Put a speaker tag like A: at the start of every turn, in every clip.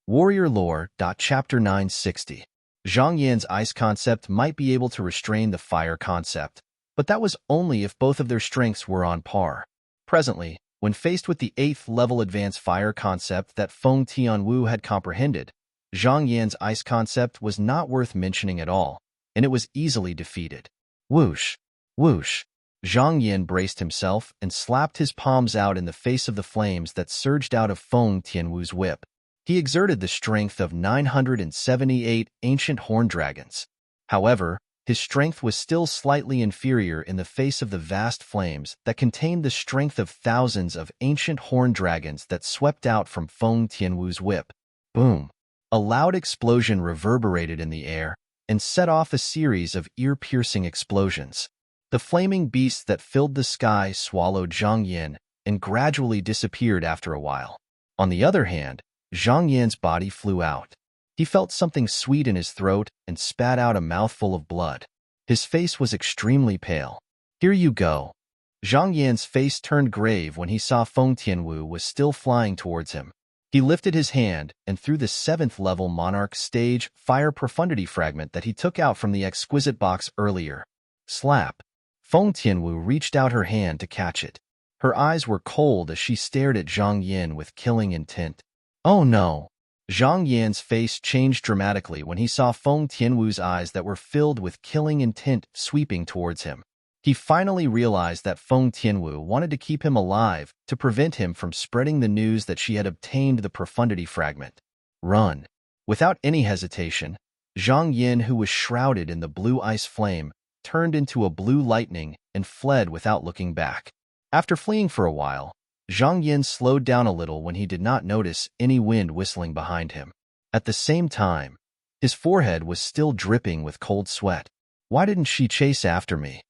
A: Warrior Lore. Chapter 960. Zhang Yan's ice concept might be able to restrain the fire concept, but that was only if both of their strengths were on par. Presently, when faced with the 8th level advanced fire concept that Feng Tianwu had comprehended, Zhang Yan's ice concept was not worth mentioning at all, and it was easily defeated. Whoosh! Whoosh! Zhang Yan braced himself and slapped his palms out in the face of the flames that surged out of Feng Tianwu's whip. He exerted the strength of 978 ancient horn dragons. However, his strength was still slightly inferior in the face of the vast flames that contained the strength of thousands of ancient horn dragons that swept out from Feng Tianwu's whip. Boom! A loud explosion reverberated in the air and set off a series of ear-piercing explosions. The flaming beasts that filled the sky swallowed Zhang Yan and gradually disappeared after a while. On the other hand, Zhang Yan's body flew out. He felt something sweet in his throat and spat out a mouthful of blood. His face was extremely pale. Here you go. Zhang Yan's face turned grave when he saw Feng Tianwu was still flying towards him. He lifted his hand and threw the 7th level Monarch Stage Fire Profundity Fragment that he took out from the exquisite box earlier. Slap! Feng Tianwu reached out her hand to catch it. Her eyes were cold as she stared at Zhang Yan with killing intent. Oh no! Zhang Yan's face changed dramatically when he saw Feng Tianwu's eyes that were filled with killing intent sweeping towards him. He finally realized that Feng Tianwu wanted to keep him alive to prevent him from spreading the news that she had obtained the Profundity Fragment. Run! Without any hesitation, Zhang Yan, who was shrouded in the blue ice flame, turned into a blue lightning and fled without looking back. After fleeing for a while, Zhang Yan slowed down a little when he did not notice any wind whistling behind him. At the same time, his forehead was still dripping with cold sweat. Why didn't she chase after me?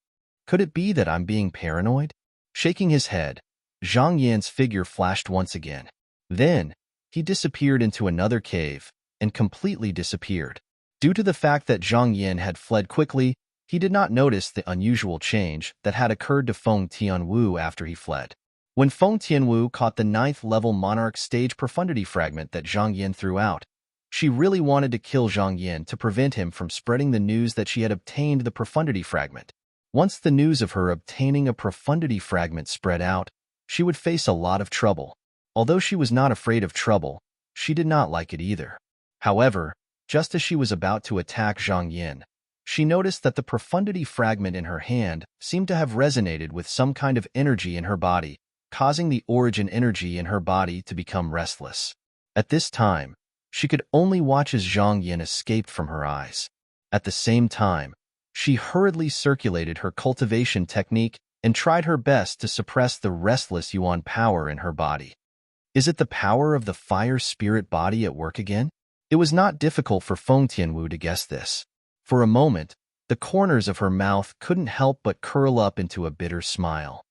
A: Could it be that I'm being paranoid? Shaking his head, Zhang Yan's figure flashed once again. Then, he disappeared into another cave and completely disappeared. Due to the fact that Zhang Yan had fled quickly, he did not notice the unusual change that had occurred to Feng Tianwu after he fled. When Feng Tianwu caught the 9th level Monarch Stage Profundity Fragment that Zhang Yan threw out, she really wanted to kill Zhang Yan to prevent him from spreading the news that she had obtained the Profundity Fragment. Once the news of her obtaining a Profundity Fragment spread out, she would face a lot of trouble. Although she was not afraid of trouble, she did not like it either. However, just as she was about to attack Zhang Yan, she noticed that the Profundity Fragment in her hand seemed to have resonated with some kind of energy in her body, causing the origin energy in her body to become restless. At this time, she could only watch as Zhang Yan escaped from her eyes. At the same time, she hurriedly circulated her cultivation technique and tried her best to suppress the restless yuan power in her body. Is it the power of the fire spirit body at work again? It was not difficult for Feng Tianwu to guess this. For a moment, the corners of her mouth couldn't help but curl up into a bitter smile.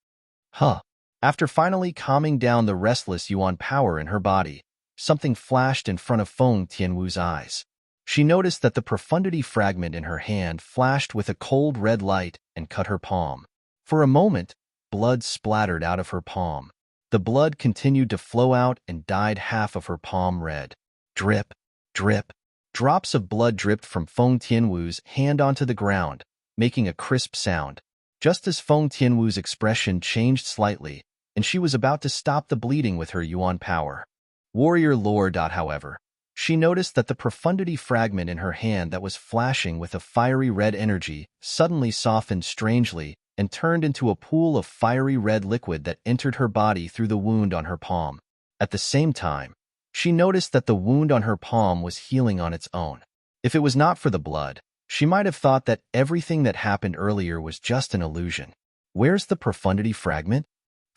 A: Huh. After finally calming down the restless yuan power in her body, something flashed in front of Feng Tianwu's eyes. She noticed that the Profundity Fragment in her hand flashed with a cold red light and cut her palm. For a moment, blood splattered out of her palm. The blood continued to flow out and dyed half of her palm red. Drip, drip. Drops of blood dripped from Feng Tianwu's hand onto the ground, making a crisp sound. Just as Feng Tianwu's expression changed slightly, and she was about to stop the bleeding with her yuan power. Warrior Lore. However, she noticed that the Profundity Fragment in her hand that was flashing with a fiery red energy suddenly softened strangely and turned into a pool of fiery red liquid that entered her body through the wound on her palm. At the same time, she noticed that the wound on her palm was healing on its own. If it was not for the blood, she might have thought that everything that happened earlier was just an illusion. Where's the Profundity Fragment?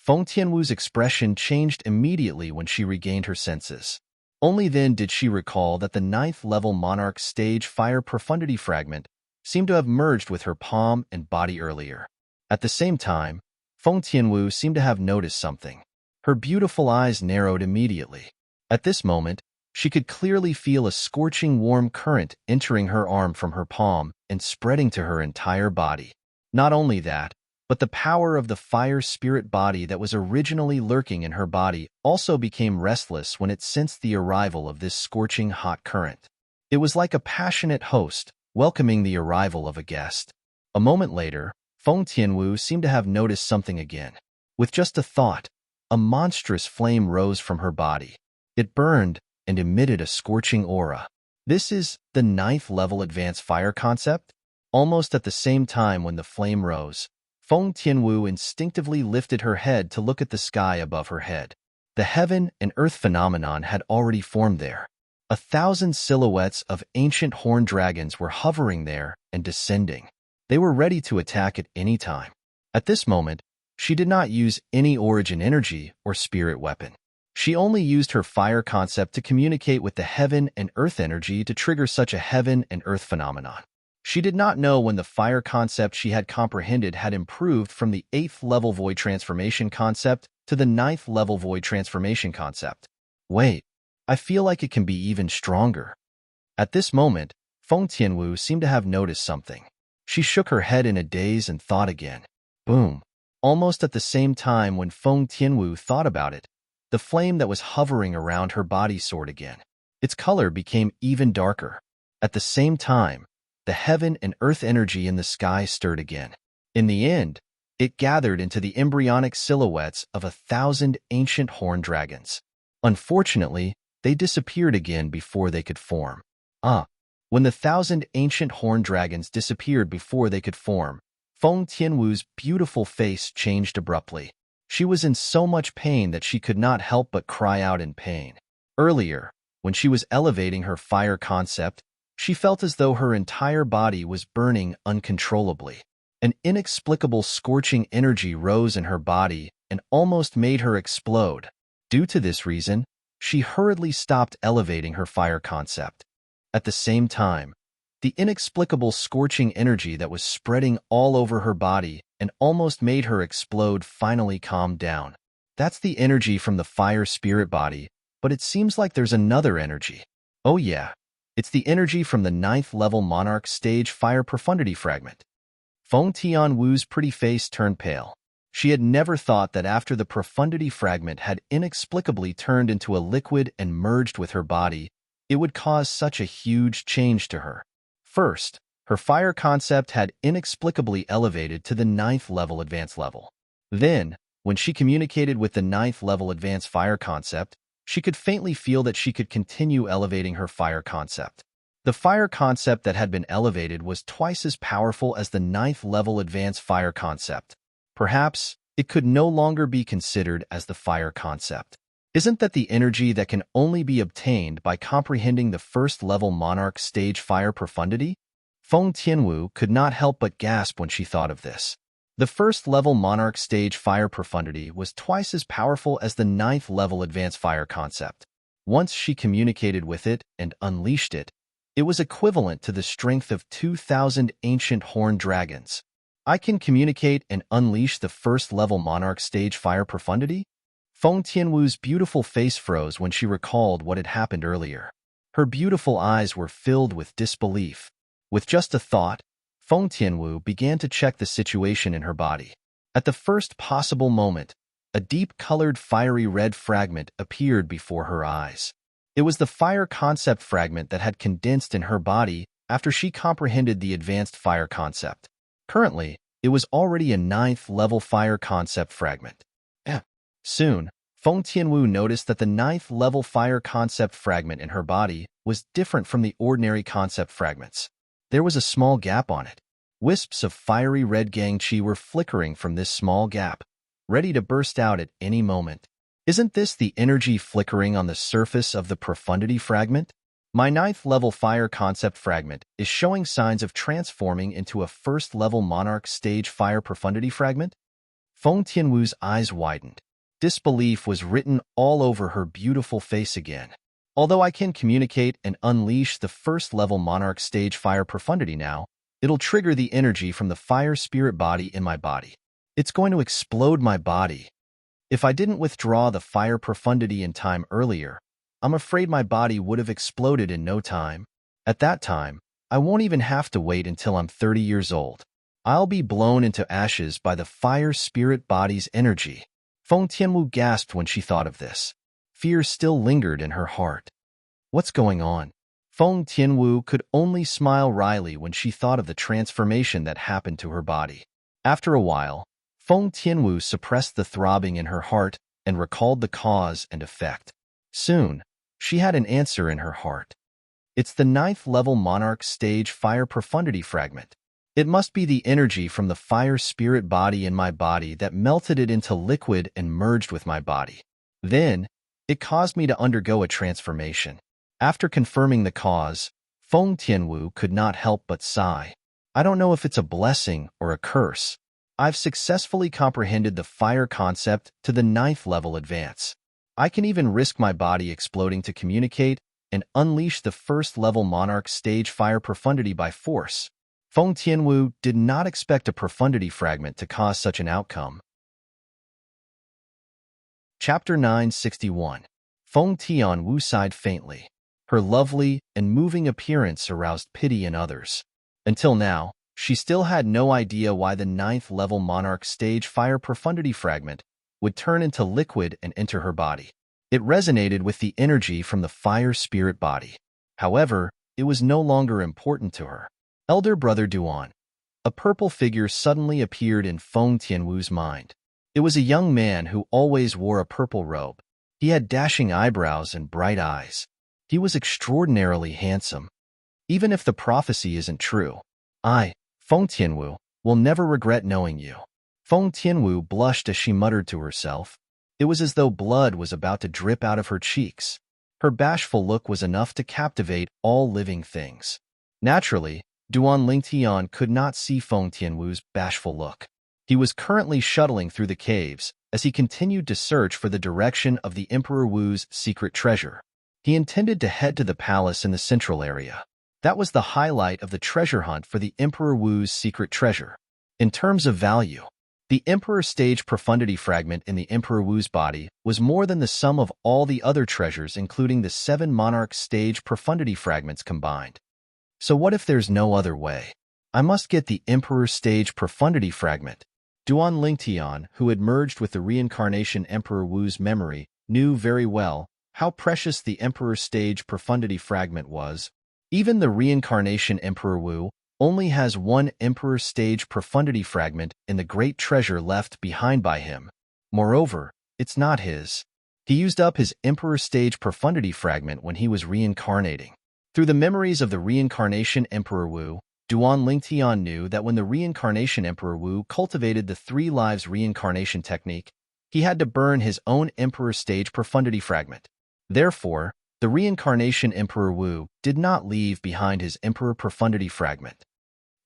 A: Feng Tianwu's expression changed immediately when she regained her senses. Only then did she recall that the 9th level Monarch Stage Fire Profundity Fragment seemed to have merged with her palm and body earlier. At the same time, Feng Tianwu seemed to have noticed something. Her beautiful eyes narrowed immediately. At this moment, she could clearly feel a scorching warm current entering her arm from her palm and spreading to her entire body. Not only that, But the power of the fire spirit body that was originally lurking in her body also became restless when it sensed the arrival of this scorching hot current. It was like a passionate host welcoming the arrival of a guest. A moment later, Feng Tianwu seemed to have noticed something again. With just a thought, a monstrous flame rose from her body. It burned and emitted a scorching aura. This is the 9th level advanced fire concept? Almost at the same time when the flame rose, Feng Tianwu instinctively lifted her head to look at the sky above her head. The heaven and earth phenomenon had already formed there. 1,000 silhouettes of ancient horned dragons were hovering there and descending. They were ready to attack at any time. At this moment, she did not use any origin energy or spirit weapon. She only used her fire concept to communicate with the heaven and earth energy to trigger such a heaven and earth phenomenon. She did not know when the fire concept she had comprehended had improved from the 8th level void transformation concept to the 9th level void transformation concept. Wait, I feel like it can be even stronger. At this moment, Feng Tianwu seemed to have noticed something. She shook her head in a daze and thought again. Boom. Almost at the same time when Feng Tianwu thought about it, the flame that was hovering around her body soared again. Its color became even darker. At the same time, the heaven and earth energy in the sky stirred again. In the end, it gathered into the embryonic silhouettes of 1,000 ancient horned dragons. Unfortunately, they disappeared again before they could form. When the 1,000 ancient horned dragons disappeared before they could form, Feng Tianwu's beautiful face changed abruptly. She was in so much pain that she could not help but cry out in pain. Earlier, when she was elevating her fire concept, she felt as though her entire body was burning uncontrollably. An inexplicable scorching energy rose in her body and almost made her explode. Due to this reason, she hurriedly stopped elevating her fire concept. At the same time, the inexplicable scorching energy that was spreading all over her body and almost made her explode finally calmed down. That's the energy from the fire spirit body, but it seems like there's another energy. Oh yeah. It's the energy from the 9th level Monarch Stage Fire Profundity Fragment. Feng Tianwu's pretty face turned pale. She had never thought that after the Profundity Fragment had inexplicably turned into a liquid and merged with her body, it would cause such a huge change to her. First, her fire concept had inexplicably elevated to the 9th level advanced level. Then, when she communicated with the 9th level advanced fire concept, she could faintly feel that she could continue elevating her fire concept. The fire concept that had been elevated was twice as powerful as the 9th level advanced fire concept. Perhaps it could no longer be considered as the fire concept. Isn't that the energy that can only be obtained by comprehending the 1st level Monarch Stage Fire Profundity? Feng Tianwu could not help but gasp when she thought of this. The 1st level Monarch Stage Fire Profundity was twice as powerful as the 9th level Advanced Fire concept. Once she communicated with it and unleashed it, it was equivalent to the strength of 2,000 ancient horned dragons. I can communicate and unleash the 1st level Monarch Stage Fire Profundity? Feng Tianwu's beautiful face froze when she recalled what had happened earlier. Her beautiful eyes were filled with disbelief. With just a thought, Feng Tianwu began to check the situation in her body. At the first possible moment, a deep-colored fiery red fragment appeared before her eyes. It was the fire concept fragment that had condensed in her body after she comprehended the advanced fire concept. Currently, it was already a 9th level fire concept fragment. Soon, Feng Tianwu noticed that the 9th level fire concept fragment in her body was different from the ordinary concept fragments. There was a small gap on it. Wisps of fiery red gangqi were flickering from this small gap, ready to burst out at any moment. Isn't this the energy flickering on the surface of the profundity fragment? My 9th level fire concept fragment is showing signs of transforming into a 1st level Monarch Stage Fire Profundity fragment? Feng Tianwu's eyes widened. Disbelief was written all over her beautiful face again. Although I can communicate and unleash the 1st level Monarch Stage Fire Profundity now, it'll trigger the energy from the fire spirit body in my body. It's going to explode my body. If I didn't withdraw the fire profundity in time earlier, I'm afraid my body would have exploded in no time. At that time, I won't even have to wait until I'm 30 years old. I'll be blown into ashes by the fire spirit body's energy. Feng Tianwu gasped when she thought of this. Fear still lingered in her heart. What's going on? Feng Tianwu could only smile wryly when she thought of the transformation that happened to her body. After a while, Feng Tianwu suppressed the throbbing in her heart and recalled the cause and effect. Soon, she had an answer in her heart. It's the 9th-level Monarch Stage Fire Profundity Fragment. It must be the energy from the fire spirit body in my body that melted it into liquid and merged with my body. Then, it caused me to undergo a transformation. After confirming the cause, Feng Tianwu could not help but sigh. I don't know if it's a blessing or a curse. I've successfully comprehended the fire concept to the 9th-level advance. I can even risk my body exploding to communicate and unleash the 1st-level Monarch Stage Fire Profundity by force. Feng Tianwu did not expect a profundity fragment to cause such an outcome. Chapter 961. Feng Tianwu sighed faintly. Her lovely and moving appearance aroused pity in others. Until now, she still had no idea why the 9th-level Monarch Stage Fire Profundity Fragment would turn into liquid and enter her body. It resonated with the energy from the fire spirit body. However, it was no longer important to her. Elder Brother Duan. A purple figure suddenly appeared in Feng Tianwu's mind. It was a young man who always wore a purple robe. He had dashing eyebrows and bright eyes. He was extraordinarily handsome. Even if the prophecy isn't true, I, Feng Tianwu, will never regret knowing you. Feng Tianwu blushed as she muttered to herself. It was as though blood was about to drip out of her cheeks. Her bashful look was enough to captivate all living things. Naturally, Duan Lingtian could not see Feng Tianwu's bashful look. He was currently shuttling through the caves as he continued to search for the direction of the Emperor Wu's secret treasure. He intended to head to the palace in the central area. That was the highlight of the treasure hunt for the Emperor Wu's secret treasure. In terms of value, the Emperor Stage Profundity Fragment in the Emperor Wu's body was more than the sum of all the other treasures, including the 7 Monarch Stage Profundity Fragments combined. So what if there's no other way? I must get the Emperor Stage Profundity Fragment. Duan Lingtian, who had merged with the reincarnation Emperor Wu's memory, knew very well how precious the Emperor Stage Profundity Fragment was. Even the reincarnation Emperor Wu only has 1 Emperor Stage Profundity Fragment in the great treasure left behind by him. Moreover, it's not his. He used up his Emperor Stage Profundity Fragment when he was reincarnating. Through the memories of the reincarnation Emperor Wu, Duan Lingtian knew that when the reincarnation Emperor Wu cultivated the 3 lives reincarnation technique, he had to burn his own Emperor Stage Profundity Fragment. Therefore, the reincarnation Emperor Wu did not leave behind his Emperor Profundity Fragment.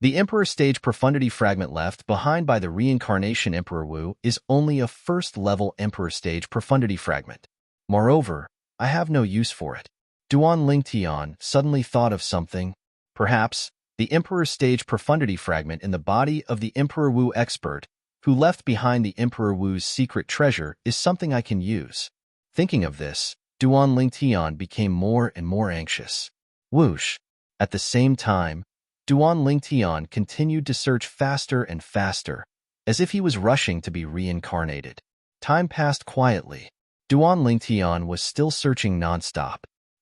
A: The Emperor Stage Profundity Fragment left behind by the reincarnation Emperor Wu is only a 1st-level Emperor Stage Profundity Fragment. Moreover, I have no use for it. Duan Lingtian suddenly thought of something. Perhaps the Emperor Stage Profundity Fragment in the body of the Emperor Wu expert, who left behind the Emperor Wu's secret treasure, is something I can use. Thinking of this, Duan Lingtian became more and more anxious. Whoosh! At the same time, Duan Lingtian continued to search faster and faster, as if he was rushing to be reincarnated. Time passed quietly. Duan Lingtian was still searching nonstop.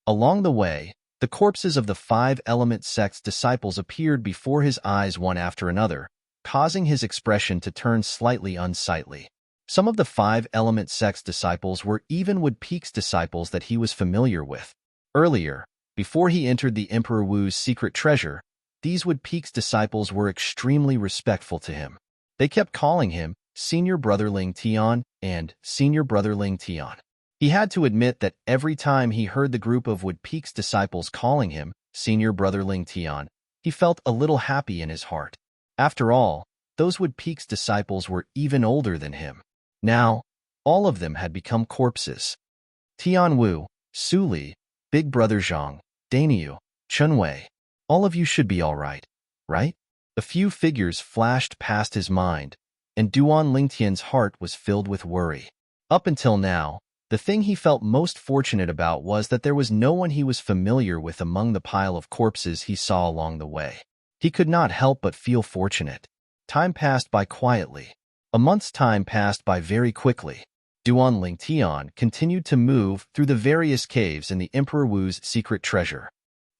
A: Along the way, the corpses of the 5-element sect's disciples appeared before his eyes one after another, causing his expression to turn slightly unsightly. Some of the 5-element sect's disciples were even Wood Peak's disciples that he was familiar with. Earlier, before he entered the Emperor Wu's secret treasure, these Wood Peak's disciples were extremely respectful to him. They kept calling him Senior Brother Lingtian and Senior Brother Lingtian. He had to admit that every time he heard the group of Wood Peak's disciples calling him Senior Brother Lingtian, he felt a little happy in his heart. After all, those Wood Peak's disciples were even older than him. Now, all of them had become corpses. Tian Wu, Su Li, Big Brother Zhang, Daniu, Chun Wei. All of you should be all right, right? A few figures flashed past his mind, and Duan Lingtian's heart was filled with worry. Up until now, the thing he felt most fortunate about was that there was no one he was familiar with among the pile of corpses he saw along the way. He could not help but feel fortunate. Time passed by quietly. A month's time passed by very quickly. Duan Lingtian continued to move through the various caves in the Emperor Wu's secret treasure.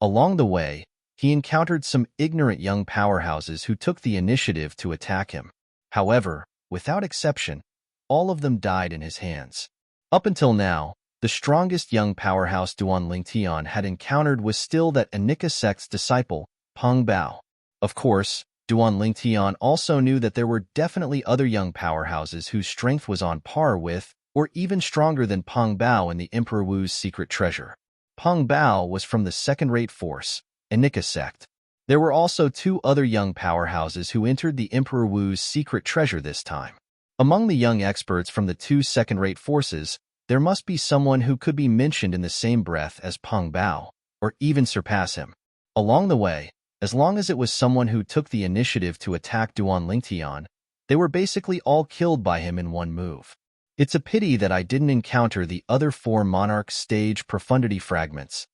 A: Along the way, he encountered some ignorant young powerhouses who took the initiative to attack him. However, without exception, all of them died in his hands. Up until now, the strongest young powerhouse Duan Lingtian had encountered was still that Anika sect's disciple, Peng Bao. Of course, Duan Lingtian also knew that there were definitely other young powerhouses whose strength was on par with, or even stronger than Peng Bao in the Emperor Wu's secret treasure. Peng Bao was from the second-rate force, Anika sect. There were also two other young powerhouses who entered the Emperor Wu's secret treasure this time. Among the young experts from the two second-rate forces, there must be someone who could be mentioned in the same breath as Peng Bao, or even surpass him. Along the way, as long as it was someone who took the initiative to attack Duan Lingtian, they were basically all killed by him in one move. It's a pity that I didn't encounter the other 4 Monarch stage profundity fragments.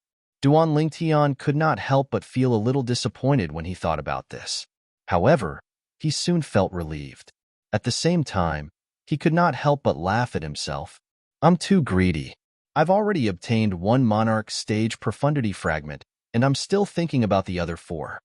A: Duan Lingtian could not help but feel a little disappointed when he thought about this. However, he soon felt relieved. At the same time, he could not help but laugh at himself. I'm too greedy. I've already obtained 1 Monarch stage profundity fragment, and I'm still thinking about the other 4.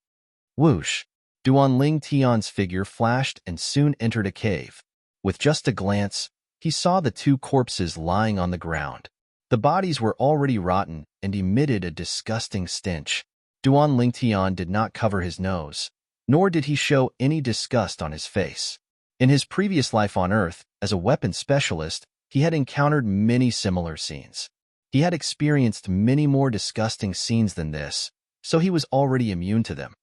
A: Whoosh! Duan Lingtian's figure flashed and soon entered a cave. With just a glance, he saw the 2 corpses lying on the ground. The bodies were already rotten and emitted a disgusting stench. Duan Lingtian did not cover his nose, nor did he show any disgust on his face. In his previous life on Earth, as a weapons specialist, he had encountered many similar scenes. He had experienced many more disgusting scenes than this, so he was already immune to them.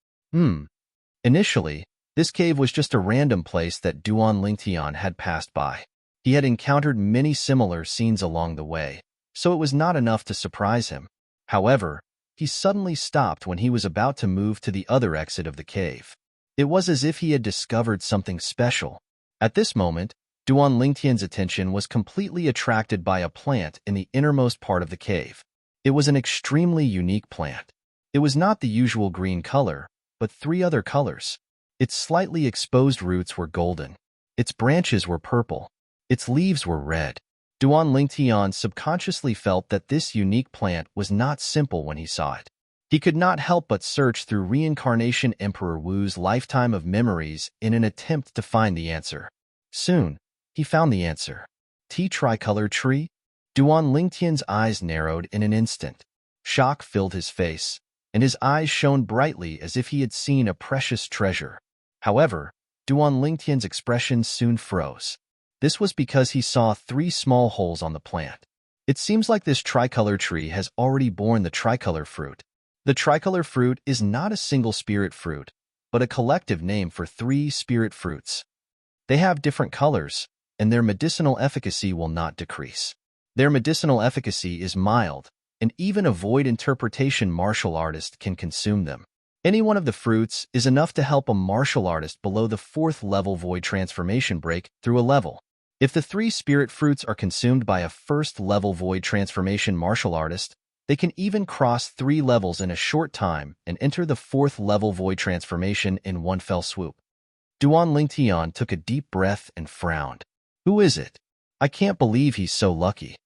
A: Initially, this cave was just a random place that Duan Lingtian had passed by. He had encountered many similar scenes along the way, so it was not enough to surprise him. However, he suddenly stopped when he was about to move to the other exit of the cave. It was as if he had discovered something special. At this moment, Duan Lingtian's attention was completely attracted by a plant in the innermost part of the cave. It was an extremely unique plant. It was not the usual green color, but 3 other colors. Its slightly exposed roots were golden. Its branches were purple. Its leaves were red. Duan Lingtian subconsciously felt that this unique plant was not simple when he saw it. He could not help but search through Reincarnation Emperor Wu's lifetime of memories in an attempt to find the answer. Soon, he found the answer. Tricolor tree? Duan Lingtian's eyes narrowed in an instant. Shock filled his face, and his eyes shone brightly as if he had seen a precious treasure. However, Duan Lingtian's expression soon froze. This was because he saw 3 small holes on the plant. It seems like this tricolor tree has already borne the tricolor fruit. The tricolor fruit is not a single spirit fruit, but a collective name for 3 spirit fruits. They have different colors, and their medicinal efficacy will not decrease. Their medicinal efficacy is mild, and even a void interpretation martial artist can consume them. Any one of the fruits is enough to help a martial artist below the 4th level void transformation break through a level. If the 3 spirit fruits are consumed by a 1st level void transformation martial artist, they can even cross 3 levels in a short time and enter the 4th level void transformation in one fell swoop. Duan Lingtian took a deep breath and frowned. Who is it? I can't believe he's so lucky.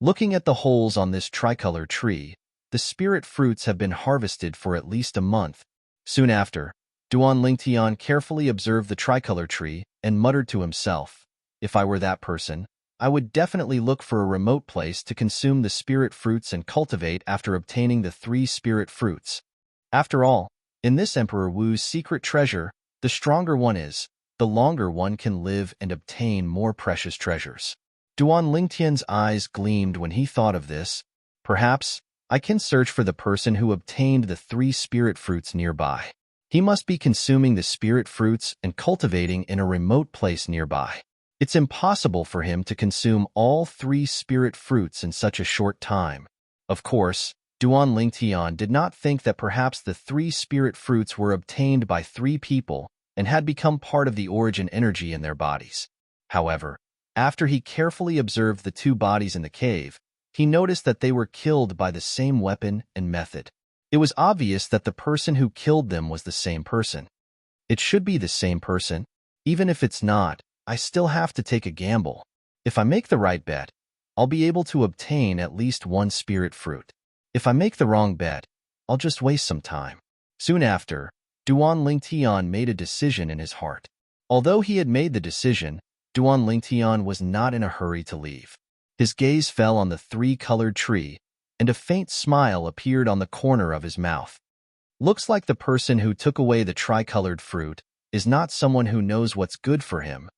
A: Looking at the holes on this tricolor tree, the spirit fruits have been harvested for at least a month. Soon after, Duan Lingtian carefully observed the tricolor tree and muttered to himself, if I were that person, I would definitely look for a remote place to consume the spirit fruits and cultivate after obtaining the 3 spirit fruits. After all, in this Emperor Wu's secret treasure, the stronger one is, the longer one can live and obtain more precious treasures. Duan Lingtian's eyes gleamed when he thought of this. Perhaps I can search for the person who obtained the 3 spirit fruits nearby. He must be consuming the spirit fruits and cultivating in a remote place nearby. It's impossible for him to consume all 3 spirit fruits in such a short time. Of course, Duan Lingtian did not think that perhaps the 3 spirit fruits were obtained by 3 people and had become part of the origin energy in their bodies. However, after he carefully observed the 2 bodies in the cave, he noticed that they were killed by the same weapon and method. It was obvious that the person who killed them was the same person. It should be the same person. Even if it's not, I still have to take a gamble. If I make the right bet, I'll be able to obtain at least one spirit fruit. If I make the wrong bet, I'll just waste some time. Soon after, Duan Lingtian made a decision in his heart. Although he had made the decision, Duan Lingtian was not in a hurry to leave. His gaze fell on the three-colored tree, and a faint smile appeared on the corner of his mouth. Looks like the person who took away the tricolored fruit is not someone who knows what's good for him.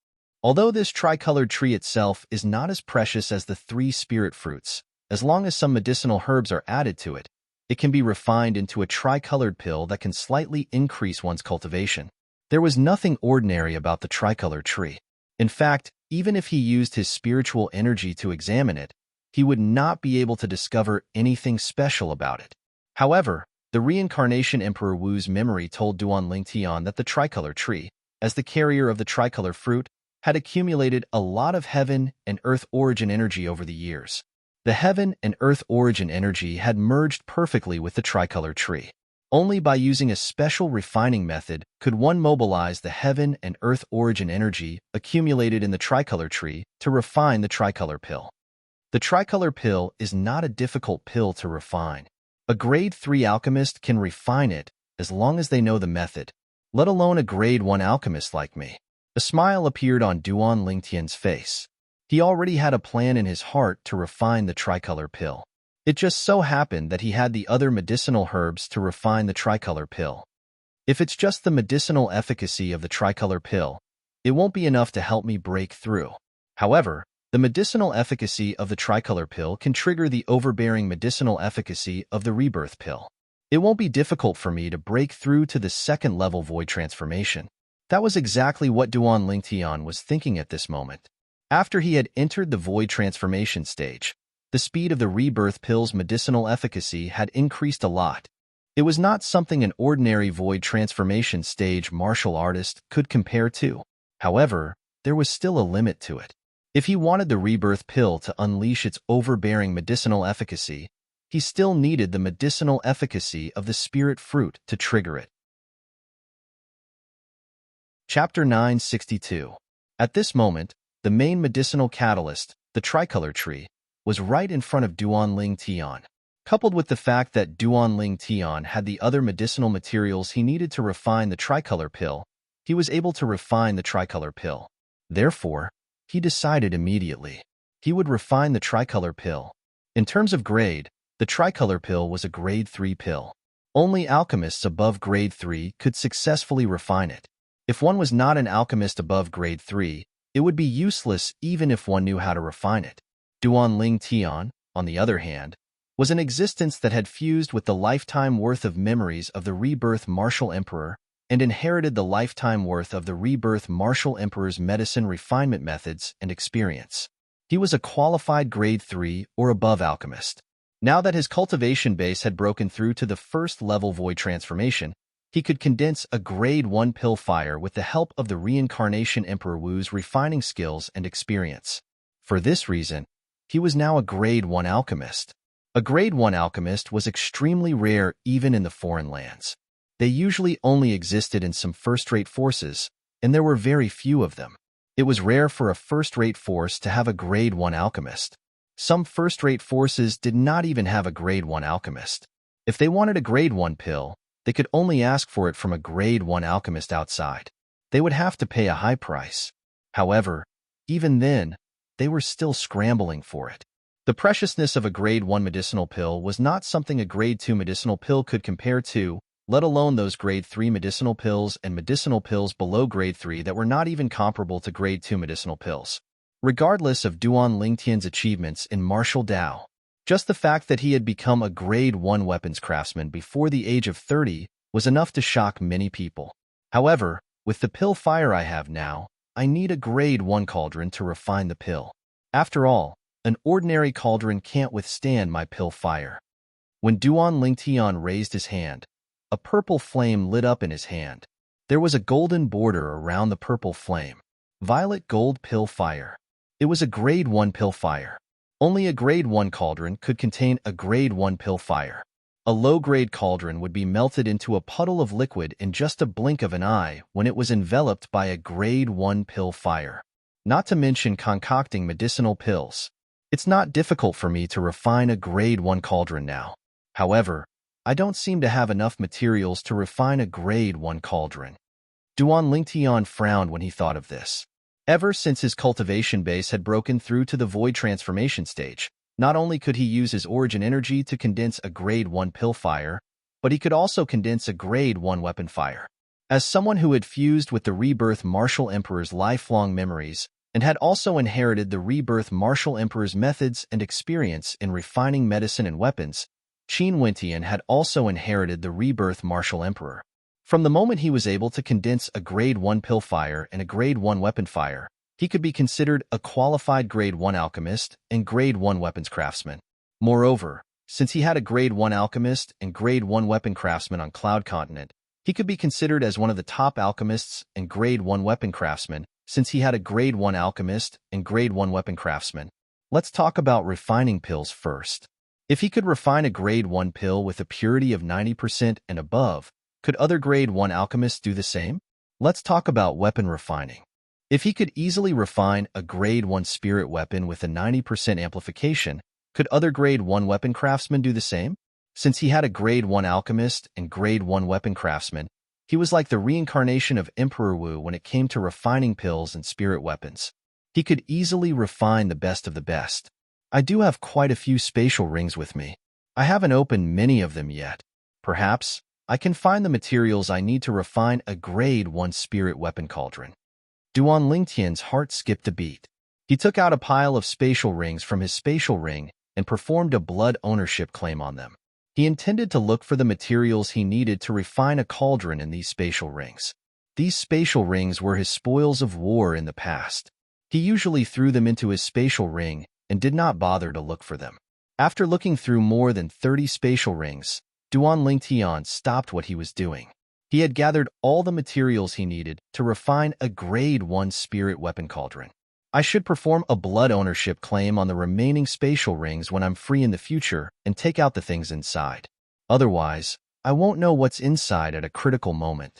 A: Although this tricolored tree itself is not as precious as the three spirit fruits, as long as some medicinal herbs are added to it, it can be refined into a tricolored pill that can slightly increase one's cultivation. There was nothing ordinary about the tricolored tree. In fact, even if he used his spiritual energy to examine it, he would not be able to discover anything special about it. However, the reincarnation Emperor Wu's memory told Duan Lingtian that the tricolor tree, as the carrier of the tricolor fruit, had accumulated a lot of heaven and earth origin energy over the years. The heaven and earth origin energy had merged perfectly with the tricolor tree. Only by using a special refining method could one mobilize the heaven and earth origin energy accumulated in the tricolor tree to refine the tricolor pill. The tricolor pill is not a difficult pill to refine. A grade 3 alchemist can refine it as long as they know the method, let alone a grade 1 alchemist like me. A smile appeared on Duan Lingtian's face. He already had a plan in his heart to refine the tricolor pill. It just so happened that he had the other medicinal herbs to refine the tricolor pill. If it's just the medicinal efficacy of the tricolor pill, it won't be enough to help me break through. However, the medicinal efficacy of the tricolor pill can trigger the overbearing medicinal efficacy of the rebirth pill. It won't be difficult for me to break through to the second level void transformation. That was exactly what Duan Lingtian was thinking at this moment. After he had entered the void transformation stage, the speed of the rebirth pill's medicinal efficacy had increased a lot. It was not something an ordinary void transformation stage martial artist could compare to. However, there was still a limit to it. If he wanted the rebirth pill to unleash its overbearing medicinal efficacy, he still needed the medicinal efficacy of the spirit fruit to trigger it. Chapter 962. At this moment, the main medicinal catalyst, the tricolor tree, was right in front of Duan Lingtian. Coupled with the fact that Duan Lingtian had the other medicinal materials he needed to refine the tricolor pill, he was able to refine the tricolor pill. Therefore, he decided immediately. He would refine the tricolor pill. In terms of grade, the tricolor pill was a grade 3 pill. Only alchemists above grade 3 could successfully refine it. If one was not an alchemist above grade 3, it would be useless even if one knew how to refine it. Duan Lingtian, on the other hand, was an existence that had fused with the lifetime worth of memories of the rebirth martial emperor and inherited the lifetime worth of the rebirth martial emperor's medicine refinement methods and experience. He was a qualified grade 3 or above alchemist. Now that his cultivation base had broken through to the first level void transformation, he could condense a grade 1 pill fire with the help of the reincarnation Emperor Wu's refining skills and experience. For this reason, he was now a grade 1 alchemist. A grade 1 alchemist was extremely rare even in the foreign lands. They usually only existed in some first-rate forces, and there were very few of them. It was rare for a first-rate force to have a grade 1 alchemist. Some first-rate forces did not even have a grade 1 alchemist. If they wanted a grade 1 pill, they could only ask for it from a grade 1 alchemist outside. They would have to pay a high price. However, even then, they were still scrambling for it. The preciousness of a grade 1 medicinal pill was not something a grade 2 medicinal pill could compare to, let alone those grade 3 medicinal pills and medicinal pills below grade 3 that were not even comparable to grade 2 medicinal pills. Regardless of Duan Lingtian's achievements in martial Dao, just the fact that he had become a grade 1 weapons craftsman before the age of 30 was enough to shock many people. However, with the pill fire I have now, I need a grade 1 cauldron to refine the pill. After all, an ordinary cauldron can't withstand my pill fire. When Duan Lingtian raised his hand, a purple flame lit up in his hand. There was a golden border around the purple flame. Violet gold pill fire. It was a grade 1 pill fire. Only a grade 1 cauldron could contain a grade 1 pill fire. A low-grade cauldron would be melted into a puddle of liquid in just a blink of an eye when it was enveloped by a grade 1 pill fire. Not to mention concocting medicinal pills. It's not difficult for me to refine a grade 1 cauldron now. However, I don't seem to have enough materials to refine a grade 1 cauldron. Duan Lingtian frowned when he thought of this. Ever since his cultivation base had broken through to the void transformation stage, not only could he use his origin energy to condense a grade 1 pill fire, but he could also condense a grade 1 weapon fire. As someone who had fused with the Rebirth Martial Emperor's lifelong memories and had also inherited the Rebirth Martial Emperor's methods and experience in refining medicine and weapons, Qin Wentian had also inherited the Rebirth Martial Emperor. From the moment he was able to condense a grade 1 pill fire and a grade 1 weapon fire, he could be considered a qualified grade 1 alchemist and grade 1 weapons craftsman. Moreover, since he had a grade 1 alchemist and grade 1 weapon craftsman on Cloud Continent, he could be considered as one of the top alchemists and grade 1 weapon craftsman since he had a grade 1 alchemist and grade 1 weapon craftsman. Let's talk about refining pills first. If he could refine a grade 1 pill with a purity of 90% and above, could other grade 1 alchemists do the same? Let's talk about weapon refining. If he could easily refine a grade 1 spirit weapon with a 90% amplification, could other grade 1 weapon craftsmen do the same? Since he had a grade 1 alchemist and grade 1 weapon craftsman, he was like the reincarnation of Emperor Wu when it came to refining pills and spirit weapons. He could easily refine the best of the best. I do have quite a few spatial rings with me. I haven't opened many of them yet. Perhaps I can find the materials I need to refine a grade 1 spirit weapon cauldron. Duan Lingtian's heart skipped a beat. He took out a pile of spatial rings from his spatial ring and performed a blood ownership claim on them. He intended to look for the materials he needed to refine a cauldron in these spatial rings. These spatial rings were his spoils of war in the past. He usually threw them into his spatial ring and did not bother to look for them. After looking through more than 30 spatial rings, Duan Lingtian stopped what he was doing. He had gathered all the materials he needed to refine a grade 1 spirit weapon cauldron. I should perform a blood ownership claim on the remaining spatial rings when I'm free in the future and take out the things inside. Otherwise, I won't know what's inside at a critical moment.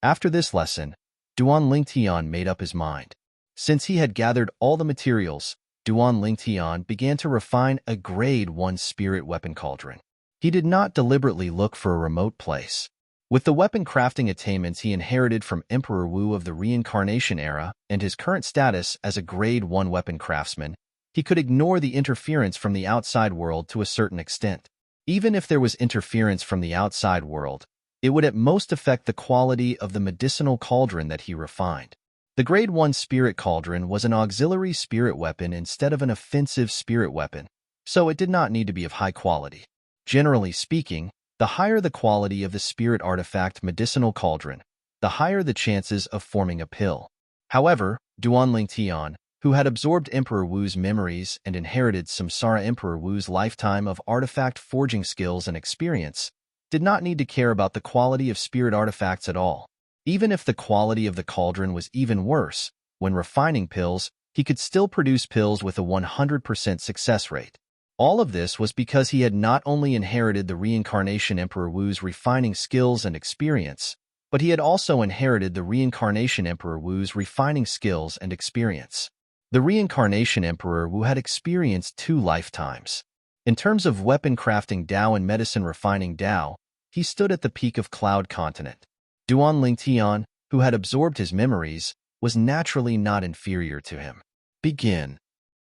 A: After this lesson, Duan Lingtian made up his mind. Since he had gathered all the materials, Duan Lingtian began to refine a grade 1 spirit weapon cauldron. He did not deliberately look for a remote place. With the weapon crafting attainments he inherited from Emperor Wu of the Reincarnation era and his current status as a grade 1 weapon craftsman, he could ignore the interference from the outside world to a certain extent. Even if there was interference from the outside world, it would at most affect the quality of the medicinal cauldron that he refined. The grade 1 spirit cauldron was an auxiliary spirit weapon instead of an offensive spirit weapon, so it did not need to be of high quality. Generally speaking, the higher the quality of the spirit artifact medicinal cauldron, the higher the chances of forming a pill. However, Duan Lingtian, who had absorbed Emperor Wu's memories and inherited Samsara Emperor Wu's lifetime of artifact forging skills and experience, did not need to care about the quality of spirit artifacts at all. Even if the quality of the cauldron was even worse, when refining pills, he could still produce pills with a 100% success rate. All of this was because he had not only inherited the Reincarnation Emperor Wu's refining skills and experience, but he had also inherited the Reincarnation Emperor Wu's refining skills and experience. The Reincarnation Emperor Wu had experienced 2 lifetimes. In terms of weapon crafting Dao and medicine refining Dao, he stood at the peak of Cloud Continent. Duan Lingtian, who had absorbed his memories, was naturally not inferior to him. Begin.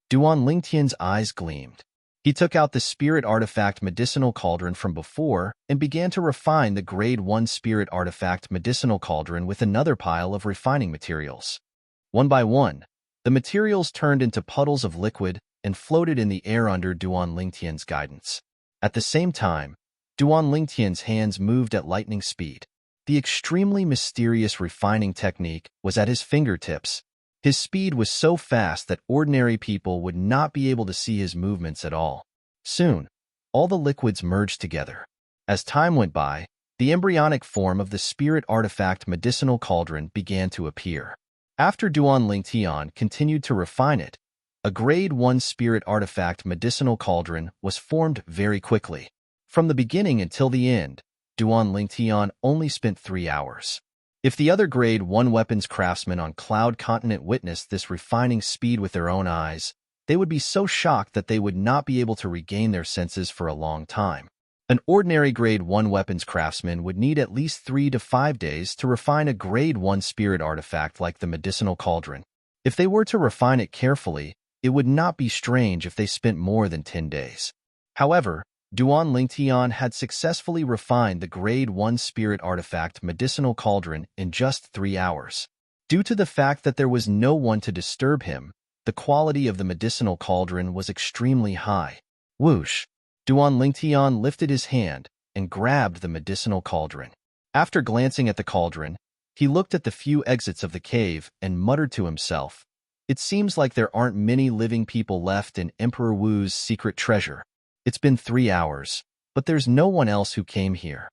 A: Duan Lingtian's eyes gleamed. He took out the spirit artifact medicinal cauldron from before and began to refine the grade 1 spirit artifact medicinal cauldron with another pile of refining materials. One by one, the materials turned into puddles of liquid and floated in the air under Duan Lingtian's guidance. At the same time, Duan Lingtian's hands moved at lightning speed. The extremely mysterious refining technique was at his fingertips. His speed was so fast that ordinary people would not be able to see his movements at all. Soon, all the liquids merged together. As time went by, the embryonic form of the spirit artifact medicinal cauldron began to appear. After Duan Lingtian continued to refine it, a grade 1 spirit artifact medicinal cauldron was formed very quickly. From the beginning until the end, Duan Lingtian only spent 3 hours. If the other Grade 1 weapons craftsmen on Cloud Continent witnessed this refining speed with their own eyes, they would be so shocked that they would not be able to regain their senses for a long time. An ordinary Grade 1 weapons craftsman would need at least 3 to 5 days to refine a Grade 1 spirit artifact like the medicinal cauldron. If they were to refine it carefully, it would not be strange if they spent more than 10 days. However, Duan Lingtian had successfully refined the Grade 1 spirit artifact medicinal cauldron in just 3 hours. Due to the fact that there was no one to disturb him, the quality of the medicinal cauldron was extremely high. Whoosh! Duan Lingtian lifted his hand and grabbed the medicinal cauldron. After glancing at the cauldron, he looked at the few exits of the cave and muttered to himself, "It seems like there aren't many living people left in Emperor Wu's secret treasure. It's been 3 hours, but there's no one else who came here."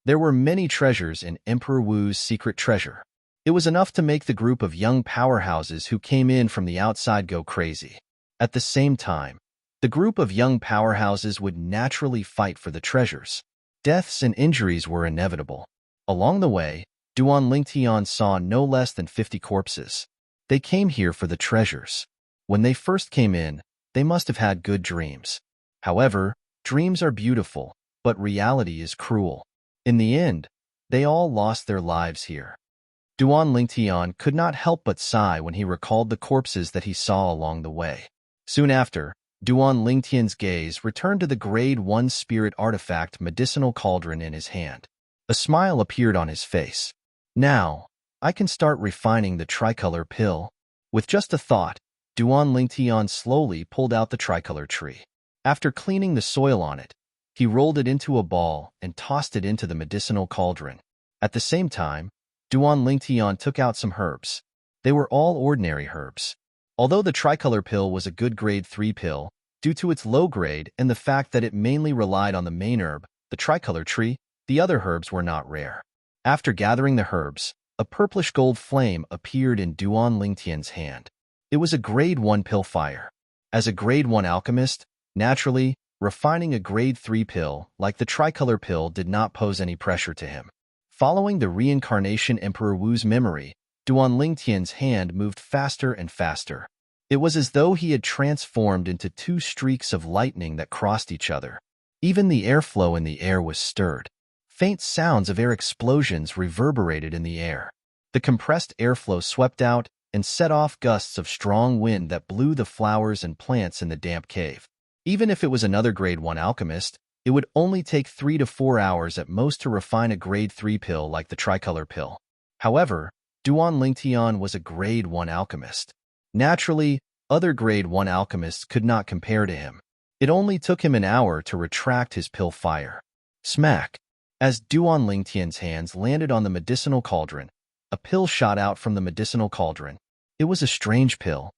A: There were many treasures in Emperor Wu's secret treasure. It was enough to make the group of young powerhouses who came in from the outside go crazy. At the same time, the group of young powerhouses would naturally fight for the treasures. Deaths and injuries were inevitable. Along the way, Duan Lingtian saw no less than 50 corpses. They came here for the treasures. When they first came in, they must have had good dreams. However, dreams are beautiful, but reality is cruel. In the end, they all lost their lives here. Duan Lingtian could not help but sigh when he recalled the corpses that he saw along the way. Soon after, Duan Lingtian's gaze returned to the Grade 1 spirit artifact medicinal cauldron in his hand. A smile appeared on his face. "Now, I can start refining the tricolor pill." With just a thought, Duan Lingtian slowly pulled out the tricolor tree. After cleaning the soil on it, he rolled it into a ball and tossed it into the medicinal cauldron. At the same time, Duan Lingtian took out some herbs. They were all ordinary herbs. Although the tricolor pill was a good Grade 3 pill, due to its low grade and the fact that it mainly relied on the main herb, the tricolor tree, the other herbs were not rare. After gathering the herbs, a purplish gold flame appeared in Duan Lingtian's hand. It was a Grade 1 pill fire. As a Grade 1 alchemist, naturally, refining a Grade 3 pill like the tricolor pill did not pose any pressure to him. Following the reincarnation Emperor Wu's memory, Duan Lingtian's hand moved faster and faster. It was as though he had transformed into 2 streaks of lightning that crossed each other. Even the airflow in the air was stirred. Faint sounds of air explosions reverberated in the air. The compressed airflow swept out and set off gusts of strong wind that blew the flowers and plants in the damp cave. Even if it was another Grade 1 alchemist, it would only take 3 to 4 hours at most to refine a Grade 3 pill like the tricolor pill. However, Duan Lingtian was a Grade 1 alchemist. Naturally, other Grade 1 alchemists could not compare to him. It only took him an hour to retract his pill fire. Smack! As Duan Lingtian's hands landed on the medicinal cauldron, a pill shot out from the medicinal cauldron. It was a strange pill.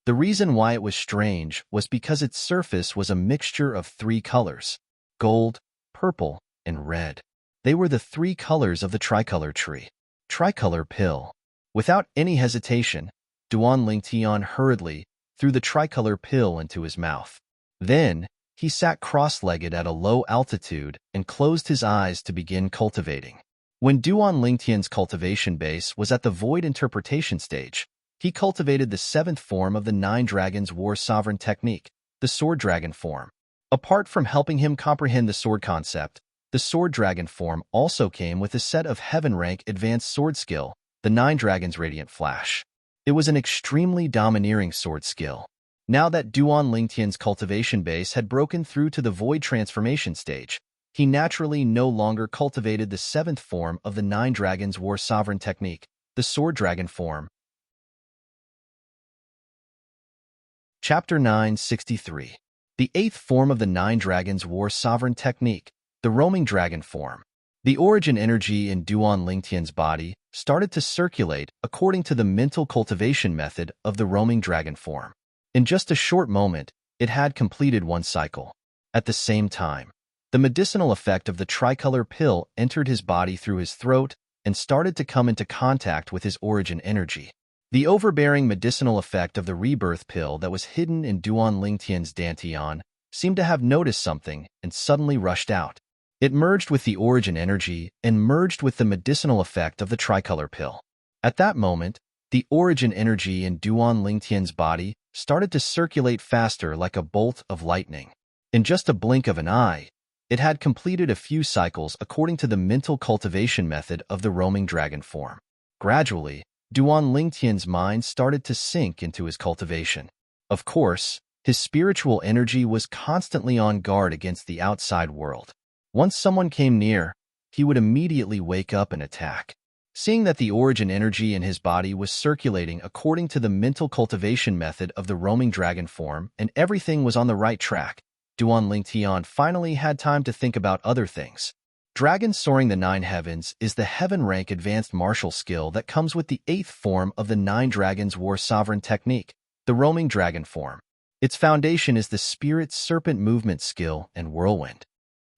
A: The reason why it was strange was because its surface was a mixture of 3 colors: gold, purple, and red. They were the 3 colors of the tricolor tree. Tricolor pill. Without any hesitation, Duan Lingtian hurriedly threw the tricolor pill into his mouth. Then, he sat cross-legged at a low altitude and closed his eyes to begin cultivating. When Duan Lingtian's cultivation base was at the void interpretation stage, he cultivated the 7th form of the 9 Dragons War Sovereign technique, the Sword Dragon form. Apart from helping him comprehend the sword concept, the Sword Dragon form also came with a set of heaven-rank advanced sword skill, the 9 Dragons Radiant Flash. It was an extremely domineering sword skill. Now that Duan Lingtian's cultivation base had broken through to the void transformation stage, he naturally no longer cultivated the 7th form of the 9 Dragons War Sovereign technique, the Sword Dragon form. Chapter 963. The 8th form of the 9 Dragons War Sovereign technique, the Roaming Dragon form. The origin energy in Duan Lingtian's body started to circulate according to the mental cultivation method of the Roaming Dragon form. In just a short moment, it had completed 1 cycle. At the same time, the medicinal effect of the tricolor pill entered his body through his throat and started to come into contact with his origin energy. The overbearing medicinal effect of the rebirth pill that was hidden in Duan Lingtian's dantian seemed to have noticed something and suddenly rushed out. It merged with the origin energy and merged with the medicinal effect of the tricolor pill. At that moment, the origin energy in Duan Lingtian's body started to circulate faster like a bolt of lightning. In just a blink of an eye, it had completed a few cycles according to the mental cultivation method of the roaming dragon form. Gradually, Duan Lingtian's mind started to sink into his cultivation. Of course, his spiritual energy was constantly on guard against the outside world. Once someone came near, he would immediately wake up and attack. Seeing that the origin energy in his body was circulating according to the mental cultivation method of the roaming dragon form and everything was on the right track, Duan Lingtian finally had time to think about other things. Dragon Soaring the Nine Heavens is the heaven rank advanced martial skill that comes with the 8th form of the Nine Dragons War Sovereign technique, the roaming dragon form. Its foundation is the spirit serpent movement skill and whirlwind.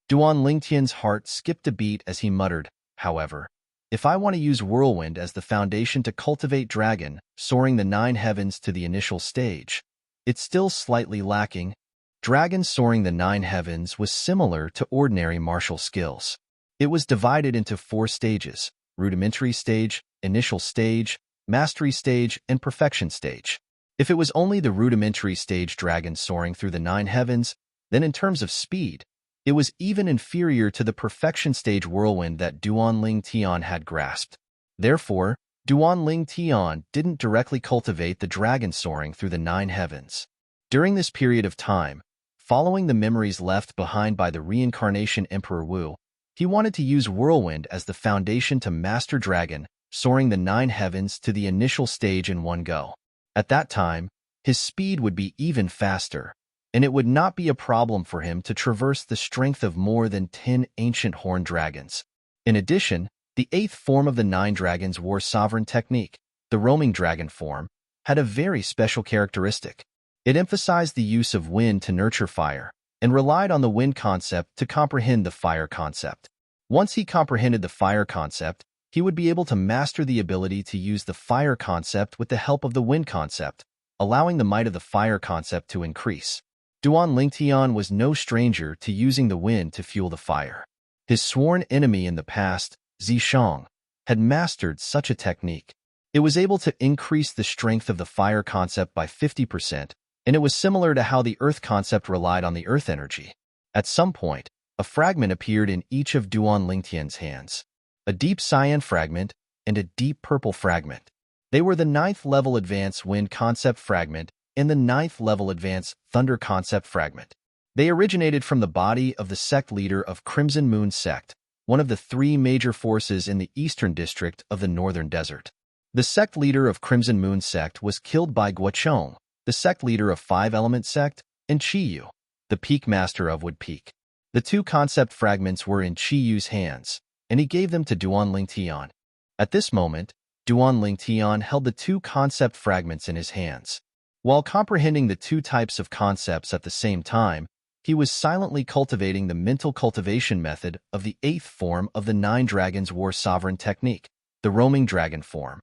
A: Duan Lingtian's heart skipped a beat as he muttered, however, if I want to use whirlwind as the foundation to cultivate Dragon Soaring the Nine Heavens to the initial stage, it's still slightly lacking. Dragon Soaring the Nine Heavens was similar to ordinary martial skills. It was divided into 4 stages: rudimentary stage, initial stage, mastery stage, and perfection stage. If it was only the rudimentary stage Dragon Soaring through the Nine Heavens, then in terms of speed, it was even inferior to the perfection stage whirlwind that Duan Lingtian had grasped. Therefore, Duan Lingtian didn't directly cultivate the Dragon Soaring through the Nine Heavens. During this period of time, following the memories left behind by the reincarnation Emperor Wu, he wanted to use whirlwind as the foundation to master Dragon Soaring the Nine Heavens to the initial stage in one go. At that time, his speed would be even faster, and it would not be a problem for him to traverse the strength of more than 10 ancient horned dragons. In addition, the 8th form of the Nine Dragons War Sovereign technique, the roaming dragon form, had a very special characteristic. It emphasized the use of wind to nurture fire, and relied on the wind concept to comprehend the fire concept. Once he comprehended the fire concept, he would be able to master the ability to use the fire concept with the help of the wind concept, allowing the might of the fire concept to increase. Duan Lingtian was no stranger to using the wind to fuel the fire. His sworn enemy in the past, Zishang, had mastered such a technique. It was able to increase the strength of the fire concept by 50%, and it was similar to how the earth concept relied on the earth energy. At some point, a fragment appeared in each of Duan Lingtian's hands. A deep cyan fragment and a deep purple fragment. They were the 9th level advanced wind concept fragment and the 9th level advanced thunder concept fragment. They originated from the body of the sect leader of Crimson Moon Sect, one of the 3 major forces in the eastern district of the northern desert. The sect leader of Crimson Moon Sect was killed by Guochong, the sect leader of 5-element sect, and Qiyu, the peak master of Wood Peak. The 2 concept fragments were in Qiyu's hands, and he gave them to Duan Lingtian. At this moment, Duan Lingtian held the 2 concept fragments in his hands. While comprehending the 2 types of concepts at the same time, he was silently cultivating the mental cultivation method of the 8th form of the Nine Dragons War Sovereign technique, the roaming dragon form.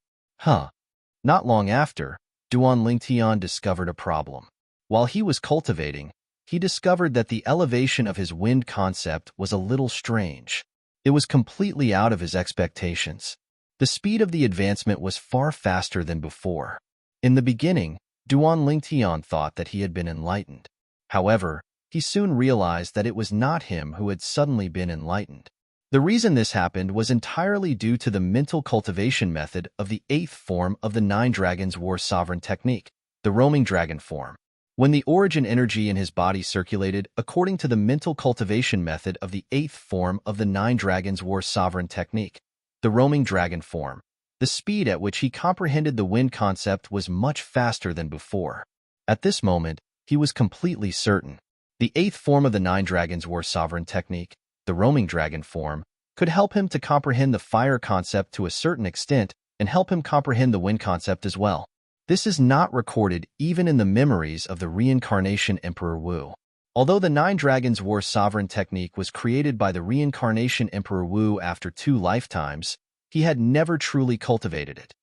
A: Not long after, Duan Lingtian discovered a problem. While he was cultivating, he discovered that the elevation of his wind concept was a little strange. It was completely out of his expectations. The speed of the advancement was far faster than before. In the beginning, Duan Lingtian thought that he had been enlightened. However, he soon realized that it was not him who had suddenly been enlightened. The reason this happened was entirely due to the mental cultivation method of the 8th form of the Nine Dragons War Sovereign technique, the roaming dragon form. When the origin energy in his body circulated according to the mental cultivation method of the 8th form of the Nine Dragons War Sovereign technique, the roaming dragon form, the speed at which he comprehended the wind concept was much faster than before. At this moment, he was completely certain. The 8th form of the Nine Dragons War Sovereign technique, the roaming dragon form, could help him to comprehend the fire concept to a certain extent and help him comprehend the wind concept as well. This is not recorded even in the memories of the reincarnation Emperor Wu. Although the Nine Dragons War Sovereign technique was created by the reincarnation Emperor Wu after 2 lifetimes, he had never truly cultivated it.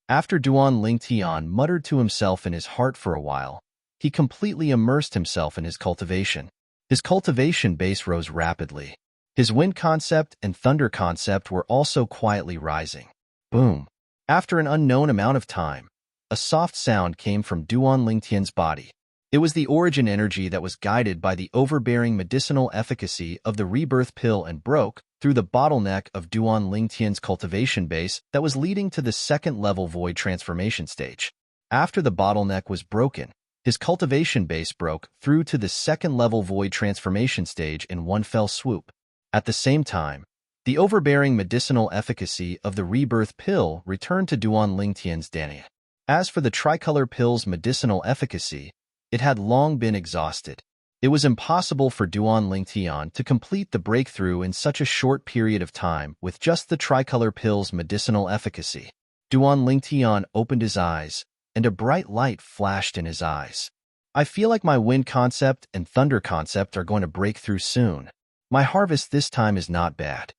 A: After Duan Lingtian muttered to himself in his heart for a while, he completely immersed himself in his cultivation. His cultivation base rose rapidly. His wind concept and thunder concept were also quietly rising. Boom. After an unknown amount of time, a soft sound came from Duan Lingtian's body. It was the origin energy that was guided by the overbearing medicinal efficacy of the rebirth pill and broke through the bottleneck of Duan Lingtian's cultivation base that was leading to the second-level void transformation stage. After the bottleneck was broken, his cultivation base broke through to the second-level void transformation stage in one fell swoop. At the same time, the overbearing medicinal efficacy of the rebirth pill returned to Duan Lingtian's DNA. As for the tricolor pill's medicinal efficacy, it had long been exhausted. It was impossible for Duan Lingtian to complete the breakthrough in such a short period of time with just the tricolor pill's medicinal efficacy. Duan Lingtian opened his eyes, and a bright light flashed in his eyes. I feel like my wind concept and thunder concept are going to break through soon. My harvest this time is not bad.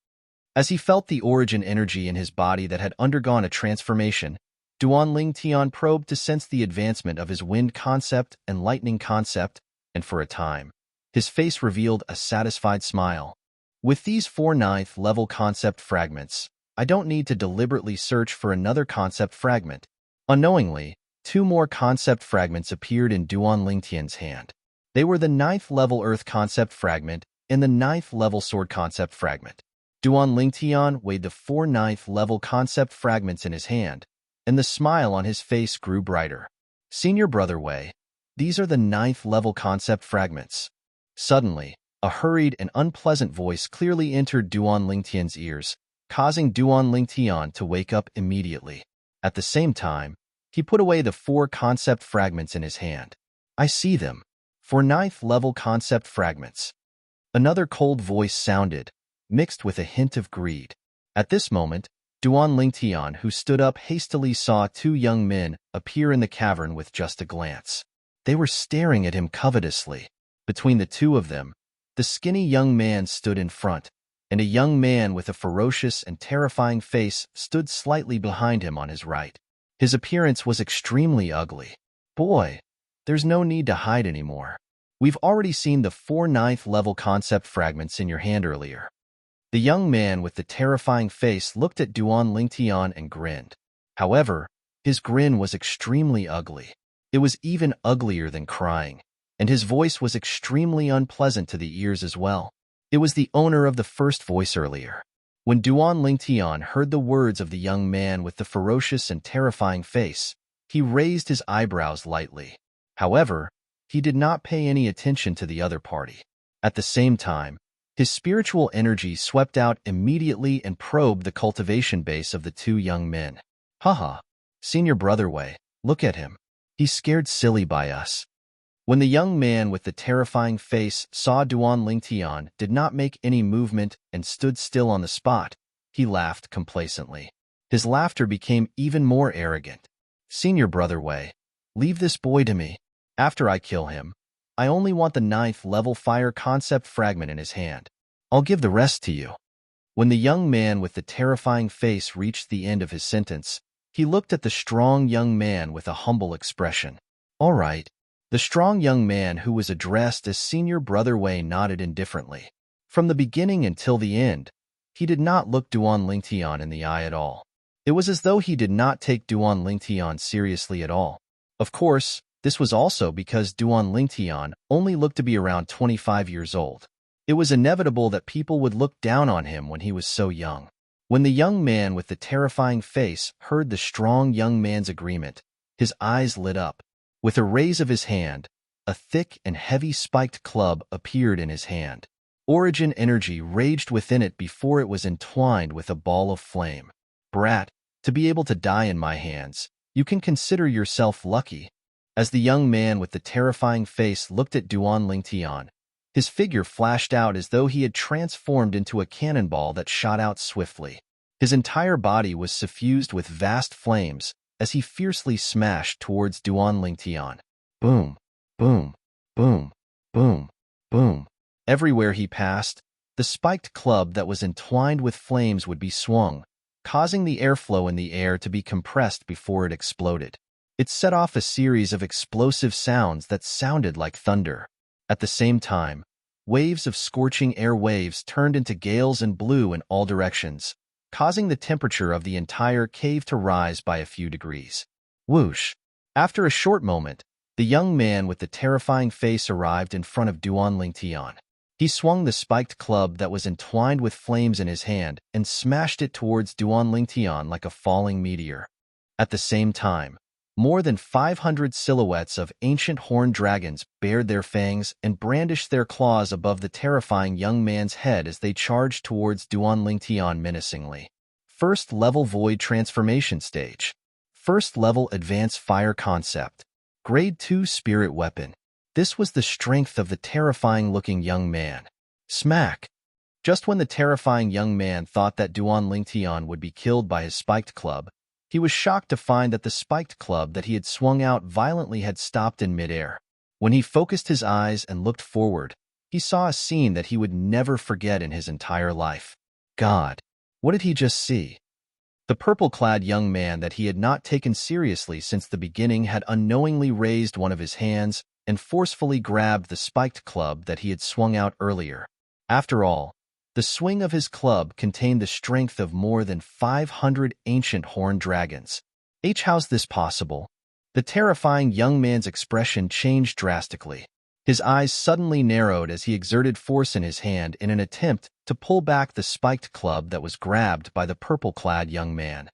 A: As he felt the origin energy in his body that had undergone a transformation, Duan Lingtian probed to sense the advancement of his wind concept and lightning concept, and for a time, his face revealed a satisfied smile. With these 4 9th-level concept fragments, I don't need to deliberately search for another concept fragment. Unknowingly, 2 more concept fragments appeared in Duan Lingtian's hand. They were the 9th-level Earth concept fragment and the 9th-level Sword concept fragment. Duan Lingtian weighed the 4 9th-level concept fragments in his hand, and the smile on his face grew brighter. Senior Brother Wei, these are the 9th-level concept fragments. Suddenly, a hurried and unpleasant voice clearly entered Duan Lingtian's ears, causing Duan Lingtian to wake up immediately. At the same time, he put away the 4 concept fragments in his hand. I see them. 4 9th-level concept fragments. Another cold voice sounded, mixed with a hint of greed. At this moment, Duan Lingtian, who stood up hastily, saw 2 young men appear in the cavern with just a glance. They were staring at him covetously. Between the 2 of them, the skinny young man stood in front, and a young man with a ferocious and terrifying face stood slightly behind him on his right. His appearance was extremely ugly. Boy, there's no need to hide anymore. We've already seen the 4 9th-level concept fragments in your hand earlier. The young man with the terrifying face looked at Duan Lingtian and grinned. However, his grin was extremely ugly. It was even uglier than crying, and his voice was extremely unpleasant to the ears as well. It was the owner of the first voice earlier. When Duan Lingtian heard the words of the young man with the ferocious and terrifying face, he raised his eyebrows lightly. However, he did not pay any attention to the other party. At the same time, his spiritual energy swept out immediately and probed the cultivation base of the 2 young men. Haha, Senior Brother Wei, look at him. He's scared silly by us. When the young man with the terrifying face saw Duan Lingtian did not make any movement and stood still on the spot, he laughed complacently. His laughter became even more arrogant. Senior Brother Wei, leave this boy to me. After I kill him, I only want the 9th-level fire concept fragment in his hand. I'll give the rest to you. When the young man with the terrifying face reached the end of his sentence, he looked at the strong young man with a humble expression. All right. The strong young man who was addressed as Senior Brother Wei nodded indifferently. From the beginning until the end, he did not look Duan Lingtian in the eye at all. It was as though he did not take Duan Lingtian seriously at all. Of course, this was also because Duan Lingtian only looked to be around 25 years old. It was inevitable that people would look down on him when he was so young. When the young man with the terrifying face heard the strong young man's agreement, his eyes lit up. With a raise of his hand, a thick and heavy spiked club appeared in his hand. Origin energy raged within it before it was entwined with a ball of flame. Brat, to be able to die in my hands, you can consider yourself lucky. As the young man with the terrifying face looked at Duan Lingtian, his figure flashed out as though he had transformed into a cannonball that shot out swiftly. His entire body was suffused with vast flames as he fiercely smashed towards Duan Lingtian. Boom, boom, boom, boom, boom. Everywhere he passed, the spiked club that was entwined with flames would be swung, causing the airflow in the air to be compressed before it exploded. It set off a series of explosive sounds that sounded like thunder. At the same time, waves of scorching air waves turned into gales and blew in all directions, causing the temperature of the entire cave to rise by a few degrees. Whoosh! After a short moment, the young man with the terrifying face arrived in front of Duan Lingtian. He swung the spiked club that was entwined with flames in his hand and smashed it towards Duan Lingtian like a falling meteor. At the same time, more than 500 silhouettes of ancient horned dragons bared their fangs and brandished their claws above the terrifying young man's head as they charged towards Duan Lingtian menacingly. First Level Void Transformation Stage. First Level Advanced Fire Concept. Grade 2 Spirit Weapon. This was the strength of the terrifying-looking young man. Smack! Just when the terrifying young man thought that Duan Lingtian would be killed by his spiked club, he was shocked to find that the spiked club that he had swung out violently had stopped in midair. When he focused his eyes and looked forward, he saw a scene that he would never forget in his entire life. God, what did he just see? The purple-clad young man that he had not taken seriously since the beginning had unknowingly raised one of his hands and forcefully grabbed the spiked club that he had swung out earlier. After all, the swing of his club contained the strength of more than 500 ancient horned dragons. How's this possible? The terrifying young man's expression changed drastically. His eyes suddenly narrowed as he exerted force in his hand in an attempt to pull back the spiked club that was grabbed by the purple-clad young man.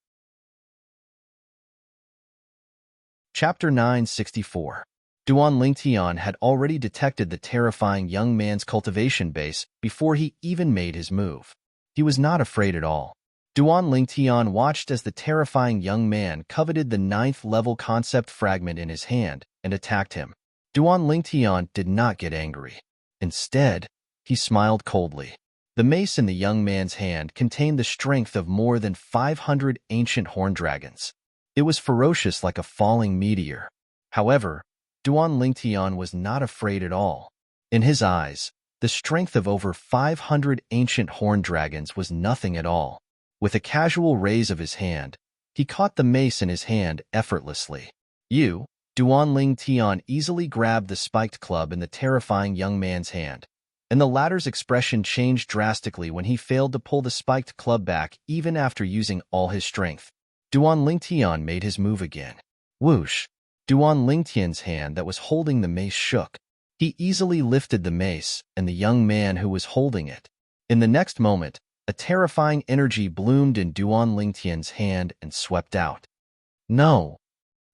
A: Chapter 964. Duan Lingtian had already detected the terrifying young man's cultivation base before he even made his move. He was not afraid at all. Duan Lingtian watched as the terrifying young man coveted the 9th level concept fragment in his hand and attacked him. Duan Lingtian did not get angry. Instead, he smiled coldly. The mace in the young man's hand contained the strength of more than 500 ancient horned dragons. It was ferocious like a falling meteor. However, Duan Lingtian was not afraid at all. In his eyes, the strength of over 500 ancient horned dragons was nothing at all. With a casual raise of his hand, he caught the mace in his hand effortlessly. Duan Lingtian easily grabbed the spiked club in the terrifying young man's hand, and the latter's expression changed drastically when he failed to pull the spiked club back even after using all his strength. Duan Lingtian made his move again. Whoosh! Duan Lingtian's hand that was holding the mace shook. He easily lifted the mace and the young man who was holding it. In the next moment, a terrifying energy bloomed in Duan Lingtian's hand and swept out. No!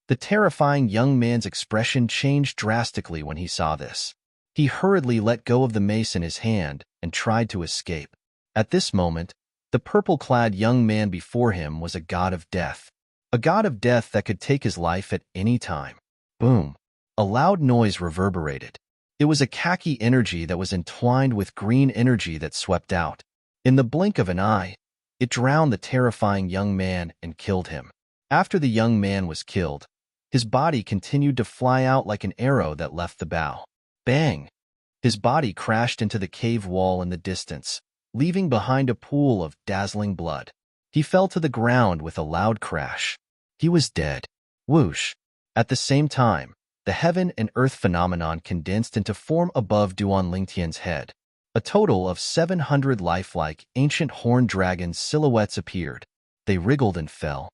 A: The terrifying young man's expression changed drastically when he saw this. He hurriedly let go of the mace in his hand and tried to escape. At this moment, the purple-clad young man before him was a god of death. A god of death that could take his life at any time. Boom! A loud noise reverberated. It was a khaki energy that was entwined with green energy that swept out. In the blink of an eye, it drowned the terrifying young man and killed him. After the young man was killed, his body continued to fly out like an arrow that left the bow. Bang! His body crashed into the cave wall in the distance, leaving behind a pool of dazzling blood. He fell to the ground with a loud crash. He was dead. Whoosh! At the same time, the heaven and earth phenomenon condensed into form above Duan Lingtian's head. A total of 700 lifelike, ancient horned dragon silhouettes appeared. They wriggled and fell.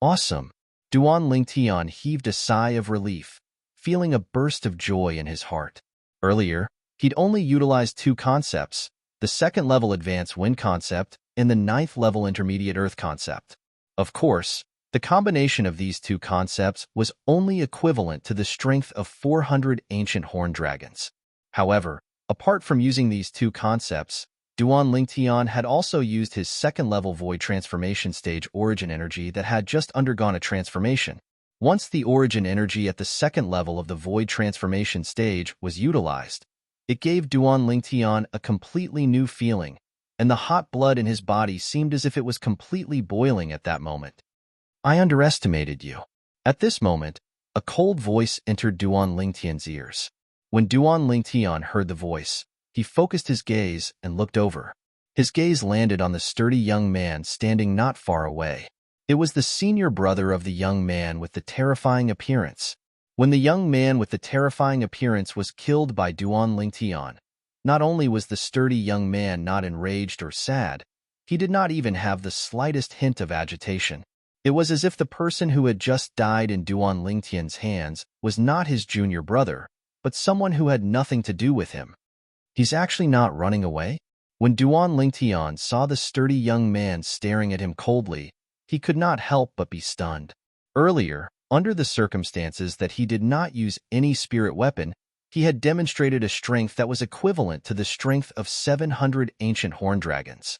A: Awesome! Duan Lingtian heaved a sigh of relief, feeling a burst of joy in his heart. Earlier, he'd only utilized 2 concepts, the 2nd level advanced wind concept and the 9th level intermediate earth concept. Of course, the combination of these 2 concepts was only equivalent to the strength of 400 ancient horned dragons. However, apart from using these 2 concepts, Duan Lingtian had also used his 2nd level void transformation stage origin energy that had just undergone a transformation. Once the origin energy at the 2nd level of the void transformation stage was utilized, it gave Duan Lingtian a completely new feeling, and the hot blood in his body seemed as if it was completely boiling at that moment. I underestimated you. At this moment, a cold voice entered Duan Lingtian's ears. When Duan Lingtian heard the voice, he focused his gaze and looked over. His gaze landed on the sturdy young man standing not far away. It was the senior brother of the young man with the terrifying appearance. When the young man with the terrifying appearance was killed by Duan Lingtian, not only was the sturdy young man not enraged or sad, he did not even have the slightest hint of agitation. It was as if the person who had just died in Duan Lingtian's hands was not his junior brother, but someone who had nothing to do with him. He's actually not running away? When Duan Lingtian saw the sturdy young man staring at him coldly, he could not help but be stunned. Earlier, under the circumstances that he did not use any spirit weapon, he had demonstrated a strength that was equivalent to the strength of 700 ancient horn dragons.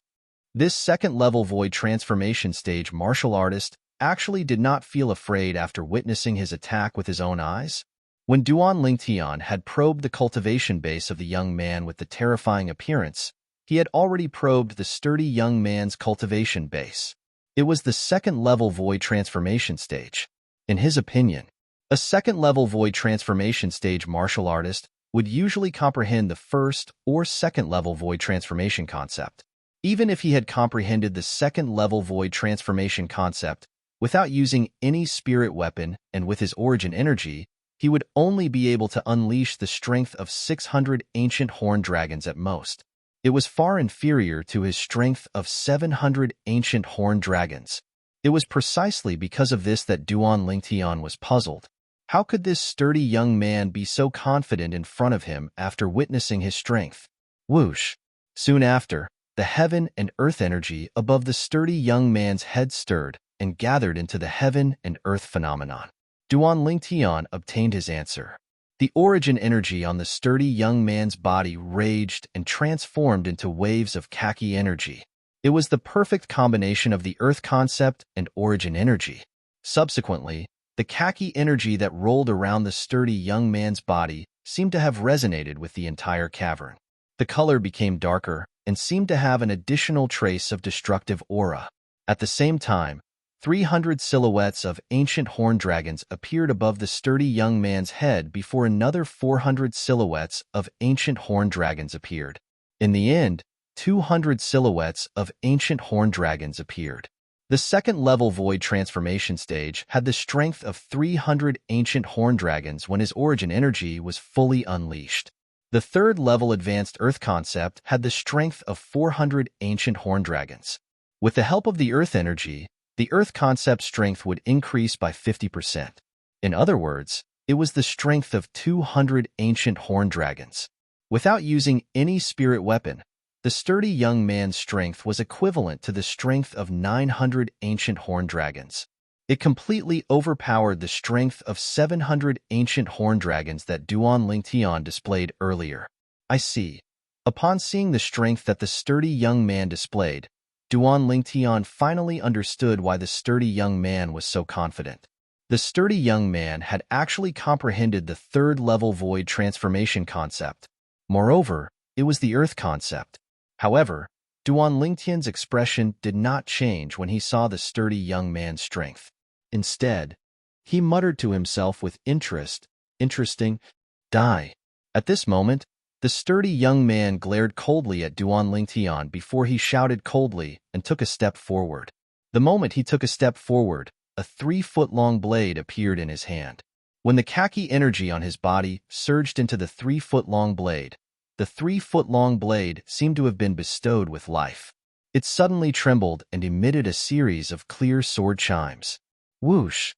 A: This second-level void transformation stage martial artist actually did not feel afraid after witnessing his attack with his own eyes. When Duan Lingtian had probed the cultivation base of the young man with the terrifying appearance, he had already probed the sturdy young man's cultivation base. It was the second-level void transformation stage. In his opinion, a second-level void transformation stage martial artist would usually comprehend the first or second-level void transformation concept. Even if he had comprehended the second-level void transformation concept without using any spirit weapon and with his origin energy, he would only be able to unleash the strength of 600 ancient horn dragons at most. It was far inferior to his strength of 700 ancient horn dragons. It was precisely because of this that Duan Lingtian was puzzled. How could this sturdy young man be so confident in front of him after witnessing his strength? Whoosh! Soon after, the heaven and earth energy above the sturdy young man's head stirred and gathered into the heaven and earth phenomenon. Duan Lingtian obtained his answer. The origin energy on the sturdy young man's body raged and transformed into waves of khaki energy. It was the perfect combination of the earth concept and origin energy. Subsequently, the khaki energy that rolled around the sturdy young man's body seemed to have resonated with the entire cavern. The color became darker and seemed to have an additional trace of destructive aura. At the same time, 300 silhouettes of ancient horn dragons appeared above the sturdy young man's head before another 400 silhouettes of ancient horn dragons appeared. In the end, 200 silhouettes of ancient horn dragons appeared. The second-level void transformation stage had the strength of 300 ancient horn dragons when his origin energy was fully unleashed. The third-level advanced earth concept had the strength of 400 ancient horn dragons. With the help of the earth energy, the earth concept strength would increase by 50%. In other words, it was the strength of 200 ancient horn dragons. Without using any spirit weapon, the sturdy young man's strength was equivalent to the strength of 900 ancient horn dragons. It completely overpowered the strength of 700 ancient horn dragons that Duan Lingtian displayed earlier. I see. Upon seeing the strength that the sturdy young man displayed, Duan Lingtian finally understood why the sturdy young man was so confident. The sturdy young man had actually comprehended the third-level void transformation concept. Moreover, it was the earth concept. However, Duan Lingtian's expression did not change when he saw the sturdy young man's strength. Instead, he muttered to himself with interest, "Interesting. Die." At this moment, the sturdy young man glared coldly at Duan Lingtian before he shouted coldly and took a step forward. The moment he took a step forward, a 3-foot-long blade appeared in his hand. When the khaki energy on his body surged into the 3-foot-long blade, the 3-foot-long blade seemed to have been bestowed with life. It suddenly trembled and emitted a series of clear sword chimes. Whoosh!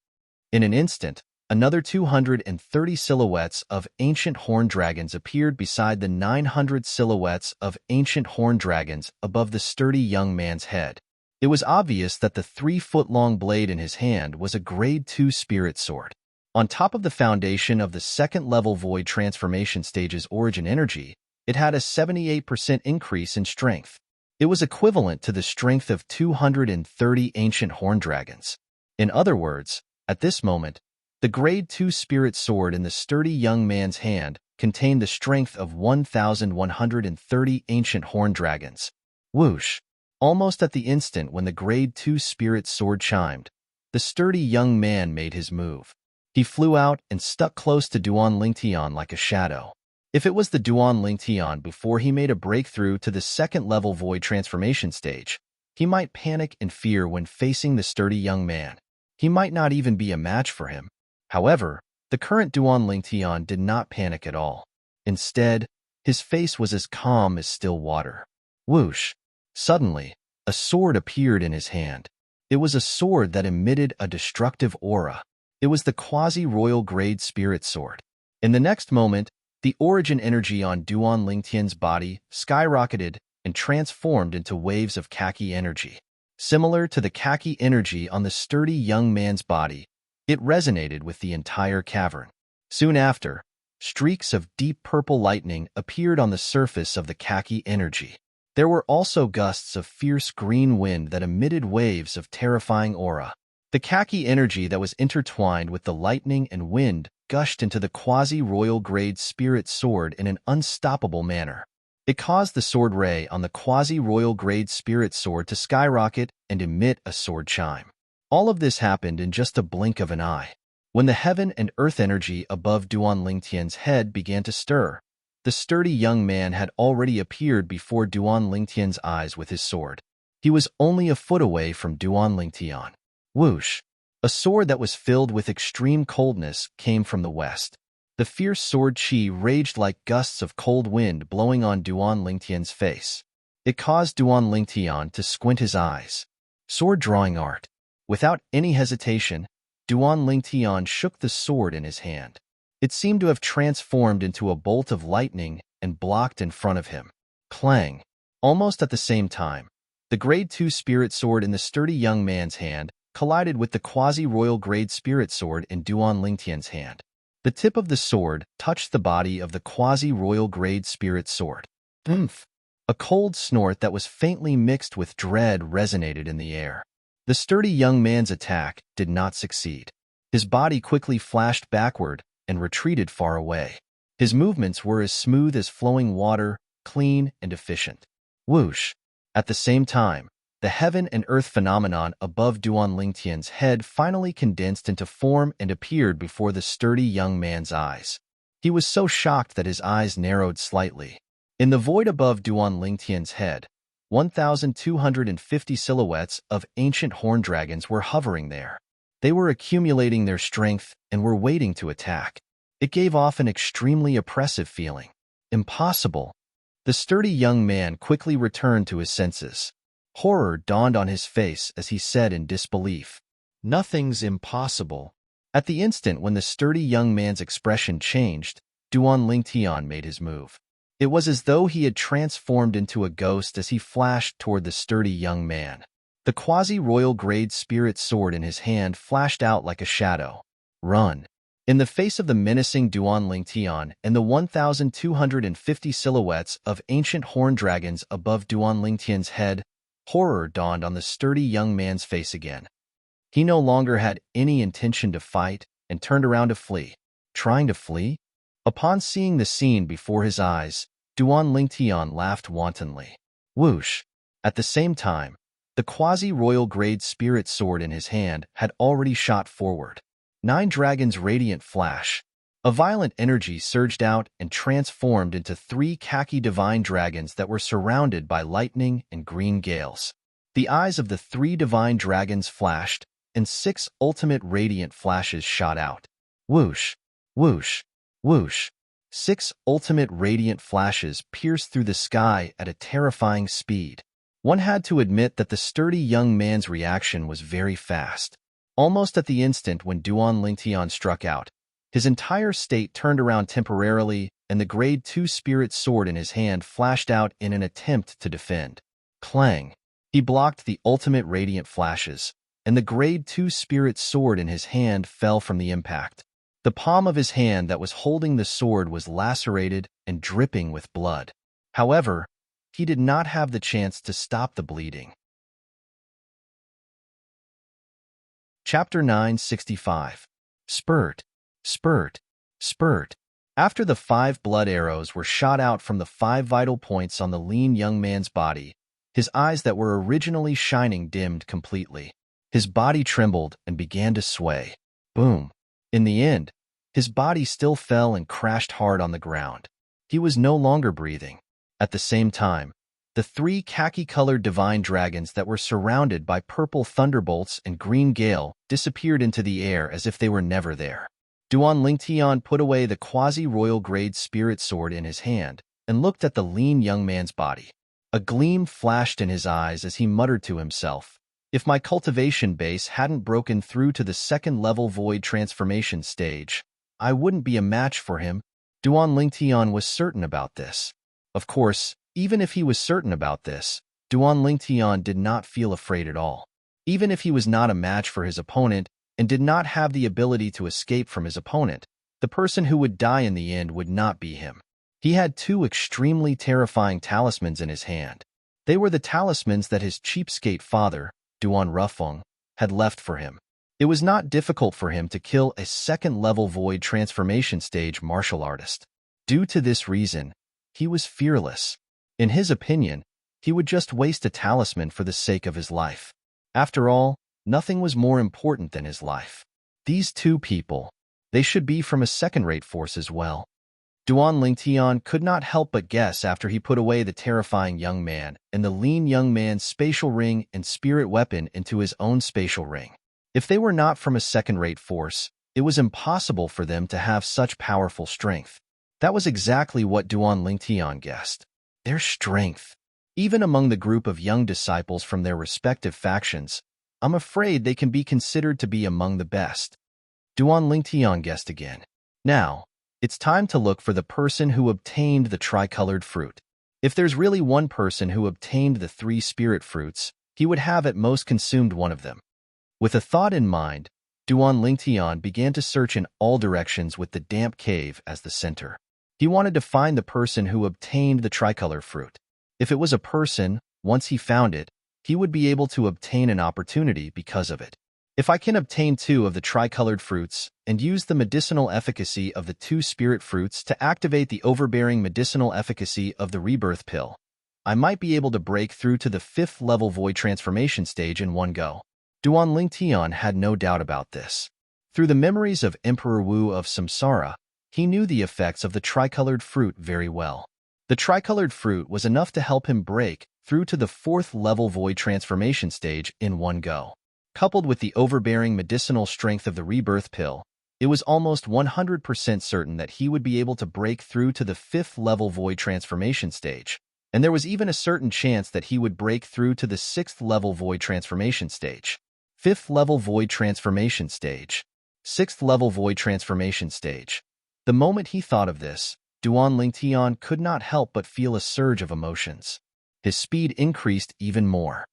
A: In an instant, another 230 silhouettes of ancient horn dragons appeared beside the 900 silhouettes of ancient horn dragons above the sturdy young man's head. It was obvious that the 3-foot-long blade in his hand was a Grade 2 spirit sword. On top of the foundation of the second-level void transformation stage's origin energy, it had a 78% increase in strength. It was equivalent to the strength of 230 ancient horn dragons. In other words, at this moment, the Grade 2 spirit sword in the sturdy young man's hand contained the strength of 1,130 ancient horn dragons. Whoosh! Almost at the instant when the Grade 2 spirit sword chimed, the sturdy young man made his move. He flew out and stuck close to Duan Lingtian like a shadow. If it was the Duan Lingtian before he made a breakthrough to the second-level void transformation stage, He might panic in fear when facing the sturdy young man. He might not even be a match for him. However, the current Duan Lingtian did not panic at all. Instead, his face was as calm as still water. Whoosh! Suddenly, a sword appeared in his hand. It was a sword that emitted a destructive aura. It was the quasi-royal grade spirit sword. In the next moment, the origin energy on Duan Lingtian's body skyrocketed and transformed into waves of khaki energy. Similar to the khaki energy on the sturdy young man's body, it resonated with the entire cavern. Soon after, streaks of deep purple lightning appeared on the surface of the khaki energy. There were also gusts of fierce green wind that emitted waves of terrifying aura. The khaki energy that was intertwined with the lightning and wind gushed into the quasi-royal grade spirit sword in an unstoppable manner. It caused the sword ray on the quasi-royal grade spirit sword to skyrocket and emit a sword chime. All of this happened in just a blink of an eye. When the heaven and earth energy above Duan Lingtian's head began to stir, the sturdy young man had already appeared before Duan Lingtian's eyes with his sword. He was only a foot away from Duan Lingtian. Whoosh! A sword that was filled with extreme coldness came from the west. The fierce sword chi raged like gusts of cold wind blowing on Duan Lingtian's face. It caused Duan Lingtian to squint his eyes. Sword drawing art. Without any hesitation, Duan Lingtian shook the sword in his hand. It seemed to have transformed into a bolt of lightning and blocked in front of him. Clang! Almost at the same time, the Grade 2 spirit sword in the sturdy young man's hand collided with the quasi-royal grade spirit sword in Duan Lingtian's hand. The tip of the sword touched the body of the quasi-royal grade spirit sword. Oomph! A cold snort that was faintly mixed with dread resonated in the air. The sturdy young man's attack did not succeed. His body quickly flashed backward and retreated far away. His movements were as smooth as flowing water, clean and efficient. Whoosh! At the same time, the heaven and earth phenomenon above Duan Lingtian's head finally condensed into form and appeared before the sturdy young man's eyes. He was so shocked that his eyes narrowed slightly. In the void above Duan Lingtian's head, 1,250 silhouettes of ancient horn dragons were hovering there. They were accumulating their strength and were waiting to attack. It gave off an extremely oppressive feeling. Impossible. The sturdy young man quickly returned to his senses. Horror dawned on his face as he said in disbelief, "Nothing's impossible." At the instant when the sturdy young man's expression changed, Duan Lingtian made his move. It was as though he had transformed into a ghost as he flashed toward the sturdy young man. The quasi-royal grade spirit sword in his hand flashed out like a shadow. Run! In the face of the menacing Duan Lingtian and the 1,250 silhouettes of ancient horn dragons above Duan Lingtian's head, horror dawned on the sturdy young man's face again. He no longer had any intention to fight and turned around to flee. Trying to flee? Upon seeing the scene before his eyes, Duan Lingtian laughed wantonly. Whoosh! At the same time, the quasi-royal grade spirit sword in his hand had already shot forward. 9 dragons' radiant flash. A violent energy surged out and transformed into 3 khaki divine dragons that were surrounded by lightning and green gales. The eyes of the 3 divine dragons flashed, and 6 ultimate radiant flashes shot out. Whoosh! Whoosh! Whoosh! 6 ultimate radiant flashes pierced through the sky at a terrifying speed. One had to admit that the sturdy young man's reaction was very fast. Almost at the instant when Duan Lingtian struck out, his entire state turned around temporarily, and the Grade 2 spirit sword in his hand flashed out in an attempt to defend. Clang! He blocked the ultimate radiant flashes, and the Grade 2 spirit sword in his hand fell from the impact. The palm of his hand that was holding the sword was lacerated and dripping with blood. However, he did not have the chance to stop the bleeding. Chapter 965. Spurt, Spurt, Spurt. After the 5 blood arrows were shot out from the 5 vital points on the lean young man's body, his eyes that were originally shining dimmed completely. His body trembled and began to sway. Boom. In the end, his body still fell and crashed hard on the ground. He was no longer breathing. At the same time, The three khaki-colored divine dragons that were surrounded by purple thunderbolts and green gale disappeared into the air as if they were never there. Duan Lingtian put away the quasi-royal grade spirit sword in his hand and looked at the lean young man's body. A gleam flashed in his eyes as he muttered to himself, "If my cultivation base hadn't broken through to the second-level void transformation stage, I wouldn't be a match for him." Duan Lingtian was certain about this. Of course, even if he was certain about this, Duan Lingtian did not feel afraid at all. Even if he was not a match for his opponent and did not have the ability to escape from his opponent, the person who would die in the end would not be him. He had two extremely terrifying talismans in his hand. They were the talismans that his cheapskate father, Duan Rufeng, had left for him. It was not difficult for him to kill a second-level void transformation stage martial artist. Due to this reason, he was fearless. In his opinion, he would just waste a talisman for the sake of his life. After all, nothing was more important than his life. These two people, they should be from a second-rate force as well. Duan Lingtian could not help but guess after he put away the terrifying young man and the lean young man's spatial ring and spirit weapon into his own spatial ring. If they were not from a second-rate force, it was impossible for them to have such powerful strength. That was exactly what Duan Lingtian guessed. Their strength. Even among the group of young disciples from their respective factions, I'm afraid they can be considered to be among the best. Duan Lingtian guessed again. Now, it's time to look for the person who obtained the tricolored fruit. If there's really one person who obtained the three spirit fruits, he would have at most consumed one of them. With a thought in mind, Duan Lingtian began to search in all directions with the damp cave as the center. He wanted to find the person who obtained the tricolor fruit. If it was a person, once he found it, he would be able to obtain an opportunity because of it. If I can obtain 2 of the tricolored fruits and use the medicinal efficacy of the 2 spirit fruits to activate the overbearing medicinal efficacy of the rebirth pill, I might be able to break through to the 5th level void transformation stage in one go. Duan Lingtian had no doubt about this. Through the memories of Emperor Wu of Samsara, he knew the effects of the tricolored fruit very well. The tricolored fruit was enough to help him break through to the 4th level void transformation stage in one go. Coupled with the overbearing medicinal strength of the rebirth pill, it was almost 100% certain that he would be able to break through to the 5th level void transformation stage, and there was even a certain chance that he would break through to the 6th level void transformation stage. 5th level void transformation stage. 6th level void transformation stage. The moment he thought of this, Duan Lingtian could not help but feel a surge of emotions. His speed increased even more.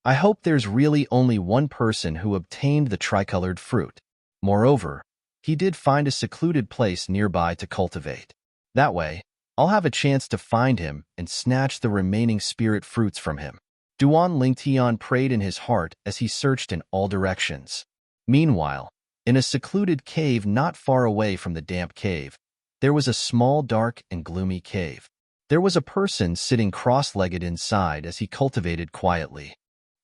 A: I hope there's really only one person who obtained the tricolored fruit. Moreover, he did find a secluded place nearby to cultivate. That way, I'll have a chance to find him and snatch the remaining spirit fruits from him. Duan Lingtian prayed in his heart as he searched in all directions. Meanwhile, in a secluded cave not far away from the damp cave, there was a small, dark, and gloomy cave. There was a person sitting cross-legged inside as he cultivated quietly.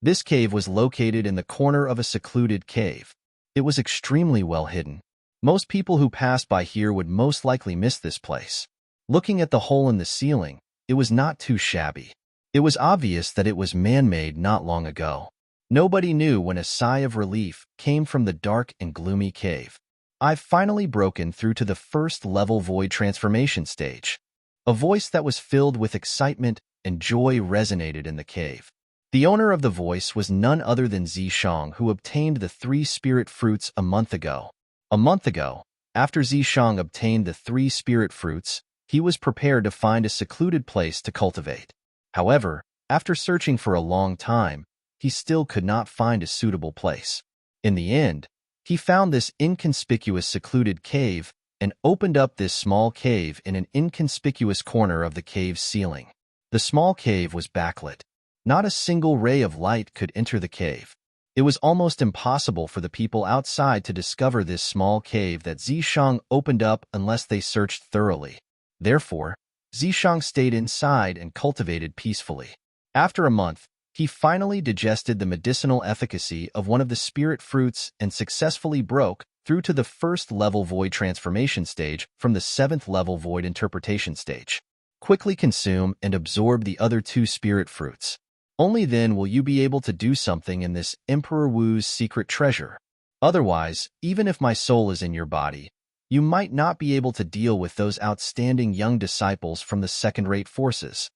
A: This cave was located in the corner of a secluded cave. It was extremely well hidden. Most people who passed by here would most likely miss this place. Looking at the hole in the ceiling, it was not too shabby. It was obvious that it was man-made not long ago. Nobody knew when a sigh of relief came from the dark and gloomy cave. I've finally broken through to the 1st level void transformation stage. A voice that was filled with excitement and joy resonated in the cave. The owner of the voice was none other than Zishang, who obtained the 3 spirit fruits a month ago. A month ago, after Zishang obtained the 3 spirit fruits, he was prepared to find a secluded place to cultivate. However, after searching for a long time, he still could not find a suitable place. In the end, he found this inconspicuous secluded cave and opened up this small cave in an inconspicuous corner of the cave's ceiling. The small cave was backlit. Not a single ray of light could enter the cave. It was almost impossible for the people outside to discover this small cave that Zishang opened up unless they searched thoroughly. Therefore, Zishang stayed inside and cultivated peacefully. After a month, he finally digested the medicinal efficacy of one of the spirit fruits and successfully broke through to the 1st level void transformation stage from the 7th level void interpretation stage. Quickly consume and absorb the other two spirit fruits. Only then will you be able to do something in this Emperor Wu's secret treasure. Otherwise, even if my soul is in your body, you might not be able to deal with those outstanding young disciples from the second-rate forces.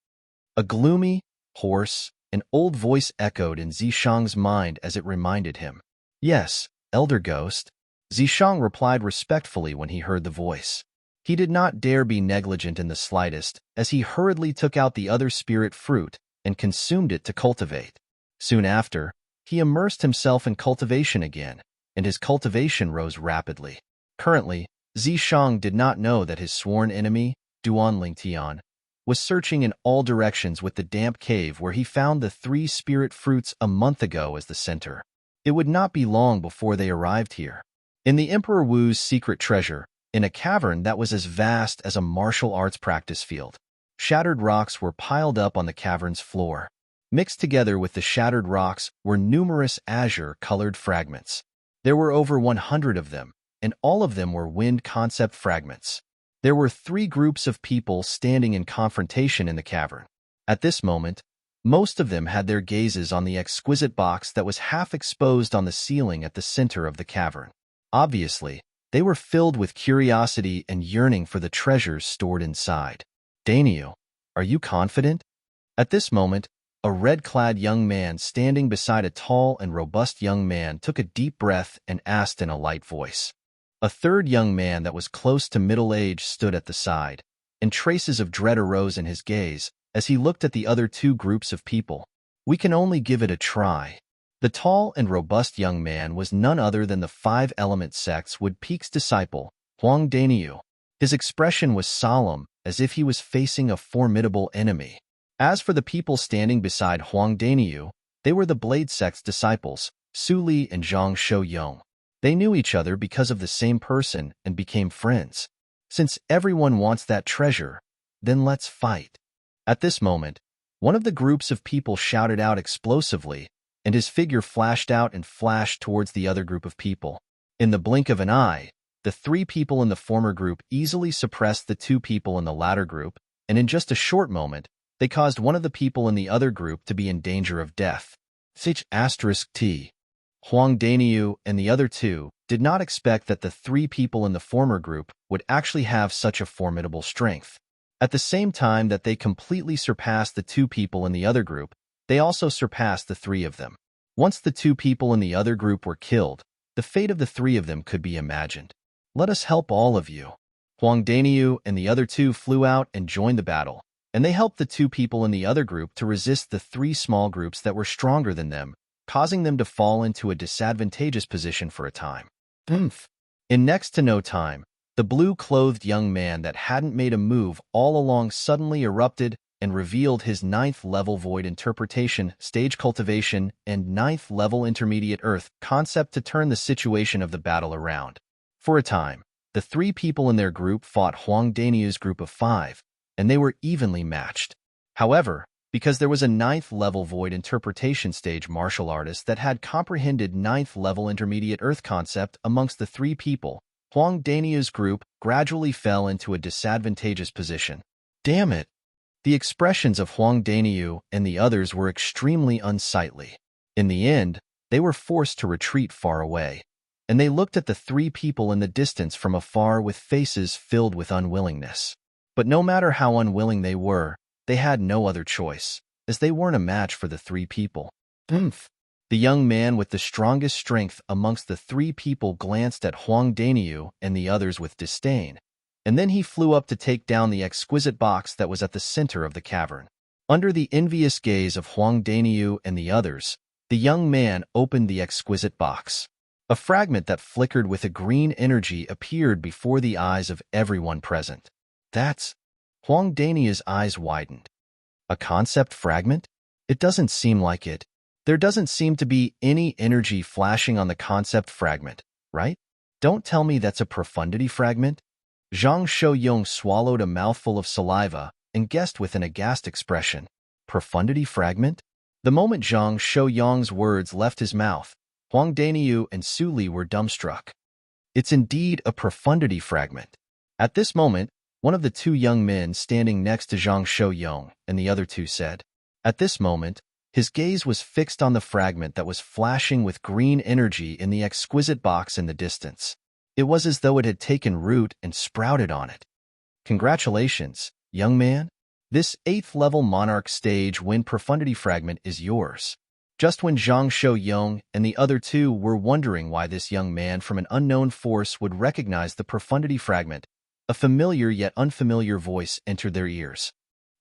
A: A gloomy, hoarse, and old voice echoed in Zishang's mind as it reminded him. Yes, Elder Ghost. Zishang replied respectfully when he heard the voice. He did not dare be negligent in the slightest, as he hurriedly took out the other spirit fruit and consumed it to cultivate. Soon after, he immersed himself in cultivation again, and his cultivation rose rapidly. Currently, Zishang did not know that his sworn enemy, Duan Lingtian, was searching in all directions with the damp cave where he found the 3 spirit fruits a month ago as the center. It would not be long before they arrived here. In the Emperor Wu's secret treasure, in a cavern that was as vast as a martial arts practice field, shattered rocks were piled up on the cavern's floor. Mixed together with the shattered rocks were numerous azure-colored fragments. There were over 100 of them, and all of them were wind concept fragments. There were 3 groups of people standing in confrontation in the cavern. At this moment, most of them had their gazes on the exquisite box that was half exposed on the ceiling at the center of the cavern. Obviously, they were filled with curiosity and yearning for the treasures stored inside. Daniel, are you confident? At this moment, a red-clad young man standing beside a tall and robust young man took a deep breath and asked in a light voice. A third young man that was close to middle age stood at the side, and traces of dread arose in his gaze as he looked at the other 2 groups of people. We can only give it a try. The tall and robust young man was none other than the 5-element sect's Wood Peak's disciple, Huang Daniu. His expression was solemn, as if he was facing a formidable enemy. As for the people standing beside Huang Daniu, they were the Blade sect's disciples, Su Li and Zhang Shouyong. They knew each other because of the same person and became friends. Since everyone wants that treasure, then let's fight. At this moment, one of the groups of people shouted out explosively, and his figure flashed out and flashed towards the other group of people. In the blink of an eye, the 3 people in the former group easily suppressed the 2 people in the latter group, and in just a short moment, they caused one of the people in the other group to be in danger of death. T. Huang Daniu and the other 2 did not expect that the 3 people in the former group would actually have such a formidable strength. At the same time that they completely surpassed the 2 people in the other group, they also surpassed the 3 of them. Once the 2 people in the other group were killed, the fate of the 3 of them could be imagined. Let us help all of you. Huang Daniu and the other 2 flew out and joined the battle, and they helped the 2 people in the other group to resist the 3 small groups that were stronger than them, causing them to fall into a disadvantageous position for a time. In next to no time, the blue-clothed young man that hadn't made a move all along suddenly erupted and revealed his 9th-level Void Interpretation, Stage Cultivation, and 9th-level Intermediate Earth concept to turn the situation of the battle around. For a time, the 3 people in their group fought Huang Daniu's group of 5, and they were evenly matched. However, because there was a 9th-level Void Interpretation stage martial artist that had comprehended 9th-level Intermediate Earth concept amongst the 3 people, Huang Daniu's group gradually fell into a disadvantageous position. Damn it! The expressions of Huang Daniu and the others were extremely unsightly. In the end, they were forced to retreat far away, and they looked at the 3 people in the distance from afar with faces filled with unwillingness. But no matter how unwilling they were, they had no other choice, as they weren't a match for the 3 people. The young man with the strongest strength amongst the 3 people glanced at Huang Daniu and the others with disdain, and then he flew up to take down the exquisite box that was at the center of the cavern. Under the envious gaze of Huang Daniu and the others, the young man opened the exquisite box. A fragment that flickered with a green energy appeared before the eyes of everyone present. That's... Huang Daniu's eyes widened. A concept fragment? It doesn't seem like it. There doesn't seem to be any energy flashing on the concept fragment, right? Don't tell me that's a profundity fragment? Zhang Shouyong swallowed a mouthful of saliva and guessed with an aghast expression. Profundity fragment? The moment Zhang Shouyong's words left his mouth, Huang Daniu and Su Li were dumbstruck. It's indeed a profundity fragment. At this moment, one of the two young men standing next to Zhang Shouyong and the other two said. At this moment, his gaze was fixed on the fragment that was flashing with green energy in the exquisite box in the distance. It was as though it had taken root and sprouted on it. Congratulations, young man. This 8th-level Monarch Stage Wind Profundity Fragment is yours. Just when Zhang Shouyong and the other two were wondering why this young man from an unknown force would recognize the Profundity Fragment, a familiar yet unfamiliar voice entered their ears.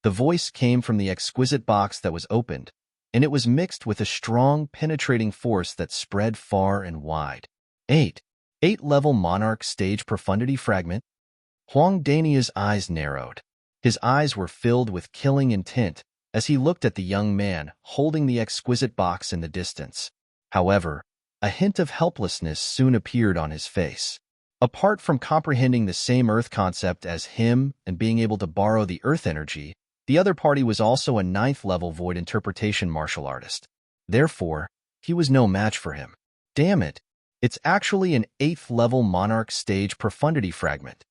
A: The voice came from the exquisite box that was opened, and it was mixed with a strong, penetrating force that spread far and wide. 8th-level Monarch Stage Profundity Fragment? Huang Dania's eyes narrowed. His eyes were filled with killing intent as he looked at the young man holding the exquisite box in the distance. However, a hint of helplessness soon appeared on his face. Apart from comprehending the same Earth concept as him and being able to borrow the Earth energy, the other party was also a 9th-level void interpretation martial artist. Therefore, he was no match for him. Damn it, it's actually an 8th-level Monarch Stage Profundity Fragment.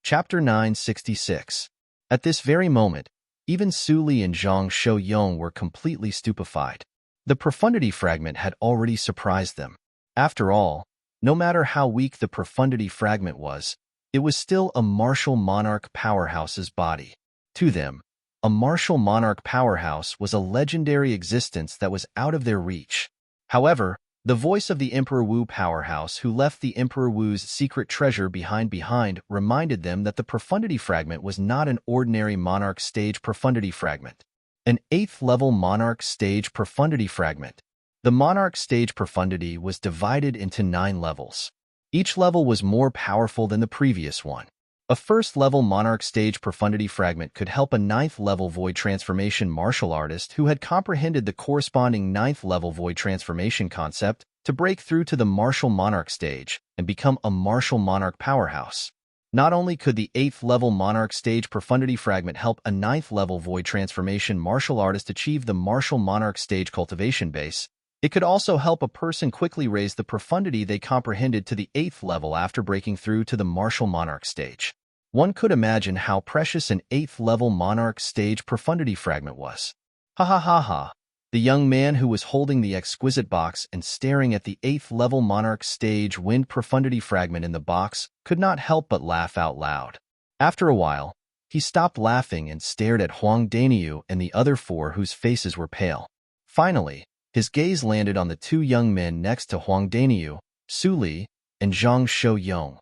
A: Chapter 966. At this very moment, even Su Li and Zhang Shouyong were completely stupefied. The profundity fragment had already surprised them. After all, no matter how weak the profundity fragment was, it was still a martial monarch powerhouse's body. To them, a martial monarch powerhouse was a legendary existence that was out of their reach. However, the voice of the Emperor Wu powerhouse who left the Emperor Wu's secret treasure behind reminded them that the profundity fragment was not an ordinary monarch stage profundity fragment. An 8th-level Monarch Stage Profundity Fragment. The Monarch Stage Profundity was divided into 9 levels. Each level was more powerful than the previous one. A 1st-level Monarch Stage Profundity Fragment could help a 9th-level Void Transformation martial artist who had comprehended the corresponding 9th-level Void Transformation concept to break through to the Martial Monarch stage and become a Martial Monarch powerhouse. Not only could the 8th-level Monarch Stage Profundity Fragment help a 9th-level Void Transformation martial artist achieve the Martial Monarch Stage cultivation base, it could also help a person quickly raise the profundity they comprehended to the 8th level after breaking through to the Martial Monarch stage. One could imagine how precious an 8th-level Monarch Stage Profundity Fragment was. Ha ha ha ha. The young man who was holding the exquisite box and staring at the 8th-level Monarch Stage Wind Profundity Fragment in the box could not help but laugh out loud. After a while, he stopped laughing and stared at Huang Daniu and the other 4 whose faces were pale. Finally, his gaze landed on the 2 young men next to Huang Daniu, Su Li, and Zhang Shouyong.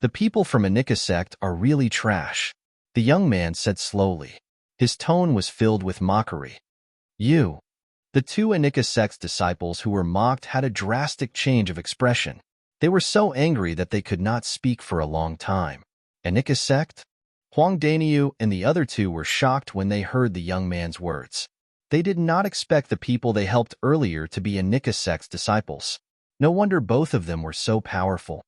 A: The people from Anika sect are really trash, the young man said slowly. His tone was filled with mockery. You. The 2 Anika sect's disciples who were mocked had a drastic change of expression. They were so angry that they could not speak for a long time. Anika sect? Huang Daniu and the other 2 were shocked when they heard the young man's words. They did not expect the people they helped earlier to be Anika sect's disciples. No wonder both of them were so powerful.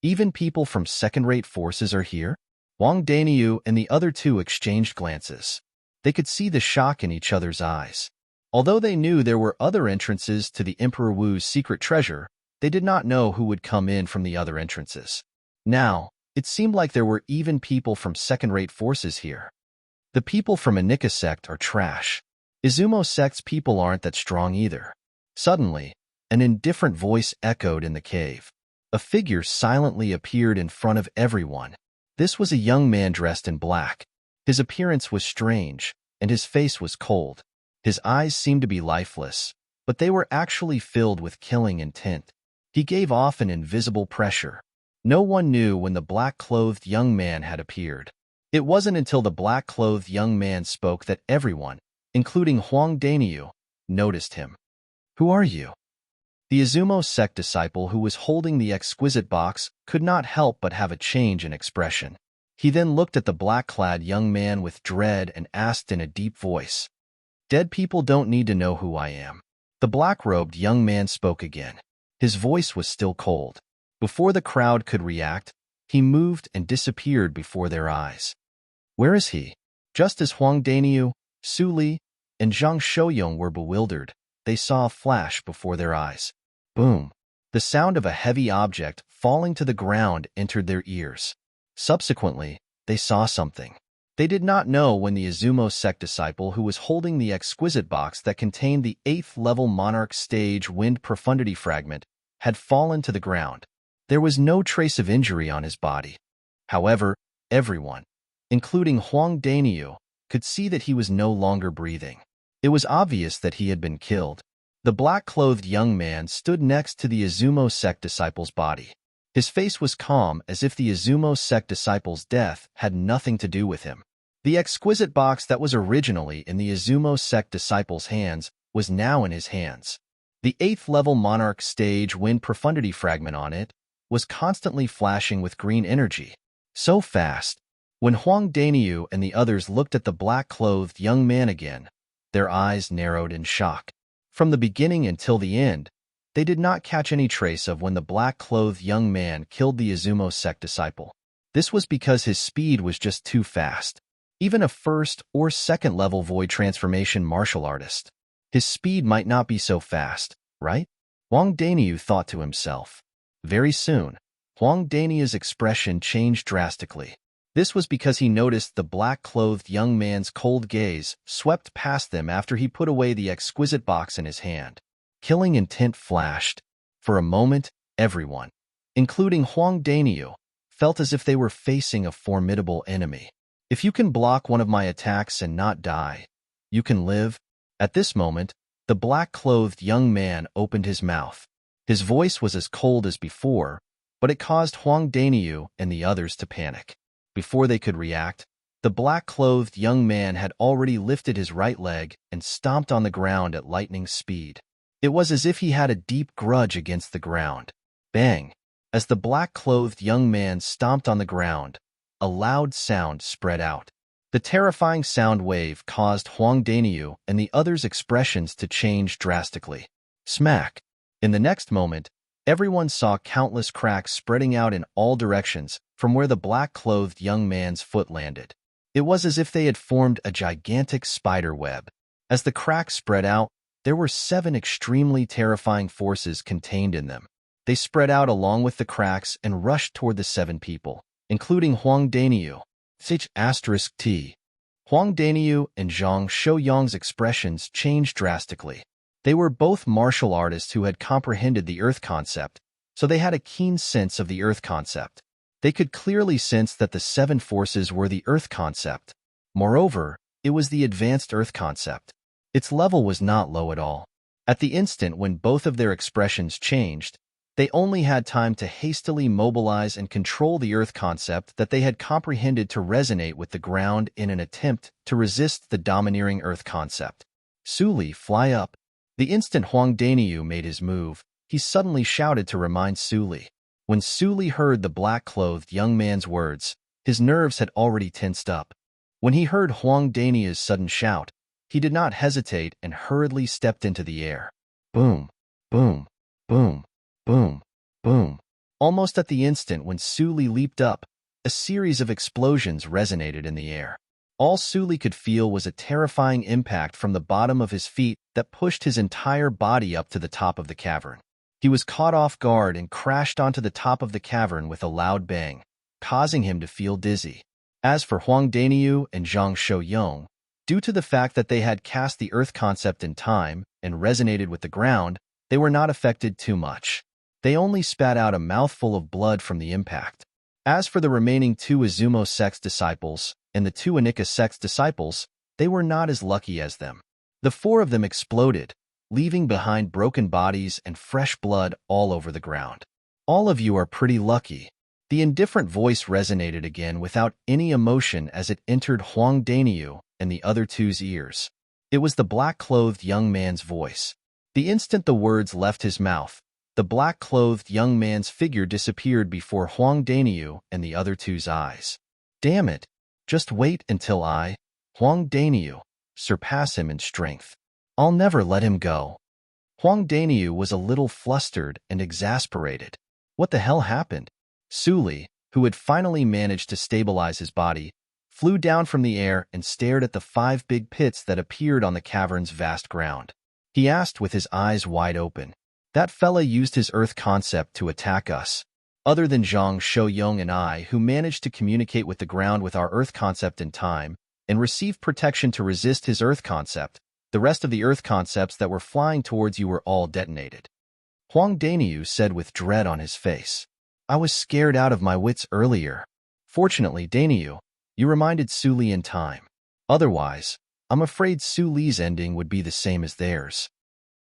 A: Even people from second-rate forces are here? Huang Daniu and the other 2 exchanged glances. They could see the shock in each other's eyes. Although they knew there were other entrances to the Emperor Wu's secret treasure, they did not know who would come in from the other entrances. Now, it seemed like there were even people from second-rate forces here. The people from Anika sect are trash. Izumo sect's people aren't that strong either. Suddenly, an indifferent voice echoed in the cave. A figure silently appeared in front of everyone. This was a young man dressed in black. His appearance was strange, and his face was cold. His eyes seemed to be lifeless, but they were actually filled with killing intent. He gave off an invisible pressure. No one knew when the black-clothed young man had appeared. It wasn't until the black-clothed young man spoke that everyone, including Huang Daniu, noticed him. Who are you? The Izumo sect disciple who was holding the exquisite box could not help but have a change in expression. He then looked at the black-clad young man with dread and asked in a deep voice, "Dead people don't need to know who I am." The black-robed young man spoke again. His voice was still cold. Before the crowd could react, he moved and disappeared before their eyes. Where is he? Just as Huang Daniu, Su Li, and Zhang Shouyong were bewildered, they saw a flash before their eyes. Boom! The sound of a heavy object falling to the ground entered their ears. Subsequently, they saw something. They did not know when the Izumo sect disciple who was holding the exquisite box that contained the 8th level Monarch Stage Wind Profundity fragment had fallen to the ground. There was no trace of injury on his body. However, everyone, including Huang Daniu, could see that he was no longer breathing. It was obvious that he had been killed. The black-clothed young man stood next to the Izumo sect disciple's body. His face was calm, as if the Izumo sect disciple's death had nothing to do with him. The exquisite box that was originally in the Izumo sect disciple's hands was now in his hands. The 8th level Monarch Stage Wind Profundity fragment on it was constantly flashing with green energy. So fast. When Huang Daniu and the others looked at the black-clothed young man again, their eyes narrowed in shock. From the beginning until the end, they did not catch any trace of when the black-clothed young man killed the Izumo sect disciple. This was because his speed was just too fast. Even a first or second level void transformation martial artist, his speed might not be so fast, right? Huang Daniu thought to himself. Very soon, Huang Daniu's expression changed drastically. This was because he noticed the black-clothed young man's cold gaze swept past them after he put away the exquisite box in his hand. Killing intent flashed. For a moment, everyone, including Huang Daniu, felt as if they were facing a formidable enemy. If you can block one of my attacks and not die, you can live. At this moment, the black-clothed young man opened his mouth. His voice was as cold as before, but it caused Huang Daniu and the others to panic. Before they could react, the black-clothed young man had already lifted his right leg and stomped on the ground at lightning speed. It was as if he had a deep grudge against the ground. Bang! As the black-clothed young man stomped on the ground, a loud sound spread out. The terrifying sound wave caused Huang Daniu and the others' expressions to change drastically. Smack! In the next moment, everyone saw countless cracks spreading out in all directions from where the black-clothed young man's foot landed. It was as if they had formed a gigantic spider web. As the cracks spread out, there were 7 extremely terrifying forces contained in them. They spread out along with the cracks and rushed toward the 7 people, including Huang Daniu. *T. Huang Daniu and Zhang Shouyang's expressions changed drastically. They were both martial artists who had comprehended the Earth concept, so they had a keen sense of the Earth concept. They could clearly sense that the 7 forces were the Earth concept. Moreover, it was the advanced Earth concept. Its level was not low at all. At the instant when both of their expressions changed, they only had time to hastily mobilize and control the Earth concept that they had comprehended to resonate with the ground in an attempt to resist the domineering Earth concept. Suli, fly up. The instant Huang Daniu made his move, he suddenly shouted to remind Suli. When Suli heard the black-clothed young man's words, his nerves had already tensed up. When he heard Huang Daniu's sudden shout, he did not hesitate and hurriedly stepped into the air. Boom, boom, boom, boom, boom. Almost at the instant when Suli leaped up, a series of explosions resonated in the air. All Suli could feel was a terrifying impact from the bottom of his feet that pushed his entire body up to the top of the cavern. He was caught off guard and crashed onto the top of the cavern with a loud bang, causing him to feel dizzy. As for Huang Daniu and Zhang Shouyang, due to the fact that they had cast the Earth concept in time and resonated with the ground, they were not affected too much. They only spat out a mouthful of blood from the impact. As for the remaining 2 Izumo sect disciples and the 2 Anika sect disciples, they were not as lucky as them. The 4 of them exploded, leaving behind broken bodies and fresh blood all over the ground. All of you are pretty lucky. The indifferent voice resonated again without any emotion as it entered Huang Daniu and the other 2's ears. It was the black-clothed young man's voice. The instant the words left his mouth, the black-clothed young man's figure disappeared before Huang Daniu and the other 2's eyes. Damn it! Just wait until I, Huang Daniu, surpass him in strength. I'll never let him go. Huang Daniu was a little flustered and exasperated. What the hell happened? Suli, who had finally managed to stabilize his body, flew down from the air and stared at the 5 big pits that appeared on the cavern's vast ground. He asked with his eyes wide open, "That fella used his Earth concept to attack us. Other than Zhang Shouyong and I, who managed to communicate with the ground with our Earth concept in time and received protection to resist his Earth concept, the rest of the Earth concepts that were flying towards you were all detonated. Huang Daniu said with dread on his face. I was scared out of my wits earlier. Fortunately, Daniu, you reminded Su Li in time. Otherwise, I'm afraid Su Li's ending would be the same as theirs.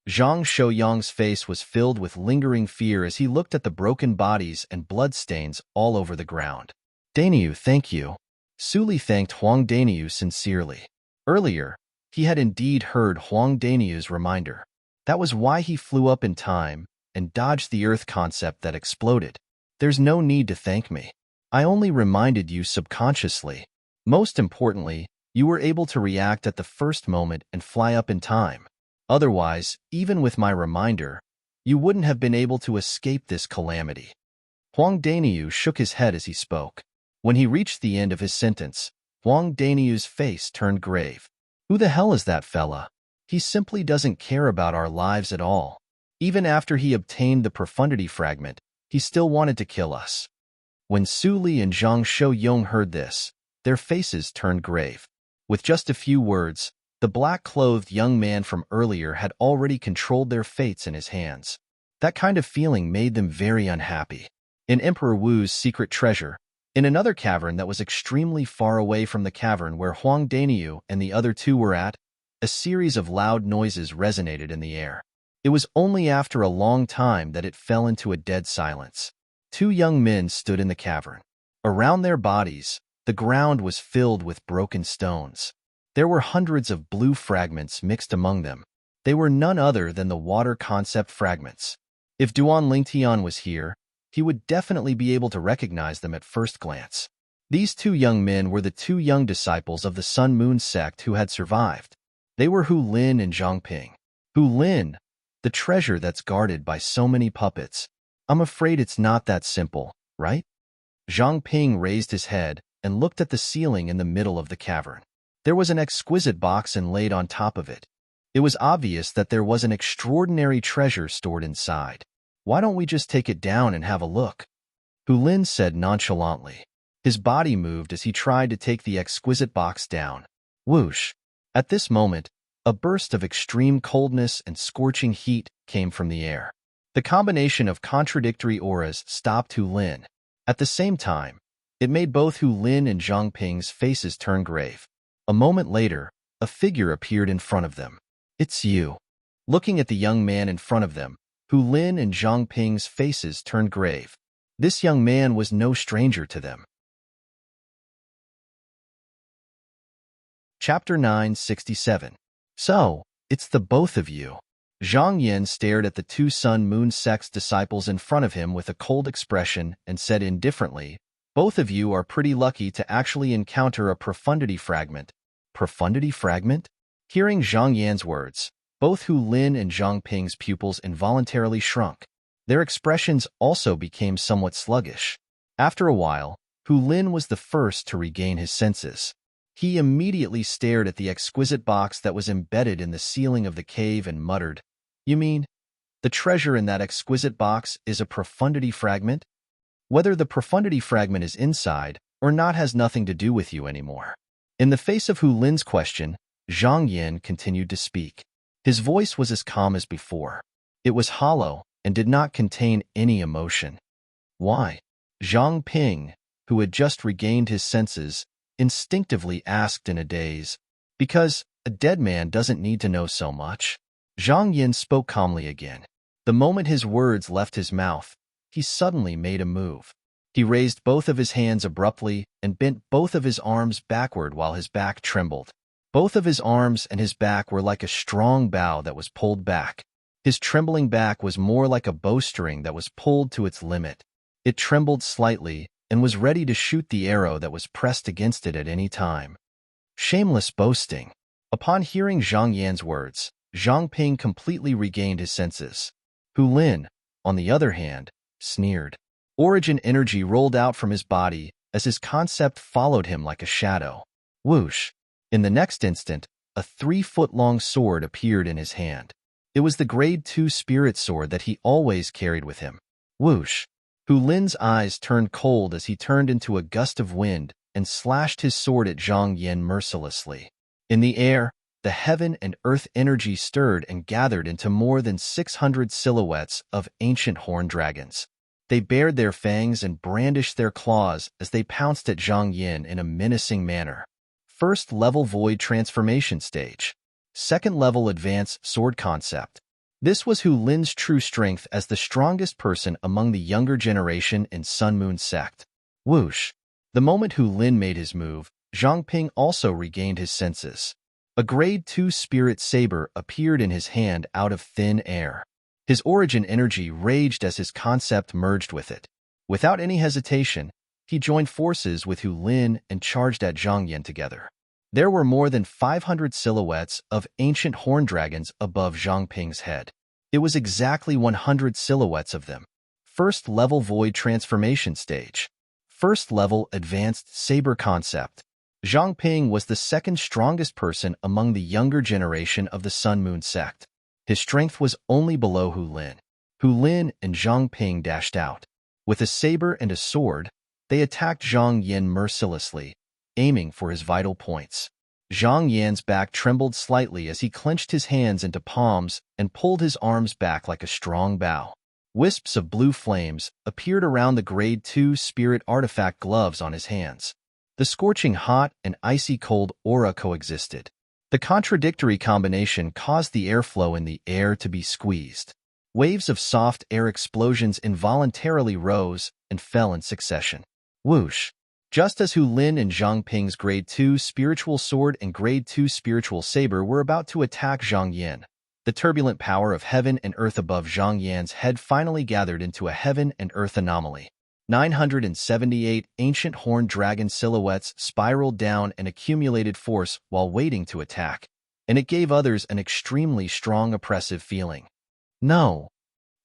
A: Zhang Shouyang's face was filled with lingering fear as he looked at the broken bodies and bloodstains all over the ground. Daniu, thank you. Su Li thanked Huang Daniu sincerely. Earlier, he had indeed heard Huang Daniu's reminder. That was why he flew up in time and dodged the Earth concept that exploded. There's no need to thank me. I only reminded you subconsciously. Most importantly, you were able to react at the first moment and fly up in time. Otherwise, even with my reminder, you wouldn't have been able to escape this calamity. Huang Daniu shook his head as he spoke. When he reached the end of his sentence, Huang Daniu's face turned grave. Who the hell is that fella? He simply doesn't care about our lives at all. Even after he obtained the profundity fragment, he still wanted to kill us. When Su Li and Zhang Shouyong heard this, their faces turned grave. With just a few words, the black-clothed young man from earlier had already controlled their fates in his hands. That kind of feeling made them very unhappy. In Emperor Wu's secret treasure, in another cavern that was extremely far away from the cavern where Huang Daniu and the other two were at, a series of loud noises resonated in the air. It was only after a long time that it fell into a dead silence. Two young men stood in the cavern. Around their bodies, the ground was filled with broken stones. There were hundreds of blue fragments mixed among them. They were none other than the water concept fragments. If Duan Lingtian was here, he would definitely be able to recognize them at first glance. These two young men were the two young disciples of the Sun Moon sect who had survived. They were Hu Lin and Zhang Ping. Hu Lin, the treasure that's guarded by so many puppets. I'm afraid it's not that simple, right? Zhang Ping raised his head and looked at the ceiling in the middle of the cavern. There was an exquisite box inlaid on top of it. It was obvious that there was an extraordinary treasure stored inside. Why don't we just take it down and have a look? Hu Lin said nonchalantly. His body moved as he tried to take the exquisite box down. Whoosh! At this moment, a burst of extreme coldness and scorching heat came from the air. The combination of contradictory auras stopped Hu Lin. At the same time, it made both Hu Lin and Zhang Ping's faces turn grave. A moment later, a figure appeared in front of them. It's you. Looking at the young man in front of them, Hu Lin and Zhang Ping's faces turned grave. This young man was no stranger to them. Chapter 967. So, it's the both of you. Zhang Yan stared at the two Sun Moon sect's disciples in front of him with a cold expression and said indifferently, both of you are pretty lucky to actually encounter a profundity fragment. Profundity fragment? Hearing Zhang Yan's words, both Hu Lin and Zhang Ping's pupils involuntarily shrunk. Their expressions also became somewhat sluggish. After a while, Hu Lin was the first to regain his senses. He immediately stared at the exquisite box that was embedded in the ceiling of the cave and muttered, You mean, the treasure in that exquisite box is a profundity fragment? Whether the profundity fragment is inside or not has nothing to do with you anymore. In the face of Hu Lin's question, Zhang Yan continued to speak. His voice was as calm as before. It was hollow and did not contain any emotion. Why? Zhang Ping, who had just regained his senses, instinctively asked in a daze. Because a dead man doesn't need to know so much. Zhang Yan spoke calmly again. The moment his words left his mouth, he suddenly made a move. He raised both of his hands abruptly and bent both of his arms backward while his back trembled. Both of his arms and his back were like a strong bow that was pulled back. His trembling back was more like a bowstring that was pulled to its limit. It trembled slightly and was ready to shoot the arrow that was pressed against it at any time. Shameless boasting. Upon hearing Zhang Yan's words, Zhang Ping completely regained his senses. Hu Lin, on the other hand, sneered. Origin energy rolled out from his body as his concept followed him like a shadow. Whoosh! In the next instant, a 3-foot-long sword appeared in his hand. It was the Grade 2 spirit sword that he always carried with him. Whoosh! Hu Lin's eyes turned cold as he turned into a gust of wind and slashed his sword at Zhang Yan mercilessly. In the air, the heaven and earth energy stirred and gathered into more than 600 silhouettes of ancient horned dragons. They bared their fangs and brandished their claws as they pounced at Zhang Yan in a menacing manner. First level Void Transformation Stage. Second level Advanced Sword Concept. This was Hu Lin's true strength as the strongest person among the younger generation in Sun Moon sect. Whoosh! The moment Hu Lin made his move, Zhang Ping also regained his senses. A Grade 2 Spirit Saber appeared in his hand out of thin air. His origin energy raged as his concept merged with it. Without any hesitation, he joined forces with Hu Lin and charged at Zhang Yan together. There were more than 500 silhouettes of ancient horned dragons above Zhang Ping's head. It was exactly 100 silhouettes of them. First level Void Transformation Stage. First level Advanced Saber Concept. Zhang Ping was the second strongest person among the younger generation of the Sun Moon sect. His strength was only below Hu Lin. Hu Lin and Zhang Ping dashed out. With a saber and a sword, they attacked Zhang Yan mercilessly, aiming for his vital points. Zhang Yan's back trembled slightly as he clenched his hands into palms and pulled his arms back like a strong bow. Wisps of blue flames appeared around the Grade 2 Spirit Artifact gloves on his hands. The scorching hot and icy cold aura coexisted. The contradictory combination caused the airflow in the air to be squeezed. Waves of soft air explosions involuntarily rose and fell in succession. Whoosh! Just as Hu Lin and Zhang Ping's Grade 2 Spiritual Sword and Grade 2 Spiritual Saber were about to attack Zhang Yan, the turbulent power of heaven and earth above Zhang Yan's head finally gathered into a heaven and earth anomaly. 978 ancient horned dragon silhouettes spiraled down and accumulated force while waiting to attack, and it gave others an extremely strong oppressive feeling. No!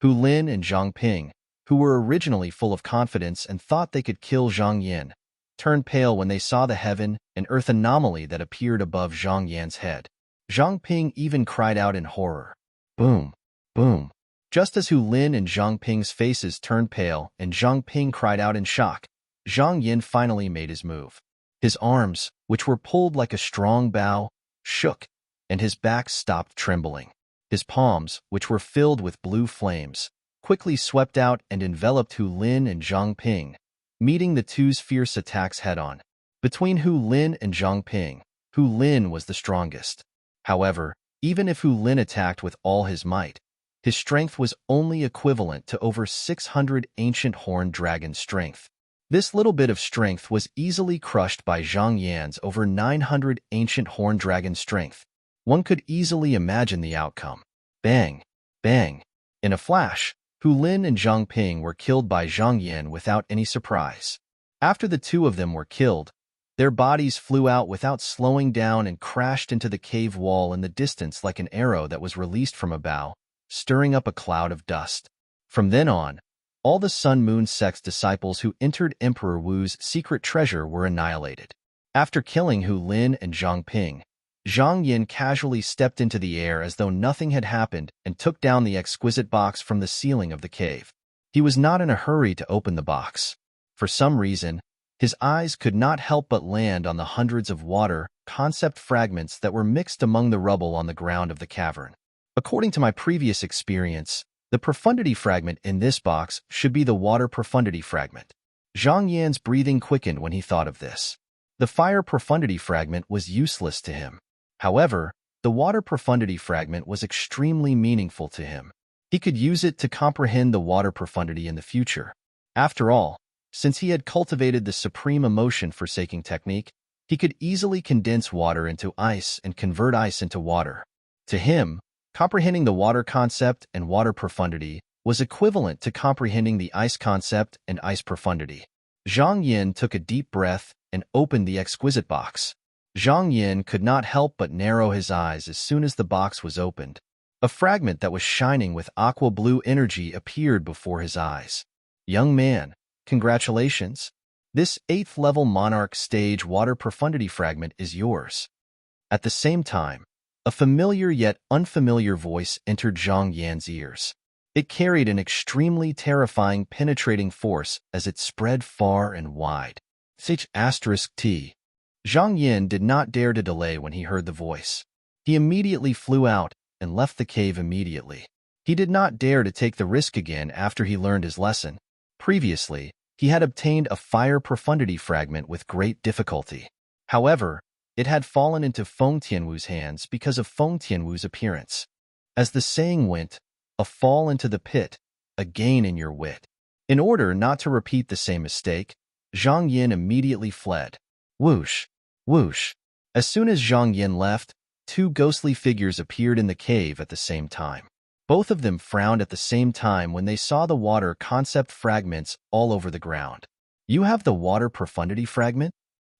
A: Hu Lin and Zhang Ping, who were originally full of confidence and thought they could kill Zhang Yan, turned pale when they saw the heaven and earth anomaly that appeared above Zhang Yan's head. Zhang Ping even cried out in horror. Boom! Boom! Just as Hu Lin and Zhang Ping's faces turned pale and Zhang Ping cried out in shock, Zhang Yan finally made his move. His arms, which were pulled like a strong bow, shook, and his back stopped trembling. His palms, which were filled with blue flames, quickly swept out and enveloped Hu Lin and Zhang Ping, meeting the two's fierce attacks head-on. Between Hu Lin and Zhang Ping, Hu Lin was the strongest. However, even if Hu Lin attacked with all his might, his strength was only equivalent to over 600 ancient horned dragon strength. This little bit of strength was easily crushed by Zhang Yan's over 900 ancient horned dragon strength. One could easily imagine the outcome. Bang! Bang! In a flash, Hu Lin and Zhang Ping were killed by Zhang Yan without any surprise. After the two of them were killed, their bodies flew out without slowing down and crashed into the cave wall in the distance like an arrow that was released from a bow, stirring up a cloud of dust. From then on, all the Sun Moon sect's disciples who entered Emperor Wu's secret treasure were annihilated. After killing Hu Lin and Zhang Ping, Zhang Yan casually stepped into the air as though nothing had happened and took down the exquisite box from the ceiling of the cave. He was not in a hurry to open the box. For some reason, his eyes could not help but land on the hundreds of water concept fragments that were mixed among the rubble on the ground of the cavern. According to my previous experience, the profundity fragment in this box should be the water profundity fragment. Zhang Yan's breathing quickened when he thought of this. The fire profundity fragment was useless to him. However, the water profundity fragment was extremely meaningful to him. He could use it to comprehend the water profundity in the future. After all, since he had cultivated the supreme emotion-forsaking technique, he could easily condense water into ice and convert ice into water. To him, comprehending the water concept and water profundity was equivalent to comprehending the ice concept and ice profundity. Zhang Yan took a deep breath and opened the exquisite box. Zhang Yan could not help but narrow his eyes as soon as the box was opened. A fragment that was shining with aqua blue energy appeared before his eyes. Young man, congratulations. This 8th level Monarch stage water profundity fragment is yours. At the same time, a familiar yet unfamiliar voice entered Zhang Yan's ears. It carried an extremely terrifying, penetrating force as it spread far and wide. T. Zhang Yin did not dare to delay when he heard the voice. He immediately flew out and left the cave immediately. He did not dare to take the risk again after he learned his lesson. Previously, he had obtained a fire profundity fragment with great difficulty. However, it had fallen into Feng Tianwu's hands because of Feng Tianwu's appearance. As the saying went, a fall into the pit, a gain in your wit. In order not to repeat the same mistake, Zhang Yin immediately fled. Whoosh, whoosh. As soon as Zhang Yin left, two ghostly figures appeared in the cave at the same time. Both of them frowned at the same time when they saw the water concept fragments all over the ground. You have the water profundity fragment?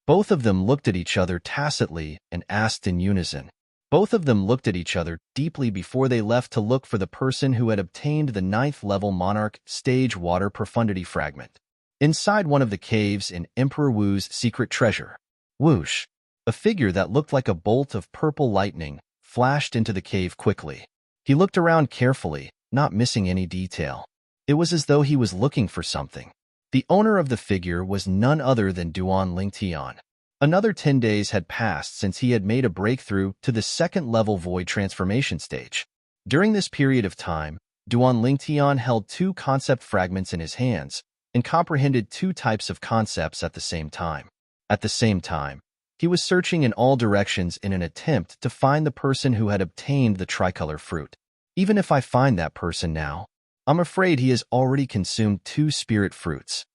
A: Both of them looked at each other tacitly and asked in unison. Both of them looked at each other deeply before they left to look for the person who had obtained the 9th level Monarch stage water profundity fragment. Inside one of the caves in Emperor Wu's secret treasure. Whoosh! A figure that looked like a bolt of purple lightning flashed into the cave quickly. He looked around carefully, not missing any detail. It was as though he was looking for something. The owner of the figure was none other than Duan Lingtian. Another 10 days had passed since he had made a breakthrough to the 2nd level void transformation stage. During this period of time, Duan Lingtian held 2 concept fragments in his hands and comprehended 2 types of concepts at the same time. At the same time, he was searching in all directions in an attempt to find the person who had obtained the tricolor fruit. Even if I find that person now, I'm afraid he has already consumed 2 spirit fruits.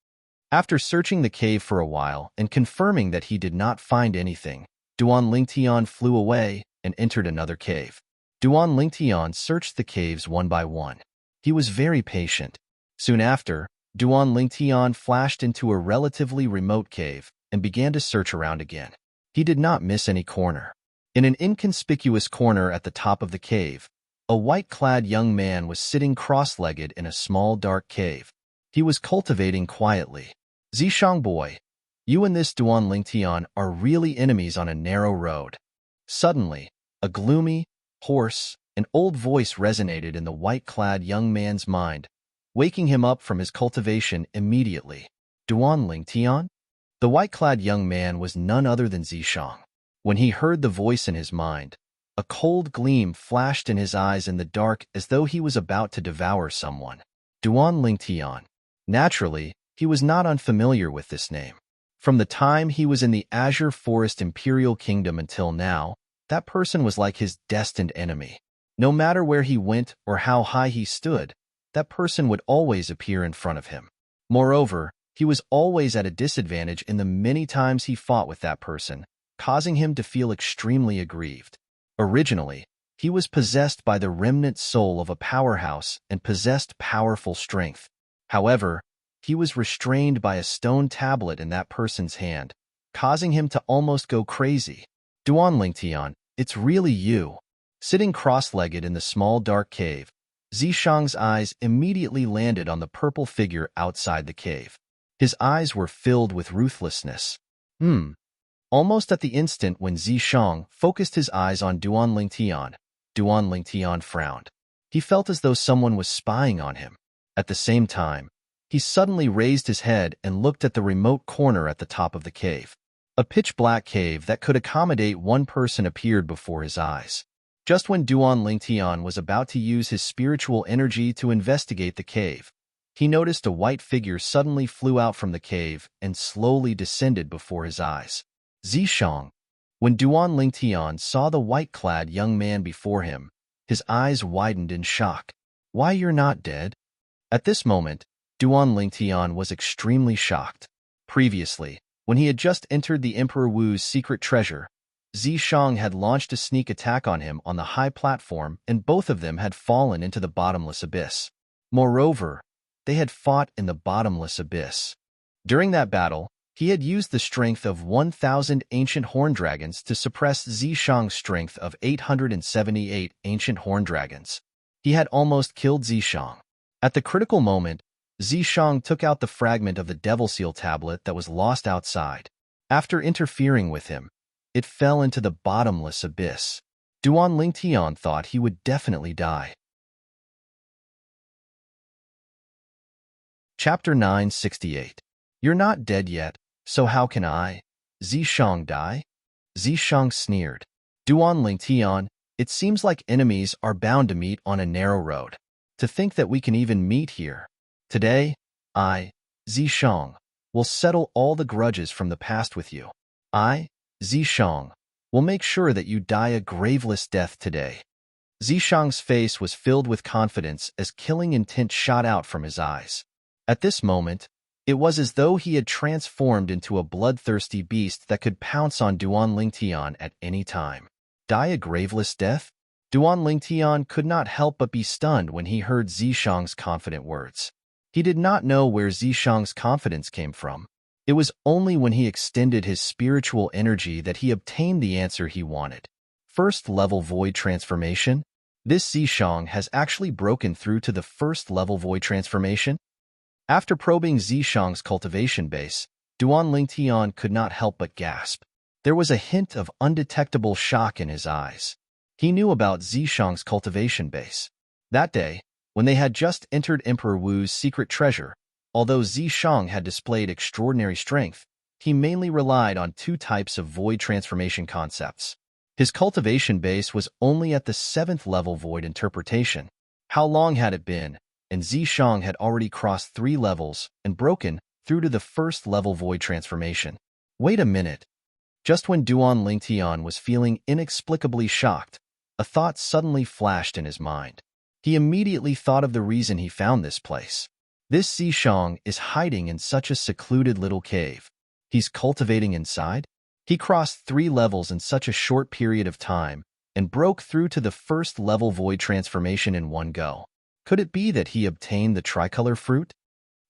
A: After searching the cave for a while and confirming that he did not find anything, Duan Lingtian flew away and entered another cave. Duan Lingtian searched the caves one by one. He was very patient. Soon after, Duan Lingtian flashed into a relatively remote cave and began to search around again. He did not miss any corner. In an inconspicuous corner at the top of the cave, a white-clad young man was sitting cross-legged in a small dark cave. He was cultivating quietly. Zishang boy, you and this Duan Lingtian are really enemies on a narrow road. Suddenly, a gloomy, hoarse, and old voice resonated in the white-clad young man's mind, waking him up from his cultivation immediately. Duan Lingtian? The white-clad young man was none other than Zishang. When he heard the voice in his mind, a cold gleam flashed in his eyes in the dark as though he was about to devour someone. Duan Lingtian. Naturally, he was not unfamiliar with this name. From the time he was in the Azure Forest Imperial Kingdom until now, that person was like his destined enemy. No matter where he went or how high he stood, that person would always appear in front of him. Moreover, he was always at a disadvantage in the many times he fought with that person, causing him to feel extremely aggrieved. Originally, he was possessed by the remnant soul of a powerhouse and possessed powerful strength. However, he was restrained by a stone tablet in that person's hand, causing him to almost go crazy. Duan Lingtian, it's really you. Sitting cross-legged in the small dark cave, Zishang's eyes immediately landed on the purple figure outside the cave. His eyes were filled with ruthlessness. Almost at the instant when Zishang focused his eyes on Duan Lingtian frowned. He felt as though someone was spying on him. At the same time, he suddenly raised his head and looked at the remote corner at the top of the cave. A pitch-black cave that could accommodate one person appeared before his eyes. Just when Duan Lingtian was about to use his spiritual energy to investigate the cave, he noticed a white figure suddenly flew out from the cave and slowly descended before his eyes. Zishang. When Duan Lingtian saw the white-clad young man before him, his eyes widened in shock. Why, you're not dead? At this moment, Duan Lingtian was extremely shocked. Previously, when he had just entered the Emperor Wu's secret treasure, Zishang had launched a sneak attack on him on the high platform and both of them had fallen into the bottomless abyss. Moreover, they had fought in the bottomless abyss. During that battle, he had used the strength of 1,000 ancient horn dragons to suppress Zishang's strength of 878 ancient horn dragons. He had almost killed Zishang. At the critical moment, Zishang took out the fragment of the Devil Seal tablet that was lost outside. After interfering with him, it fell into the bottomless abyss. Duan Lingtian thought he would definitely die. Chapter 968. You're not dead yet, so how can I, Zishang, die? Zishang sneered. Duan Lingtian, it seems like enemies are bound to meet on a narrow road. To think that we can even meet here. Today, I, Zishang, will settle all the grudges from the past with you. I, Zishang, will make sure that you die a graveless death today. Zishang's face was filled with confidence as killing intent shot out from his eyes. At this moment, it was as though he had transformed into a bloodthirsty beast that could pounce on Duan Lingtian at any time. Die a graveless death? Duan Lingtian could not help but be stunned when he heard Zishang's confident words. He did not know where Zishang's confidence came from. It was only when he extended his spiritual energy that he obtained the answer he wanted. First-level void transformation? This Zishang has actually broken through to the first-level void transformation? After probing Zishang's cultivation base, Duan Lingtian could not help but gasp. There was a hint of undetectable shock in his eyes. He knew about Zishang's cultivation base. That day, when they had just entered Emperor Wu's secret treasure, although Zishang had displayed extraordinary strength, he mainly relied on two types of void transformation concepts. His cultivation base was only at the 7th level void interpretation. How long had it been? And Zishang had already crossed 3 levels and broken through to the 1st level void transformation. Wait a minute. Just when Duan Lingtian was feeling inexplicably shocked, a thought suddenly flashed in his mind. He immediately thought of the reason he found this place. This Zishang is hiding in such a secluded little cave. He's cultivating inside? He crossed 3 levels in such a short period of time and broke through to the 1st level void transformation in one go. Could it be that he obtained the tricolor fruit?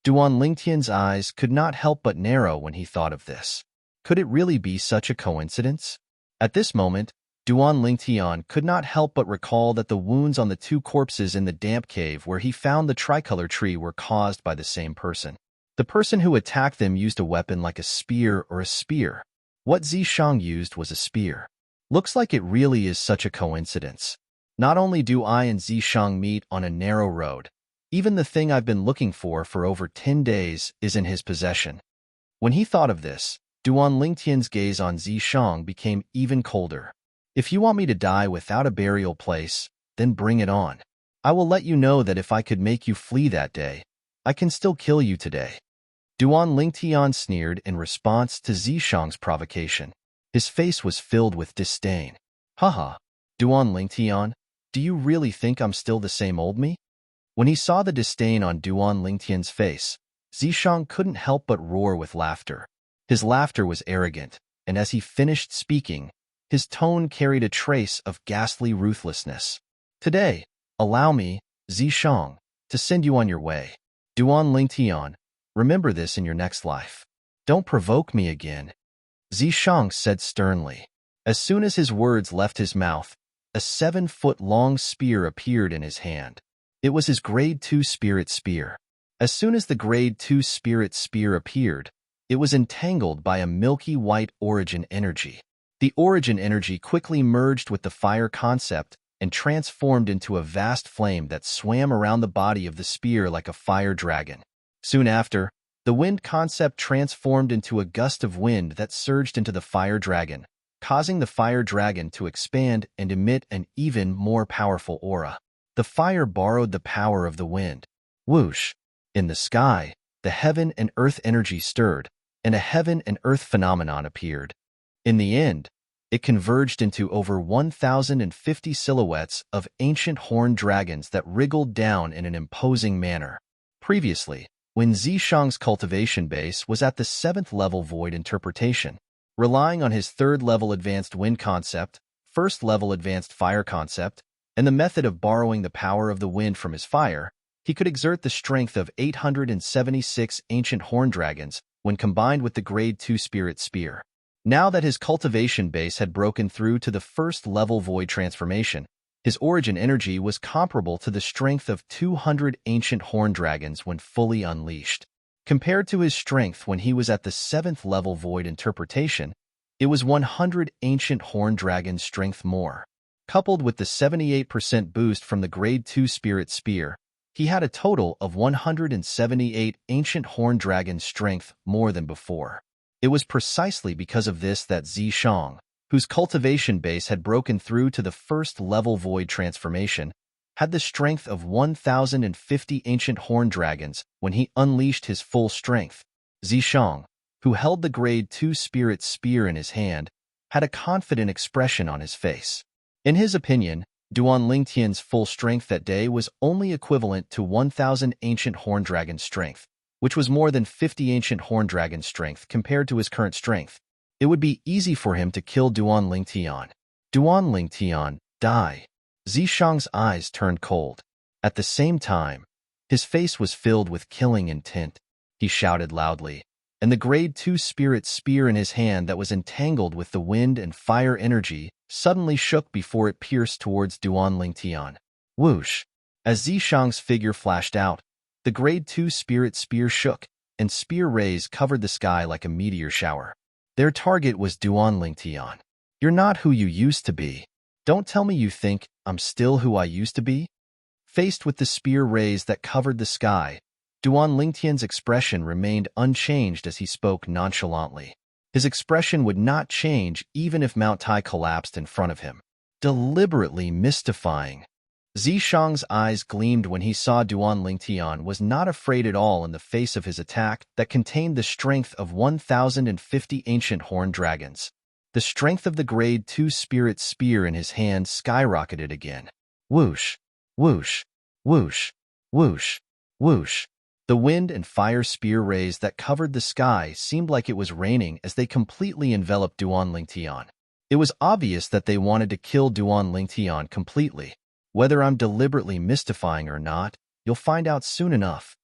A: Duan Lingtian's eyes could not help but narrow when he thought of this. Could it really be such a coincidence? At this moment, Duan Lingtian could not help but recall that the wounds on the 2 corpses in the damp cave where he found the tricolor tree were caused by the same person. The person who attacked them used a weapon like a spear or a spear. What Zishang used was a spear. Looks like it really is such a coincidence. Not only do I and Zishang meet on a narrow road, even the thing I've been looking for over 10 days is in his possession. When he thought of this, Duan Lingtian's gaze on Zishang became even colder. If you want me to die without a burial place, then bring it on. I will let you know that if I could make you flee that day, I can still kill you today. Duan Lingtian sneered in response to Zishang's provocation. His face was filled with disdain. Haha, Duan Lingtian, do you really think I'm still the same old me? When he saw the disdain on Duan Lingtian's face, Zishang couldn't help but roar with laughter. His laughter was arrogant, and as he finished speaking, his tone carried a trace of ghastly ruthlessness. Today, allow me, Zishang, to send you on your way. Duan Lingtian, remember this in your next life. Don't provoke me again. Zishang said sternly. As soon as his words left his mouth, a 7-foot-long spear appeared in his hand. It was his Grade 2 Spirit Spear. As soon as the Grade 2 Spirit Spear appeared, it was entangled by a milky white origin energy. The origin energy quickly merged with the fire concept and transformed into a vast flame that swam around the body of the spear like a fire dragon. Soon after, the wind concept transformed into a gust of wind that surged into the fire dragon, causing the fire dragon to expand and emit an even more powerful aura. The fire borrowed the power of the wind. Whoosh! In the sky, the heaven and earth energy stirred, and a heaven and earth phenomenon appeared. In the end, it converged into over 1,050 silhouettes of ancient horned dragons that wriggled down in an imposing manner. Previously, when Zishang's cultivation base was at the 7th level void interpretation, relying on his 3rd level advanced wind concept, 1st level advanced fire concept, and the method of borrowing the power of the wind from his fire, he could exert the strength of 876 ancient horned dragons when combined with the Grade 2 Spirit Spear. Now that his cultivation base had broken through to the 1st level void transformation, his origin energy was comparable to the strength of 200 ancient horned dragons when fully unleashed. Compared to his strength when he was at the 7th level void interpretation, it was 100 ancient horned dragons' strength more. Coupled with the 78% boost from the Grade 2 Spirit Spear, He had a total of 178 ancient horn dragon strength more than before. It was precisely because of this that Zishang, whose cultivation base had broken through to the first level void transformation, had the strength of 1,050 ancient horn dragons when he unleashed his full strength. Zishang, who held the grade 2 spirit spear in his hand, had a confident expression on his face. In his opinion, Duan Lingtian's full strength that day was only equivalent to 1,000 ancient horn dragon strength, which was more than 50 ancient horn dragon strength compared to his current strength. It would be easy for him to kill Duan Lingtian. Duan Lingtian, die. Zishang's eyes turned cold. At the same time, his face was filled with killing intent. He shouted loudly, and the grade 2 spirit spear in his hand that was entangled with the wind and fire energy suddenly shook before it pierced towards Duan Lingtian. Whoosh! As Zishang's figure flashed out, the grade 2 spirit spear shook, and spear rays covered the sky like a meteor shower. Their target was Duan Lingtian. You're not who you used to be. Don't tell me you think I'm still who I used to be? Faced with the spear rays that covered the sky, Duan Lingtian's expression remained unchanged as he spoke nonchalantly. His expression would not change even if Mount Tai collapsed in front of him. Deliberately mystifying. Zishang's eyes gleamed when he saw Duan Lingtian was not afraid at all in the face of his attack that contained the strength of 1,050 ancient horn dragons. The strength of the grade 2 spirit spear in his hand skyrocketed again. Whoosh! Whoosh! Whoosh! Whoosh! Whoosh! The wind and fire spear rays that covered the sky seemed like it was raining as they completely enveloped Duan Lingtian. It was obvious that they wanted to kill Duan Lingtian completely. Whether I'm deliberately mystifying or not, you'll find out soon enough.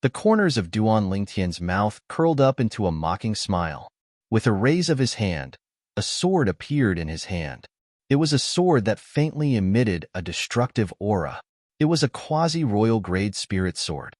A: The corners of Duan Lingtian's mouth curled up into a mocking smile. With a raise of his hand, a sword appeared in his hand. It was a sword that faintly emitted a destructive aura. It was a quasi-royal grade spirit sword.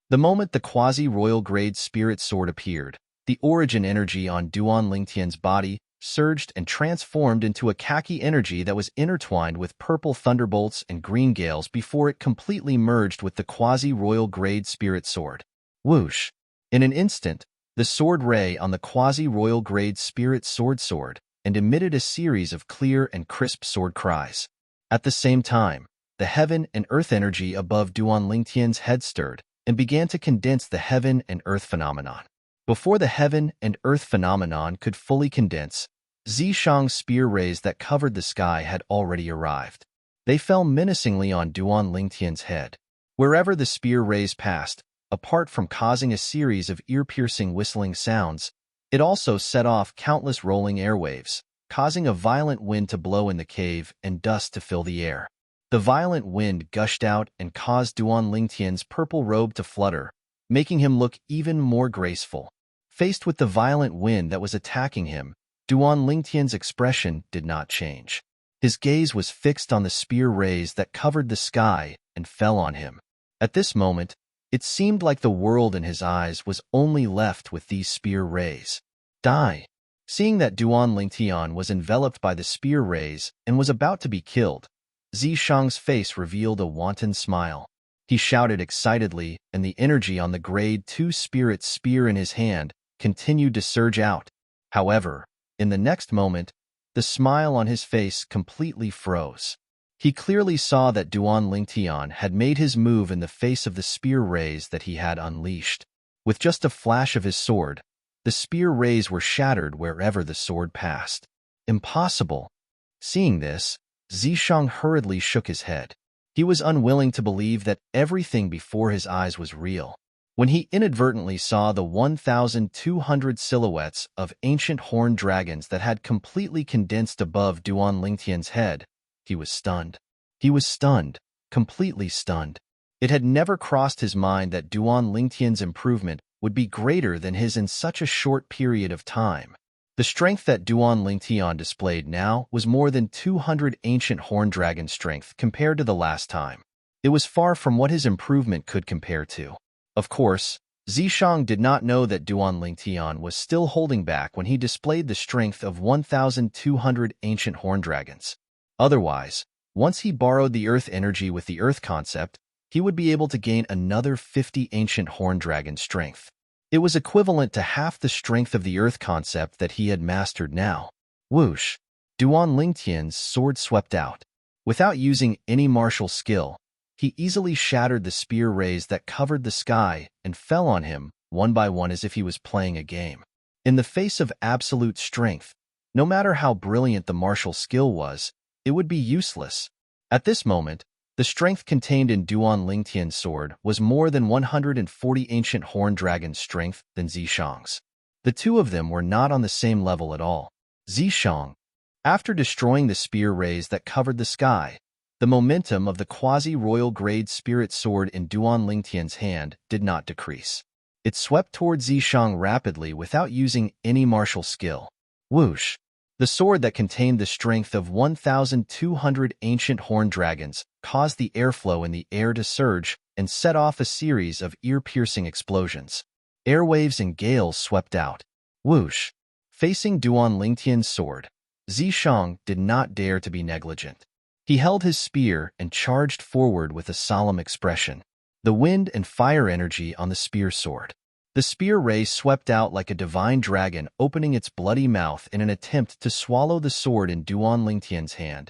A: The moment the quasi-royal grade spirit sword appeared, the origin energy on Duan Lingtian's body surged and transformed into a khaki energy that was intertwined with purple thunderbolts and green gales before it completely merged with the quasi-royal grade spirit sword. Whoosh! In an instant, the sword ray on the quasi-royal grade spirit sword soared and emitted a series of clear and crisp sword cries. At the same time, the heaven and earth energy above Duan Lingtian's head stirred and began to condense the heaven and earth phenomenon. Before the heaven and earth phenomenon could fully condense, Zishang's spear rays that covered the sky had already arrived. They fell menacingly on Duan Lingtian's head. Wherever the spear rays passed, apart from causing a series of ear-piercing whistling sounds, it also set off countless rolling airwaves, causing a violent wind to blow in the cave and dust to fill the air. The violent wind gushed out and caused Duan Lingtian's purple robe to flutter, making him look even more graceful. Faced with the violent wind that was attacking him, Duan Lingtian's expression did not change. His gaze was fixed on the spear rays that covered the sky and fell on him. At this moment, it seemed like the world in his eyes was only left with these spear rays. Die! Seeing that Duan Lingtian was enveloped by the spear rays and was about to be killed, Zishang's face revealed a wanton smile. He shouted excitedly, and the energy on the grade 2 spirit spear in his hand continued to surge out. However, in the next moment, the smile on his face completely froze. He clearly saw that Duan Lingtian had made his move in the face of the spear rays that he had unleashed. With just a flash of his sword, the spear rays were shattered wherever the sword passed. Impossible! Seeing this, Zishang hurriedly shook his head. He was unwilling to believe that everything before his eyes was real. When he inadvertently saw the 1,200 silhouettes of ancient horned dragons that had completely condensed above Duan Lingtian's head, he was stunned. He was stunned, completely stunned. It had never crossed his mind that Duan Lingtian's improvement would be greater than his in such a short period of time. The strength that Duan Lingtian displayed now was more than 200 ancient horned dragon strength compared to the last time. It was far from what his improvement could compare to. Of course, Zishang did not know that Duan Lingtian was still holding back when he displayed the strength of 1,200 ancient horned dragons. Otherwise, once he borrowed the earth energy with the earth concept, he would be able to gain another 50 ancient horn dragon strength. It was equivalent to half the strength of the earth concept that he had mastered now. Whoosh! Duan Lingtian's sword swept out. Without using any martial skill, he easily shattered the spear rays that covered the sky and fell on him, one by one as if he was playing a game. In the face of absolute strength, no matter how brilliant the martial skill was, it would be useless. At this moment, the strength contained in Duan Lingtian's sword was more than 140 ancient horn dragon strength than Zishang's. The two of them were not on the same level at all. Zishang, after destroying the spear rays that covered the sky, the momentum of the quasi-royal grade spirit sword in Duan Lingtian's hand did not decrease. It swept toward Zishang rapidly without using any martial skill. Whoosh! The sword that contained the strength of 1,200 ancient horn dragons caused the airflow in the air to surge and set off a series of ear-piercing explosions. Airwaves and gales swept out. Whoosh! Facing Duan Lingtian's sword, Zishang did not dare to be negligent. He held his spear and charged forward with a solemn expression. The wind and fire energy on the spear sword. The spear ray swept out like a divine dragon opening its bloody mouth in an attempt to swallow the sword in Duan Lingtian's hand.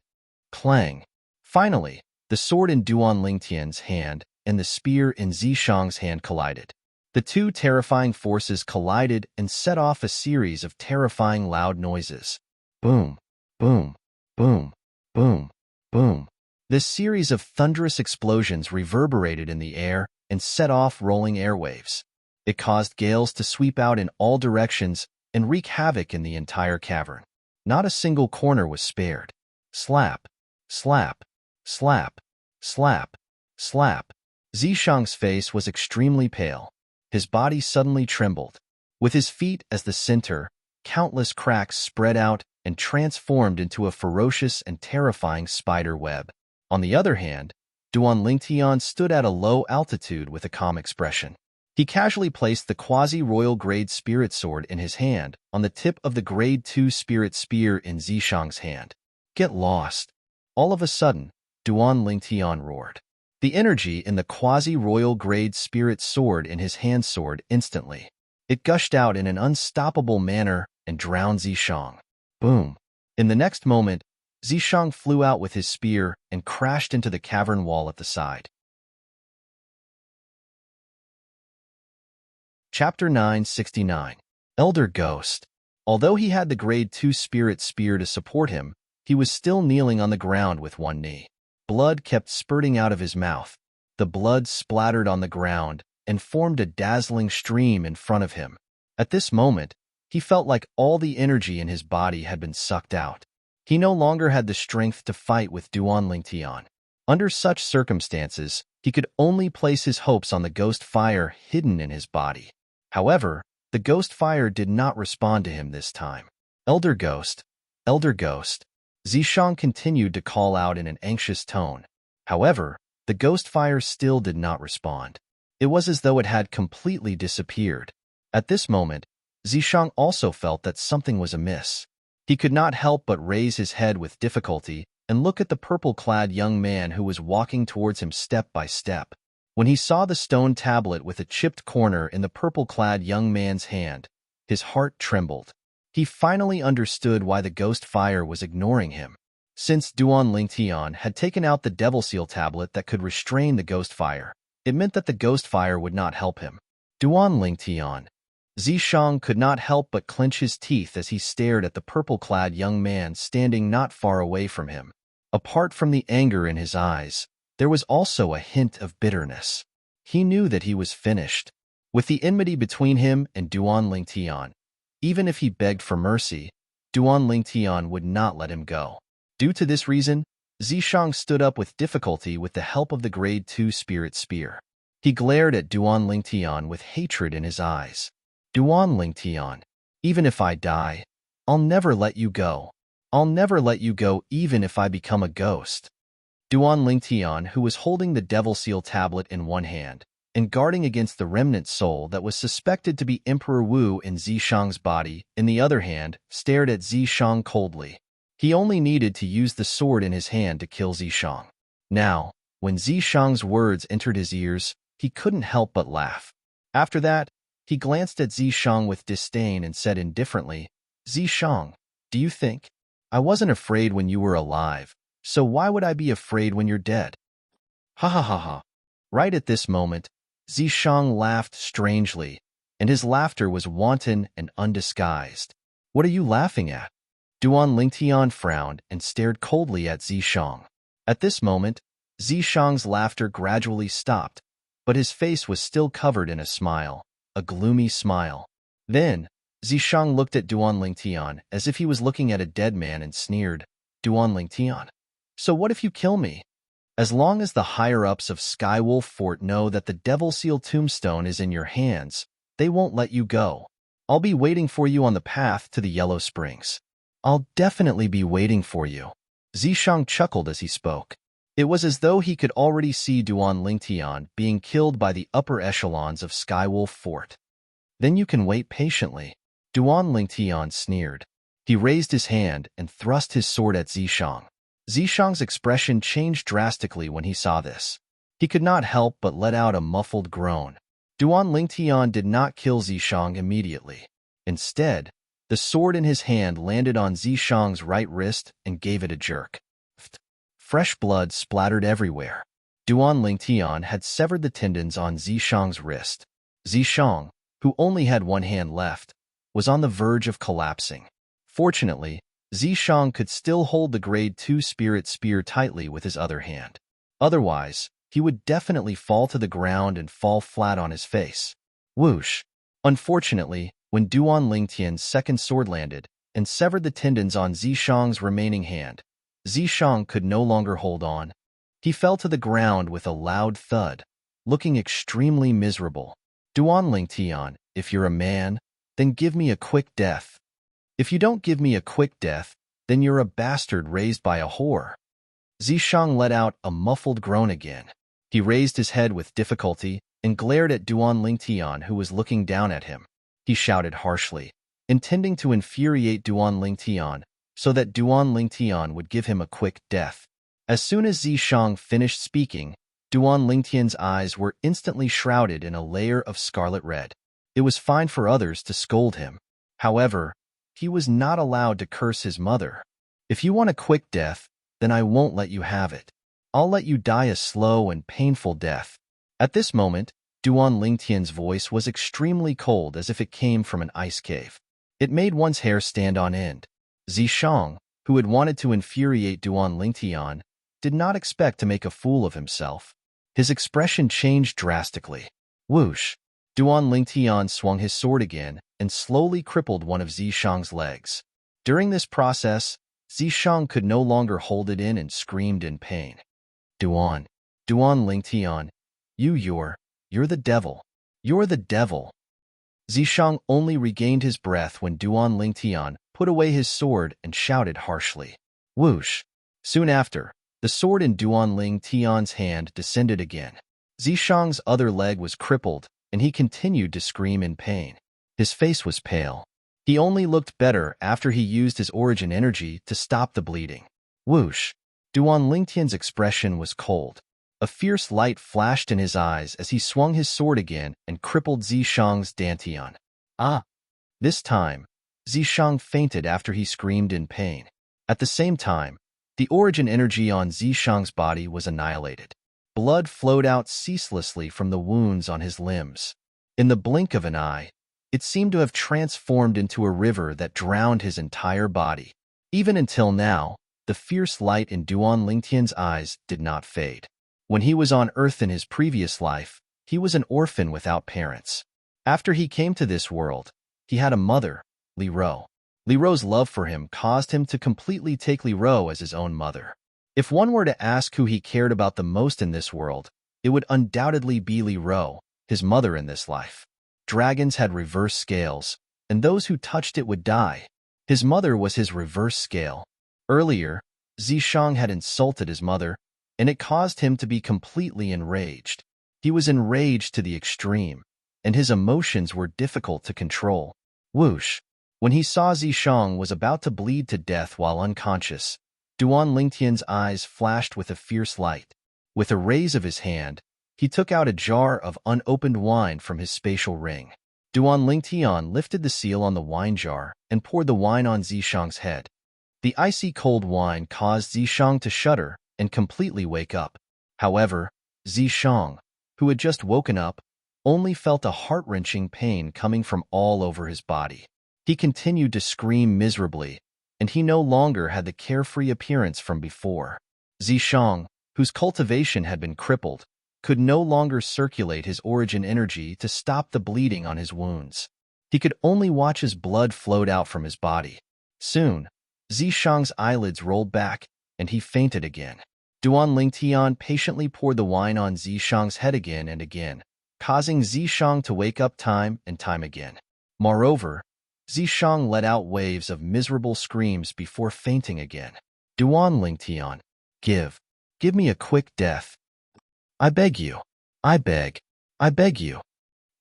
A: Clang! Finally, the sword in Duan Lingtian's hand and the spear in Zishang's hand collided. The two terrifying forces collided and set off a series of terrifying loud noises. Boom! Boom! Boom! Boom! Boom! This series of thunderous explosions reverberated in the air and set off rolling airwaves. It caused gales to sweep out in all directions and wreak havoc in the entire cavern. Not a single corner was spared. Slap! Slap! Slap! Slap! Slap! Zishang's face was extremely pale. His body suddenly trembled. With his feet as the center, countless cracks spread out and transformed into a ferocious and terrifying spider web. On the other hand, Duan Lingtian stood at a low altitude with a calm expression. He casually placed the quasi-royal grade spirit sword in his hand on the tip of the grade 2 spirit spear in Zishang's hand. Get lost! All of a sudden, Duan Lingtian roared. The energy in the quasi-royal grade spirit sword in his hand soared instantly. It gushed out in an unstoppable manner and drowned Zishang. Boom! In the next moment, Zishang flew out with his spear and crashed into the cavern wall at the side. Chapter 969. Elder Ghost. Although he had the grade 2 spirit spear to support him, he was still kneeling on the ground with one knee. Blood kept spurting out of his mouth. The blood splattered on the ground and formed a dazzling stream in front of him. At this moment, he felt like all the energy in his body had been sucked out. He no longer had the strength to fight with Duan Lingtian. Under such circumstances, he could only place his hopes on the ghost fire hidden in his body. However, the ghost fire did not respond to him this time. Elder Ghost, Elder Ghost. Zishang continued to call out in an anxious tone. However, the ghost fire still did not respond. It was as though it had completely disappeared. At this moment, Zishang also felt that something was amiss. He could not help but raise his head with difficulty and look at the purple-clad young man who was walking towards him step by step. When he saw the stone tablet with a chipped corner in the purple-clad young man's hand, his heart trembled. He finally understood why the ghost fire was ignoring him. Since Duan Lingtian had taken out the devil seal tablet that could restrain the ghost fire, it meant that the ghost fire would not help him. Duan Lingtian. Zishang could not help but clench his teeth as he stared at the purple-clad young man standing not far away from him. Apart from the anger in his eyes, there was also a hint of bitterness. He knew that he was finished. With the enmity between him and Duan Lingtian, even if he begged for mercy, Duan Lingtian would not let him go. Due to this reason, Zishang stood up with difficulty with the help of the grade 2 spirit spear. He glared at Duan Lingtian with hatred in his eyes. Duan Lingtian, even if I die, I'll never let you go. I'll never let you go even if I become a ghost. Duan Lingtian, who was holding the devil seal tablet in one hand and guarding against the remnant soul that was suspected to be Emperor Wu in Zishang's body, in the other hand, stared at Zishang coldly. He only needed to use the sword in his hand to kill Zishang. Now, When Zishang's words entered his ears, he couldn't help but laugh. After that, he glanced at Zishang with disdain and said indifferently, Zishang, do you think? I wasn't afraid when you were alive, so why would I be afraid when you're dead? Ha ha ha ha. Right at this moment, Zishang laughed strangely, and his laughter was wanton and undisguised. What are you laughing at? Duan Lingtian frowned and stared coldly at Zishang. At this moment, Zishang's laughter gradually stopped, but his face was still covered in a smile, a gloomy smile. Then, Zishang looked at Duan Lingtian as if he was looking at a dead man and sneered, Duan Lingtian, so what if you kill me? As long as the higher-ups of Skywolf Fort know that the Devil Seal tombstone is in your hands, they won't let you go. I'll be waiting for you on the path to the Yellow Springs. I'll definitely be waiting for you. Zishang chuckled as he spoke. It was as though he could already see Duan Lingtian being killed by the upper echelons of Skywolf Fort. Then you can wait patiently. Duan Lingtian sneered. He raised his hand and thrust his sword at Zishang. Zishang's expression changed drastically when he saw this. He could not help but let out a muffled groan. Duan Lingtian did not kill Zishang immediately. Instead, the sword in his hand landed on Zishang's right wrist and gave it a jerk. Fresh blood splattered everywhere. Duan Lingtian had severed the tendons on Zishang's wrist. Zishang, who only had one hand left, was on the verge of collapsing. Fortunately, Zishang could still hold the Grade 2 Spirit Spear tightly with his other hand. Otherwise, he would definitely fall to the ground and fall flat on his face. Whoosh! Unfortunately, when Duan Lingtian's second sword landed and severed the tendons on Zishang's remaining hand, Zishang could no longer hold on. He fell to the ground with a loud thud, looking extremely miserable. Duan Lingtian, if you're a man, then give me a quick death. If you don't give me a quick death, then you're a bastard raised by a whore. Zishang let out a muffled groan again. He raised his head with difficulty and glared at Duan Lingtian, who was looking down at him. He shouted harshly, intending to infuriate Duan Lingtian so that Duan Lingtian would give him a quick death. As soon as Zishang finished speaking, Duan Lingtian's eyes were instantly shrouded in a layer of scarlet red. It was fine for others to scold him. However, he was not allowed to curse his mother. If you want a quick death, then I won't let you have it. I'll let you die a slow and painful death. At this moment, Duan Lingtian's voice was extremely cold, as if it came from an ice cave. It made one's hair stand on end. Zishang, who had wanted to infuriate Duan Lingtian, did not expect to make a fool of himself. His expression changed drastically. Whoosh! Duan Lingtian swung his sword again and slowly crippled one of Zishang's legs. During this process, Zishang could no longer hold it in and screamed in pain. Duan Lingtian, you're the devil. You're the devil. Zishang only regained his breath when Duan Lingtian put away his sword and shouted harshly. Whoosh! Soon after, the sword in Duan Lingtian's hand descended again. Zishang's other leg was crippled, and he continued to scream in pain. His face was pale. He only looked better after he used his origin energy to stop the bleeding. Whoosh! Duan Lingtian's expression was cold. A fierce light flashed in his eyes as he swung his sword again and crippled Zishang's dantian. Ah! This time, Zishang fainted after he screamed in pain. At the same time, the origin energy on Zishang's body was annihilated. Blood flowed out ceaselessly from the wounds on his limbs. In the blink of an eye, it seemed to have transformed into a river that drowned his entire body. Even until now, the fierce light in Duan Lingtian's eyes did not fade. When he was on Earth in his previous life, he was an orphan without parents. After he came to this world, he had a mother, Li Ro. Li Ro's love for him caused him to completely take Li Ro as his own mother. If one were to ask who he cared about the most in this world, it would undoubtedly be Li Ro, his mother in this life. Dragons had reverse scales, and those who touched it would die. His mother was his reverse scale. Earlier, Zishang had insulted his mother, and it caused him to be completely enraged. He was enraged to the extreme, and his emotions were difficult to control. Whoosh! When he saw Zishang was about to bleed to death while unconscious, Duan Lingtian's eyes flashed with a fierce light. With a raise of his hand, he took out a jar of unopened wine from his spatial ring. Duan Lingtian lifted the seal on the wine jar and poured the wine on Zishang's head. The icy cold wine caused Zishang to shudder and completely wake up. However, Zishang, who had just woken up, only felt a heart-wrenching pain coming from all over his body. He continued to scream miserably, and he no longer had the carefree appearance from before. Zishang, whose cultivation had been crippled, could no longer circulate his origin energy to stop the bleeding on his wounds. He could only watch as blood flowed out from his body. Soon, Zishang's eyelids rolled back, and he fainted again. Duan Lingtian patiently poured the wine on Zishang's head again and again, causing Zishang to wake up time and time again. Moreover, Zishang let out waves of miserable screams before fainting again. Duan Lingtian, give me a quick death. I beg you. I beg you.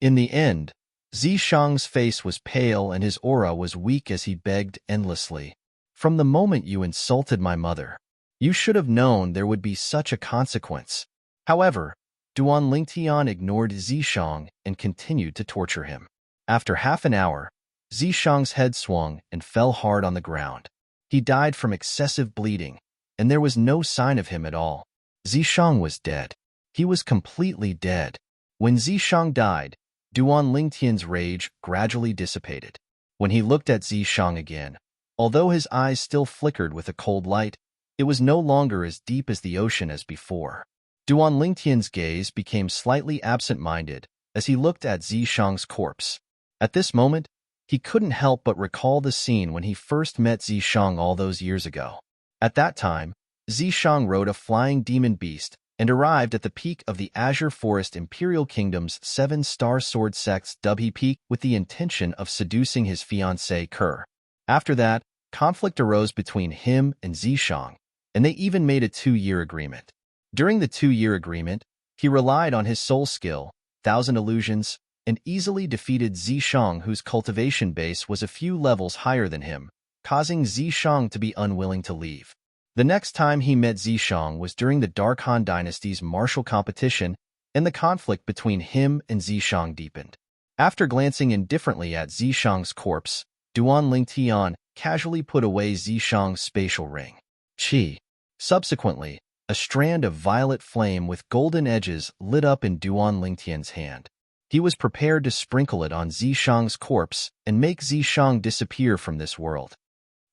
A: In the end, Zishang's face was pale and his aura was weak as he begged endlessly. From the moment you insulted my mother, you should have known there would be such a consequence. However, Duan Lingtian ignored Zishang and continued to torture him. After half an hour, Zishang's head swung and fell hard on the ground. He died from excessive bleeding, and there was no sign of him at all. Zishang was dead. He was completely dead. When Zishang died, Duan Lingtian's rage gradually dissipated. When he looked at Zishang again, although his eyes still flickered with a cold light, it was no longer as deep as the ocean as before. Duan Lingtian's gaze became slightly absent-minded as he looked at Zishang's corpse. At this moment, he couldn't help but recall the scene when he first met Zishang all those years ago. At that time, Zishang rode a flying demon beast and arrived at the peak of the Azure Forest Imperial Kingdom's 7-star sword sect's Dubhe Peak with the intention of seducing his fiancée Kerr. After that, conflict arose between him and Zishang, and they even made a 2-year agreement. During the 2-year agreement, he relied on his soul skill, 1,000 illusions, and easily defeated Zishang, whose cultivation base was a few levels higher than him, causing Zishang to be unwilling to leave. The next time he met Zishang was during the Dark Han Dynasty's martial competition, and the conflict between him and Zishang deepened. After glancing indifferently at Zishang's corpse, Duan Lingtian casually put away Zishang's spatial ring. Qi. Subsequently, a strand of violet flame with golden edges lit up in Duan Lingtian's hand. He was prepared to sprinkle it on Zishang's corpse and make Zishang disappear from this world.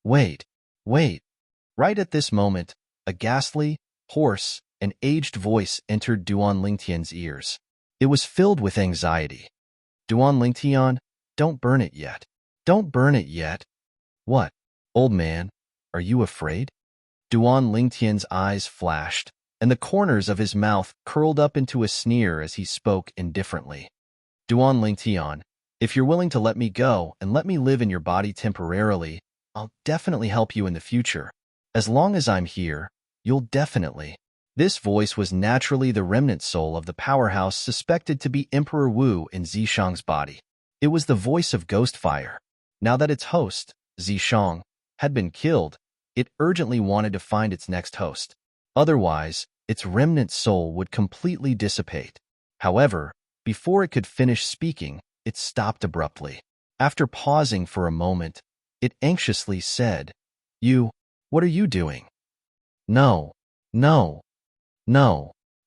A: Wait. Right at this moment, a ghastly, hoarse, and aged voice entered Duan Lingtian's ears. It was filled with anxiety. Duan Lingtian, don't burn it yet. Don't burn it yet. What? Old man, are you afraid? Duan Lingtian's eyes flashed, and the corners of his mouth curled up into a sneer as he spoke indifferently. Duan Lingtian, if you're willing to let me go and let me live in your body temporarily, I'll definitely help you in the future. As long as I'm here, you'll definitely. This voice was naturally the remnant soul of the powerhouse suspected to be Emperor Wu in Zishang's body. It was the voice of Ghostfire. Now that its host, Zishang, had been killed, it urgently wanted to find its next host. Otherwise, its remnant soul would completely dissipate. However, before it could finish speaking, it stopped abruptly. After pausing for a moment, it anxiously said, What are you doing? No.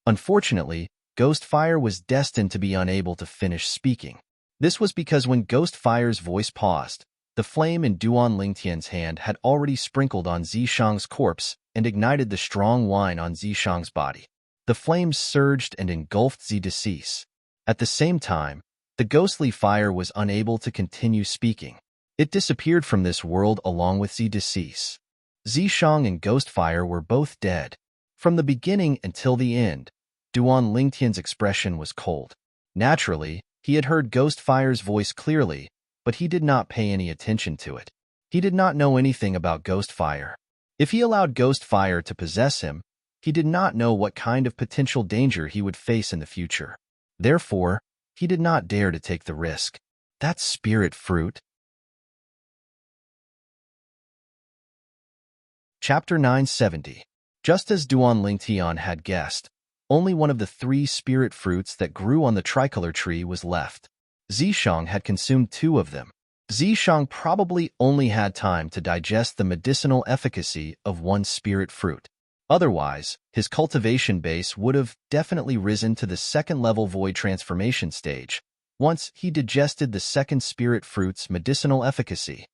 A: Unfortunately, Ghostfire was destined to be unable to finish speaking. This was because when Ghostfire's voice paused, the flame in Duan Lingtian's hand had already sprinkled on Zishang's corpse and ignited the strong wine on Zishang's body. The flames surged and engulfed Zidecease. At the same time, the ghostly fire was unable to continue speaking. It disappeared from this world along with Zidecease. Zishang and Ghostfire were both dead. From the beginning until the end, Duan Lingtian's expression was cold. Naturally, he had heard Ghostfire's voice clearly, but he did not pay any attention to it. He did not know anything about Ghostfire. If he allowed Ghostfire to possess him, he did not know what kind of potential danger he would face in the future. Therefore, he did not dare to take the risk. That's spirit fruit. Chapter 970. Just as Duan Lingtian had guessed, Only one of the 3 spirit fruits that grew on the tricolor tree was left. Zishang had consumed 2 of them. Zishang probably only had time to digest the medicinal efficacy of 1 spirit fruit. Otherwise, his cultivation base would have definitely risen to the 2nd-level void transformation stage once he digested the 2nd spirit fruit's medicinal efficacy.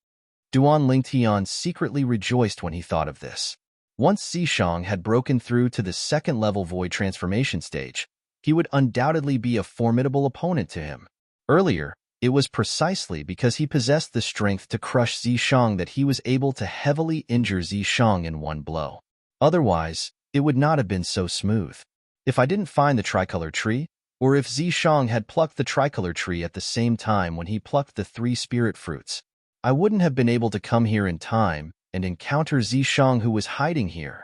A: Duan Lingtian secretly rejoiced when he thought of this. Once Zishang had broken through to the 2nd-level void transformation stage, he would undoubtedly be a formidable opponent to him. Earlier, it was precisely because he possessed the strength to crush Zishang that he was able to heavily injure Zishang in 1 blow. Otherwise, it would not have been so smooth. If I didn't find the tricolor tree, or if Zishang had plucked the tricolor tree at the same time when he plucked the 3 spirit fruits, I wouldn't have been able to come here in time and encounter Zishang who was hiding here.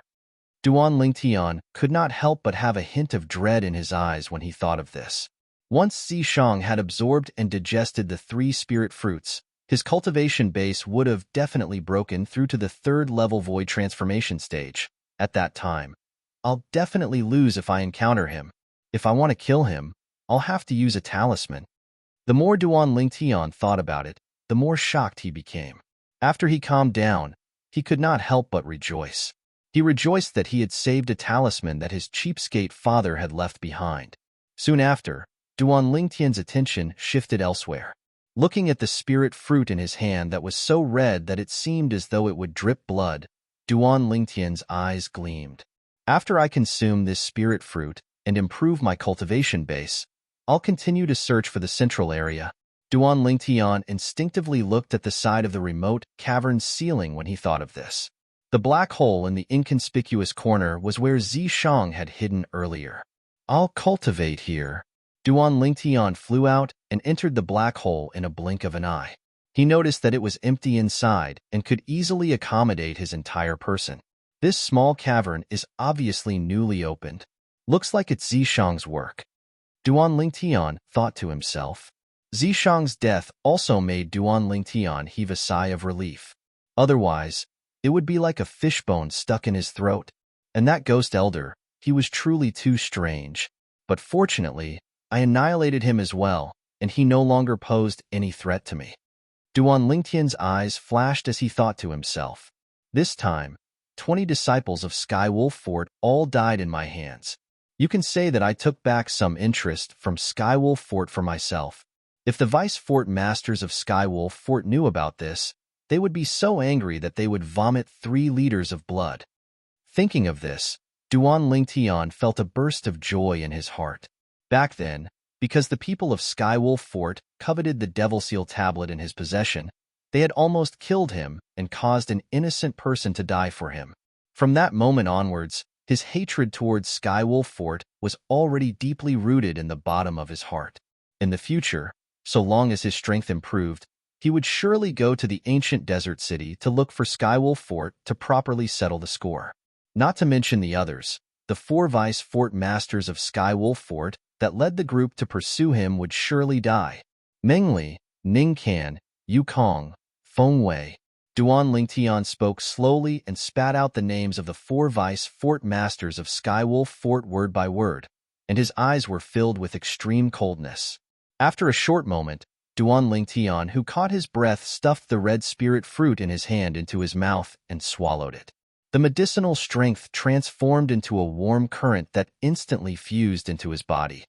A: Duan Lingtian could not help but have a hint of dread in his eyes when he thought of this. Once Zishang had absorbed and digested the 3 spirit fruits, his cultivation base would have definitely broken through to the 3rd-level void transformation stage. At that time, I'll definitely lose if I encounter him. If I want to kill him, I'll have to use a talisman. The more Duan Lingtian thought about it, the more shocked he became. After he calmed down, he could not help but rejoice. He rejoiced that he had saved a talisman that his cheapskate father had left behind. Soon after, Duan Lingtian's attention shifted elsewhere. Looking at the spirit fruit in his hand that was so red that it seemed as though it would drip blood, Duan Lingtian's eyes gleamed. After I consume this spirit fruit and improve my cultivation base, I'll continue to search for the central area. Duan Lingtian instinctively looked at the side of the remote cavern's ceiling when he thought of this. The black hole in the inconspicuous corner was where Zishang had hidden earlier. I'll cultivate here. Duan Lingtian flew out and entered the black hole in a blink of an eye. He noticed that it was empty inside and could easily accommodate his entire person. This small cavern is obviously newly opened. Looks like it's Zishang's work. Duan Lingtian thought to himself. Zishang's death also made Duan Lingtian heave a sigh of relief. Otherwise, it would be like a fishbone stuck in his throat. And that ghost elder, he was truly too strange. But fortunately, I annihilated him as well, and he no longer posed any threat to me. Duan Lingtian's eyes flashed as he thought to himself. This time, 20 disciples of Skywolf Fort all died in my hands. You can say that I took back some interest from Skywolf Fort for myself. If the Vice Fort Masters of Skywolf Fort knew about this, they would be so angry that they would vomit 3 liters of blood. Thinking of this, Duan Lingtian felt a burst of joy in his heart. Back then, because the people of Skywolf Fort coveted the Devil Seal tablet in his possession, they had almost killed him and caused an innocent person to die for him. From that moment onwards, his hatred towards Skywolf Fort was already deeply rooted in the bottom of his heart. In the future, so long as his strength improved, he would surely go to the ancient desert city to look for Skywolf Fort to properly settle the score. Not to mention the others, the 4 Vice Fort Masters of Skywolf Fort that led the group to pursue him would surely die. Mengli, Ning Kan, Yukong, Feng Wei. Duan Lingtian spoke slowly and spat out the names of the 4 Vice Fort Masters of Skywolf Fort word by word, and his eyes were filled with extreme coldness. After a short moment, Duan Lingtian, who caught his breath, stuffed the red spirit fruit in his hand into his mouth and swallowed it. The medicinal strength transformed into a warm current that instantly fused into his body.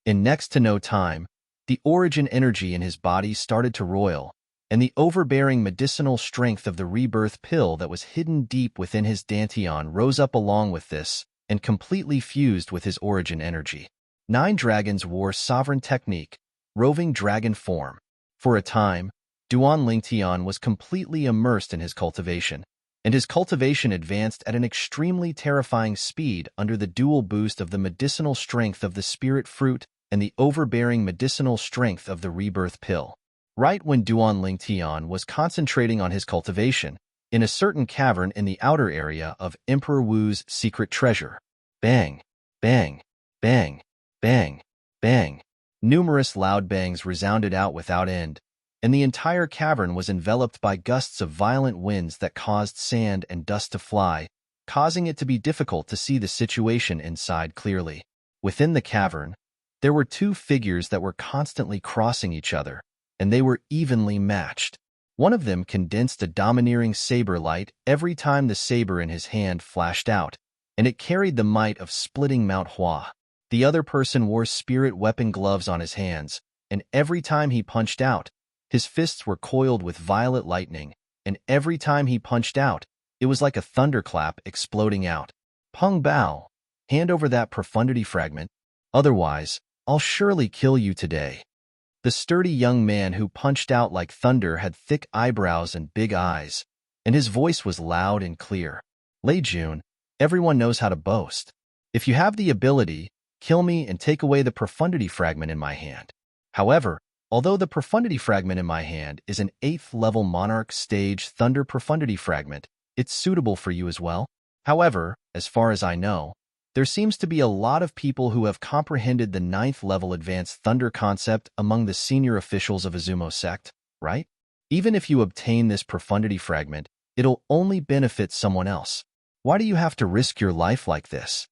A: In next to no time, the origin energy in his body started to roil, and the overbearing medicinal strength of the rebirth pill that was hidden deep within his dantian rose up along with this and completely fused with his origin energy. 9 dragons wore sovereign technique, roving dragon form. For a time, Duan Lingtian was completely immersed in his cultivation, and his cultivation advanced at an extremely terrifying speed under the dual boost of the medicinal strength of the spirit fruit and the overbearing medicinal strength of the rebirth pill. Right when Duan Lingtian was concentrating on his cultivation, in a certain cavern in the outer area of Emperor Wu's secret treasure, bang, bang, bang, bang, bang. Numerous loud bangs resounded out without end, and the entire cavern was enveloped by gusts of violent winds that caused sand and dust to fly, causing it to be difficult to see the situation inside clearly. Within the cavern, there were two figures that were constantly crossing each other, and they were evenly matched. One of them condensed a domineering saber light every time the saber in his hand flashed out, and it carried the might of splitting Mount Hua. The other person wore spirit weapon gloves on his hands, and every time he punched out, his fists were coiled with violet lightning, and every time he punched out, it was like a thunderclap exploding out. Peng Bao, hand over that profundity fragment, otherwise, I'll surely kill you today. The sturdy young man who punched out like thunder had thick eyebrows and big eyes, and his voice was loud and clear. Lei Jun, everyone knows how to boast. If you have the ability, kill me and take away the profundity fragment in my hand. However, although the profundity fragment in my hand is an 8th level Monarch Stage Thunder Profundity Fragment, it's suitable for you as well. However, as far as I know, there seems to be a lot of people who have comprehended the 9th level Advanced Thunder concept among the senior officials of Izumo sect, right? Even if you obtain this profundity fragment, it'll only benefit someone else. Why do you have to risk your life like this?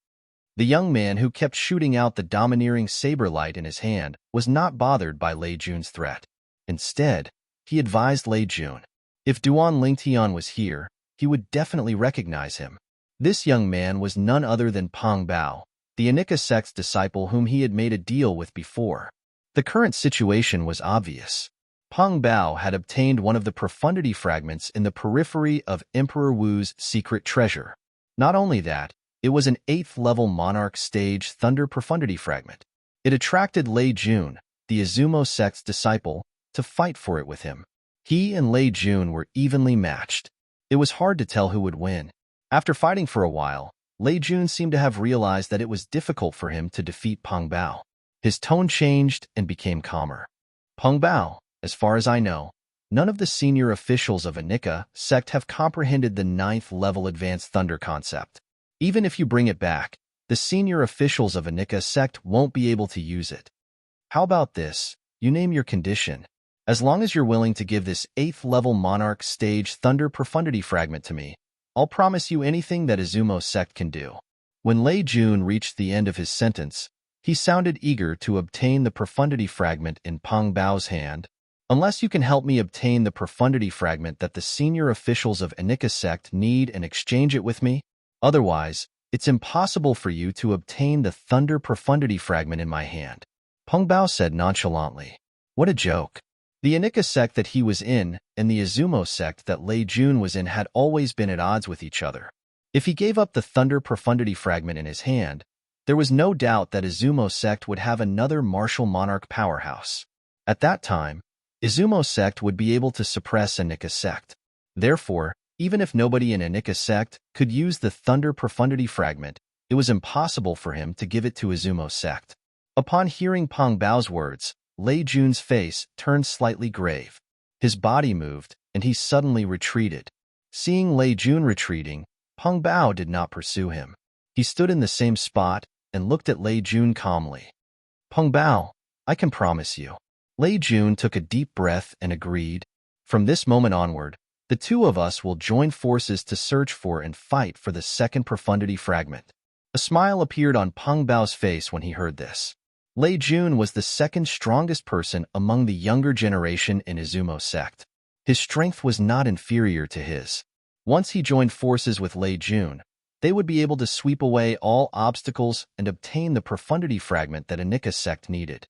A: The young man who kept shooting out the domineering saber light in his hand was not bothered by Lei Jun's threat. Instead, he advised Lei Jun. If Duan Lingtian was here, he would definitely recognize him. This young man was none other than Peng Bao, the Anika sect's disciple whom he had made a deal with before. The current situation was obvious. Peng Bao had obtained one of the profundity fragments in the periphery of Emperor Wu's secret treasure. Not only that, it was an 8th level Monarch Stage Thunder Profundity Fragment. It attracted Lei Jun, the Izumo sect's disciple, to fight for it with him. He and Lei Jun were evenly matched. It was hard to tell who would win. After fighting for a while, Lei Jun seemed to have realized that it was difficult for him to defeat Peng Bao. His tone changed and became calmer. Peng Bao, as far as I know, none of the senior officials of Anika sect have comprehended the 9th level Advanced Thunder concept. Even if you bring it back, the senior officials of Anika sect won't be able to use it. How about this? You name your condition. As long as you're willing to give this 8th level Monarch Stage Thunder Profundity Fragment to me, I'll promise you anything that Izumo sect can do. When Lei Jun reached the end of his sentence, he sounded eager to obtain the profundity fragment in Peng Bao's hand. Unless you can help me obtain the profundity fragment that the senior officials of Anika sect need and exchange it with me, otherwise, it's impossible for you to obtain the thunder profundity fragment in my hand. Peng Bao said nonchalantly. What a joke. The Anika sect that he was in and the Izumo sect that Lei Jun was in had always been at odds with each other. If he gave up the thunder profundity fragment in his hand, there was no doubt that Izumo sect would have another martial monarch powerhouse. At that time, Izumo sect would be able to suppress Anika sect. Therefore, even if nobody in Anika sect could use the thunder profundity fragment, it was impossible for him to give it to Izumo sect. Upon hearing Peng Bao's words, Lei Jun's face turned slightly grave. His body moved, and he suddenly retreated. Seeing Lei Jun retreating, Peng Bao did not pursue him. He stood in the same spot and looked at Lei Jun calmly. Peng Bao, I can promise you. Lei Jun took a deep breath and agreed. From this moment onward, the two of us will join forces to search for and fight for the second profundity fragment. A smile appeared on Peng Bao's face when he heard this. Lei Jun was the second strongest person among the younger generation in Izumo sect. His strength was not inferior to his. Once he joined forces with Lei Jun, they would be able to sweep away all obstacles and obtain the profundity fragment that Anika sect needed.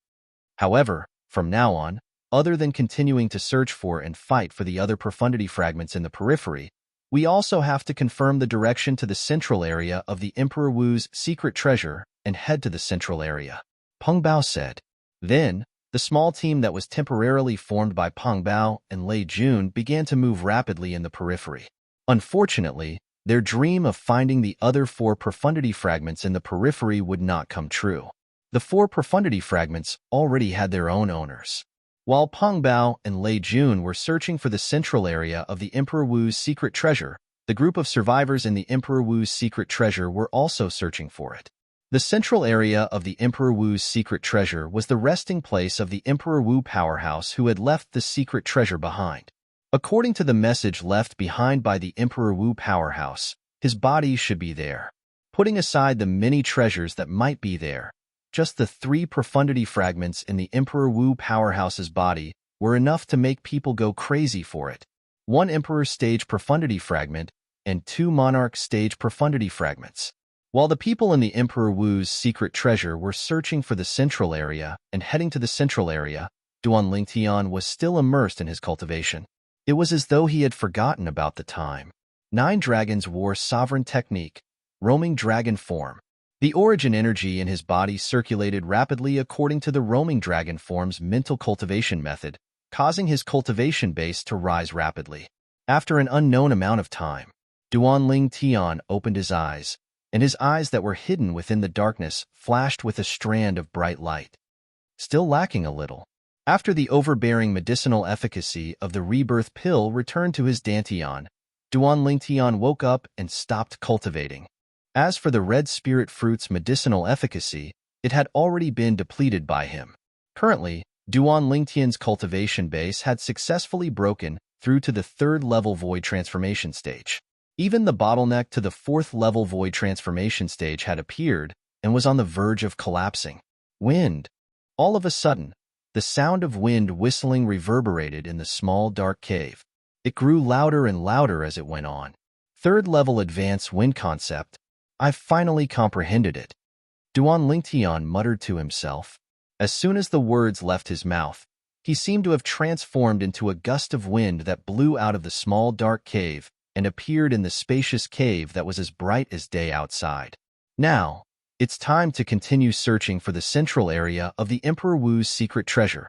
A: However, from now on, other than continuing to search for and fight for the other profundity fragments in the periphery, we also have to confirm the direction to the central area of the Emperor Wu's secret treasure and head to the central area. Peng Bao said. Then, the small team that was temporarily formed by Peng Bao and Lei Jun began to move rapidly in the periphery. Unfortunately, their dream of finding the other 4 profundity fragments in the periphery would not come true. The 4 profundity fragments already had their own owners. While Peng Bao and Lei Jun were searching for the central area of the Emperor Wu's secret treasure, the group of survivors in the Emperor Wu's secret treasure were also searching for it. The central area of the Emperor Wu's secret treasure was the resting place of the Emperor Wu powerhouse who had left the secret treasure behind. According to the message left behind by the Emperor Wu powerhouse, his body should be there. Putting aside the many treasures that might be there, Just the 3 profundity fragments in the Emperor Wu powerhouse's body were enough to make people go crazy for it. 1 Emperor stage profundity fragment and 2 Monarch stage profundity fragments. While the people in the Emperor Wu's secret treasure were searching for the central area and heading to the central area, Duan Lingtian was still immersed in his cultivation. It was as though he had forgotten about the time. 9 dragons wore sovereign technique, roaming dragon form. The origin energy in his body circulated rapidly according to the roaming dragon form's mental cultivation method, causing his cultivation base to rise rapidly. After an unknown amount of time, Duan Lingtian opened his eyes, and his eyes that were hidden within the darkness flashed with a strand of bright light. Still lacking a little. After the overbearing medicinal efficacy of the rebirth pill returned to his dantian, Duan Lingtian woke up and stopped cultivating. As for the red spirit fruit's medicinal efficacy, it had already been depleted by him. Currently, Duan Lingtian's cultivation base had successfully broken through to the 3rd level void transformation stage. Even the bottleneck to the 4th level void transformation stage had appeared and was on the verge of collapsing. Wind. All of a sudden, the sound of wind whistling reverberated in the small dark cave. It grew louder and louder as it went on. 3rd level advanced wind concept. I've finally comprehended it. Duan Lingtian muttered to himself. As soon as the words left his mouth, he seemed to have transformed into a gust of wind that blew out of the small dark cave and appeared in the spacious cave that was as bright as day outside. Now, it's time to continue searching for the central area of the Emperor Wu's secret treasure.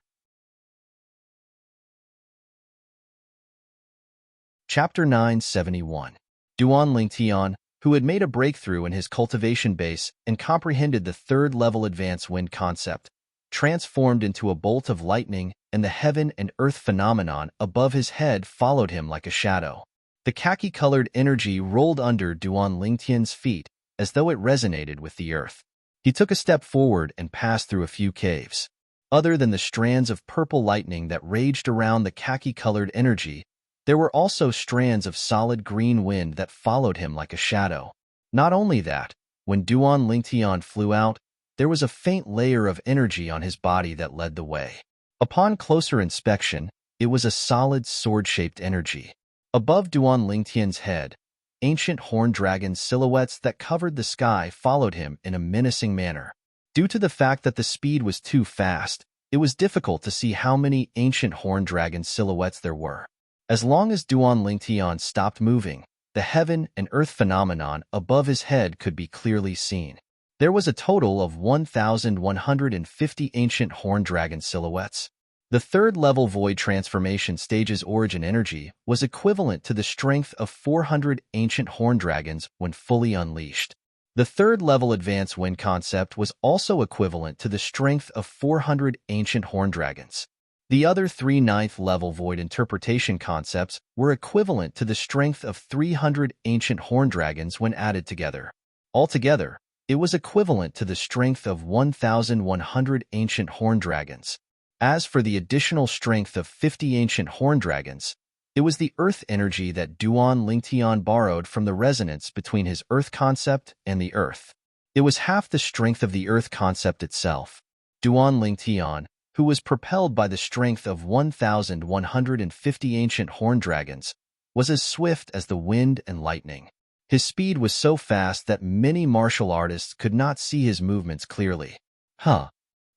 A: Chapter 971. Duan Lingtian, who had made a breakthrough in his cultivation base and comprehended the 3rd level advanced wind concept, transformed into a bolt of lightning, and the heaven and earth phenomenon above his head followed him like a shadow. The khaki-colored energy rolled under Duan Lingtian's feet as though it resonated with the earth. He took a step forward and passed through a few caves. Other than the strands of purple lightning that raged around the khaki-colored energy, there were also strands of solid green wind that followed him like a shadow. Not only that, when Duan Lingtian flew out, there was a faint layer of energy on his body that led the way. Upon closer inspection, it was a solid sword-shaped energy. Above Duan Lingtian's head, ancient horned dragon silhouettes that covered the sky followed him in a menacing manner. Due to the fact that the speed was too fast, it was difficult to see how many ancient horned dragon silhouettes there were. As long as Duan Lingtian stopped moving, the heaven and earth phenomenon above his head could be clearly seen. There was a total of 1,150 ancient horned dragon silhouettes. The 3rd level void transformation stage's origin energy was equivalent to the strength of 400 ancient horned dragons when fully unleashed. The 3rd level advanced wind concept was also equivalent to the strength of 400 ancient horned dragons. The other 3 9th level void interpretation concepts were equivalent to the strength of 300 ancient horned dragons when added together. Altogether, it was equivalent to the strength of 1,100 ancient horned dragons. As for the additional strength of 50 ancient horned dragons, it was the earth energy that Duan Lingtian borrowed from the resonance between his earth concept and the earth. It was half the strength of the earth concept itself. Duan Lingtian, who was propelled by the strength of 1,150 ancient horned dragons, was as swift as the wind and lightning. His speed was so fast that many martial artists could not see his movements clearly.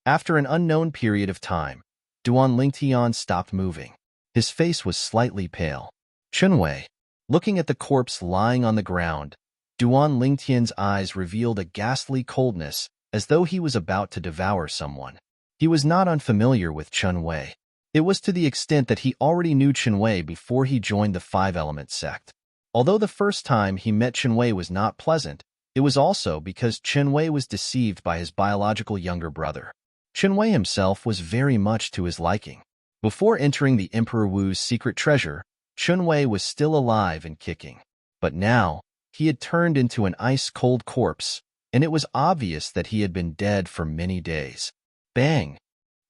A: After an unknown period of time, Duan Lingtian stopped moving. His face was slightly pale. Chunwei. Looking at the corpse lying on the ground, Duan Lingtian's eyes revealed a ghastly coldness, as though he was about to devour someone. He was not unfamiliar with Chunwei. It was to the extent that he already knew Chunwei before he joined the Five-Element sect. Although the first time he met Chunwei was not pleasant, it was also because Chunwei was deceived by his biological younger brother. Chunwei himself was very much to his liking. Before entering the Emperor Wu's secret treasure, Chunwei was still alive and kicking. But now, he had turned into an ice-cold corpse, and it was obvious that he had been dead for many days. Bang!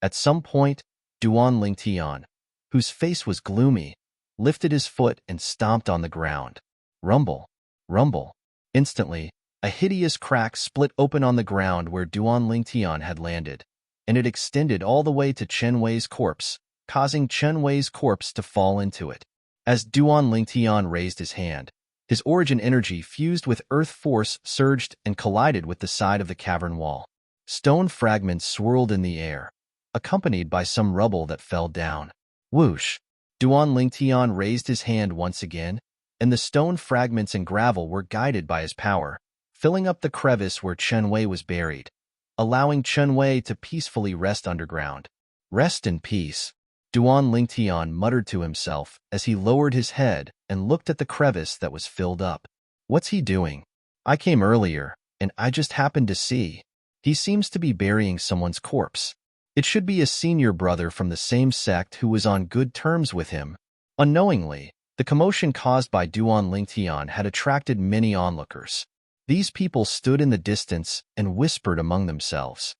A: At some point, Duan Lingtian, whose face was gloomy, lifted his foot and stomped on the ground. Rumble! Rumble! Instantly, A hideous crack split open on the ground where Duan Lingtian had landed, and it extended all the way to Chen Wei's corpse, causing Chen Wei's corpse to fall into it. As Duan Lingtian raised his hand, his origin energy fused with earth force surged and collided with the side of the cavern wall. Stone fragments swirled in the air, accompanied by some rubble that fell down. Whoosh! Duan Lingtian raised his hand once again, and the stone fragments and gravel were guided by his power, filling up the crevice where Chen Wei was buried, allowing Chen Wei to peacefully rest underground. Rest in peace, Duan Lingtian muttered to himself as he lowered his head and looked at the crevice that was filled up. What's he doing? I came earlier, and I just happened to see. He seems to be burying someone's corpse. It should be a senior brother from the same sect who was on good terms with him. Unknowingly, the commotion caused by Duan Lingtian had attracted many onlookers. These people stood in the distance and whispered among themselves.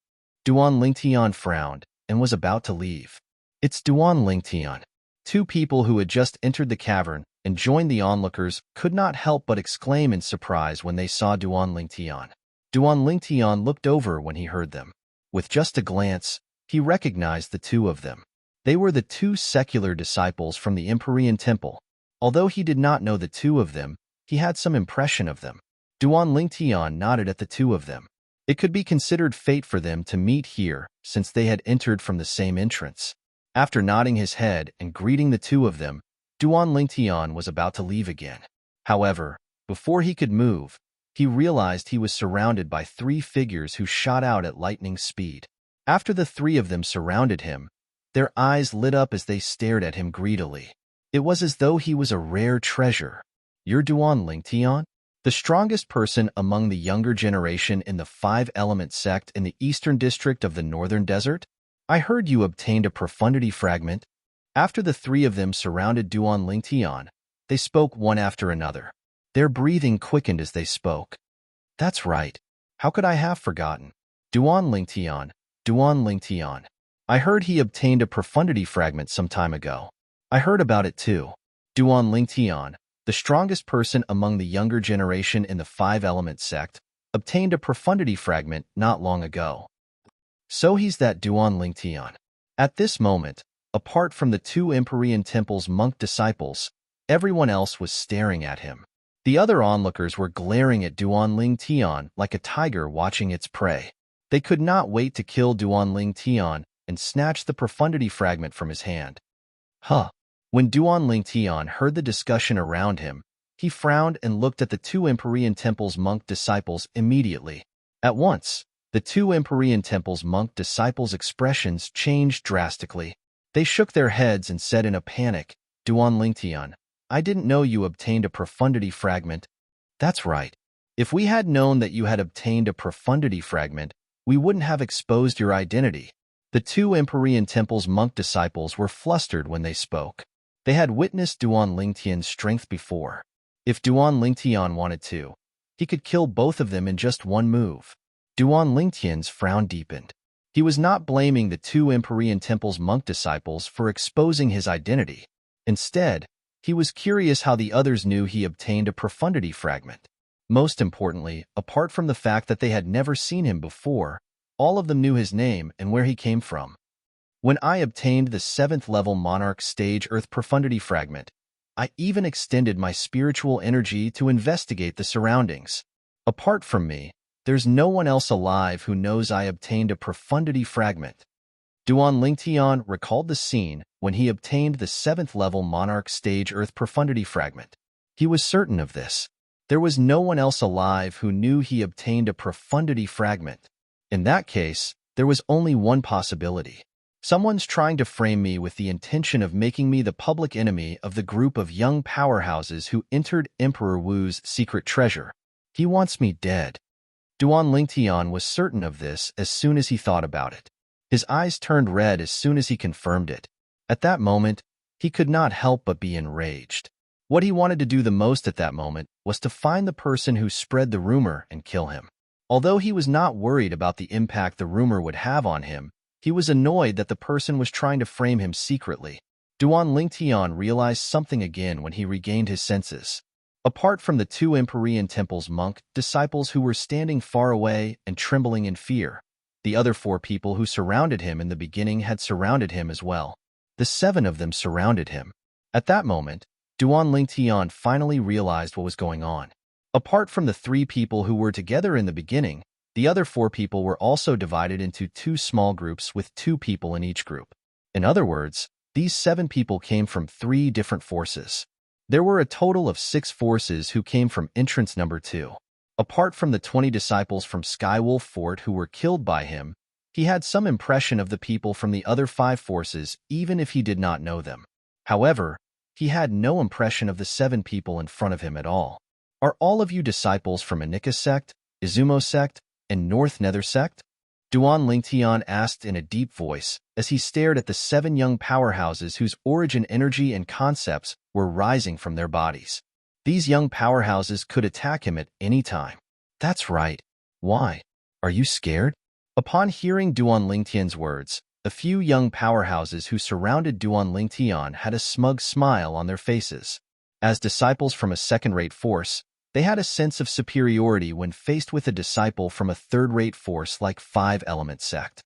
A: Duan Lingtian frowned and was about to leave. It's Duan Lingtian. Two people who had just entered the cavern and joined the onlookers could not help but exclaim in surprise when they saw Duan Lingtian. Duan Lingtian looked over when he heard them. With just a glance, he recognized the two of them. They were the two secular disciples from the Empyrean Temple. Although he did not know the two of them, he had some impression of them. Duan Lingtian nodded at the two of them. It could be considered fate for them to meet here, since they had entered from the same entrance. After nodding his head and greeting the two of them, Duan Lingtian was about to leave again. However, before he could move, he realized he was surrounded by three figures who shot out at lightning speed. After the three of them surrounded him, their eyes lit up as they stared at him greedily. It was as though he was a rare treasure. You're Duan Lingtian? The strongest person among the younger generation in the five-element sect in the eastern district of the northern desert? I heard you obtained a profundity fragment. After the three of them surrounded Duan Lingtian, they spoke one after another. Their breathing quickened as they spoke. That's right. How could I have forgotten? Duan Lingtian, Duan Lingtian. I heard he obtained a profundity fragment some time ago. I heard about it too. Duan Lingtian, the strongest person among the younger generation in the five-element sect, obtained a profundity fragment not long ago. So he's that Duan Lingtian. At this moment, apart from the two Empyrean Temple's monk disciples, everyone else was staring at him. The other onlookers were glaring at Duan Lingtian like a tiger watching its prey. They could not wait to kill Duan Lingtian and snatch the profundity fragment from his hand. Huh. When Duan Lingtian heard the discussion around him, he frowned and looked at the two Empyrean Temple's monk disciples immediately. At once, the two Empyrean Temple's monk disciples' expressions changed drastically. They shook their heads and said in a panic, Duan Lingtian, I didn't know you obtained a profundity fragment. That's right. If we had known that you had obtained a profundity fragment, we wouldn't have exposed your identity. The two Empyrean Temple's monk disciples were flustered when they spoke. They had witnessed Duan Lingtian's strength before. If Duan Lingtian wanted to, he could kill both of them in just one move. Duan Lingtian's frown deepened. He was not blaming the two Empyrean Temple's monk disciples for exposing his identity. Instead, he was curious how the others knew he obtained a profundity fragment. Most importantly, apart from the fact that they had never seen him before, all of them knew his name and where he came from. When I obtained the 7th level Monarch Stage Earth Profundity Fragment, I even extended my spiritual energy to investigate the surroundings. Apart from me, there's no one else alive who knows I obtained a profundity fragment. Duan Lingtian recalled the scene when he obtained the 7th level Monarch Stage Earth Profundity Fragment. He was certain of this. There was no one else alive who knew he obtained a profundity fragment. In that case, there was only one possibility. Someone's trying to frame me with the intention of making me the public enemy of the group of young powerhouses who entered Emperor Wu's secret treasure. He wants me dead. Duan Lingtian was certain of this as soon as he thought about it. His eyes turned red as soon as he confirmed it. At that moment, he could not help but be enraged. What he wanted to do the most at that moment was to find the person who spread the rumor and kill him. Although he was not worried about the impact the rumor would have on him, he was annoyed that the person was trying to frame him secretly. Duan Lingtian realized something again when he regained his senses. Apart from the two Empyrean Temple's monk disciples who were standing far away and trembling in fear, the other 4 people who surrounded him in the beginning had surrounded him as well. The 7 of them surrounded him. At that moment, Duan Lingtian finally realized what was going on. Apart from the 3 people who were together in the beginning, the other 4 people were also divided into 2 small groups with 2 people in each group. In other words, these 7 people came from 3 different forces. There were a total of 6 forces who came from entrance number 2. Apart from the 20 disciples from Skywolf Fort who were killed by him, he had some impression of the people from the other 5 forces even if he did not know them. However, he had no impression of the 7 people in front of him at all. Are all of you disciples from Anika sect, Izumo sect, and North Nether sect? Duan Lingtian asked in a deep voice as he stared at the 7 young powerhouses whose origin energy and concepts were rising from their bodies. These young powerhouses could attack him at any time. That's right. Why? Are you scared? Upon hearing Duan Lingtian's words, a few young powerhouses who surrounded Duan Lingtian had a smug smile on their faces. As disciples from a second-rate force, they had a sense of superiority when faced with a disciple from a third-rate force like 5-element sect.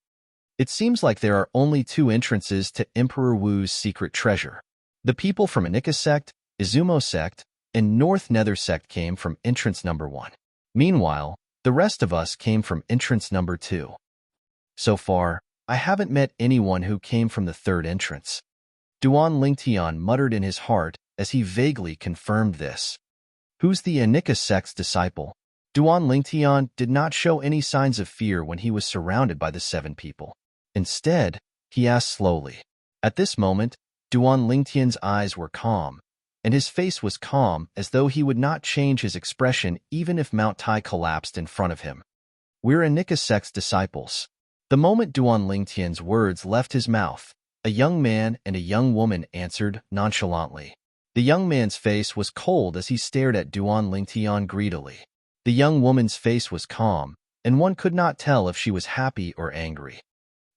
A: It seems like there are only 2 entrances to Emperor Wu's secret treasure. The people from Anika sect, Izumo sect, and North Nether sect came from entrance number 1. Meanwhile, the rest of us came from entrance number 2. So far, I haven't met anyone who came from the 3rd entrance. Duan Lingtian muttered in his heart as he vaguely confirmed this. Who's the Anika sect's disciple? Duan Lingtian did not show any signs of fear when he was surrounded by the 7 people. Instead, he asked slowly. At this moment, Duan Lingtian's eyes were calm, and his face was calm as though he would not change his expression even if Mount Tai collapsed in front of him. We're Anika sect's disciples. The moment Duan Lingtian's words left his mouth, a young man and a young woman answered nonchalantly. The young man's face was cold as he stared at Duan Lingtian greedily. The young woman's face was calm, and one could not tell if she was happy or angry.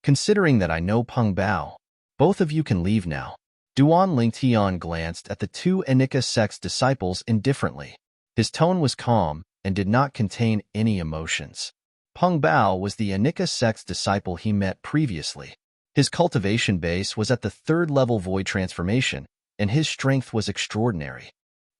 A: Considering that I know Peng Bao, both of you can leave now. Duan Lingtian glanced at the 2 Anika sect's disciples indifferently. His tone was calm and did not contain any emotions. Peng Bao was the Anika sect's disciple he met previously. His cultivation base was at the 3rd level void transformation, and his strength was extraordinary.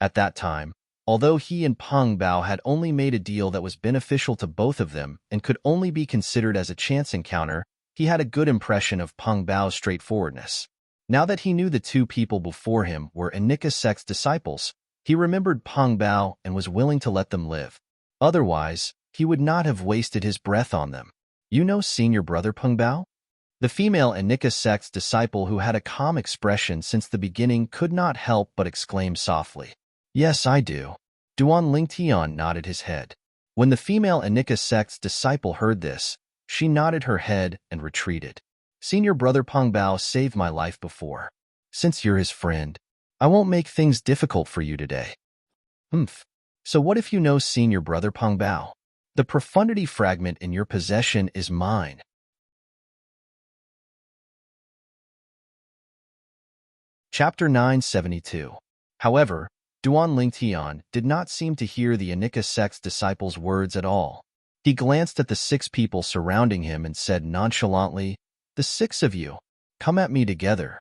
A: At that time, although he and Peng Bao had only made a deal that was beneficial to both of them and could only be considered as a chance encounter, he had a good impression of Peng Bao's straightforwardness. Now that he knew the 2 people before him were Anika sect's disciples, he remembered Peng Bao and was willing to let them live. Otherwise, he would not have wasted his breath on them. You know senior brother Peng Bao? The female Anika sect's disciple who had a calm expression since the beginning could not help but exclaim softly. Yes, I do. Duan Lingtian nodded his head. When the female Anika sect's disciple heard this, she nodded her head and retreated. Senior brother Peng Bao saved my life before. Since you're his friend, I won't make things difficult for you today. Humph. So what if you know senior brother Peng Bao? The profundity fragment in your possession is mine. Chapter 972. However, Duan Lingtian did not seem to hear the Anika sect's disciples' words at all. He glanced at the 6 people surrounding him and said nonchalantly, "The 6 of you, come at me together."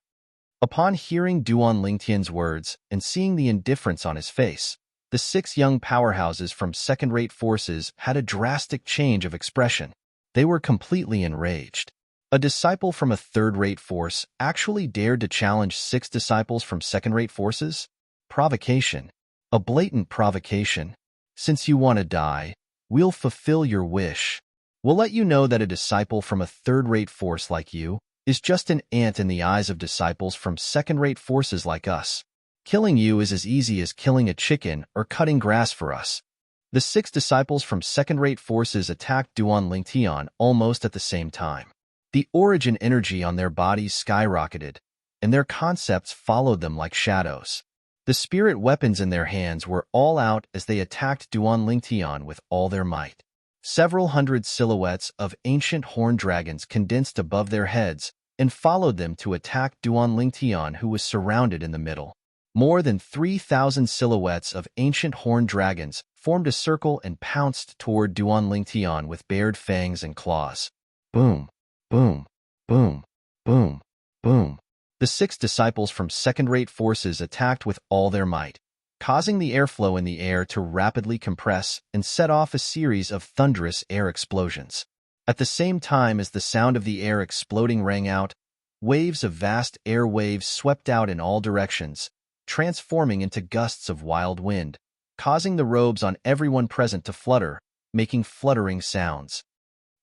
A: Upon hearing Duan Lingtian's words and seeing the indifference on his face, the 6 young powerhouses from second-rate forces had a drastic change of expression. They were completely enraged. A disciple from a third-rate force actually dared to challenge 6 disciples from second-rate forces? Provocation. A blatant provocation. Since you want to die, we'll fulfill your wish. We'll let you know that a disciple from a third-rate force like you is just an ant in the eyes of disciples from second-rate forces like us. Killing you is as easy as killing a chicken or cutting grass for us. The 6 disciples from second-rate forces attacked Duan Lingtian almost at the same time. The origin energy on their bodies skyrocketed, and their concepts followed them like shadows. The spirit weapons in their hands were all out as they attacked Duan Lingtian with all their might. Several hundred silhouettes of ancient horned dragons condensed above their heads and followed them to attack Duan Lingtian, who was surrounded in the middle. More than 3,000 silhouettes of ancient horned dragons formed a circle and pounced toward Duanlingtian with bared fangs and claws. Boom, boom, boom, boom, boom. The 6 disciples from second-rate forces attacked with all their might, causing the airflow in the air to rapidly compress and set off a series of thunderous air explosions. At the same time as the sound of the air exploding rang out, waves of vast air waves swept out in all directions, transforming into gusts of wild wind, causing the robes on everyone present to flutter, making fluttering sounds.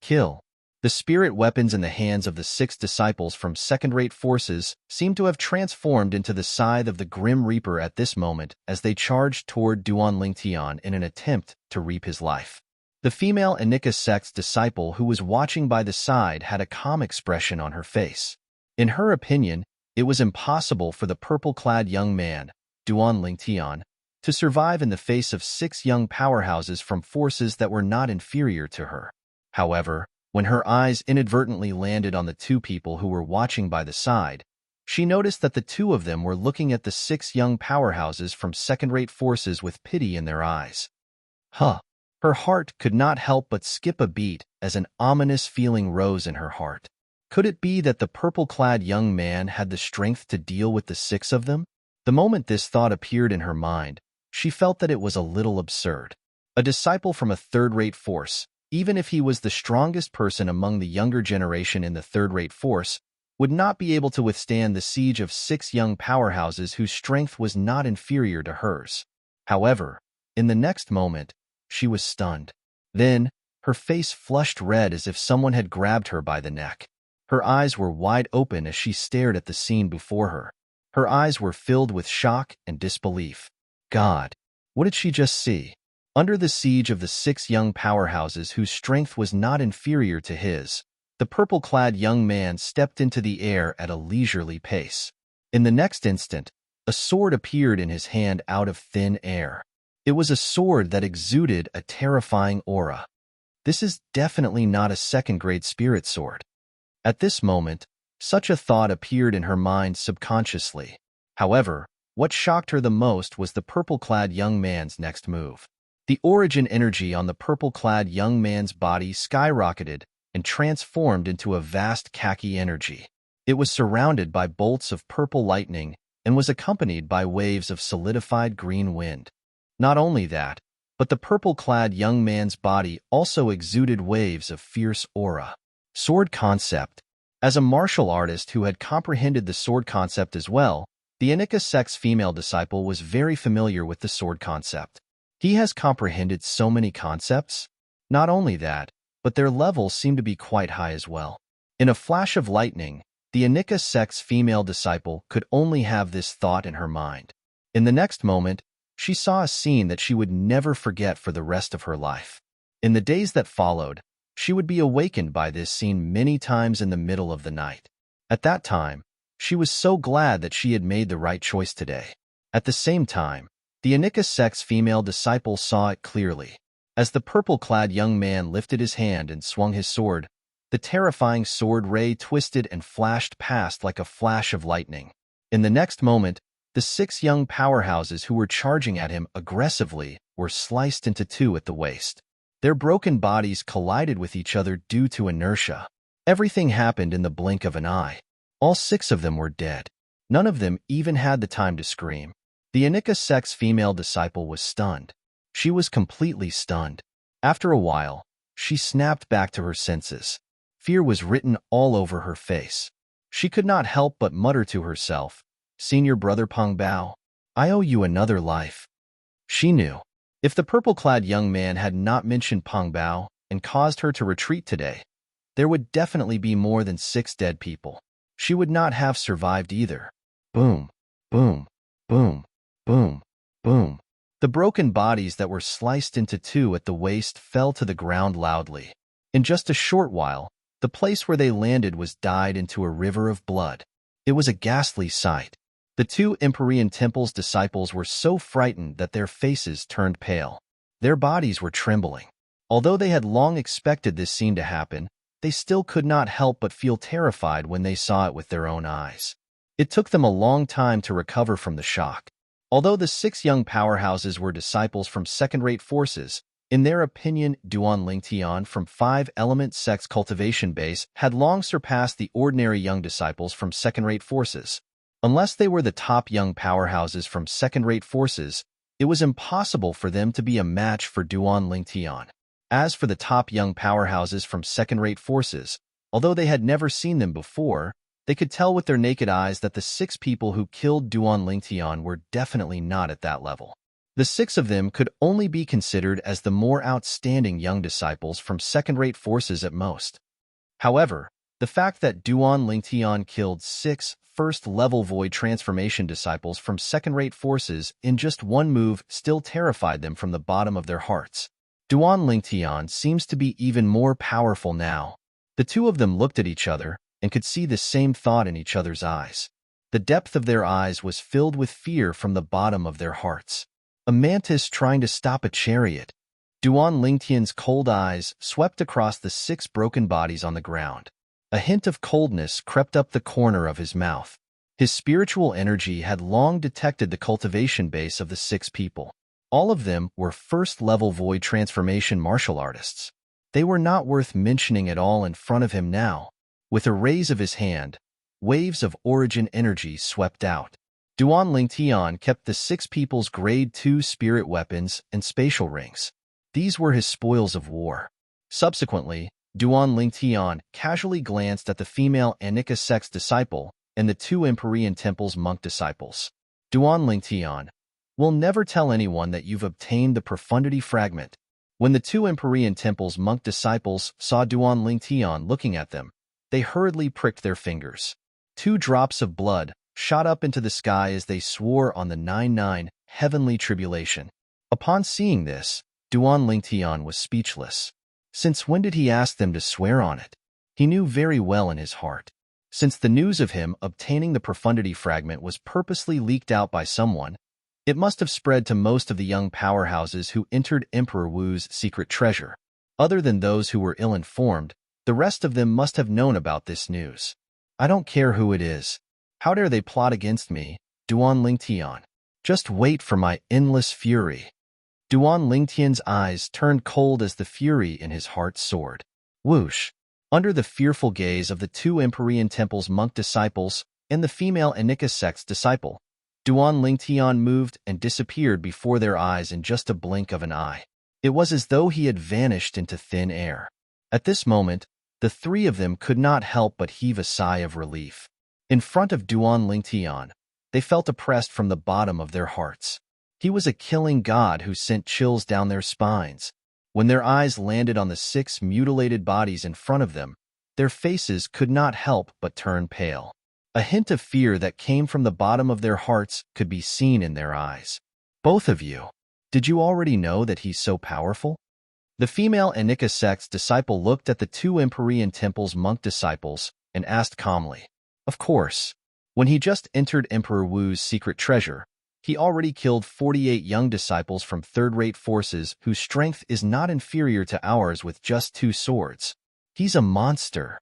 A: Kill. The spirit weapons in the hands of the 6 disciples from second-rate forces seemed to have transformed into the scythe of the Grim Reaper at this moment as they charged toward Duanlingtian in an attempt to reap his life. The female Anika sect's disciple who was watching by the side had a calm expression on her face. In her opinion, it was impossible for the purple-clad young man, Duanlingtian, to survive in the face of 6 young powerhouses from forces that were not inferior to her. However, when her eyes inadvertently landed on the 2 people who were watching by the side, she noticed that the 2 of them were looking at the 6 young powerhouses from second-rate forces with pity in their eyes. Huh! Her heart could not help but skip a beat as an ominous feeling rose in her heart. Could it be that the purple-clad young man had the strength to deal with the 6 of them? The moment this thought appeared in her mind, she felt that it was a little absurd. A disciple from a third-rate force, even if he was the strongest person among the younger generation in the third-rate force, would not be able to withstand the siege of 6 young powerhouses whose strength was not inferior to hers. However, in the next moment, she was stunned. Then, her face flushed red as if someone had grabbed her by the neck. Her eyes were wide open as she stared at the scene before her. Her eyes were filled with shock and disbelief. God, what did she just see? Under the siege of the 6 young powerhouses whose strength was not inferior to his, the purple-clad young man stepped into the air at a leisurely pace. In the next instant, a sword appeared in his hand out of thin air. It was a sword that exuded a terrifying aura. This is definitely not a second-grade spirit sword. At this moment, such a thought appeared in her mind subconsciously. However, what shocked her the most was the purple-clad young man's next move. The origin energy on the purple-clad young man's body skyrocketed and transformed into a vast khaki energy. It was surrounded by bolts of purple lightning and was accompanied by waves of solidified green wind. Not only that, but the purple-clad young man's body also exuded waves of fierce aura. Sword concept. As a martial artist who had comprehended the sword concept as well, the Anika sect's female disciple was very familiar with the sword concept. He has comprehended so many concepts. Not only that, but their levels seem to be quite high as well. In a flash of lightning, the Anika sect's female disciple could only have this thought in her mind. In the next moment, she saw a scene that she would never forget for the rest of her life. In the days that followed, she would be awakened by this scene many times in the middle of the night. At that time, she was so glad that she had made the right choice today. At the same time, the Anika sect's female disciple saw it clearly. As the purple-clad young man lifted his hand and swung his sword, the terrifying sword ray twisted and flashed past like a flash of lightning. In the next moment, the 6 young powerhouses who were charging at him aggressively were sliced into 2 at the waist. Their broken bodies collided with each other due to inertia. Everything happened in the blink of an eye. All 6 of them were dead. None of them even had the time to scream. The Anika sect's female disciple was stunned. She was completely stunned. After a while, she snapped back to her senses. Fear was written all over her face. She could not help but mutter to herself, "Senior brother Peng Bao, I owe you another life." She knew. If the purple-clad young man had not mentioned Peng Bao and caused her to retreat today, there would definitely be more than 6 dead people. She would not have survived either. Boom, boom, boom, boom, boom. The broken bodies that were sliced into 2 at the waist fell to the ground loudly. In just a short while, the place where they landed was dyed into a river of blood. It was a ghastly sight. The 2 Empyrean Temple's disciples were so frightened that their faces turned pale. Their bodies were trembling. Although they had long expected this scene to happen, they still could not help but feel terrified when they saw it with their own eyes. It took them a long time to recover from the shock. Although the 6 young powerhouses were disciples from second-rate forces, in their opinion, Duan Lingtian from 5-element sex cultivation base had long surpassed the ordinary young disciples from second-rate forces. Unless they were the top young powerhouses from second-rate forces, it was impossible for them to be a match for Duan Lingtian. As for the top young powerhouses from second-rate forces, although they had never seen them before, they could tell with their naked eyes that the 6 people who killed Duan Lingtian were definitely not at that level. The 6 of them could only be considered as the more outstanding young disciples from second-rate forces at most. However, the fact that Duan Lingtian killed 6 first-level void transformation disciples from second-rate forces in just one move still terrified them from the bottom of their hearts. Duan Lingtian seems to be even more powerful now. The 2 of them looked at each other and could see the same thought in each other's eyes. The depth of their eyes was filled with fear from the bottom of their hearts. A mantis trying to stop a chariot. Duan Lingtian's cold eyes swept across the 6 broken bodies on the ground. A hint of coldness crept up the corner of his mouth. His spiritual energy had long detected the cultivation base of the 6 people. All of them were first-level void transformation martial artists. They were not worth mentioning at all in front of him now. With a raise of his hand, waves of origin energy swept out. Duan Lingtian kept the 6 people's Grade 2 spirit weapons and spatial rings. These were his spoils of war. Subsequently, Duan Lingtian casually glanced at the female Anika sex disciple and the 2 Empyrean Temple's monk disciples. Duan Lingtian, will never tell anyone that you've obtained the profundity fragment. When the 2 Empyrean Temple's monk disciples saw Duan Lingtian looking at them, they hurriedly pricked their fingers. 2 drops of blood shot up into the sky as they swore on the 9-9 heavenly tribulation. Upon seeing this, Duan Lingtian was speechless. Since when did he ask them to swear on it? He knew very well in his heart. Since the news of him obtaining the profundity fragment was purposely leaked out by someone, it must have spread to most of the young powerhouses who entered Emperor Wu's secret treasure. Other than those who were ill-informed, the rest of them must have known about this news. I don't care who it is. How dare they plot against me, Duan Lingtian? Just wait for my endless fury. Duan Lingtian's eyes turned cold as the fury in his heart soared. Whoosh! Under the fearful gaze of the 2 Empyrean Temple's monk disciples and the female Anika sex disciple, Duan Lingtian moved and disappeared before their eyes in just a blink of an eye. It was as though he had vanished into thin air. At this moment, the 3 of them could not help but heave a sigh of relief. In front of Duan Lingtian, they felt oppressed from the bottom of their hearts. He was a killing god who sent chills down their spines. When their eyes landed on the 6 mutilated bodies in front of them, their faces could not help but turn pale. A hint of fear that came from the bottom of their hearts could be seen in their eyes. Both of you, did you already know that he's so powerful? The female Anika sex disciple looked at the 2 Empyrean Temple's monk disciples and asked calmly. Of course, when he just entered Emperor Wu's secret treasure, he already killed 48 young disciples from third-rate forces whose strength is not inferior to ours with just 2 swords. He's a monster.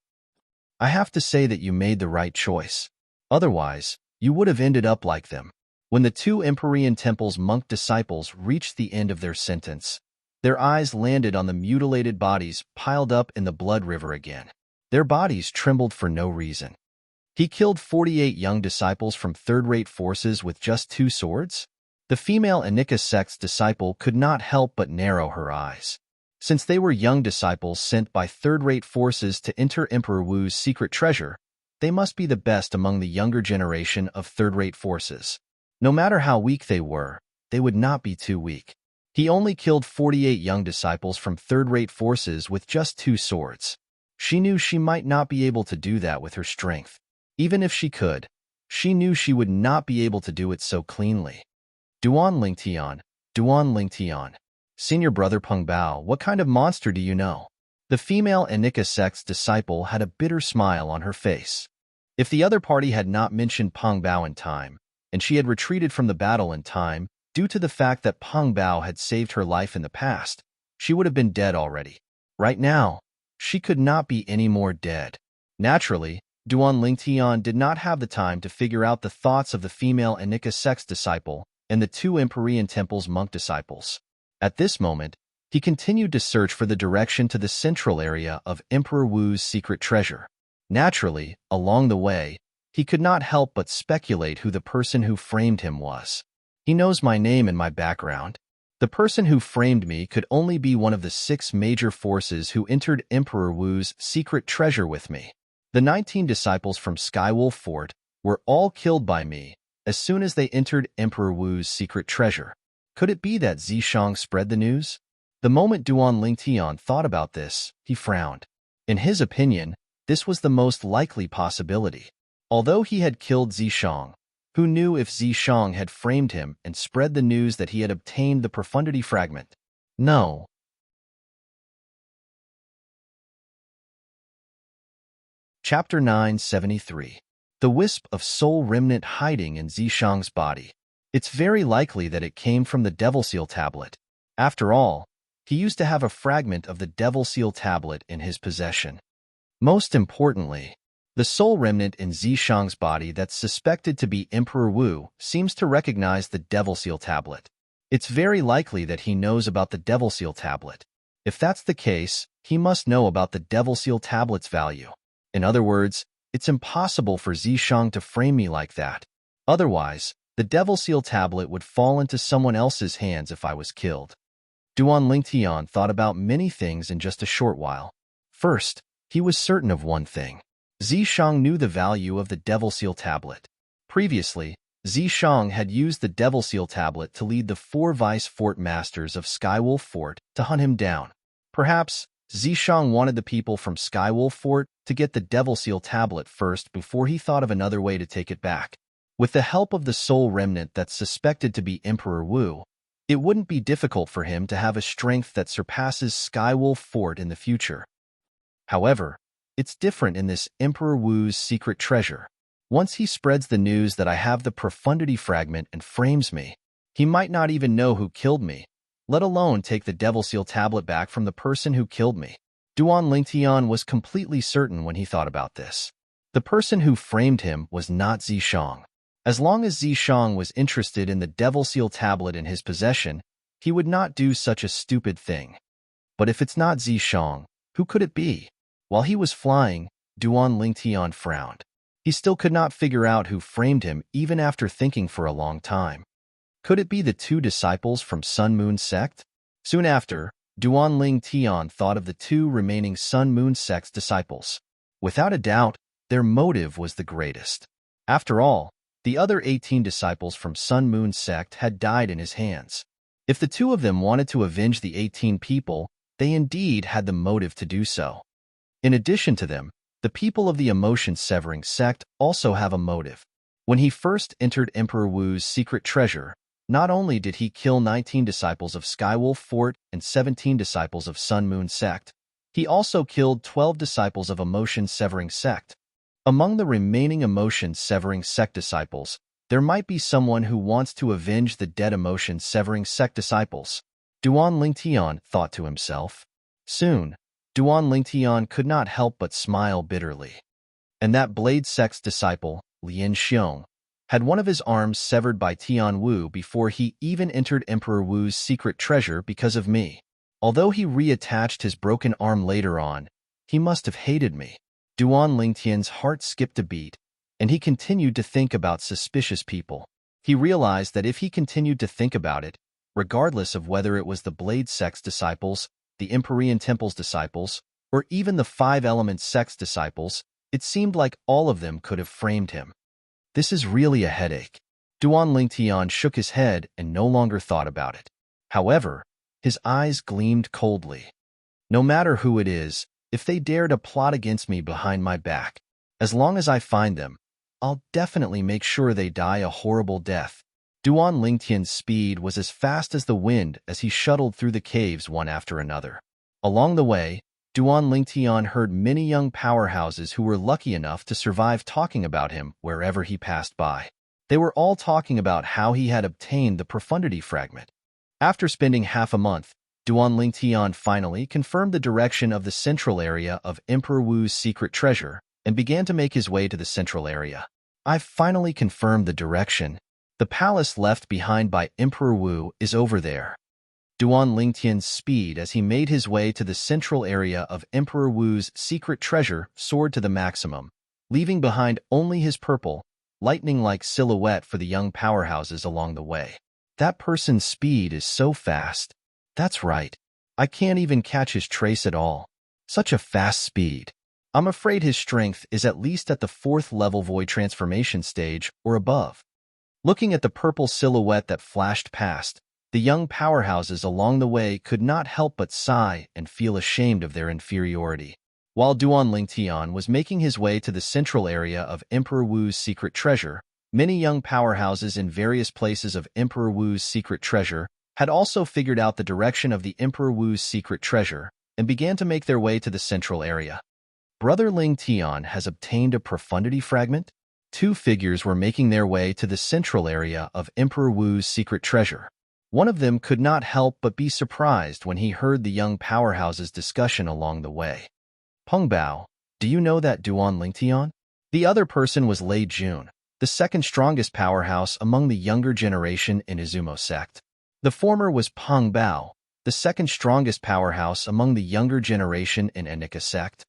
A: I have to say that you made the right choice. Otherwise, you would have ended up like them. When the 2 Empyrean Temple's monk disciples reached the end of their sentence, their eyes landed on the mutilated bodies piled up in the blood river again. Their bodies trembled for no reason. He killed 48 young disciples from third-rate forces with just 2 swords? The female Anika sex disciple could not help but narrow her eyes. Since they were young disciples sent by third-rate forces to enter Emperor Wu's secret treasure, they must be the best among the younger generation of third-rate forces. No matter how weak they were, they would not be too weak. He only killed 48 young disciples from third-rate forces with just 2 swords. She knew she might not be able to do that with her strength. Even if she could, she knew she would not be able to do it so cleanly. Duan Lingtian, Senior Brother Peng Bao, what kind of monster do you know? The female Anika sex disciple had a bitter smile on her face. If the other party had not mentioned Peng Bao in time, and she had retreated from the battle in time due to the fact that Peng Bao had saved her life in the past, she would have been dead already. Right now, she could not be any more dead. Naturally, Duan Lingtian did not have the time to figure out the thoughts of the female Anika sex disciple and the two Empyrean Temple's monk disciples. At this moment, he continued to search for the direction to the central area of Emperor Wu's secret treasure. Naturally, along the way, he could not help but speculate who the person who framed him was. He knows my name and my background. The person who framed me could only be one of the 6 major forces who entered Emperor Wu's secret treasure with me. The 19 disciples from Skywolf Fort were all killed by me as soon as they entered Emperor Wu's secret treasure. Could it be that Zishang spread the news? The moment Duan Lingtian thought about this, he frowned. In his opinion, this was the most likely possibility. Although he had killed Zishang, who knew if Zishang had framed him and spread the news that he had obtained the profundity fragment? No. Chapter 973. The wisp of soul remnant hiding in Zishang's body. It's very likely that it came from the Devil Seal tablet. After all, he used to have a fragment of the Devil Seal tablet in his possession. Most importantly, the soul remnant in Zishang's body that's suspected to be Emperor Wu seems to recognize the Devil Seal tablet. It's very likely that he knows about the Devil Seal tablet. If that's the case, he must know about the Devil Seal tablet's value. In other words, it's impossible for Zishang to frame me like that. Otherwise, the Devil Seal tablet would fall into someone else's hands if I was killed. Duan Lingtian thought about many things in just a short while. First, he was certain of one thing. Zishang knew the value of the Devil Seal tablet. Previously, Zishang had used the Devil Seal tablet to lead the 4 vice fort masters of Skywolf Fort to hunt him down. Perhaps Zishang wanted the people from Skywolf Fort to get the Devil Seal tablet first before he thought of another way to take it back. With the help of the soul remnant that's suspected to be Emperor Wu, it wouldn't be difficult for him to have a strength that surpasses Skywolf Fort in the future. However, it's different in this Emperor Wu's secret treasure. Once he spreads the news that I have the profundity fragment and frames me, he might not even know who killed me, let alone take the Devil Seal tablet back from the person who killed me. Duan Lingtian was completely certain when he thought about this. The person who framed him was not Zishang. As long as Zishang was interested in the Devil Seal tablet in his possession, he would not do such a stupid thing. But if it's not Zishang, who could it be? While he was flying, Duan Lingtian frowned. He still could not figure out who framed him even after thinking for a long time. Could it be the 2 disciples from Sun Moon sect? Soon after, Duan Lingtian thought of the 2 remaining Sun Moon sect's disciples. Without a doubt, their motive was the greatest. After all, the other 18 disciples from Sun Moon sect had died in his hands. If the 2 of them wanted to avenge the 18 people, they indeed had the motive to do so. In addition to them, the people of the emotion-severing sect also have a motive. When he first entered Emperor Wu's secret treasure, not only did he kill 19 disciples of Skywolf Fort and 17 disciples of Sun Moon sect, he also killed 12 disciples of emotion-severing sect. Among the remaining emotion-severing sect disciples, there might be someone who wants to avenge the dead emotion-severing sect disciples. Duan Lingtian thought to himself. Soon, Duan Lingtian could not help but smile bitterly. And that Blade sect's disciple, Lian Xiong, had one of his arms severed by Tian Wu before he even entered Emperor Wu's secret treasure because of me. Although he reattached his broken arm later on, he must have hated me. Duan Lingtian's heart skipped a beat, and he continued to think about suspicious people. He realized that if he continued to think about it, regardless of whether it was the Blade sect's disciples, the Empyrean Temple's disciples, or even the 5 Elements sect's disciples, it seemed like all of them could have framed him. This is really a headache. Duan Lingtian shook his head and no longer thought about it. However, his eyes gleamed coldly. No matter who it is, if they dare to plot against me behind my back, as long as I find them, I'll definitely make sure they die a horrible death. Duan Lingtian's speed was as fast as the wind as he shuttled through the caves one after another. Along the way, Duan Lingtian heard many young powerhouses who were lucky enough to survive talking about him wherever he passed by. They were all talking about how he had obtained the profundity fragment. After spending half a month, Duan Lingtian finally confirmed the direction of the central area of Emperor Wu's secret treasure and began to make his way to the central area. I've finally confirmed the direction, The palace left behind by Emperor Wu is over there. Duan Lingtian's speed as he made his way to the central area of Emperor Wu's secret treasure soared to the maximum, leaving behind only his purple, lightning-like silhouette for the young powerhouses along the way. That person's speed is so fast. That's right. I can't even catch his trace at all. Such a fast speed. I'm afraid his strength is at least at the 4th level void transformation stage or above. Looking at the purple silhouette that flashed past, the young powerhouses along the way could not help but sigh and feel ashamed of their inferiority. While Duan Lingtian was making his way to the central area of Emperor Wu's secret treasure, many young powerhouses in various places of Emperor Wu's secret treasure had also figured out the direction of the Emperor Wu's secret treasure and began to make their way to the central area. Brother Lingtian has obtained a profundity fragment? 2 figures were making their way to the central area of Emperor Wu's secret treasure. One of them could not help but be surprised when he heard the young powerhouse's discussion along the way. Peng Bao, do you know that Duan Lingtian? The other person was Lei Jun, the second strongest powerhouse among the younger generation in Izumo sect. The former was Peng Bao, the second strongest powerhouse among the younger generation in Enika sect.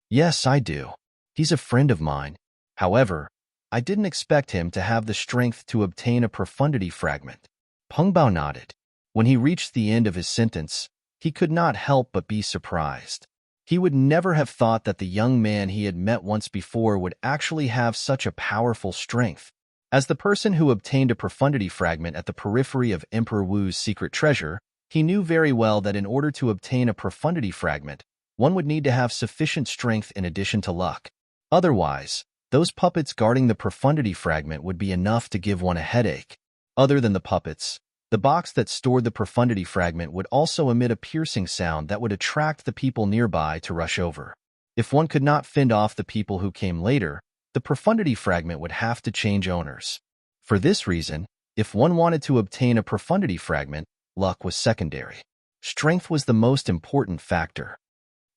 A: Yes, I do. He's a friend of mine. However, I didn't expect him to have the strength to obtain a profundity fragment. Peng Bao nodded. When he reached the end of his sentence, he could not help but be surprised. He would never have thought that the young man he had met once before would actually have such a powerful strength. As the person who obtained a profundity fragment at the periphery of Emperor Wu's secret treasure, he knew very well that in order to obtain a profundity fragment, one would need to have sufficient strength in addition to luck. Otherwise, those puppets guarding the profundity fragment would be enough to give one a headache. Other than the puppets, the box that stored the profundity fragment would also emit a piercing sound that would attract the people nearby to rush over. If one could not fend off the people who came later, the profundity fragment would have to change owners. For this reason, if one wanted to obtain a profundity fragment, luck was secondary. Strength was the most important factor.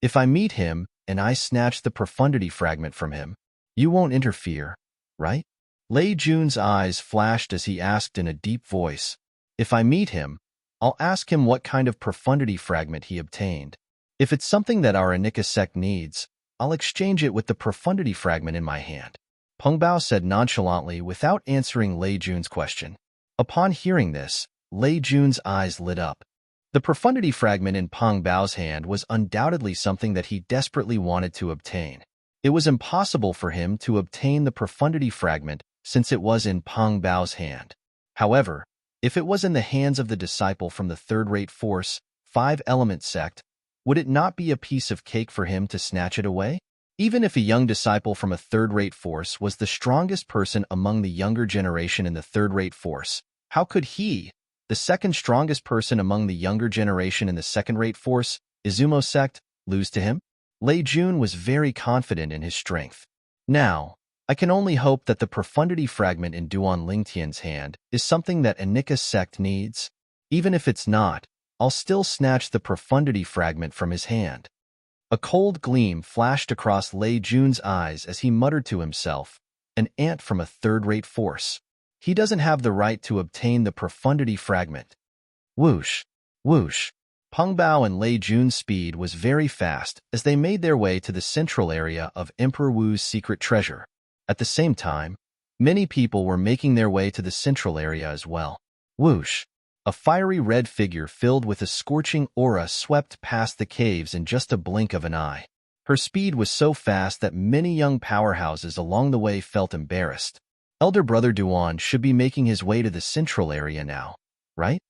A: If I meet him and I snatch the profundity fragment from him, you won't interfere, right? Lei Jun's eyes flashed as he asked in a deep voice. If I meet him, I'll ask him what kind of profundity fragment he obtained. If it's something that our Enika sect needs, I'll exchange it with the profundity fragment in my hand. Peng Bao said nonchalantly without answering Lei Jun's question. Upon hearing this, Lei Jun's eyes lit up. The profundity fragment in Peng Bao's hand was undoubtedly something that he desperately wanted to obtain. It was impossible for him to obtain the profundity fragment since it was in Peng Bao's hand. However, if it was in the hands of the disciple from the third-rate force, 5-element sect, would it not be a piece of cake for him to snatch it away? Even if a young disciple from a third-rate force was the strongest person among the younger generation in the third-rate force, how could he, the second strongest person among the younger generation in the second-rate force, Izumo sect, lose to him? Lei Jun was very confident in his strength. Now, I can only hope that the profundity fragment in Duan Lingtian's hand is something that Enika sect needs. Even if it's not, I'll still snatch the profundity fragment from his hand. A cold gleam flashed across Lei Jun's eyes as he muttered to himself, an ant from a third-rate force. He doesn't have the right to obtain the profundity fragment. Whoosh, whoosh. Peng Bao and Lei Jun's speed was very fast as they made their way to the central area of Emperor Wu's secret treasure. At the same time, many people were making their way to the central area as well. Whoosh! A fiery red figure filled with a scorching aura swept past the caves in just a blink of an eye. Her speed was so fast that many young powerhouses along the way felt embarrassed. Elder Brother Duan should be making his way to the central area now, right?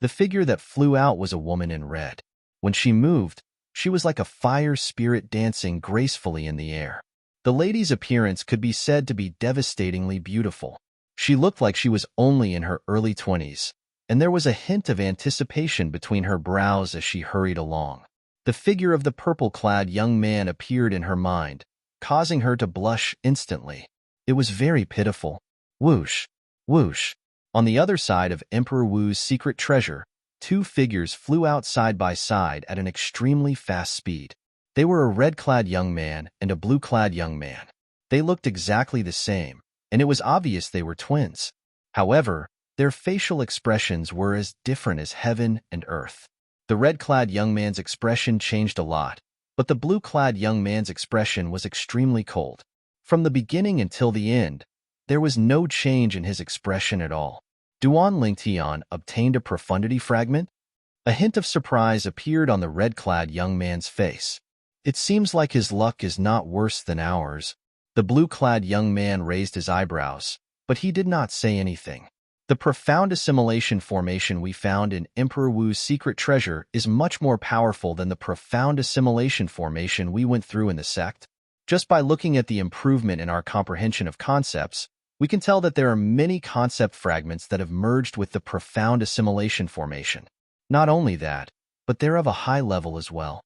A: The figure that flew out was a woman in red. When she moved, she was like a fire spirit dancing gracefully in the air. The lady's appearance could be said to be devastatingly beautiful. She looked like she was only in her early 20s, and there was a hint of anticipation between her brows as she hurried along. The figure of the purple-clad young man appeared in her mind, causing her to blush instantly. It was very pitiful. Whoosh, whoosh. On the other side of Emperor Wu's secret treasure, 2 figures flew out side by side at an extremely fast speed. They were a red-clad young man and a blue-clad young man. They looked exactly the same, and it was obvious they were twins. However, their facial expressions were as different as heaven and earth. The red-clad young man's expression changed a lot, but the blue-clad young man's expression was extremely cold. From the beginning until the end, there was no change in his expression at all. Duan Lingtian obtained a profundity fragment? A hint of surprise appeared on the red-clad young man's face. It seems like his luck is not worse than ours. The blue-clad young man raised his eyebrows, but he did not say anything. The profound assimilation formation we found in Emperor Wu's secret treasure is much more powerful than the profound assimilation formation we went through in the sect. Just by looking at the improvement in our comprehension of concepts, we can tell that there are many concept fragments that have merged with the profound assimilation formation. Not only that, but they're of a high level as well.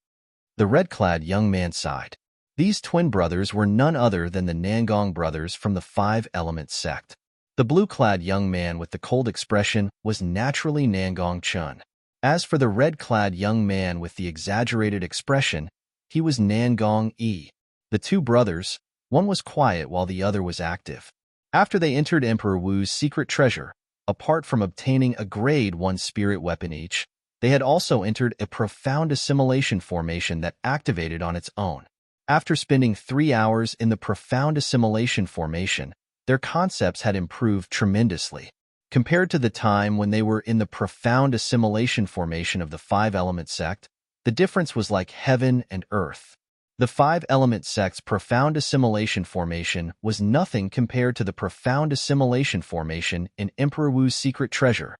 A: The red-clad young man sighed. These twin brothers were none other than the Nangong brothers from the Five-Element sect. The blue-clad young man with the cold expression was naturally Nangong Chun. As for the red-clad young man with the exaggerated expression, he was Nangong Yi. The two brothers, one was quiet while the other was active. After they entered Emperor Wu's secret treasure, apart from obtaining a grade 1 spirit weapon each, they had also entered a profound assimilation formation that activated on its own. After spending 3 hours in the profound assimilation formation, their concepts had improved tremendously. Compared to the time when they were in the profound assimilation formation of the Five-Element sect, the difference was like heaven and earth. The Five-Element sect's profound assimilation formation was nothing compared to the profound assimilation formation in Emperor Wu's secret treasure.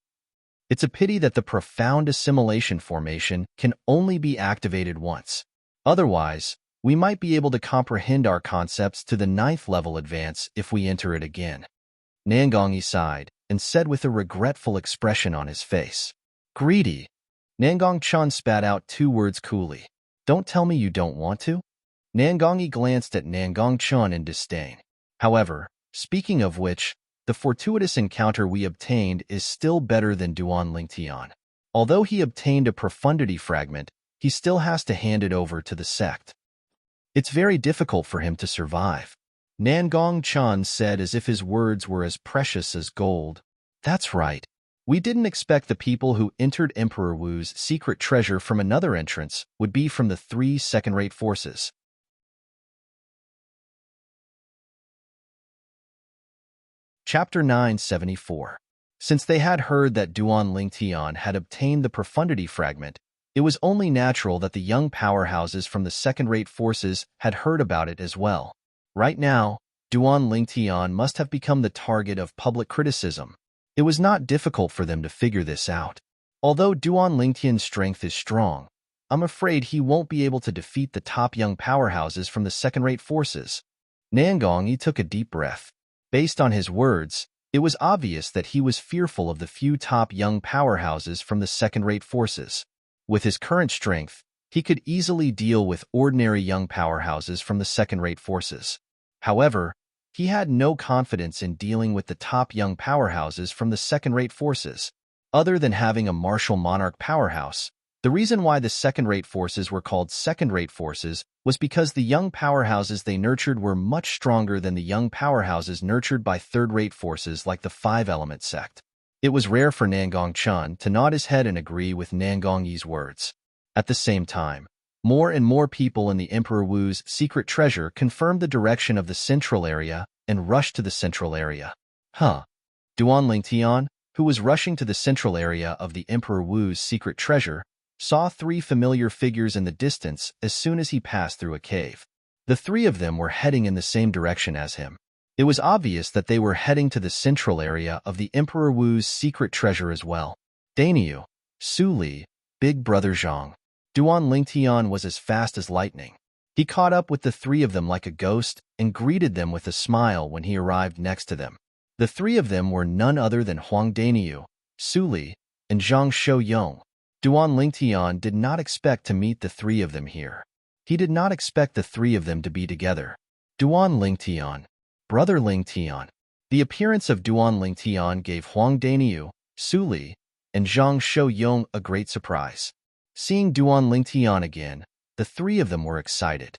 A: It's a pity that the profound assimilation formation can only be activated once. Otherwise, we might be able to comprehend our concepts to the 9th level advance if we enter it again. Nangong sighed and said with a regretful expression on his face, "Greedy." Nangong Chun spat out 2 words coolly. "Don't tell me you don't want to?" Nangong glanced at Nangong Chun in disdain. However, speaking of which, the fortuitous encounter we obtained is still better than Duan Lingtian. Although he obtained a profundity fragment, he still has to hand it over to the sect. It's very difficult for him to survive. Nangong Chun said as if his words were as precious as gold. That's right. We didn't expect the people who entered Emperor Wu's secret treasure from another entrance would be from the 3 second-rate forces. Chapter 974. Since they had heard that Duan Lingtian had obtained the profundity fragment, it was only natural that the young powerhouses from the second-rate forces had heard about it as well. Right now, Duan Lingtian must have become the target of public criticism. It was not difficult for them to figure this out. Although Duan Lingtian's strength is strong, I'm afraid he won't be able to defeat the top young powerhouses from the second-rate forces. Nangong took a deep breath. Based on his words, it was obvious that he was fearful of the few top young powerhouses from the second-rate forces. With his current strength, he could easily deal with ordinary young powerhouses from the second-rate forces. However, he had no confidence in dealing with the top young powerhouses from the second-rate forces. Other than having a martial monarch powerhouse, the reason why the second-rate forces were called second-rate forces was because the young powerhouses they nurtured were much stronger than the young powerhouses nurtured by third-rate forces like the Five-Element sect. It was rare for Nangong Chun to nod his head and agree with Nangong Yi's words. At the same time, more and more people in the Emperor Wu's secret treasure confirmed the direction of the central area and rushed to the central area. Duan Lingtian, who was rushing to the central area of the Emperor Wu's secret treasure, saw 3 familiar figures in the distance as soon as he passed through a cave. The 3 of them were heading in the same direction as him. It was obvious that they were heading to the central area of the Emperor Wu's secret treasure as well. Daniu, Su Li, Big Brother Zhang. Duan Lingtian was as fast as lightning. He caught up with the 3 of them like a ghost and greeted them with a smile when he arrived next to them. The 3 of them were none other than Huang Daniu, Su Li, and Zhang Shouyong. Duan Lingtian did not expect to meet the 3 of them here. He did not expect the 3 of them to be together. Duan Lingtian, Brother Lingtian. The appearance of Duan Lingtian gave Huang Daniu, Su Li, and Zhang Shouyong a great surprise. Seeing Duan Lingtian again, the 3 of them were excited.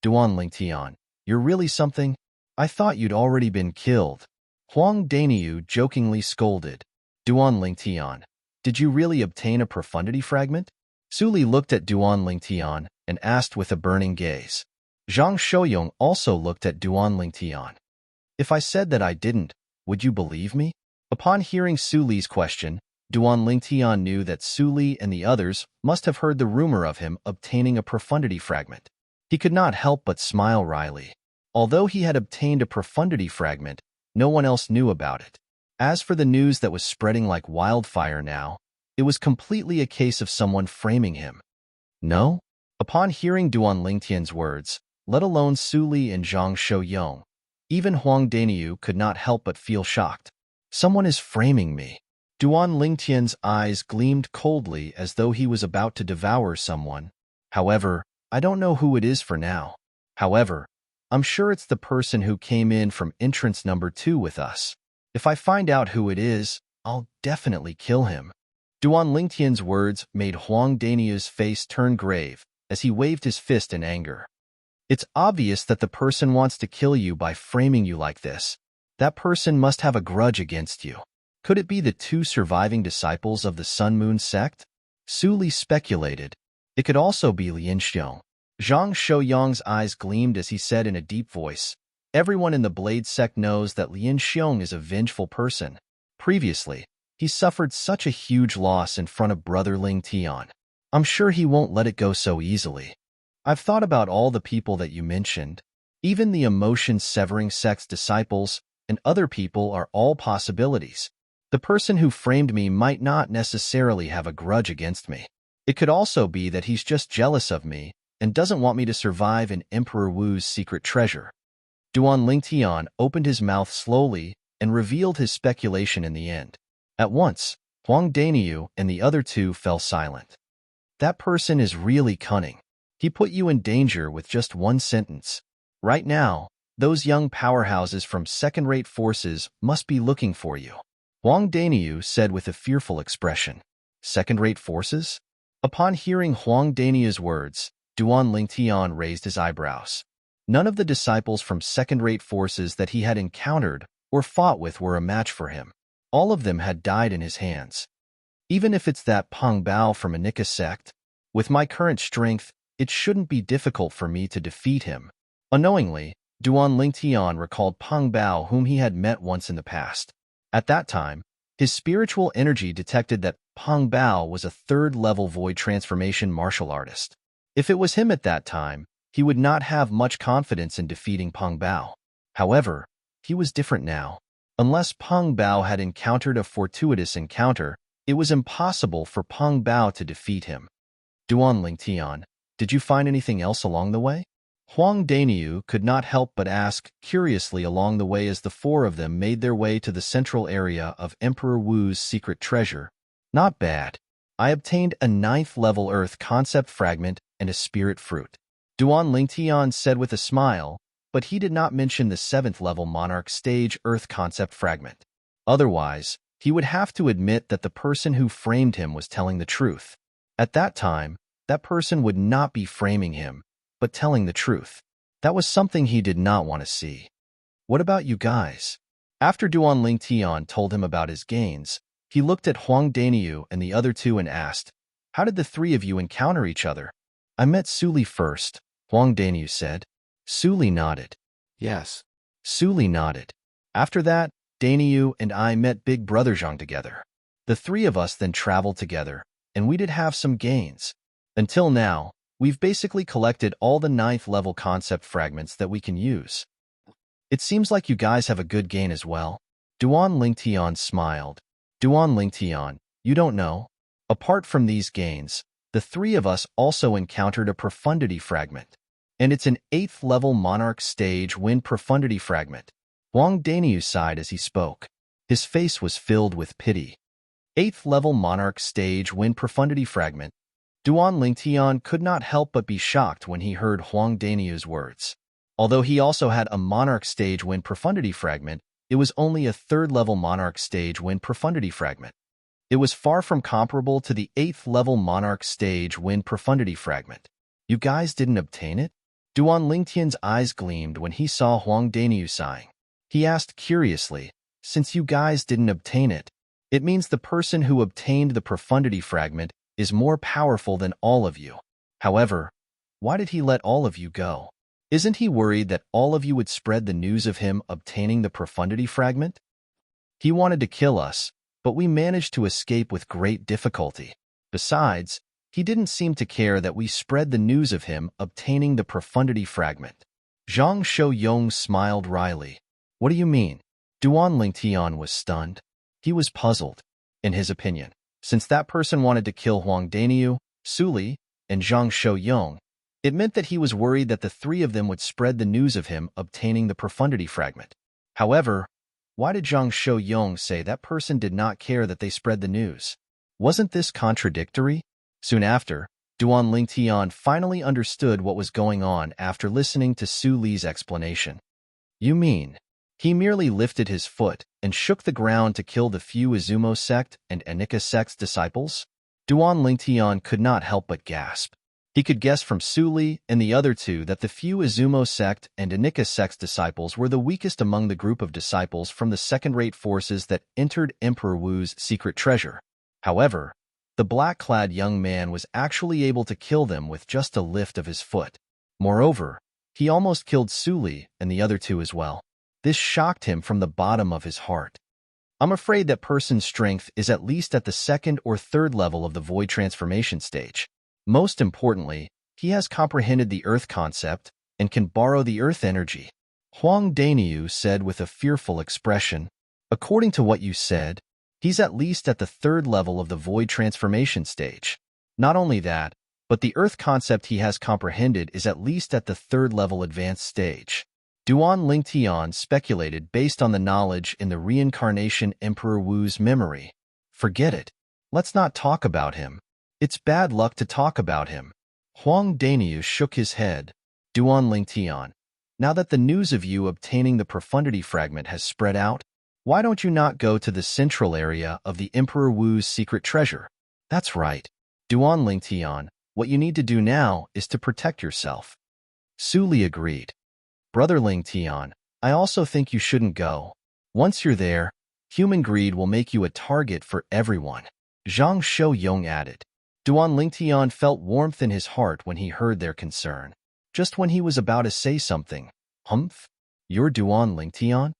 A: Duan Lingtian, you're really something? I thought you'd already been killed. Huang Daniu jokingly scolded. Duan Lingtian, did you really obtain a profundity fragment? Su Li looked at Duan Lingtian and asked with a burning gaze. Zhang Shouyong also looked at Duan Lingtian. If I said that I didn't, would you believe me? Upon hearing Su Li's question, Duan Lingtian knew that Su Li and the others must have heard the rumor of him obtaining a profundity fragment. He could not help but smile wryly. Although he had obtained a profundity fragment, no one else knew about it. As for the news that was spreading like wildfire now, it was completely a case of someone framing him. No? Upon hearing Duan Lingtian's words, let alone Su Li and Zhang Shouyong, even Huang Daniu could not help but feel shocked. Someone is framing me. Duan Lingtian's eyes gleamed coldly as though he was about to devour someone. However, I don't know who it is for now. However, I'm sure it's the person who came in from entrance number 2 with us. If I find out who it is, I'll definitely kill him. Duan Lingtian's words made Huang Daniu's face turn grave as he waved his fist in anger. It's obvious that the person wants to kill you by framing you like this. That person must have a grudge against you. Could it be the 2 surviving disciples of the Sun Moon sect? Su Li speculated. It could also be Lian Xiong. Zhang Shouyong's eyes gleamed as he said in a deep voice, everyone in the Blade sect knows that Lian Xiong is a vengeful person. Previously, he suffered such a huge loss in front of brother Ling Tian. I'm sure he won't let it go so easily. I've thought about all the people that you mentioned. Even the emotion-severing sect's disciples and other people are all possibilities. The person who framed me might not necessarily have a grudge against me. It could also be that he's just jealous of me and doesn't want me to survive in Emperor Wu's secret treasure. Duan Lingtian opened his mouth slowly and revealed his speculation in the end. At once, Huang Daniu and the other 2 fell silent. That person is really cunning. He put you in danger with just one sentence. Right now, those young powerhouses from second-rate forces must be looking for you. Huang Daniu said with a fearful expression. Second-rate forces? Upon hearing Huang Daniu's words, Duan Lingtian raised his eyebrows. None of the disciples from second-rate forces that he had encountered or fought with were a match for him. All of them had died in his hands. Even if it's that Peng Bao from Anika sect, with my current strength, it shouldn't be difficult for me to defeat him. Unknowingly, Duan Lingtian recalled Peng Bao whom he had met once in the past. At that time, his spiritual energy detected that Peng Bao was a 3rd-level void transformation martial artist. If it was him at that time, he would not have much confidence in defeating Peng Bao. However, he was different now. Unless Peng Bao had encountered a fortuitous encounter, it was impossible for Peng Bao to defeat him. Duan Lingtian, did you find anything else along the way? Huang Daniu could not help but ask curiously along the way as the 4 of them made their way to the central area of Emperor Wu's secret treasure. Not bad. I obtained a 9th-level Earth concept fragment and a spirit fruit. Duan Lingtian said with a smile, but he did not mention the 7th-level Monarch Stage Earth concept fragment. Otherwise, he would have to admit that the person who framed him was telling the truth. At that time, that person would not be framing him, but telling the truth. That was something he did not want to see. What about you guys? After Duan Lingtian told him about his gains, he looked at Huang Daniu and the other 2 and asked, how did the 3 of you encounter each other? I met Su Li first, Huang Daniu said. Su Li nodded. Yes. Su Li nodded. After that, Daniu and I met Big Brother Zhang together. The 3 of us then traveled together, and we did have some gains. Until now, we've basically collected all the 9th-level concept fragments that we can use. It seems like you guys have a good gain as well. Duan Lingtian smiled. Duan Lingtian, you don't know? Apart from these gains, the 3 of us also encountered a profundity fragment. And it's an 8th-level Monarch Stage Wind profundity fragment. Huang Daniu sighed as he spoke. His face was filled with pity. 8th-level Monarch Stage Wind profundity fragment. Duan Lingtian could not help but be shocked when he heard Huang Daniu's words. Although he also had a Monarch Stage Wind profundity fragment, it was only a 3rd-level Monarch Stage Wind profundity fragment. It was far from comparable to the 8th-level Monarch Stage Wind profundity fragment. You guys didn't obtain it? Duan Lingtian's eyes gleamed when he saw Huang Daniu sighing. He asked curiously, since you guys didn't obtain it, it means the person who obtained the profundity fragment is more powerful than all of you. However, why did he let all of you go? Isn't he worried that all of you would spread the news of him obtaining the profundity fragment? He wanted to kill us, but we managed to escape with great difficulty. Besides, he didn't seem to care that we spread the news of him obtaining the profundity fragment. Zhang Shouyong smiled wryly. What do you mean? Duan Lingtian was stunned. He was puzzled. In his opinion, since that person wanted to kill Huang Daniu, Su Li, and Zhang Shouyong, it meant that he was worried that the three of them would spread the news of him obtaining the profundity fragment. However, why did Zhang Shouyong say that person did not care that they spread the news? Wasn't this contradictory? Soon after, Duan Lingtian finally understood what was going on after listening to Su Li's explanation. You mean, he merely lifted his foot and shook the ground to kill the few Izumo sect and Enika sect's disciples? Duan Lingtian could not help but gasp. He could guess from Su Li and the other two that the few Izumo sect and Enika sect's disciples were the weakest among the group of disciples from the second-rate forces that entered Emperor Wu's secret treasure. However, the black-clad young man was actually able to kill them with just a lift of his foot. Moreover, he almost killed Su Li and the other two as well. This shocked him from the bottom of his heart. I'm afraid that person's strength is at least at the second or third level of the void transformation stage. Most importantly, he has comprehended the earth concept and can borrow the earth energy. Huang Daniu said with a fearful expression. According to what you said, he's at least at the third level of the void transformation stage. Not only that, but the earth concept he has comprehended is at least at the third level advanced stage. Duan Lingtian speculated based on the knowledge in the reincarnation Emperor Wu's memory. Forget it. Let's not talk about him. It's bad luck to talk about him. Huang Daniu shook his head. Duan Lingtian, now that the news of you obtaining the profundity fragment has spread out, why don't you not go to the central area of the Emperor Wu's secret treasure? That's right. Duan Lingtian, what you need to do now is to protect yourself. Su Li agreed. Brother Lingtian, I also think you shouldn't go. Once you're there, human greed will make you a target for everyone. Zhang Shouyong added. Duan Lingtian felt warmth in his heart when he heard their concern. Just when he was about to say something, Humph? You're Duan Lingtian?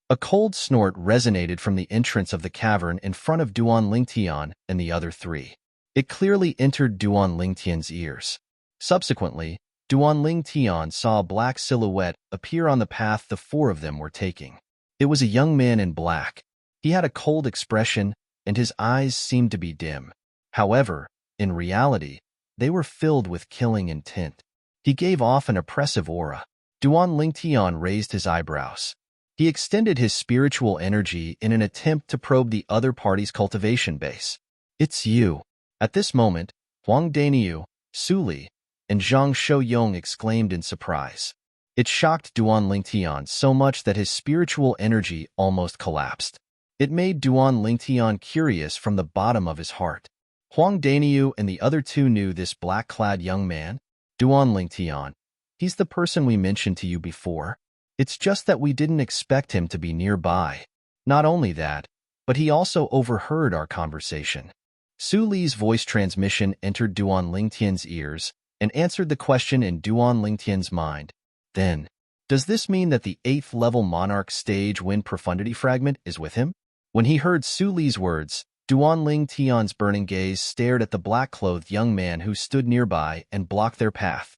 A: A cold snort resonated from the entrance of the cavern in front of Duan Lingtian and the other three. It clearly entered Duan Lingtian's ears. Subsequently, Duan Lingtian saw a black silhouette appear on the path the four of them were taking. It was a young man in black. He had a cold expression, and his eyes seemed to be dim. However, in reality, they were filled with killing intent. He gave off an oppressive aura. Duan Lingtian raised his eyebrows. He extended his spiritual energy in an attempt to probe the other party's cultivation base. It's you. At this moment, Huang Daniu, Su Li, and Zhang Shouyong exclaimed in surprise. It shocked Duan Lingtian so much that his spiritual energy almost collapsed. It made Duan Lingtian curious from the bottom of his heart. Huang Daniu and the other two knew this black-clad young man. Duan Lingtian, he's the person we mentioned to you before. It's just that we didn't expect him to be nearby. Not only that, but he also overheard our conversation. Su Li's voice transmission entered Duan Lingtian's ears and answered the question in Duan Lingtian's mind. Then, does this mean that the 8th level monarch stage wind profundity fragment is with him? When he heard Su Li's words, Duan Lingtian's burning gaze stared at the black-clothed young man who stood nearby and blocked their path.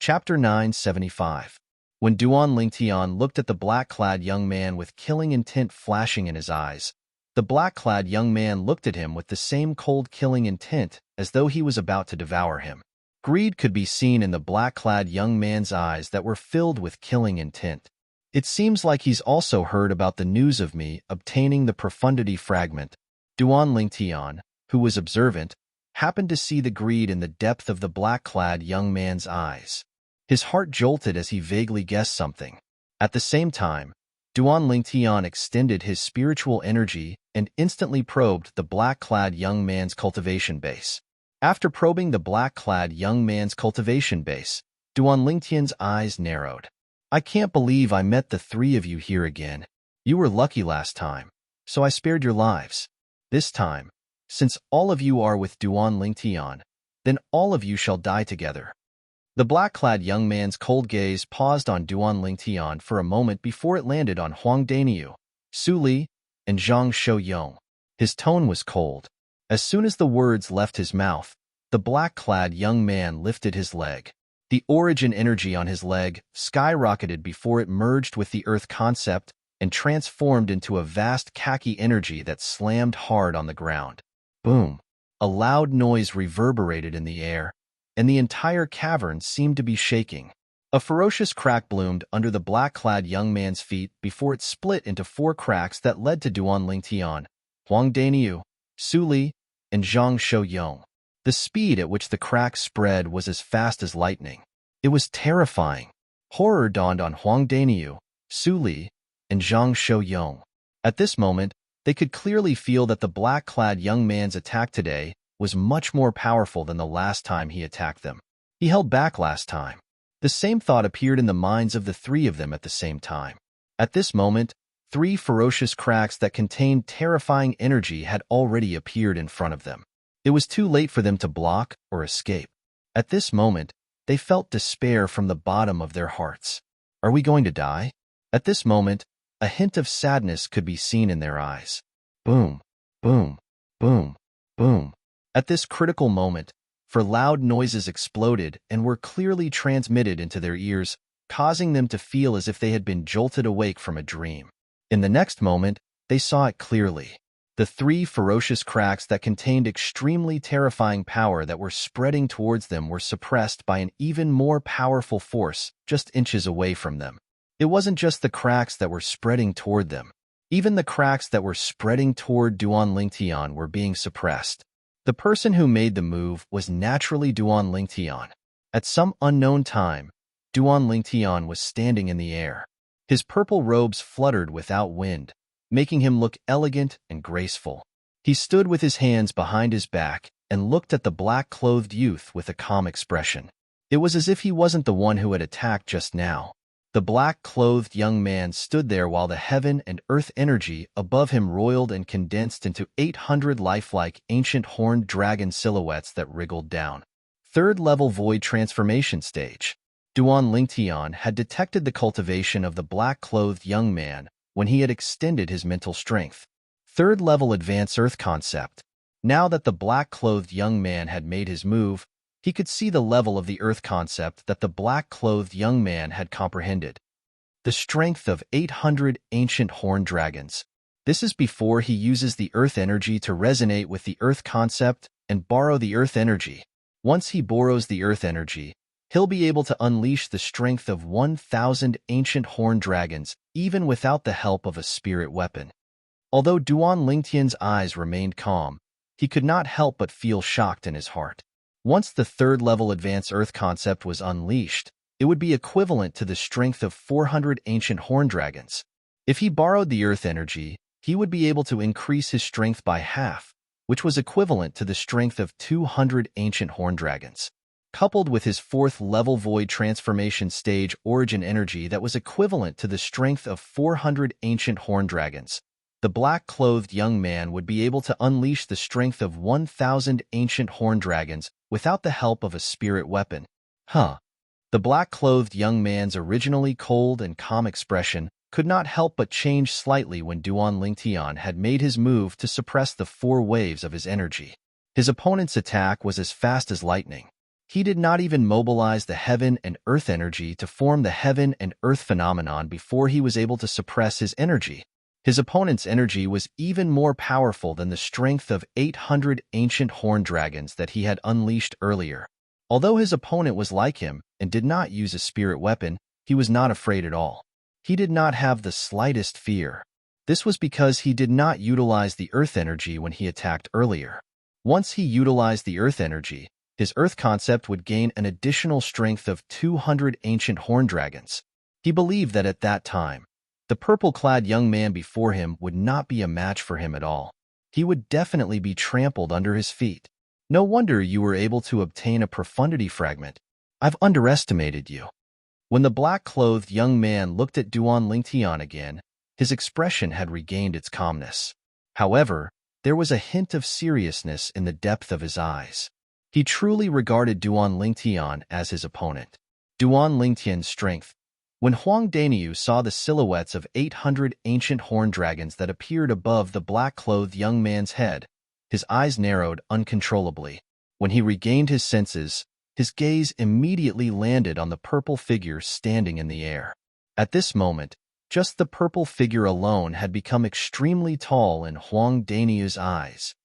A: Chapter 975. When Duan Lingtian looked at the black-clad young man with killing intent flashing in his eyes, the black-clad young man looked at him with the same cold killing intent as though he was about to devour him. Greed could be seen in the black-clad young man's eyes that were filled with killing intent. It seems like he's also heard about the news of me obtaining the profundity fragment. Duan Lingtian, who was observant, happened to see the greed in the depth of the black-clad young man's eyes. His heart jolted as he vaguely guessed something. At the same time, Duan Lingtian extended his spiritual energy and instantly probed the black-clad young man's cultivation base. After probing the black-clad young man's cultivation base, Duan Lingtian's eyes narrowed. I can't believe I met the three of you here again. You were lucky last time, so I spared your lives. This time, since all of you are with Duan Lingtian, then all of you shall die together. The black-clad young man's cold gaze paused on Duan Lingtian for a moment before it landed on Huang Daniu, Su Li, and Zhang Shouyong. His tone was cold. As soon as the words left his mouth, the black-clad young man lifted his leg. The origin energy on his leg skyrocketed before it merged with the earth concept and transformed into a vast khaki energy that slammed hard on the ground. Boom! A loud noise reverberated in the air, and the entire cavern seemed to be shaking. A ferocious crack bloomed under the black-clad young man's feet before it split into 4 cracks that led to Duan Lingtian, Huang Daniu, Su Li, and Zhang Shouyong. The speed at which the cracks spread was as fast as lightning. It was terrifying. Horror dawned on Huang Daniu, Su Li, and Zhang Shouyong. At this moment, they could clearly feel that the black-clad young man's attack today was much more powerful than the last time he attacked them. He held back last time. The same thought appeared in the minds of the three of them at the same time. At this moment, 3 ferocious cracks that contained terrifying energy had already appeared in front of them. It was too late for them to block or escape. At this moment, they felt despair from the bottom of their hearts. Are we going to die? At this moment, a hint of sadness could be seen in their eyes. Boom, boom, boom, boom. At this critical moment, for loud noises exploded and were clearly transmitted into their ears, causing them to feel as if they had been jolted awake from a dream. In the next moment, they saw it clearly. The 3 ferocious cracks that contained extremely terrifying power that were spreading towards them were suppressed by an even more powerful force just inches away from them. It wasn't just the cracks that were spreading toward them. Even the cracks that were spreading toward Duan Lingtian were being suppressed. The person who made the move was naturally Duan Lingtian. At some unknown time, Duan Lingtian was standing in the air. His purple robes fluttered without wind, making him look elegant and graceful. He stood with his hands behind his back and looked at the black-clothed youth with a calm expression. It was as if he wasn't the one who had attacked just now. The black-clothed young man stood there while the heaven and earth energy above him roiled and condensed into 800 lifelike ancient horned dragon silhouettes that wriggled down. 3rd level void transformation stage. Duan Lingtian had detected the cultivation of the black-clothed young man when he had extended his mental strength. 3rd level advanced earth concept. Now that the black-clothed young man had made his move, he could see the level of the earth concept that the black-clothed young man had comprehended. The strength of 800 ancient horned dragons. This is before he uses the earth energy to resonate with the earth concept and borrow the earth energy. Once he borrows the earth energy, he'll be able to unleash the strength of 1,000 ancient horned dragons, even without the help of a spirit weapon. Although Duan Lingtian's eyes remained calm, he could not help but feel shocked in his heart. Once the 3rd level advanced earth concept was unleashed, it would be equivalent to the strength of 400 ancient horned dragons. If he borrowed the earth energy, he would be able to increase his strength by half, which was equivalent to the strength of 200 ancient horned dragons. Coupled with his 4th level void transformation stage origin energy that was equivalent to the strength of 400 ancient horned dragons, the black-clothed young man would be able to unleash the strength of 1,000 ancient horned dragons without the help of a spirit weapon. The black-clothed young man's originally cold and calm expression could not help but change slightly when Duan Lingtian had made his move to suppress the 4 waves of his energy. His opponent's attack was as fast as lightning. He did not even mobilize the heaven and earth energy to form the heaven and earth phenomenon before he was able to suppress his energy. His opponent's energy was even more powerful than the strength of 800 ancient horned dragons that he had unleashed earlier. Although his opponent was like him and did not use a spirit weapon, he was not afraid at all. He did not have the slightest fear. This was because he did not utilize the earth energy when he attacked earlier. Once he utilized the earth energy, his earth concept would gain an additional strength of 200 ancient horned dragons. He believed that at that time, the purple-clad young man before him would not be a match for him at all. He would definitely be trampled under his feet. No wonder you were able to obtain a profundity fragment. I've underestimated you. When the black-clothed young man looked at Duan Lingtian again, his expression had regained its calmness. However, there was a hint of seriousness in the depth of his eyes. He truly regarded Duan Lingtian as his opponent. Duan Lingtian's strength. When Huang Daniu saw the silhouettes of 800 ancient horned dragons that appeared above the black-clothed young man's head, his eyes narrowed uncontrollably. When he regained his senses, his gaze immediately landed on the purple figure standing in the air. At this moment, just the purple figure alone had become extremely tall in Huang Daniu's eyes.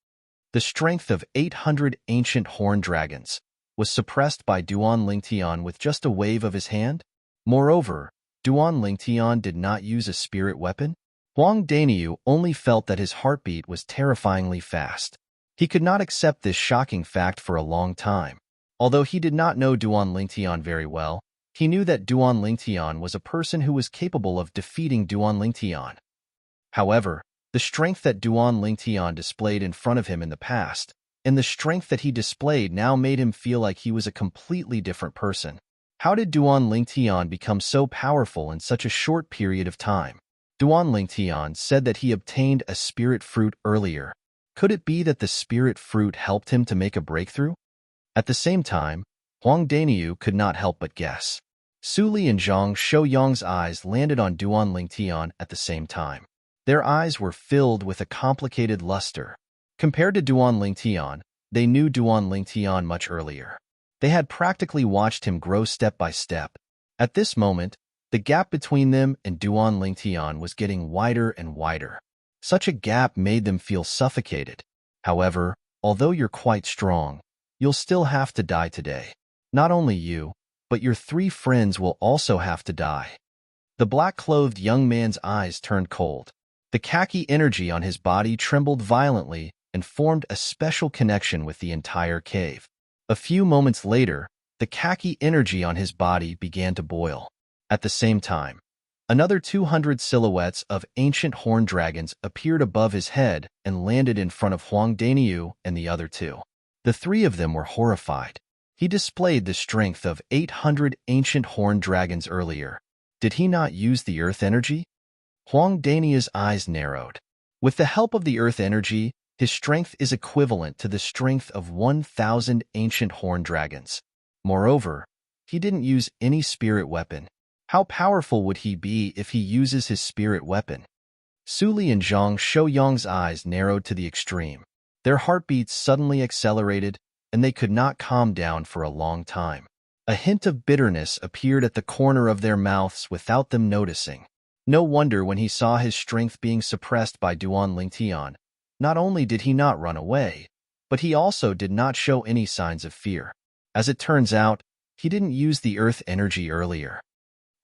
A: The strength of 800 ancient horned dragons was suppressed by Duan Lingtian with just a wave of his hand. Moreover, Duan Lingtian did not use a spirit weapon. Huang Daniu only felt that his heartbeat was terrifyingly fast. He could not accept this shocking fact for a long time. Although he did not know Duan Lingtian very well, he knew that Duan Lingtian was a person who was capable of defeating Duan Lingtian. However, the strength that Duan Lingtian displayed in front of him in the past, and the strength that he displayed now made him feel like he was a completely different person. How did Duan Lingtian become so powerful in such a short period of time? Duan Lingtian said that he obtained a spirit fruit earlier. Could it be that the spirit fruit helped him to make a breakthrough? At the same time, Huang Daniu could not help but guess. Su Li and Zhang Shouyang's eyes landed on Duan Lingtian at the same time. Their eyes were filled with a complicated luster. Compared to Duan Lingtian, they knew Duan Lingtian much earlier. They had practically watched him grow step by step. At this moment, the gap between them and Duan Lingtian was getting wider and wider. Such a gap made them feel suffocated. However, although you're quite strong, you'll still have to die today. Not only you, but your 3 friends will also have to die. The black-clothed young man's eyes turned cold. The khaki energy on his body trembled violently and formed a special connection with the entire cave. A few moments later, the khaki energy on his body began to boil. At the same time, another 200 silhouettes of ancient horned dragons appeared above his head and landed in front of Huang Daniu and the other 2. The 3 of them were horrified. He displayed the strength of 800 ancient horned dragons earlier. Did he not use the earth energy? Huang Daniu's eyes narrowed. With the help of the earth energy, his strength is equivalent to the strength of 1,000 ancient horned dragons. Moreover, he didn't use any spirit weapon. How powerful would he be if he uses his spirit weapon? Su Li and Zhang Shouyang's eyes narrowed to the extreme. Their heartbeats suddenly accelerated, and they could not calm down for a long time. A hint of bitterness appeared at the corner of their mouths without them noticing. No wonder when he saw his strength being suppressed by Duan Lingtian. Not only did he not run away, but he also did not show any signs of fear. As it turns out, he didn't use the earth energy earlier.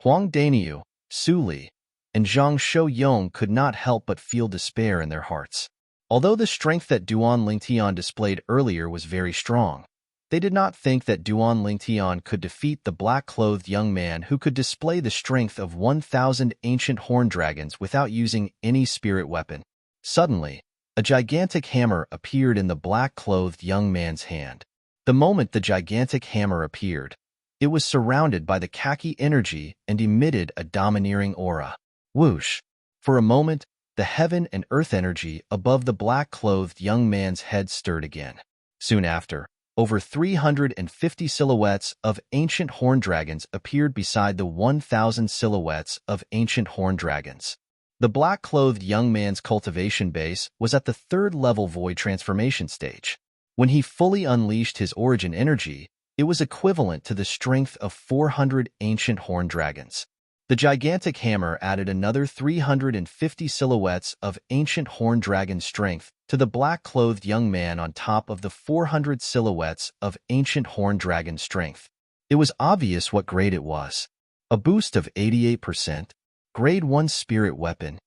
A: Huang Daniu, Su Li, and Zhang Shouyang could not help but feel despair in their hearts. Although the strength that Duan Lingtian displayed earlier was very strong, they did not think that Duan Lingtian could defeat the black-clothed young man who could display the strength of 1,000 ancient horned dragons without using any spirit weapon. Suddenly, a gigantic hammer appeared in the black-clothed young man's hand. The moment the gigantic hammer appeared, it was surrounded by the khaki energy and emitted a domineering aura. Whoosh! For a moment, the heaven and earth energy above the black-clothed young man's head stirred again. Soon after, over 350 silhouettes of ancient horned dragons appeared beside the 1,000 silhouettes of ancient horned dragons. The black-clothed young man's cultivation base was at the 3rd level void transformation stage. When he fully unleashed his origin energy, it was equivalent to the strength of 400 ancient horned dragons. The gigantic hammer added another 350 silhouettes of ancient horned dragon strength to the black-clothed young man on top of the 400 silhouettes of ancient horned dragon strength. It was obvious what grade it was. A boost of 88%. Grade 1 spirit weapon.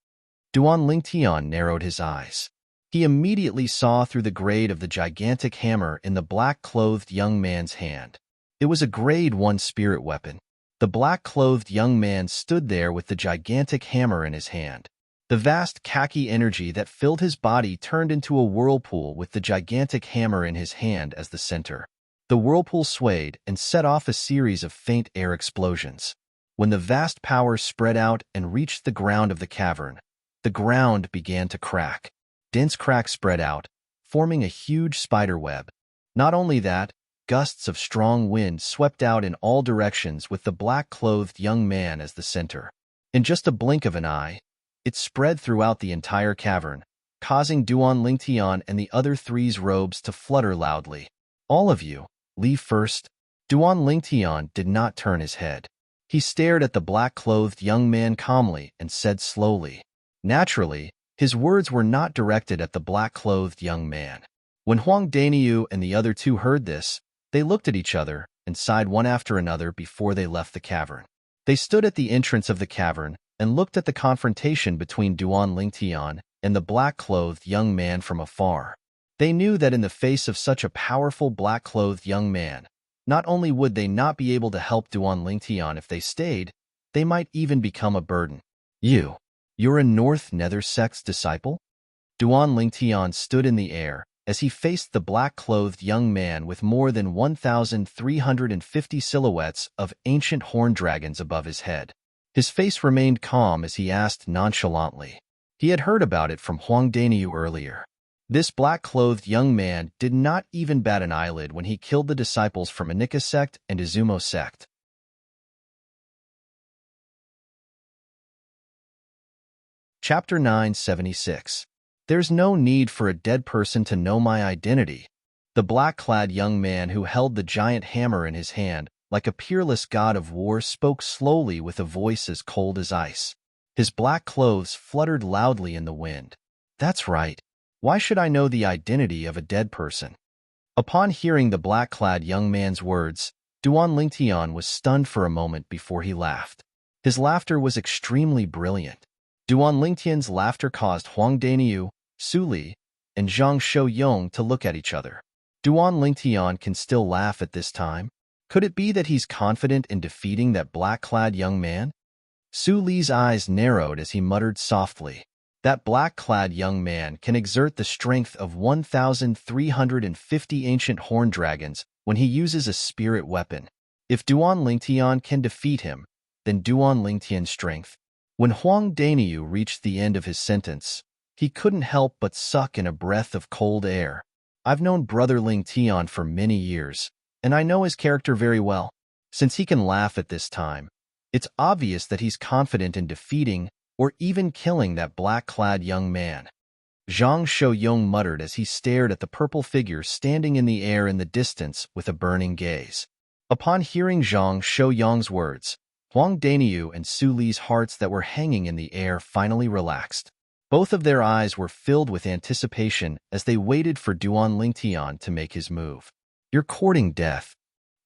A: Duan Lingtian narrowed his eyes. He immediately saw through the grade of the gigantic hammer in the black-clothed young man's hand. It was a grade 1 spirit weapon. The black-clothed young man stood there with the gigantic hammer in his hand. The vast khaki energy that filled his body turned into a whirlpool with the gigantic hammer in his hand as the center. The whirlpool swayed and set off a series of faint air explosions. When the vast power spread out and reached the ground of the cavern, the ground began to crack. Dense cracks spread out, forming a huge spider web. Not only that, gusts of strong wind swept out in all directions with the black-clothed young man as the center. In just a blink of an eye, it spread throughout the entire cavern, causing Duan Lingtian and the other three's robes to flutter loudly. "All of you, leave first." Duan Lingtian did not turn his head. He stared at the black-clothed young man calmly and said slowly. Naturally, his words were not directed at the black-clothed young man. When Huang Daniu and the other two heard this, they looked at each other and sighed one after another before they left the cavern. They stood at the entrance of the cavern and looked at the confrontation between Duan Lingtian and the black-clothed young man from afar. They knew that in the face of such a powerful black-clothed young man, not only would they not be able to help Duan Lingtian if they stayed, they might even become a burden. You're a North Nether sect's disciple?" Duan Lingtian stood in the air as he faced the black-clothed young man with more than 1,350 silhouettes of ancient horned dragons above his head. His face remained calm as he asked nonchalantly. He had heard about it from Huang Daniu earlier. This black-clothed young man did not even bat an eyelid when he killed the disciples from Anika sect and Izumo sect. Chapter 976. There's no need for a dead person to know my identity. The black-clad young man who held the giant hammer in his hand, like a peerless god of war, spoke slowly with a voice as cold as ice. His black clothes fluttered loudly in the wind. "That's right. Why should I know the identity of a dead person?" Upon hearing the black-clad young man's words, Duan Lingtian was stunned for a moment before he laughed. His laughter was extremely brilliant. Duan Lingtian's laughter caused Huang Daniu, Su Li, and Zhang Shouyong to look at each other. Duan Lingtian can still laugh at this time? Could it be that he's confident in defeating that black-clad young man? Su Li's eyes narrowed as he muttered softly. That black-clad young man can exert the strength of 1,350 ancient horned dragons when he uses a spirit weapon. If Duan Lingtian can defeat him, then Duan Lingtian's strength. When Huang Daniu reached the end of his sentence, he couldn't help but suck in a breath of cold air. I've known Brother Lingtian for many years, and I know his character very well. Since he can laugh at this time, it's obvious that he's confident in defeating or even killing that black-clad young man. Zhang Shouyong muttered as he stared at the purple figure standing in the air in the distance with a burning gaze. Upon hearing Zhang Shouyong's words, Huang Daniu and Su Li's hearts that were hanging in the air finally relaxed. Both of their eyes were filled with anticipation as they waited for Duan Lingtian to make his move. "You're courting death."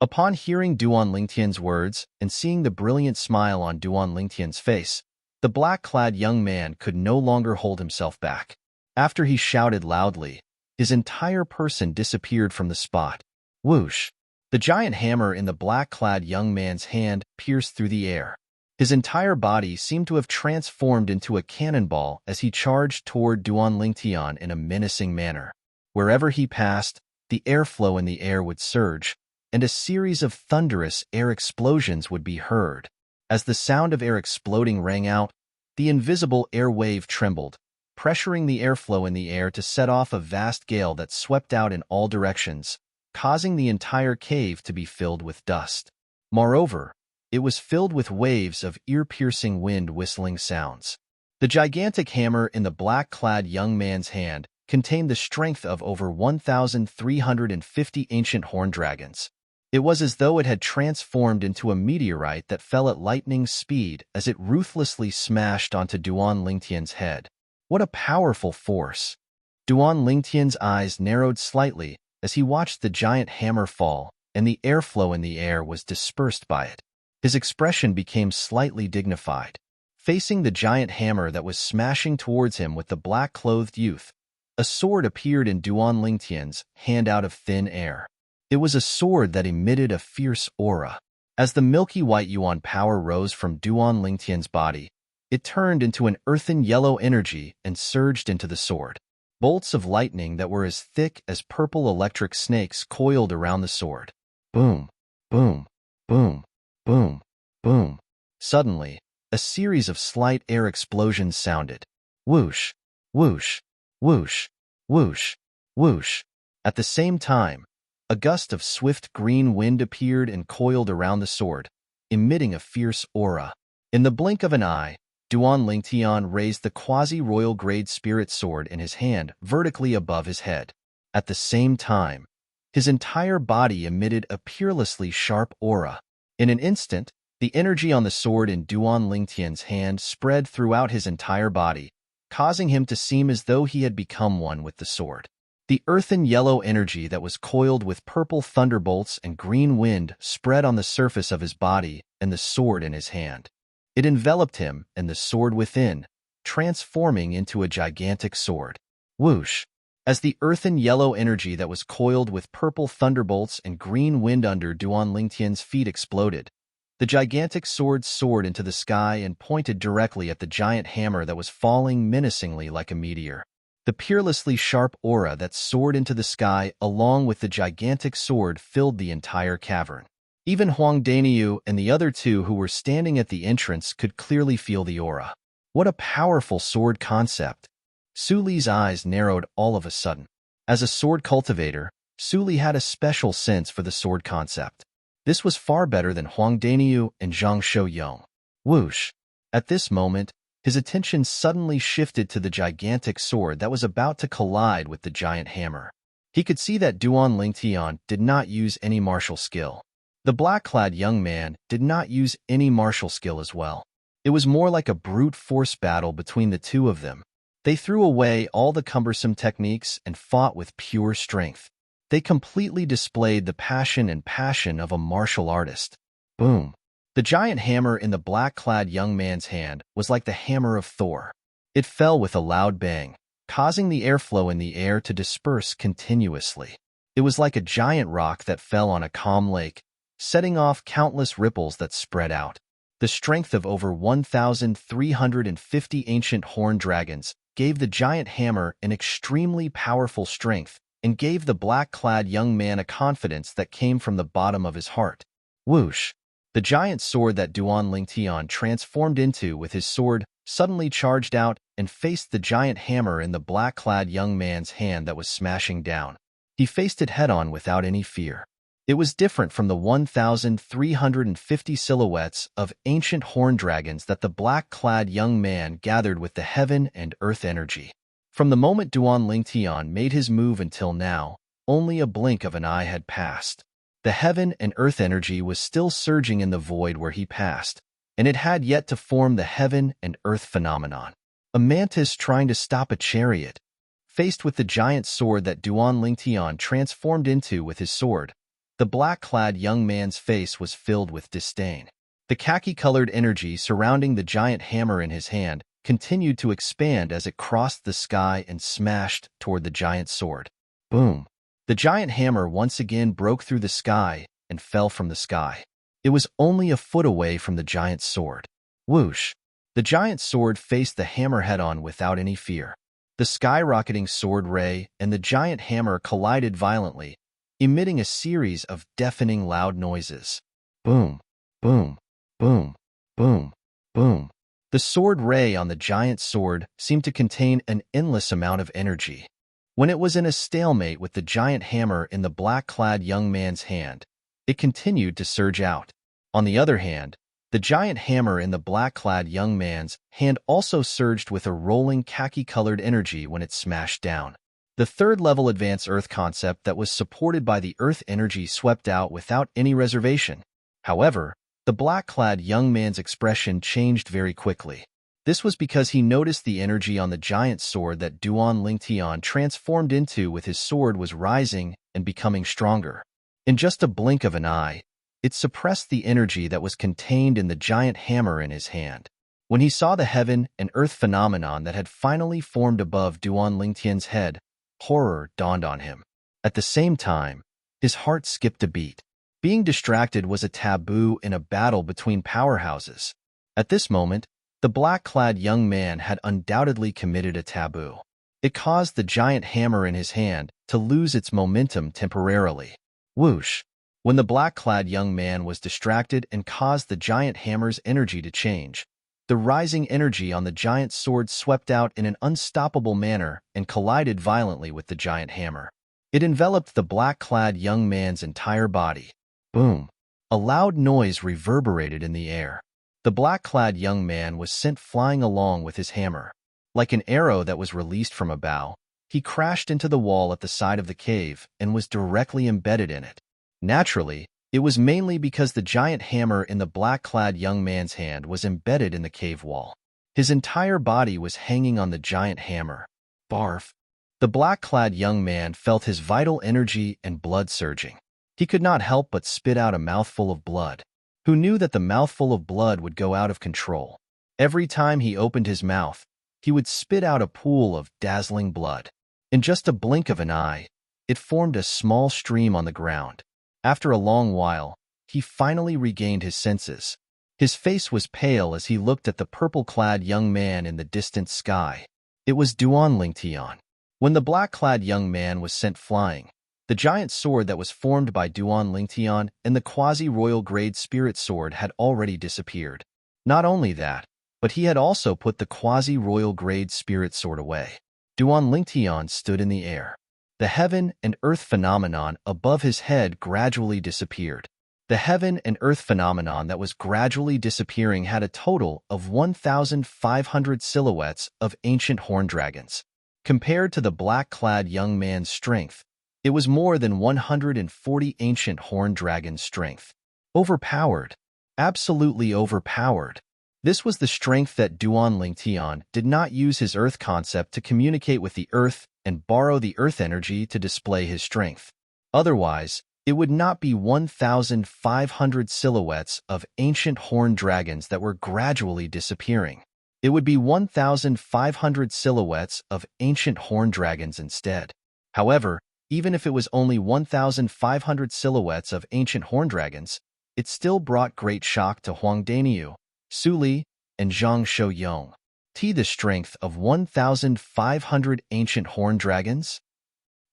A: Upon hearing Duan Lingtian's words and seeing the brilliant smile on Duan Lingtian's face, the black-clad young man could no longer hold himself back. After he shouted loudly, his entire person disappeared from the spot. Whoosh! The giant hammer in the black-clad young man's hand pierced through the air. His entire body seemed to have transformed into a cannonball as he charged toward Duan Lingtian in a menacing manner. Wherever he passed, the airflow in the air would surge, and a series of thunderous air explosions would be heard. As the sound of air exploding rang out, the invisible air wave trembled, pressuring the airflow in the air to set off a vast gale that swept out in all directions, causing the entire cave to be filled with dust. Moreover, it was filled with waves of ear-piercing wind whistling sounds. The gigantic hammer in the black-clad young man's hand contained the strength of over 1,350 ancient horned dragons. It was as though it had transformed into a meteorite that fell at lightning speed as it ruthlessly smashed onto Duan Lingtian's head. What a powerful force! Duan Lingtian's eyes narrowed slightly as he watched the giant hammer fall, and the airflow in the air was dispersed by it. His expression became slightly dignified. Facing the giant hammer that was smashing towards him with the black-clothed youth, a sword appeared in Duan Lingtian's hand out of thin air. It was a sword that emitted a fierce aura. As the milky white yuan power rose from Duan Lingtian's body, it turned into an earthen yellow energy and surged into the sword. Bolts of lightning that were as thick as purple electric snakes coiled around the sword. Boom, boom, boom, boom, boom. Suddenly, a series of slight air explosions sounded. Whoosh, whoosh, whoosh, whoosh, whoosh. At the same time, a gust of swift green wind appeared and coiled around the sword, emitting a fierce aura. In the blink of an eye, Duan Lingtian raised the quasi-royal grade spirit sword in his hand vertically above his head. At the same time, his entire body emitted a peerlessly sharp aura. In an instant, the energy on the sword in Duan Lingtian's hand spread throughout his entire body, causing him to seem as though he had become one with the sword. The earthen yellow energy that was coiled with purple thunderbolts and green wind spread on the surface of his body and the sword in his hand. It enveloped him and the sword within, transforming into a gigantic sword. Whoosh! As the earthen yellow energy that was coiled with purple thunderbolts and green wind under Duan Lingtian's feet exploded, the gigantic sword soared into the sky and pointed directly at the giant hammer that was falling menacingly like a meteor. The peerlessly sharp aura that soared into the sky along with the gigantic sword filled the entire cavern. Even Huang Daniu and the other two who were standing at the entrance could clearly feel the aura. What a powerful sword concept! Su Li's eyes narrowed all of a sudden. As a sword cultivator, Su Li had a special sense for the sword concept. This was far better than Huang Daniu and Zhang Shouyong. Whoosh! At this moment, his attention suddenly shifted to the gigantic sword that was about to collide with the giant hammer. He could see that Duan Lingtian did not use any martial skill. The black-clad young man did not use any martial skill as well. It was more like a brute force battle between the two of them. They threw away all the cumbersome techniques and fought with pure strength. They completely displayed the passion of a martial artist. Boom! The giant hammer in the black-clad young man's hand was like the hammer of Thor. It fell with a loud bang, causing the airflow in the air to disperse continuously. It was like a giant rock that fell on a calm lake, setting off countless ripples that spread out. The strength of over 1,350 ancient horned dragons gave the giant hammer an extremely powerful strength and gave the black-clad young man a confidence that came from the bottom of his heart. Whoosh! The giant sword that Duan Lingtian transformed into with his sword suddenly charged out and faced the giant hammer in the black-clad young man's hand that was smashing down. He faced it head-on without any fear. It was different from the 1,350 silhouettes of ancient horned dragons that the black-clad young man gathered with the heaven and earth energy. From the moment Duan Lingtian made his move until now, only a blink of an eye had passed. The heaven and earth energy was still surging in the void where he passed, and it had yet to form the heaven and earth phenomenon. A mantis trying to stop a chariot. Faced with the giant sword that Duan Lingtian transformed into with his sword, the black-clad young man's face was filled with disdain. The khaki-colored energy surrounding the giant hammer in his hand continued to expand as it crossed the sky and smashed toward the giant sword. Boom! The giant hammer once again broke through the sky and fell from the sky. It was only a foot away from the giant sword. Whoosh! The giant sword faced the hammer head-on without any fear. The skyrocketing sword ray and the giant hammer collided violently, emitting a series of deafening loud noises. Boom, boom, boom, boom, boom. The sword ray on the giant sword seemed to contain an endless amount of energy. When it was in a stalemate with the giant hammer in the black-clad young man's hand, it continued to surge out. On the other hand, the giant hammer in the black-clad young man's hand also surged with a rolling khaki-colored energy when it smashed down. The third-level advanced Earth concept that was supported by the Earth energy swept out without any reservation. However, the black-clad young man's expression changed very quickly. This was because he noticed the energy on the giant sword that Duan Lingtian transformed into with his sword was rising and becoming stronger. In just a blink of an eye, it suppressed the energy that was contained in the giant hammer in his hand. When he saw the heaven and earth phenomenon that had finally formed above Duan Lingtian's head, horror dawned on him. At the same time, his heart skipped a beat. Being distracted was a taboo in a battle between powerhouses. At this moment, the black-clad young man had undoubtedly committed a taboo. It caused the giant hammer in his hand to lose its momentum temporarily. Whoosh! When the black-clad young man was distracted and caused the giant hammer's energy to change, the rising energy on the giant sword swept out in an unstoppable manner and collided violently with the giant hammer. It enveloped the black-clad young man's entire body. Boom! A loud noise reverberated in the air. The black-clad young man was sent flying along with his hammer. Like an arrow that was released from a bow, he crashed into the wall at the side of the cave and was directly embedded in it. Naturally, it was mainly because the giant hammer in the black-clad young man's hand was embedded in the cave wall. His entire body was hanging on the giant hammer. Barf! The black-clad young man felt his vital energy and blood surging. He could not help but spit out a mouthful of blood. Who knew that the mouthful of blood would go out of control? Every time he opened his mouth, he would spit out a pool of dazzling blood. In just a blink of an eye, it formed a small stream on the ground. After a long while, he finally regained his senses. His face was pale as he looked at the purple-clad young man in the distant sky. It was Lingtian. When the black-clad young man was sent flying, the giant sword that was formed by Lingtian and the quasi-royal grade spirit sword had already disappeared. Not only that, but he had also put the quasi-royal grade spirit sword away. Lingtian stood in the air. The heaven and earth phenomenon above his head gradually disappeared. The heaven and earth phenomenon that was gradually disappearing had a total of 1,500 silhouettes of ancient horned dragons. Compared to the black-clad young man's strength, it was more than 140 ancient horned dragons' strength. Overpowered. Absolutely overpowered. This was the strength that Lingtian did not use his earth concept to communicate with the earth and borrow the earth energy to display his strength. Otherwise, it would not be 1,500 silhouettes of ancient horned dragons that were gradually disappearing. It would be 1,500 silhouettes of ancient horned dragons instead. However, even if it was only 1,500 silhouettes of ancient horned dragons, it still brought great shock to Huang Daniu, Su Li, and Zhang Shouyong. The strength of 1,500 ancient horned dragons?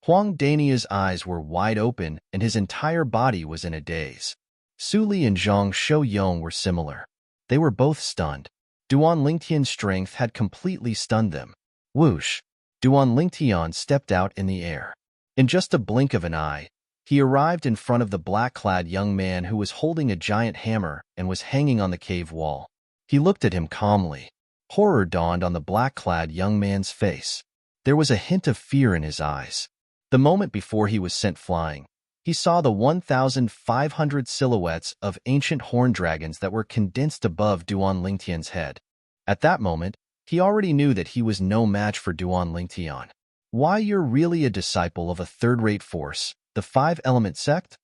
A: Huang Daniu's eyes were wide open and his entire body was in a daze. Su Li and Zhang Shouyong were similar. They were both stunned. Lingtian's strength had completely stunned them. Whoosh! Lingtian stepped out in the air. In just a blink of an eye, he arrived in front of the black-clad young man who was holding a giant hammer and was hanging on the cave wall. He looked at him calmly. Horror dawned on the black-clad young man's face. There was a hint of fear in his eyes. The moment before he was sent flying, he saw the 1,500 silhouettes of ancient horned dragons that were condensed above Lingtian's head. At that moment, he already knew that he was no match for Lingtian. Why, you're really a disciple of a third-rate force, the Five-Element sect?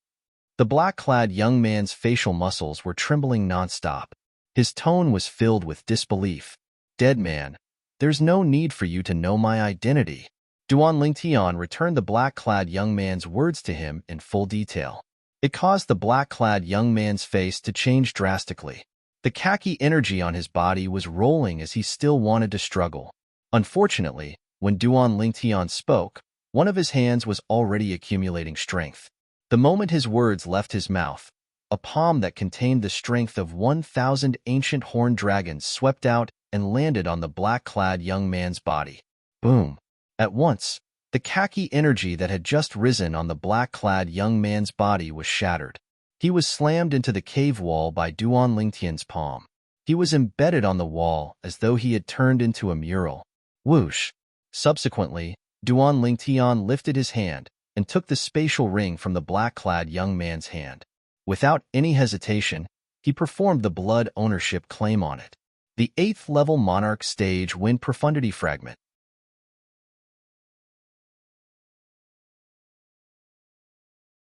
A: The black-clad young man's facial muscles were trembling nonstop. His tone was filled with disbelief. Dead man, there's no need for you to know my identity. Lingtian returned the black-clad young man's words to him in full detail. It caused the black-clad young man's face to change drastically. The khaki energy on his body was rolling as he still wanted to struggle. Unfortunately, when Lingtian spoke, one of his hands was already accumulating strength. The moment his words left his mouth, a palm that contained the strength of 1,000 ancient horned dragons swept out and landed on the black-clad young man's body. Boom! At once, the khaki energy that had just risen on the black-clad young man's body was shattered. He was slammed into the cave wall by Lingtian's palm. He was embedded on the wall as though he had turned into a mural. Whoosh! Subsequently, Lingtian lifted his hand and took the spatial ring from the black-clad young man's hand. Without any hesitation, he performed the blood ownership claim on it. The 8th level Monarch Stage Wind Profundity Fragment.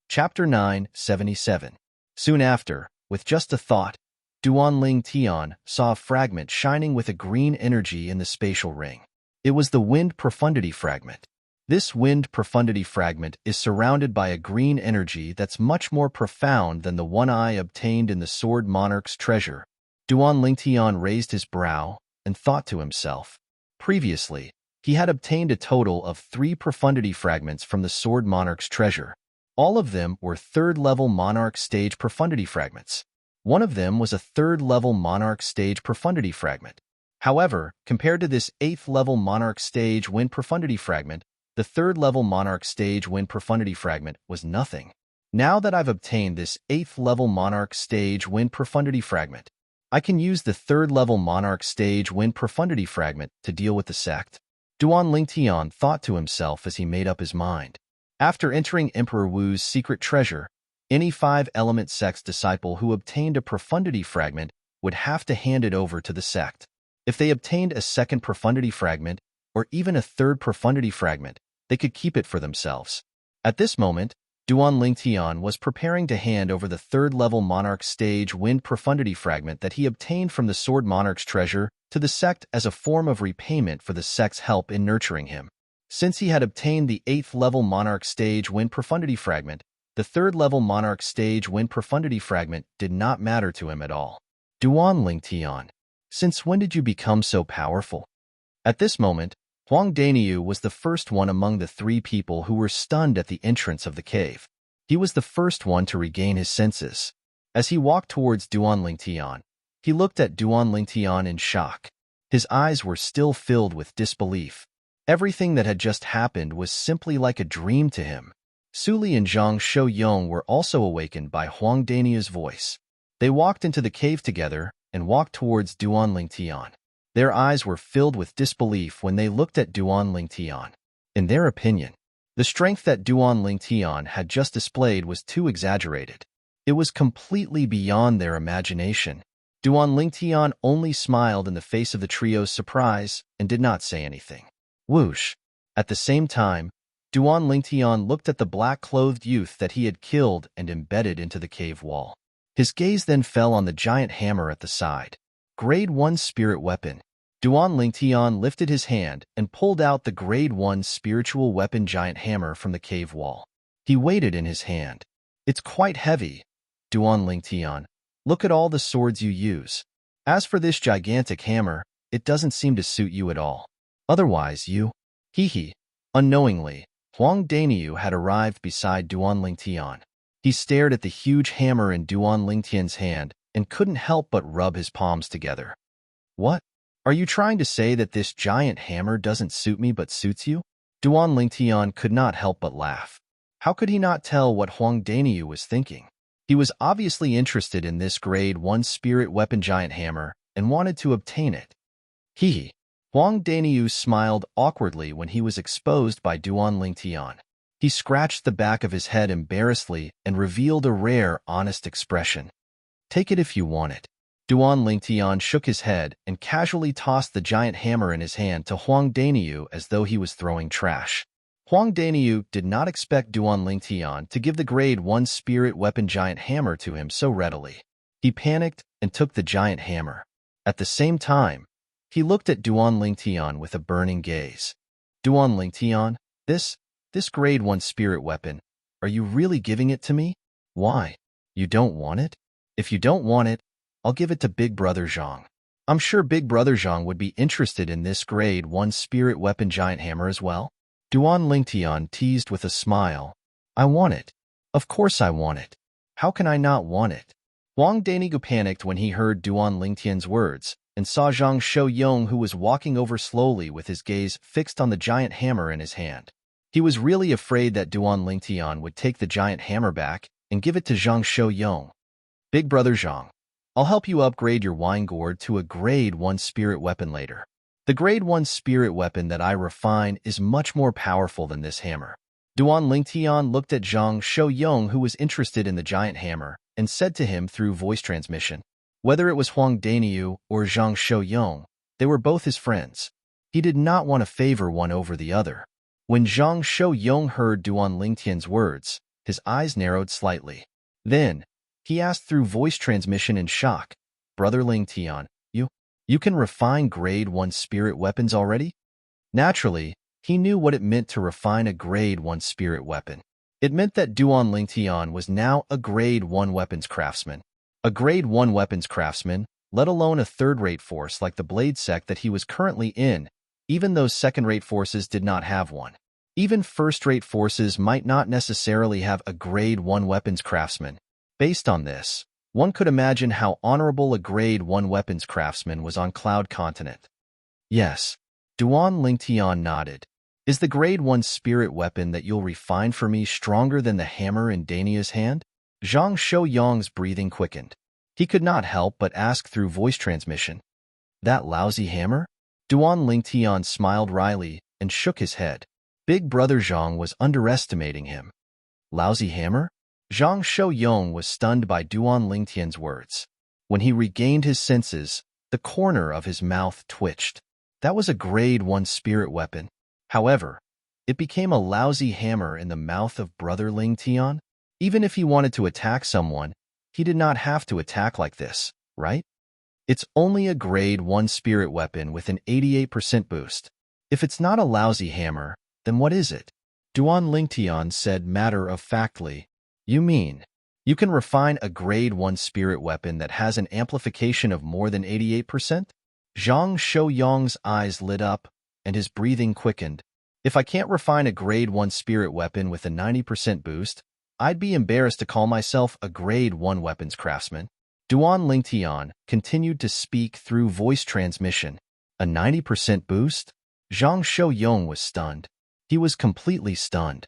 A: Chapter 977. Soon after, with just a thought, Lingtian saw a fragment shining with a green energy in the spatial ring. It was the Wind Profundity Fragment. This Wind Profundity Fragment is surrounded by a green energy that's much more profound than the one I obtained in the Sword Monarch's treasure. Lingtian raised his brow and thought to himself. Previously, He had obtained a total of 3 profundity fragments from the Sword Monarch's treasure. All of them were 3rd-level Monarch Stage profundity fragments. One of them was a 3rd-level Monarch Stage profundity fragment. However, compared to this 8th-level Monarch Stage Wind profundity fragment, the 3rd-level Monarch Stage Wind profundity fragment was nothing. Now that I've obtained this 8th-level Monarch Stage Wind profundity fragment, I can use the 3rd-level Monarch Stage Wind profundity fragment to deal with the sect. Duan Lingtian thought to himself as he made up his mind. After entering Emperor Wu's secret treasure, any 5-element sect's disciple who obtained a profundity fragment would have to hand it over to the sect. If they obtained a 2nd profundity fragment, or even a 3rd profundity fragment, they could keep it for themselves. At this moment, Duan Lingtian was preparing to hand over the 3rd-level Monarch Stage Wind profundity fragment that he obtained from the Sword Monarch's treasure to the sect as a form of repayment for the sect's help in nurturing him. Since he had obtained the 8th-level Monarch Stage Wind profundity fragment, the 3rd-level Monarch Stage Wind profundity fragment did not matter to him at all. Duan Lingtian, since when did you become so powerful? At this moment, Huang Daniu was the first one among the 3 people who were stunned at the entrance of the cave. He was the first one to regain his senses. As he walked towards Duan Lingtian, he looked at Duan Lingtian in shock. His eyes were still filled with disbelief. Everything that had just happened was simply like a dream to him. Suli and Zhang Shouyong were also awakened by Huang Daniu's voice. They walked into the cave together and walked towards Duan Lingtian. Their eyes were filled with disbelief when they looked at Duan Lingtian. In their opinion, the strength that Duan Lingtian had just displayed was too exaggerated. It was completely beyond their imagination. Duan Lingtian only smiled in the face of the trio's surprise and did not say anything. Whoosh! At the same time, Duan Lingtian looked at the black-clothed youth that he had killed and embedded into the cave wall. His gaze then fell on the giant hammer at the side. Grade 1 Spirit Weapon. Duan Lingtian lifted his hand and pulled out the Grade 1 Spiritual Weapon giant hammer from the cave wall. He weighed it in his hand. It's quite heavy. Duan Lingtian, look at all the swords you use. As for this gigantic hammer, it doesn't seem to suit you at all. Otherwise you... Hee. Unknowingly, Huang Daniu had arrived beside Duan Lingtian. He stared at the huge hammer in Duan Lingtian's hand and couldn't help but rub his palms together. What? Are you trying to say that this giant hammer doesn't suit me but suits you? Duan Lingtian could not help but laugh. How could he not tell what Huang Daniu was thinking? He was obviously interested in this Grade 1 Spirit Weapon giant hammer and wanted to obtain it. Hee. Huang Daniu smiled awkwardly when he was exposed by Duan Lingtian. He scratched the back of his head embarrassedly and revealed a rare, honest expression. Take it if you want it. Duan Lingtian shook his head and casually tossed the giant hammer in his hand to Huang Daniu as though he was throwing trash. Huang Daniu did not expect Duan Lingtian to give the Grade 1 Spirit Weapon giant hammer to him so readily. He panicked and took the giant hammer. At the same time, he looked at Duan Lingtian with a burning gaze. Duan Lingtian, this Grade 1 Spirit Weapon, are you really giving it to me? Why? You don't want it? If you don't want it, I'll give it to Big Brother Zhang. I'm sure Big Brother Zhang would be interested in this Grade 1 Spirit Weapon giant hammer as well. Duan Lingtian teased with a smile. I want it. Of course I want it. How can I not want it? Huang Danigu panicked when he heard Duan Lingtian's words and saw Zhang Shouyong, who was walking over slowly with his gaze fixed on the giant hammer in his hand. He was really afraid that Duan Lingtian would take the giant hammer back and give it to Zhang Shouyong. Big Brother Zhang, I'll help you upgrade your wine gourd to a Grade 1 Spirit Weapon later. The Grade 1 Spirit Weapon that I refine is much more powerful than this hammer. Duan Lingtian looked at Zhang Shouyong, who was interested in the giant hammer, and said to him through voice transmission. Whether it was Huang Daniu or Zhang Shouyong, they were both his friends. He did not want to favor one over the other. When Zhang Shouyong heard Duan Lingtian's words, his eyes narrowed slightly. Then, he asked through voice transmission in shock, Brother Lingtian, you can refine Grade 1 Spirit Weapons already? Naturally, he knew what it meant to refine a Grade 1 Spirit Weapon. It meant that Duan Lingtian was now a Grade 1 weapons craftsman. A Grade 1 weapons craftsman, let alone a third-rate force like the Blade sect that he was currently in, even though second-rate forces did not have one. Even first-rate forces might not necessarily have a Grade 1 weapons craftsman. Based on this, one could imagine how honorable a Grade 1 weapons craftsman was on Cloud Continent. Yes, Duan Lingtian nodded. Is the Grade 1 spirit weapon that you'll refine for me stronger than the hammer in Dania's hand? Zhang Shouyang's breathing quickened. He could not help but ask through voice transmission. That lousy hammer? Duan Lingtian smiled wryly and shook his head. Big brother Zhang was underestimating him. Lousy hammer? Zhang Shouyang was stunned by Duan Lingtian's words. When he regained his senses, the corner of his mouth twitched. That was a Grade 1 spirit weapon. However, it became a lousy hammer in the mouth of brother Lingtian. Even if he wanted to attack someone, he did not have to attack like this, right? It's only a Grade 1 spirit weapon with an 88% boost. If it's not a lousy hammer, then what is it? Duan Lingtian said matter-of-factly. You mean, you can refine a Grade 1 spirit weapon that has an amplification of more than 88%? Zhang Shouyang's eyes lit up, and his breathing quickened. If I can't refine a Grade 1 spirit weapon with a 90% boost, I'd be embarrassed to call myself a Grade 1 weapons craftsman. Duan Lingtian continued to speak through voice transmission. A 90% boost? Zhang Shouyang was stunned. He was completely stunned.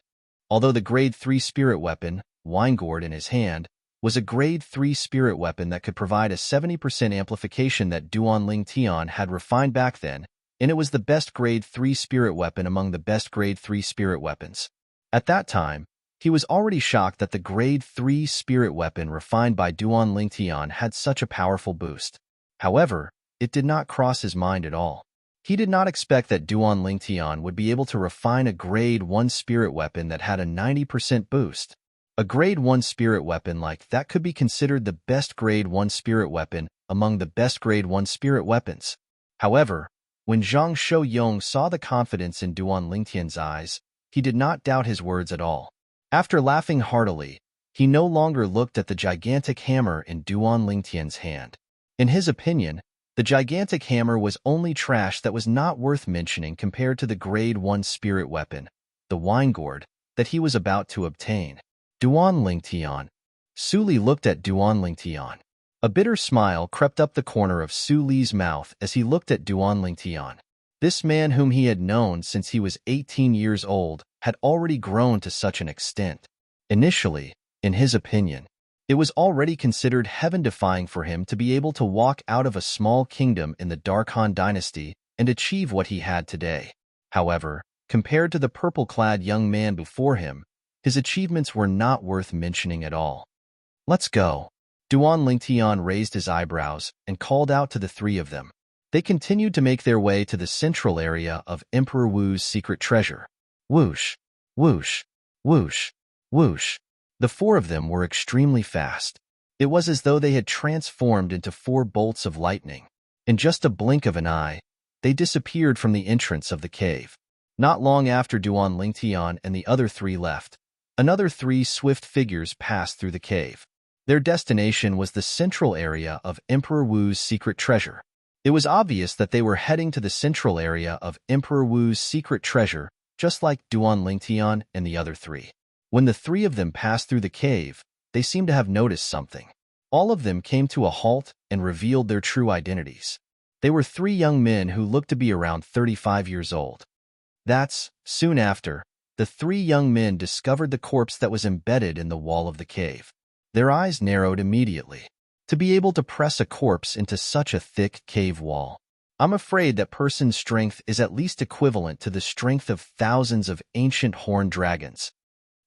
A: Although the Grade 3 spirit weapon, Winegourd in his hand, was a Grade 3 spirit weapon that could provide a 70% amplification that Duan Lingtian had refined back then, and it was the best Grade 3 spirit weapon among the best Grade 3 spirit weapons. At that time, he was already shocked that the Grade 3 spirit weapon refined by Duan Lingtian had such a powerful boost. However, it did not cross his mind at all. He did not expect that Duan Lingtian would be able to refine a Grade 1 spirit weapon that had a 90% boost. A Grade 1 spirit weapon like that could be considered the best Grade 1 spirit weapon among the best Grade 1 spirit weapons. However, when Zhang Shouyang saw the confidence in Duan Lingtian's eyes, he did not doubt his words at all. After laughing heartily, he no longer looked at the gigantic hammer in Duan Lingtian's hand. In his opinion, the gigantic hammer was only trash that was not worth mentioning compared to the Grade 1 spirit weapon, the Winegourd, that he was about to obtain. Duan Lingtian. Su Li looked at Duan Lingtian. A bitter smile crept up the corner of Su Li's mouth as he looked at Duan Lingtian. This man whom he had known since he was 18 years old had already grown to such an extent. Initially, in his opinion, it was already considered heaven-defying for him to be able to walk out of a small kingdom in the Darkhan dynasty and achieve what he had today. However, compared to the purple-clad young man before him, his achievements were not worth mentioning at all. Let's go. Duan Lingtian raised his eyebrows and called out to the three of them. They continued to make their way to the central area of Emperor Wu's secret treasure. Whoosh, whoosh, whoosh, whoosh. The four of them were extremely fast. It was as though they had transformed into 4 bolts of lightning. In just a blink of an eye, they disappeared from the entrance of the cave. Not long after Duan Lingtian and the other 3 left, another 3 swift figures passed through the cave. Their destination was the central area of Emperor Wu's secret treasure. It was obvious that they were heading to the central area of Emperor Wu's secret treasure, just like Duan Lingtian and the other 3. When the 3 of them passed through the cave, they seemed to have noticed something. All of them came to a halt and revealed their true identities. They were 3 young men who looked to be around 35 years old. Soon after, the 3 young men discovered the corpse that was embedded in the wall of the cave. Their eyes narrowed immediately. To be able to press a corpse into such a thick cave wall. I'm afraid that person's strength is at least equivalent to the strength of thousands of ancient horned dragons.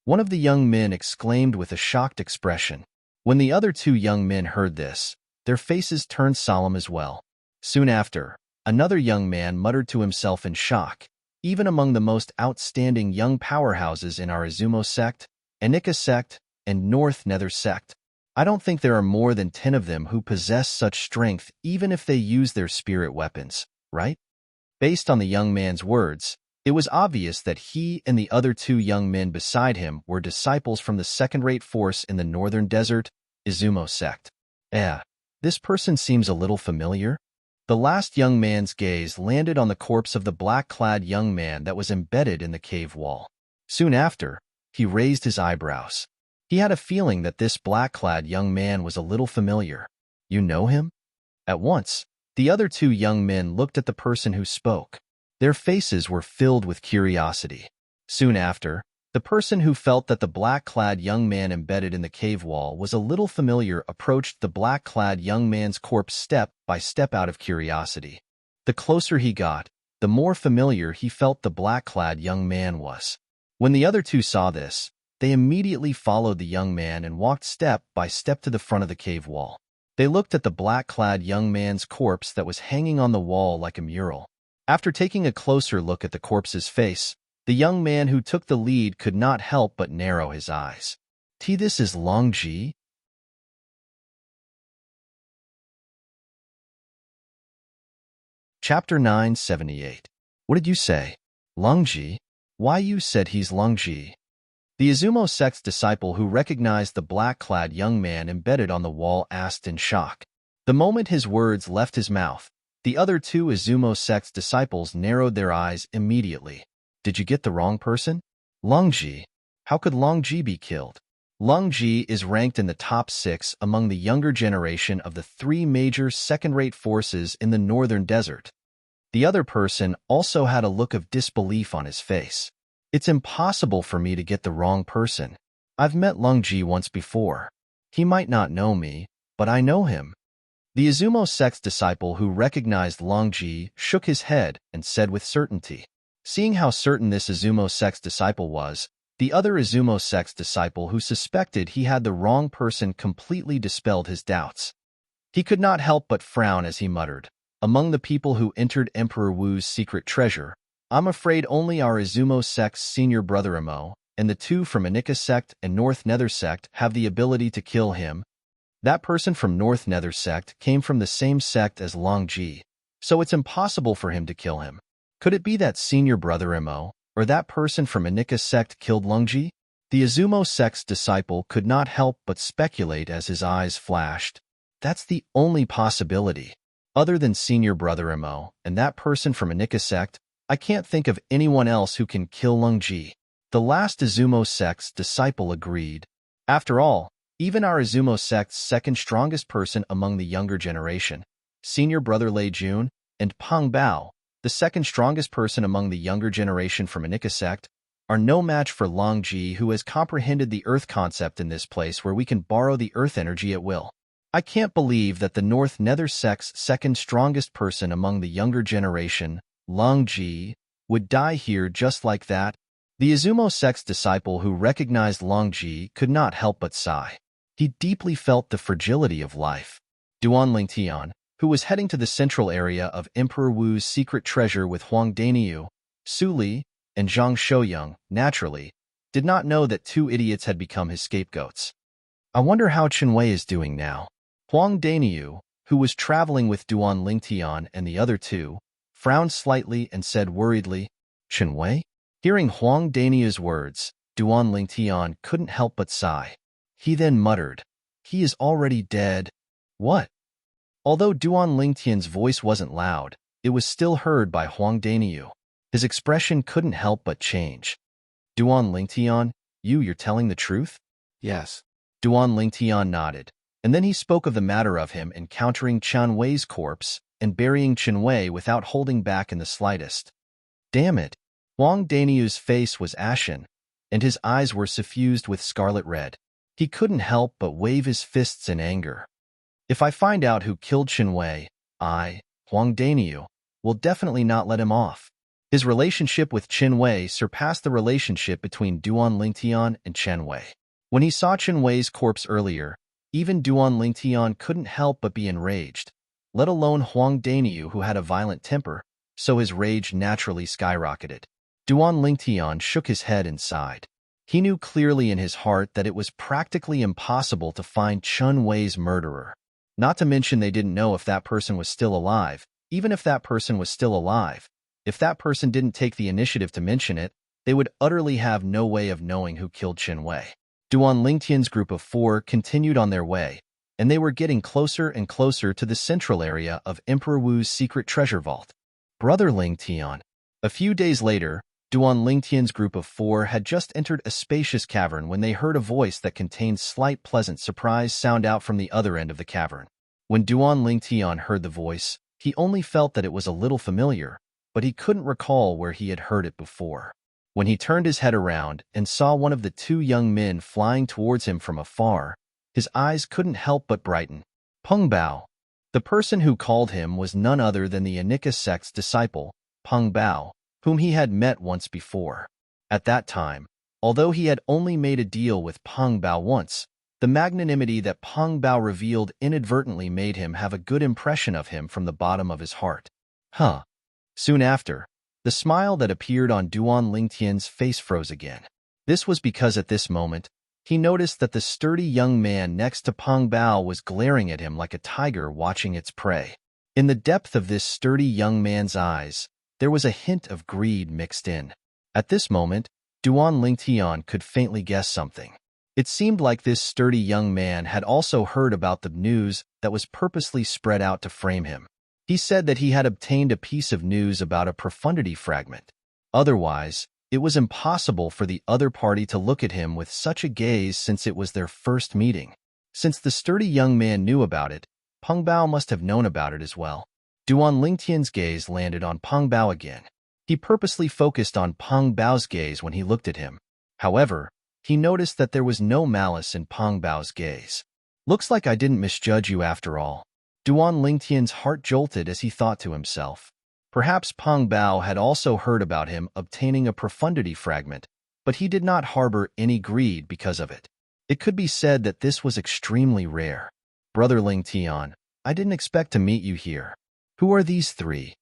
A: One of the young men exclaimed with a shocked expression. When the other 2 young men heard this, their faces turned solemn as well. Soon after, another young man muttered to himself in shock. Even among the most outstanding young powerhouses in our Izumo sect, Anika sect, and North Nether sect, I don't think there are more than 10 of them who possess such strength even if they use their spirit weapons, right? Based on the young man's words, it was obvious that he and the other 2 young men beside him were disciples from the second-rate force in the northern desert, Izumo sect. This person seems a little familiar. The last young man's gaze landed on the corpse of the black-clad young man that was embedded in the cave wall. Soon after, he raised his eyebrows. He had a feeling that this black-clad young man was a little familiar. You know him? At once, the other two young men looked at the person who spoke. Their faces were filled with curiosity. Soon after, the person who felt that the black-clad young man embedded in the cave wall was a little familiar approached the black-clad young man's corpse step by step out of curiosity. The closer he got, the more familiar he felt the black-clad young man was. When the other two saw this, they immediately followed the young man and walked step by step to the front of the cave wall. They looked at the black-clad young man's corpse that was hanging on the wall like a mural. After taking a closer look at the corpse's face, the young man who took the lead could not help but narrow his eyes. This is Long Ji? Chapter 978. What did you say? Long Ji? Why you said he's Long Ji? The Izumo sect's disciple who recognized the black-clad young man embedded on the wall asked in shock. The moment his words left his mouth, the other two Izumo sect's disciples narrowed their eyes immediately. Did you get the wrong person? Long Ji? How could Long Ji be killed? Long Ji is ranked in the top 6 among the younger generation of the 3 major second-rate forces in the northern desert. The other person also had a look of disbelief on his face. It's impossible for me to get the wrong person. I've met Long Ji once before. He might not know me, but I know him. The Izumo sect's disciple who recognized Long Ji shook his head and said with certainty. Seeing how certain this Izumo sect's disciple was, the other Izumo sect's disciple who suspected he had the wrong person completely dispelled his doubts. He could not help but frown as he muttered, "Among the people who entered Emperor Wu's secret treasure, I'm afraid only our Izumo sect's senior brother Imo and the 2 from Anika sect and North Nether sect have the ability to kill him. That person from North Nether sect came from the same sect as Long Ji, so it's impossible for him to kill him. Could it be that senior brother Imo, or that person from Anika sect killed Long Ji?" The Izumo sect's disciple could not help but speculate as his eyes flashed. That's the only possibility. Other than senior brother Imo and that person from Anika sect, I can't think of anyone else who can kill Long Ji. The last Izumo sect's disciple agreed. After all, even our Izumo sect's second strongest person among the younger generation, senior brother Lei Jun, and Peng Bao, the second strongest person among the younger generation from Anika sect, are no match for Long Ji, who has comprehended the earth concept in this place where we can borrow the earth energy at will. I can't believe that the North Nether sect's second strongest person among the younger generation, Long Ji, would die here just like that. The Izumo sect's disciple who recognized Long Ji could not help but sigh. He deeply felt the fragility of life. Duan Lingtian, who was heading to the central area of Emperor Wu's secret treasure with Huang Daniu, Su Li, and Zhang Shouyang, naturally, did not know that 2 idiots had become his scapegoats. I wonder how Chenwei is doing now. Huang Daniu, who was traveling with Duan Lingtian and the other 2, frowned slightly and said worriedly, "Chenwei?" Hearing Huang Daniu's words, Duan Lingtian couldn't help but sigh. He then muttered, "He is already dead." What? Although Duan Lingtian's voice wasn't loud, it was still heard by Huang Daniu. His expression couldn't help but change. "Duan Lingtian, you're telling the truth?"
B: Yes.
A: Duan Lingtian nodded, and then he spoke of the matter of him encountering Chenwei's corpse and burying Chenwei without holding back in the slightest. Damn it! Huang Daniu's face was ashen, and his eyes were suffused with scarlet red. He couldn't help but wave his fists in anger. If I find out who killed Chenwei, I, Huang Daniu, will definitely not let him off. His relationship with Chenwei surpassed the relationship between Duan Lingtian and Chenwei. When he saw Chenwei's corpse earlier, even Duan Lingtian couldn't help but be enraged, let alone Huang Daniu, who had a violent temper, so his rage naturally skyrocketed. Duan Lingtian shook his head and sighed. He knew clearly in his heart that it was practically impossible to find Chenwei's murderer. Not to mention they didn't know if that person was still alive. Even if that person was still alive, if that person didn't take the initiative to mention it, they would utterly have no way of knowing who killed Chenwei. Duan Lingtian's group of 4 continued on their way, and they were getting closer and closer to the central area of Emperor Wu's secret treasure vault. Brother Ling Tian. A few days later, Duan Lingtian's group of 4 had just entered a spacious cavern when they heard a voice that contained slight pleasant surprise sound out from the other end of the cavern. When Duan Lingtian heard the voice, he only felt that it was a little familiar, but he couldn't recall where he had heard it before. When he turned his head around and saw one of the 2 young men flying towards him from afar, his eyes couldn't help but brighten. Peng Bao. The person who called him was none other than the Anika sect's disciple, Peng Bao, whom he had met once before. At that time, although he had only made a deal with Peng Bao once, the magnanimity that Peng Bao revealed inadvertently made him have a good impression of him from the bottom of his heart. Huh. Soon after, the smile that appeared on Duan Lingtian's face froze again. This was because at this moment, he noticed that the sturdy young man next to Peng Bao was glaring at him like a tiger watching its prey. In the depth of this sturdy young man's eyes, there was a hint of greed mixed in. At this moment, Duan Lingtian could faintly guess something. It seemed like this sturdy young man had also heard about the news that was purposely spread out to frame him. He said that he had obtained a piece of news about a profundity fragment. Otherwise, it was impossible for the other party to look at him with such a gaze since it was their first meeting. Since the sturdy young man knew about it, Peng Bao must have known about it as well. Duan Lingtian's gaze landed on Peng Bao again. He purposely focused on Peng Bao's gaze when he looked at him. However, he noticed that there was no malice in Peng Bao's gaze. Looks like I didn't misjudge you after all. Duan Lingtian's heart jolted as he thought to himself. Perhaps Peng Bao had also heard about him obtaining a profundity fragment, but he did not harbor any greed because of it. It could be said that this was extremely rare. Brother Lingtian, I didn't expect to meet you here. Who are these 3?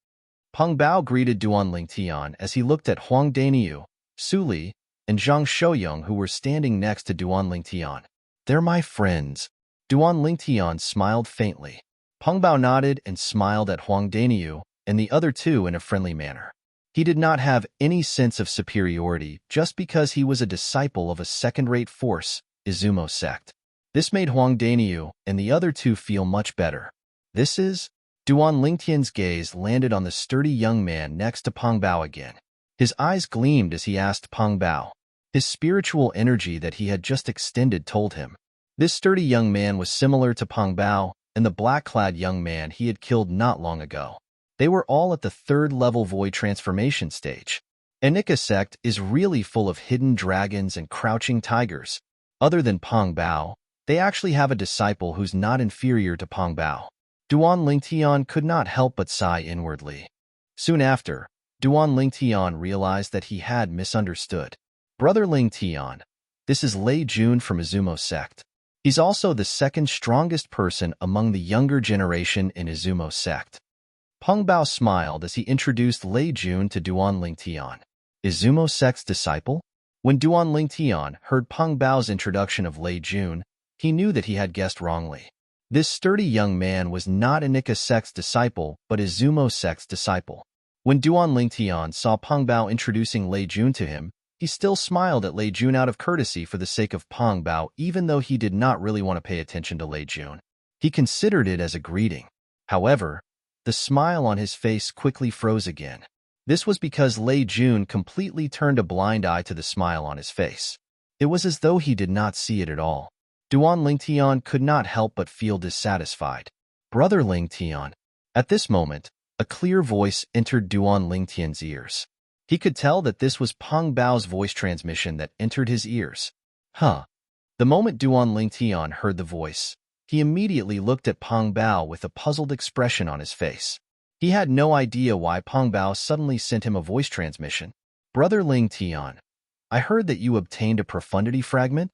A: Peng Bao greeted Duan Lingtian as he looked at Huang Daniu, Su Li, and Zhang Shouyong who were standing next to Duan Lingtian. They're my friends. Duan Lingtian smiled faintly. Peng Bao nodded and smiled at Huang Daniu and the other 2 in a friendly manner. He did not have any sense of superiority just because he was a disciple of a second-rate force, Izumo sect. This made Huang Daniu and the other 2 feel much better. This is? Duan Lingtian's gaze landed on the sturdy young man next to Peng Bao again. His eyes gleamed as he asked Peng Bao. His spiritual energy that he had just extended told him. This sturdy young man was similar to Peng Bao and the black-clad young man he had killed not long ago. They were all at the 3rd-level void transformation stage. Anika sect is really full of hidden dragons and crouching tigers. Other than Peng Bao, they actually have a disciple who's not inferior to Peng Bao. Duan Lingtian could not help but sigh inwardly. Soon after, Duan Lingtian realized that he had misunderstood. Brother Lingtian, this is Lei Jun from Izumo sect. He's also the 2nd strongest person among the younger generation in Izumo sect. Peng Bao smiled as he introduced Lei Jun to Duan Lingtian. Izumo sect's disciple? When Duan Lingtian heard Peng Bao's introduction of Lei Jun, he knew that he had guessed wrongly. This sturdy young man was not Anika sect's disciple, but Izumo sect's disciple. When Duan Lingtian saw Peng Bao introducing Lei Jun to him, he still smiled at Lei Jun out of courtesy for the sake of Peng Bao, even though he did not really want to pay attention to Lei Jun. He considered it as a greeting. However, the smile on his face quickly froze again. This was because Lei Jun completely turned a blind eye to the smile on his face. It was as though he did not see it at all. Duan Lingtian could not help but feel dissatisfied. Brother Lingtian. At this moment, a clear voice entered Duan Lingtian's ears. He could tell that this was Peng Bao's voice transmission that entered his ears. Huh. The moment Duan Lingtian heard the voice, he immediately looked at Peng Bao with a puzzled expression on his face. He had no idea why Peng Bao suddenly sent him a voice transmission. Brother Lingtian, I heard that you obtained a profundity fragment?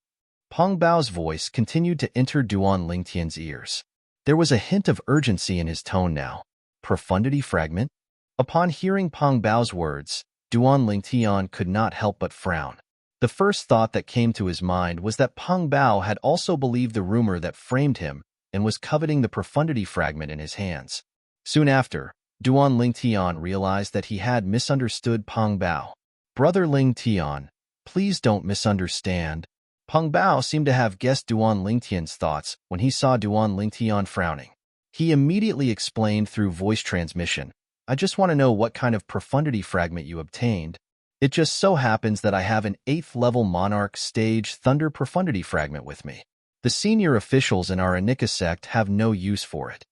A: Peng Bao's voice continued to enter Duan Lingtian's ears. There was a hint of urgency in his tone now. Profundity fragment? Upon hearing Peng Bao's words, Duan Lingtian could not help but frown. The first thought that came to his mind was that Peng Bao had also believed the rumor that framed him and was coveting the profundity fragment in his hands. Soon after, Duan Lingtian realized that he had misunderstood Peng Bao. Brother Lingtian, please don't misunderstand. Peng Bao seemed to have guessed Duan Lingtian's thoughts when he saw Duan Lingtian frowning. He immediately explained through voice transmission, "I just want to know what kind of profundity fragment you obtained. It just so happens that I have an 8th level Monarch Stage Thunder Profundity fragment with me. The senior officials in our Anika sect have no use for it.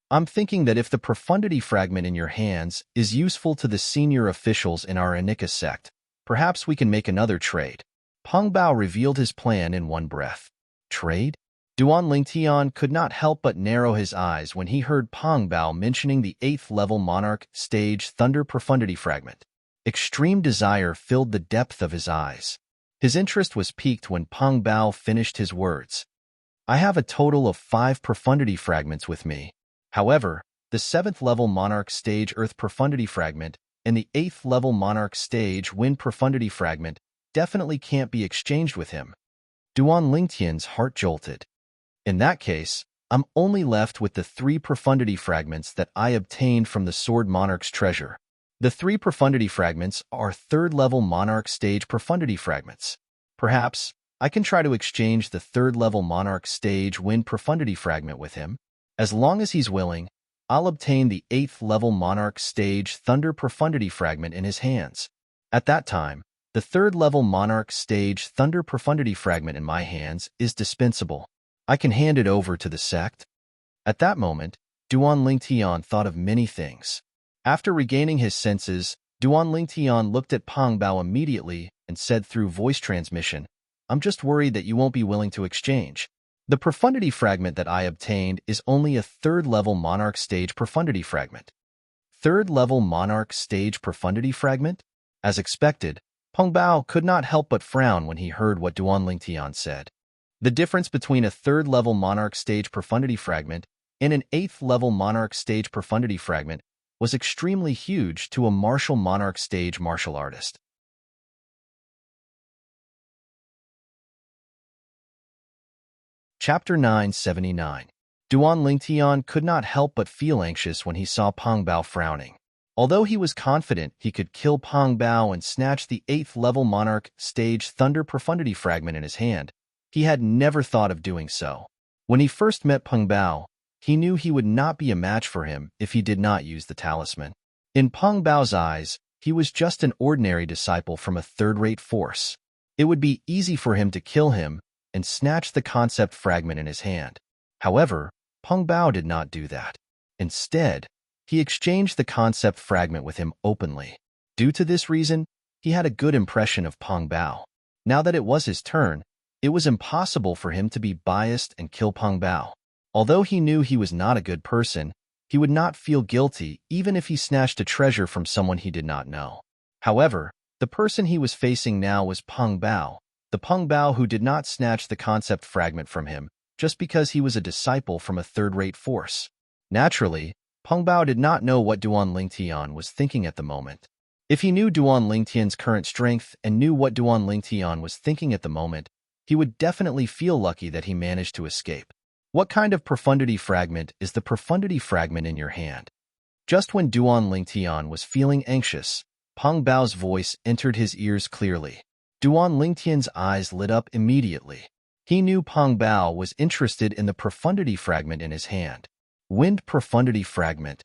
A: I'm thinking that if the profundity fragment in your hands is useful to the senior officials in our Anika sect, perhaps we can make another trade." Peng Bao revealed his plan in one breath. Trade? Duan Lingtian could not help but narrow his eyes when he heard Peng Bao mentioning the 8th level Monarch Stage Thunder Profundity fragment. Extreme desire filled the depth of his eyes. His interest was piqued when Peng Bao finished his words. "I have a total of 5 profundity fragments with me. However, the 7th level Monarch Stage Earth Profundity fragment and the 8th level Monarch Stage Wind Profundity fragment definitely can't be exchanged with him." Duan Lingtian's heart jolted. "In that case, I'm only left with the 3 profundity fragments that I obtained from the Sword Monarch's treasure. The 3 profundity fragments are 3rd level Monarch Stage Profundity fragments. Perhaps I can try to exchange the 3rd level Monarch Stage Wind Profundity fragment with him. As long as he's willing, I'll obtain the 8th level Monarch Stage Thunder Profundity fragment in his hands. At that time, the 3rd level Monarch Stage Thunder Profundity fragment in my hands is dispensable. I can hand it over to the sect." At that moment, Duan Lingtian thought of many things. After regaining his senses, Duan Lingtian looked at Peng Bao immediately and said through voice transmission, "I'm just worried that you won't be willing to exchange. The profundity fragment that I obtained is only a 3rd level Monarch Stage Profundity fragment." 3rd level Monarch Stage Profundity fragment? As expected, Peng Bao could not help but frown when he heard what Duan Lingtian said. The difference between a 3rd level Monarch Stage Profundity fragment and an 8th level Monarch Stage Profundity fragment was extremely huge to a martial Monarch Stage martial artist. Chapter 979. Duan Lingtian could not help but feel anxious when he saw Peng Bao frowning. Although he was confident he could kill Peng Bao and snatch the 8th level Monarch Stage Thunder Profundity fragment in his hand, he had never thought of doing so. When he first met Peng Bao, he knew he would not be a match for him if he did not use the talisman. In Peng Bao's eyes, he was just an ordinary disciple from a third-rate force. It would be easy for him to kill him and snatch the concept fragment in his hand. However, Peng Bao did not do that. Instead, he exchanged the concept fragment with him openly. Due to this reason, he had a good impression of Peng Bao. Now that it was his turn, it was impossible for him to be biased and kill Peng Bao. Although he knew he was not a good person, he would not feel guilty even if he snatched a treasure from someone he did not know. However, the person he was facing now was Peng Bao, the Peng Bao who did not snatch the concept fragment from him just because he was a disciple from a third-rate force. Naturally, Peng Bao did not know what Duan Lingtian was thinking at the moment. If he knew Duan Lingtian's current strength and knew what Duan Lingtian was thinking at the moment, he would definitely feel lucky that he managed to escape. What kind of profundity fragment is the profundity fragment in your hand? Just when Duan Lingtian was feeling anxious, Peng Bao's voice entered his ears clearly. Duan Lingtian's eyes lit up immediately. He knew Peng Bao was interested in the profundity fragment in his hand. Wind profundity fragment.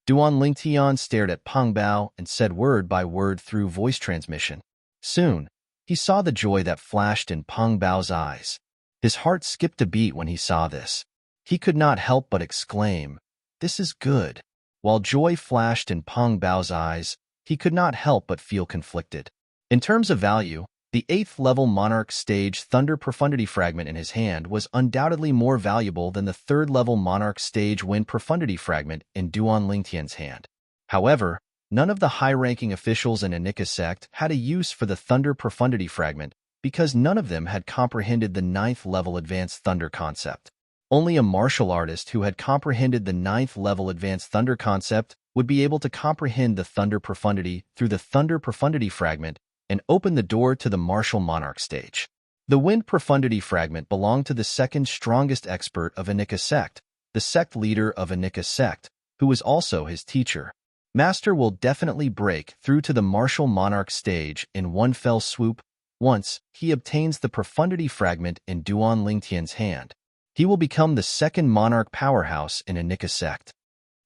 A: Duan Lingtian stared at Peng Bao and said word by word through voice transmission. Soon, he saw the joy that flashed in Peng Bao's eyes. His heart skipped a beat when he saw this. He could not help but exclaim, "This is good." While joy flashed in Peng Bao's eyes, he could not help but feel conflicted. In terms of value, the 8th level Monarch Stage Thunder Profundity fragment in his hand was undoubtedly more valuable than the 3rd level Monarch Stage Wind Profundity fragment in Duan Lingtian's hand. However, none of the high-ranking officials in Anika sect had a use for the Thunder Profundity fragment because none of them had comprehended the 9th level Advanced Thunder concept. Only a martial artist who had comprehended the 9th level Advanced Thunder concept would be able to comprehend the Thunder Profundity through the Thunder Profundity fragment and open the door to the martial Monarch stage. The Wind Profundity fragment belonged to the second strongest expert of Anika sect, the sect leader of Anika sect, who was also his teacher. Master will definitely break through to the martial Monarch stage in one fell swoop. Once he obtains the profundity fragment in Duan Lingtian's hand, he will become the second monarch powerhouse in a Nika sect.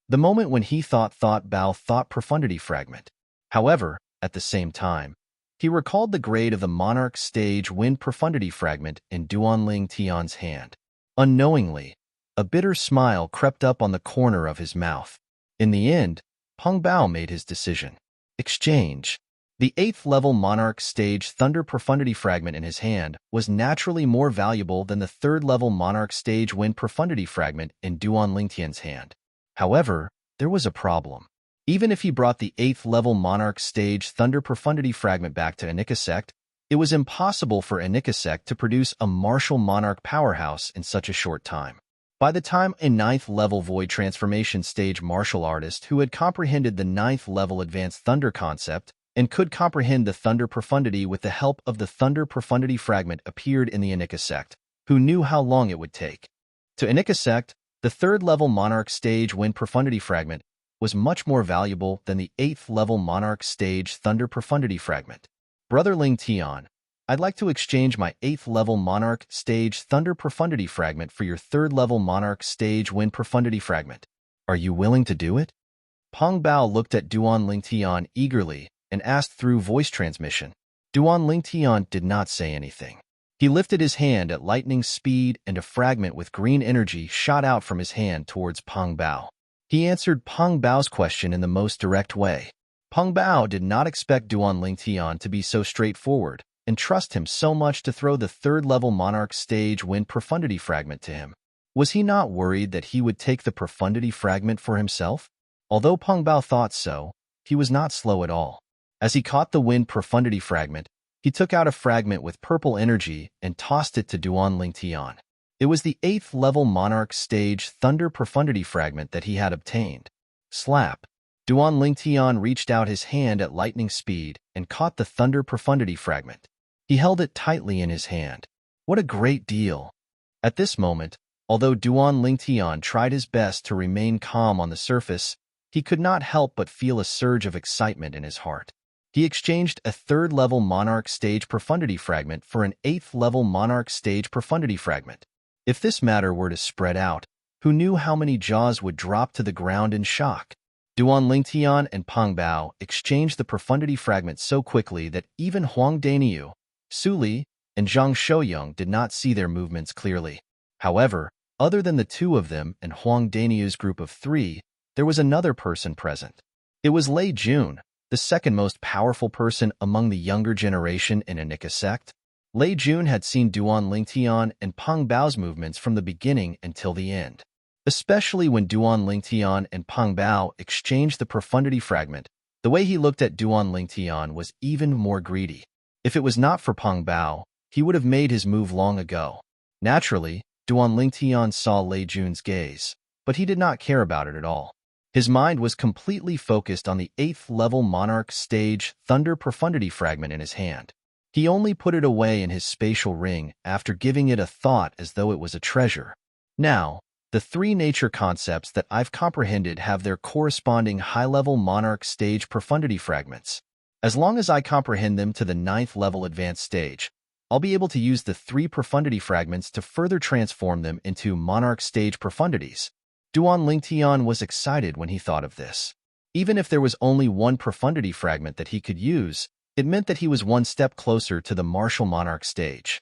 A: The moment when he thought Bao thought profundity fragment. However, at the same time, he recalled the grade of the monarch stage wind profundity fragment in Duanling Tian's hand. Unknowingly, a bitter smile crept up on the corner of his mouth. In the end, Peng Bao made his decision. Exchange. The 8th level monarch stage thunder profundity fragment in his hand was naturally more valuable than the 3rd level monarch stage wind profundity fragment in Duan Lingtian's hand. However, there was a problem. Even if he brought the 8th level monarch stage thunder profundity fragment back to Anika sect, it was impossible for Anika sect to produce a martial monarch powerhouse in such a short time. By the time a 9th level void transformation stage martial artist who had comprehended the 9th level advanced thunder concept and could comprehend the thunder profundity with the help of the thunder profundity fragment appeared in the Anika sect, who knew how long it would take. To Anika sect, the 3rd level monarch stage wind profundity fragment was much more valuable than the 8th level monarch stage thunder profundity fragment. Brother Ling Tian, I'd like to exchange my 8th level monarch stage thunder profundity fragment for your 3rd level monarch stage wind profundity fragment. Are you willing to do it? Peng Bao looked at Duan Ling Tian eagerly and asked through voice transmission. Duan Ling Tian did not say anything. He lifted his hand at lightning speed and a fragment with green energy shot out from his hand towards Peng Bao. He answered Peng Bao's question in the most direct way. Peng Bao did not expect Duan Ling Tian to be so straightforward and trust him so much to throw the 3rd level monarch stage wind profundity fragment to him. Was he not worried that he would take the profundity fragment for himself? Although Peng Bao thought so, he was not slow at all. As he caught the wind profundity fragment, he took out a fragment with purple energy and tossed it to Duan Ling Tian. It was the 8th level monarch stage thunder profundity fragment that he had obtained. Slap. Duan Ling Tian reached out his hand at lightning speed and caught the thunder profundity fragment. He held it tightly in his hand. What a great deal! At this moment, although Duan Ling Tian tried his best to remain calm on the surface, he could not help but feel a surge of excitement in his heart. He exchanged a 3rd level monarch stage profundity fragment for an 8th level monarch stage profundity fragment. If this matter were to spread out, who knew how many jaws would drop to the ground in shock? Duan Ling Tian and Peng Bao exchanged the profundity fragment so quickly that even Huang Daniu, Su Li, and Zhang Shouyang did not see their movements clearly. However, other than the two of them and Huang Daniu's group of 3, there was another person present. It was Lei Jun, the second most powerful person among the younger generation in Anika sect. Lei Jun had seen Duan Ling Tian and Peng Bao's movements from the beginning until the end. Especially when Duan Ling Tian and Peng Bao exchanged the profundity fragment, the way he looked at Duan Ling Tian was even more greedy. If it was not for Peng Bao, he would have made his move long ago. Naturally, Duan Ling Tian saw Lei Jun's gaze, but he did not care about it at all. His mind was completely focused on the 8th level monarch stage thunder profundity fragment in his hand. He only put it away in his spatial ring after giving it a thought as though it was a treasure. Now, the 3 nature concepts that I've comprehended have their corresponding high-level monarch stage profundity fragments. As long as I comprehend them to the 9th level advanced stage, I'll be able to use the 3 profundity fragments to further transform them into monarch stage profundities. Duan Ling Tian was excited when he thought of this. Even if there was only 1 profundity fragment that he could use, it meant that he was 1 step closer to the martial monarch stage.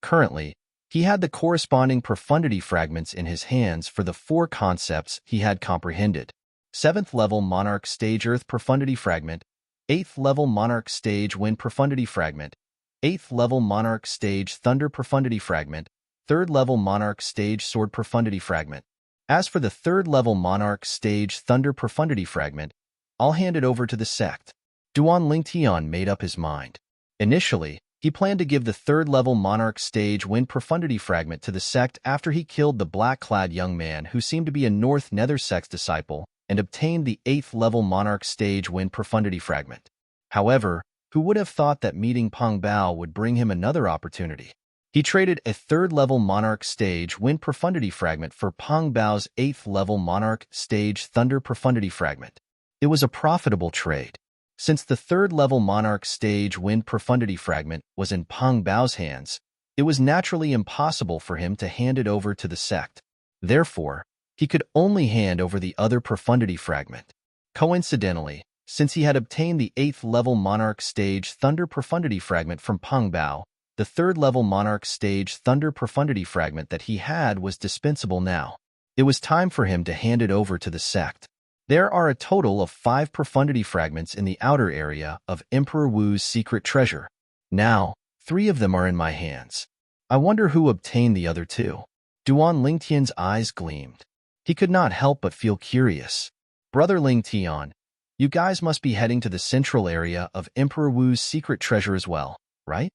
A: Currently, he had the corresponding profundity fragments in his hands for the 4 concepts he had comprehended. 7th level monarch stage earth profundity fragment, 8th level monarch stage wind profundity fragment, 8th level monarch stage thunder profundity fragment, 3rd level monarch stage sword profundity fragment. As for the 3rd level monarch stage thunder profundity fragment, I'll hand it over to the sect. Duan Ling Tian made up his mind. Initially, he planned to give the 3rd level monarch stage wind profundity fragment to the sect after he killed the black-clad young man who seemed to be a North Nether sect's disciple and obtained the 8th level monarch stage wind profundity fragment. However, who would have thought that meeting Peng Bao would bring him another opportunity? He traded a 3rd level monarch stage wind profundity fragment for Peng Bao's 8th level monarch stage thunder profundity fragment. It was a profitable trade. Since the third-level Monarch stage Wind Profundity Fragment was in Peng Bao's hands, it was naturally impossible for him to hand it over to the sect. Therefore, he could only hand over the other Profundity Fragment. Coincidentally, since he had obtained the 8th-level Monarch stage Thunder Profundity Fragment from Peng Bao, the 3rd-level Monarch stage Thunder Profundity Fragment that he had was dispensable now. It was time for him to hand it over to the sect. There are a total of 5 profundity fragments in the outer area of Emperor Wu's secret treasure. Now, 3 of them are in my hands. I wonder who obtained the other 2. Duan Lingtian's eyes gleamed. He could not help but feel curious. Brother Lingtian, you guys must be heading to the central area of Emperor Wu's secret treasure as well, right?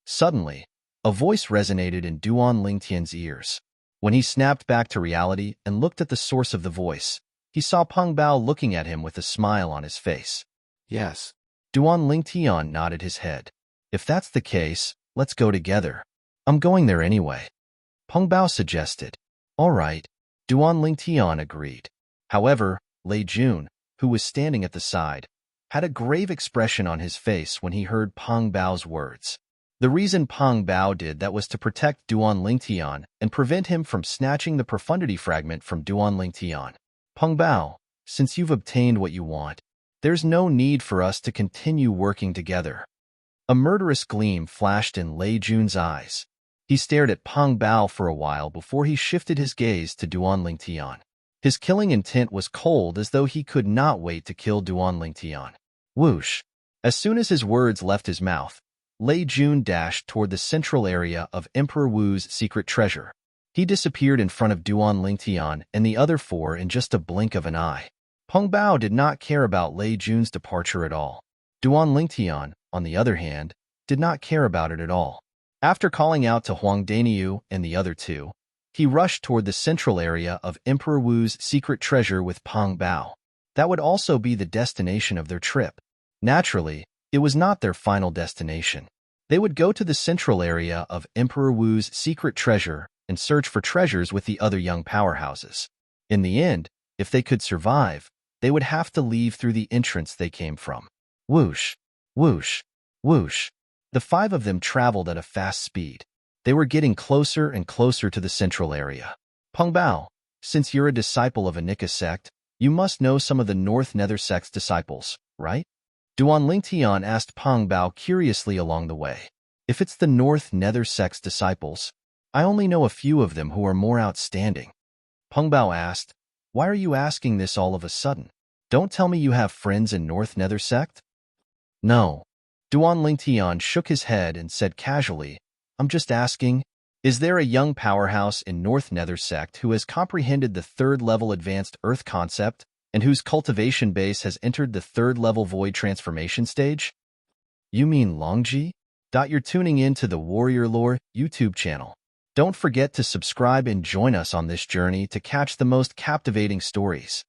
A: Suddenly, a voice resonated in Duan Lingtian's ears. When he snapped back to reality and looked at the source of the voice, he saw Peng Bao looking at him with a smile on his face.
B: Yes.
A: Duan Lingtian nodded his head. If that's the case, let's go together. I'm going there anyway. Peng Bao suggested. All right. Duan Lingtian agreed. However, Lei Jun, who was standing at the side, had a grave expression on his face when he heard Peng Bao's words. The reason Peng Bao did that was to protect Duan Lingtian and prevent him from snatching the profundity fragment from Duan Lingtian. Peng Bao, since you've obtained what you want, there's no need for us to continue working together. A murderous gleam flashed in Lei Jun's eyes. He stared at Peng Bao for a while before he shifted his gaze to Duan Lingtian. His killing intent was cold, as though he could not wait to kill Duan Lingtian. Whoosh! As soon as his words left his mouth, Lei Jun dashed toward the central area of Emperor Wu's secret treasure. He disappeared in front of Duan Lingtian and the other 4 in just a blink of an eye. Peng Bao did not care about Lei Jun's departure at all. Duan Lingtian, on the other hand, did not care about it at all. After calling out to Huang Daniu and the other 2, he rushed toward the central area of Emperor Wu's secret treasure with Peng Bao. That would also be the destination of their trip. Naturally, it was not their final destination. They would go to the central area of Emperor Wu's secret treasure and search for treasures with the other young powerhouses. In the end, if they could survive, they would have to leave through the entrance they came from. Whoosh, whoosh, whoosh. The 5 of them traveled at a fast speed. They were getting closer and closer to the central area. Peng Bao, since you're a disciple of a Nika sect, you must know some of the North Nether sect's disciples, right? Duan Lingtian asked Peng Bao curiously along the way. If it's the North Nether sect's disciples, I only know a few of them who are more outstanding. Peng Bao asked, why are you asking this all of a sudden? Don't tell me you have friends in North Nether sect? No. Duan Lingtian shook his head and said casually, I'm just asking, is there a young powerhouse in North Nether sect who has comprehended the 3rd-level advanced Earth concept and whose cultivation base has entered the 3rd-level Void transformation stage? You mean Longji? You're tuning in to the Warrior Lore YouTube channel. Don't forget to subscribe and join us on this journey to catch the most captivating stories.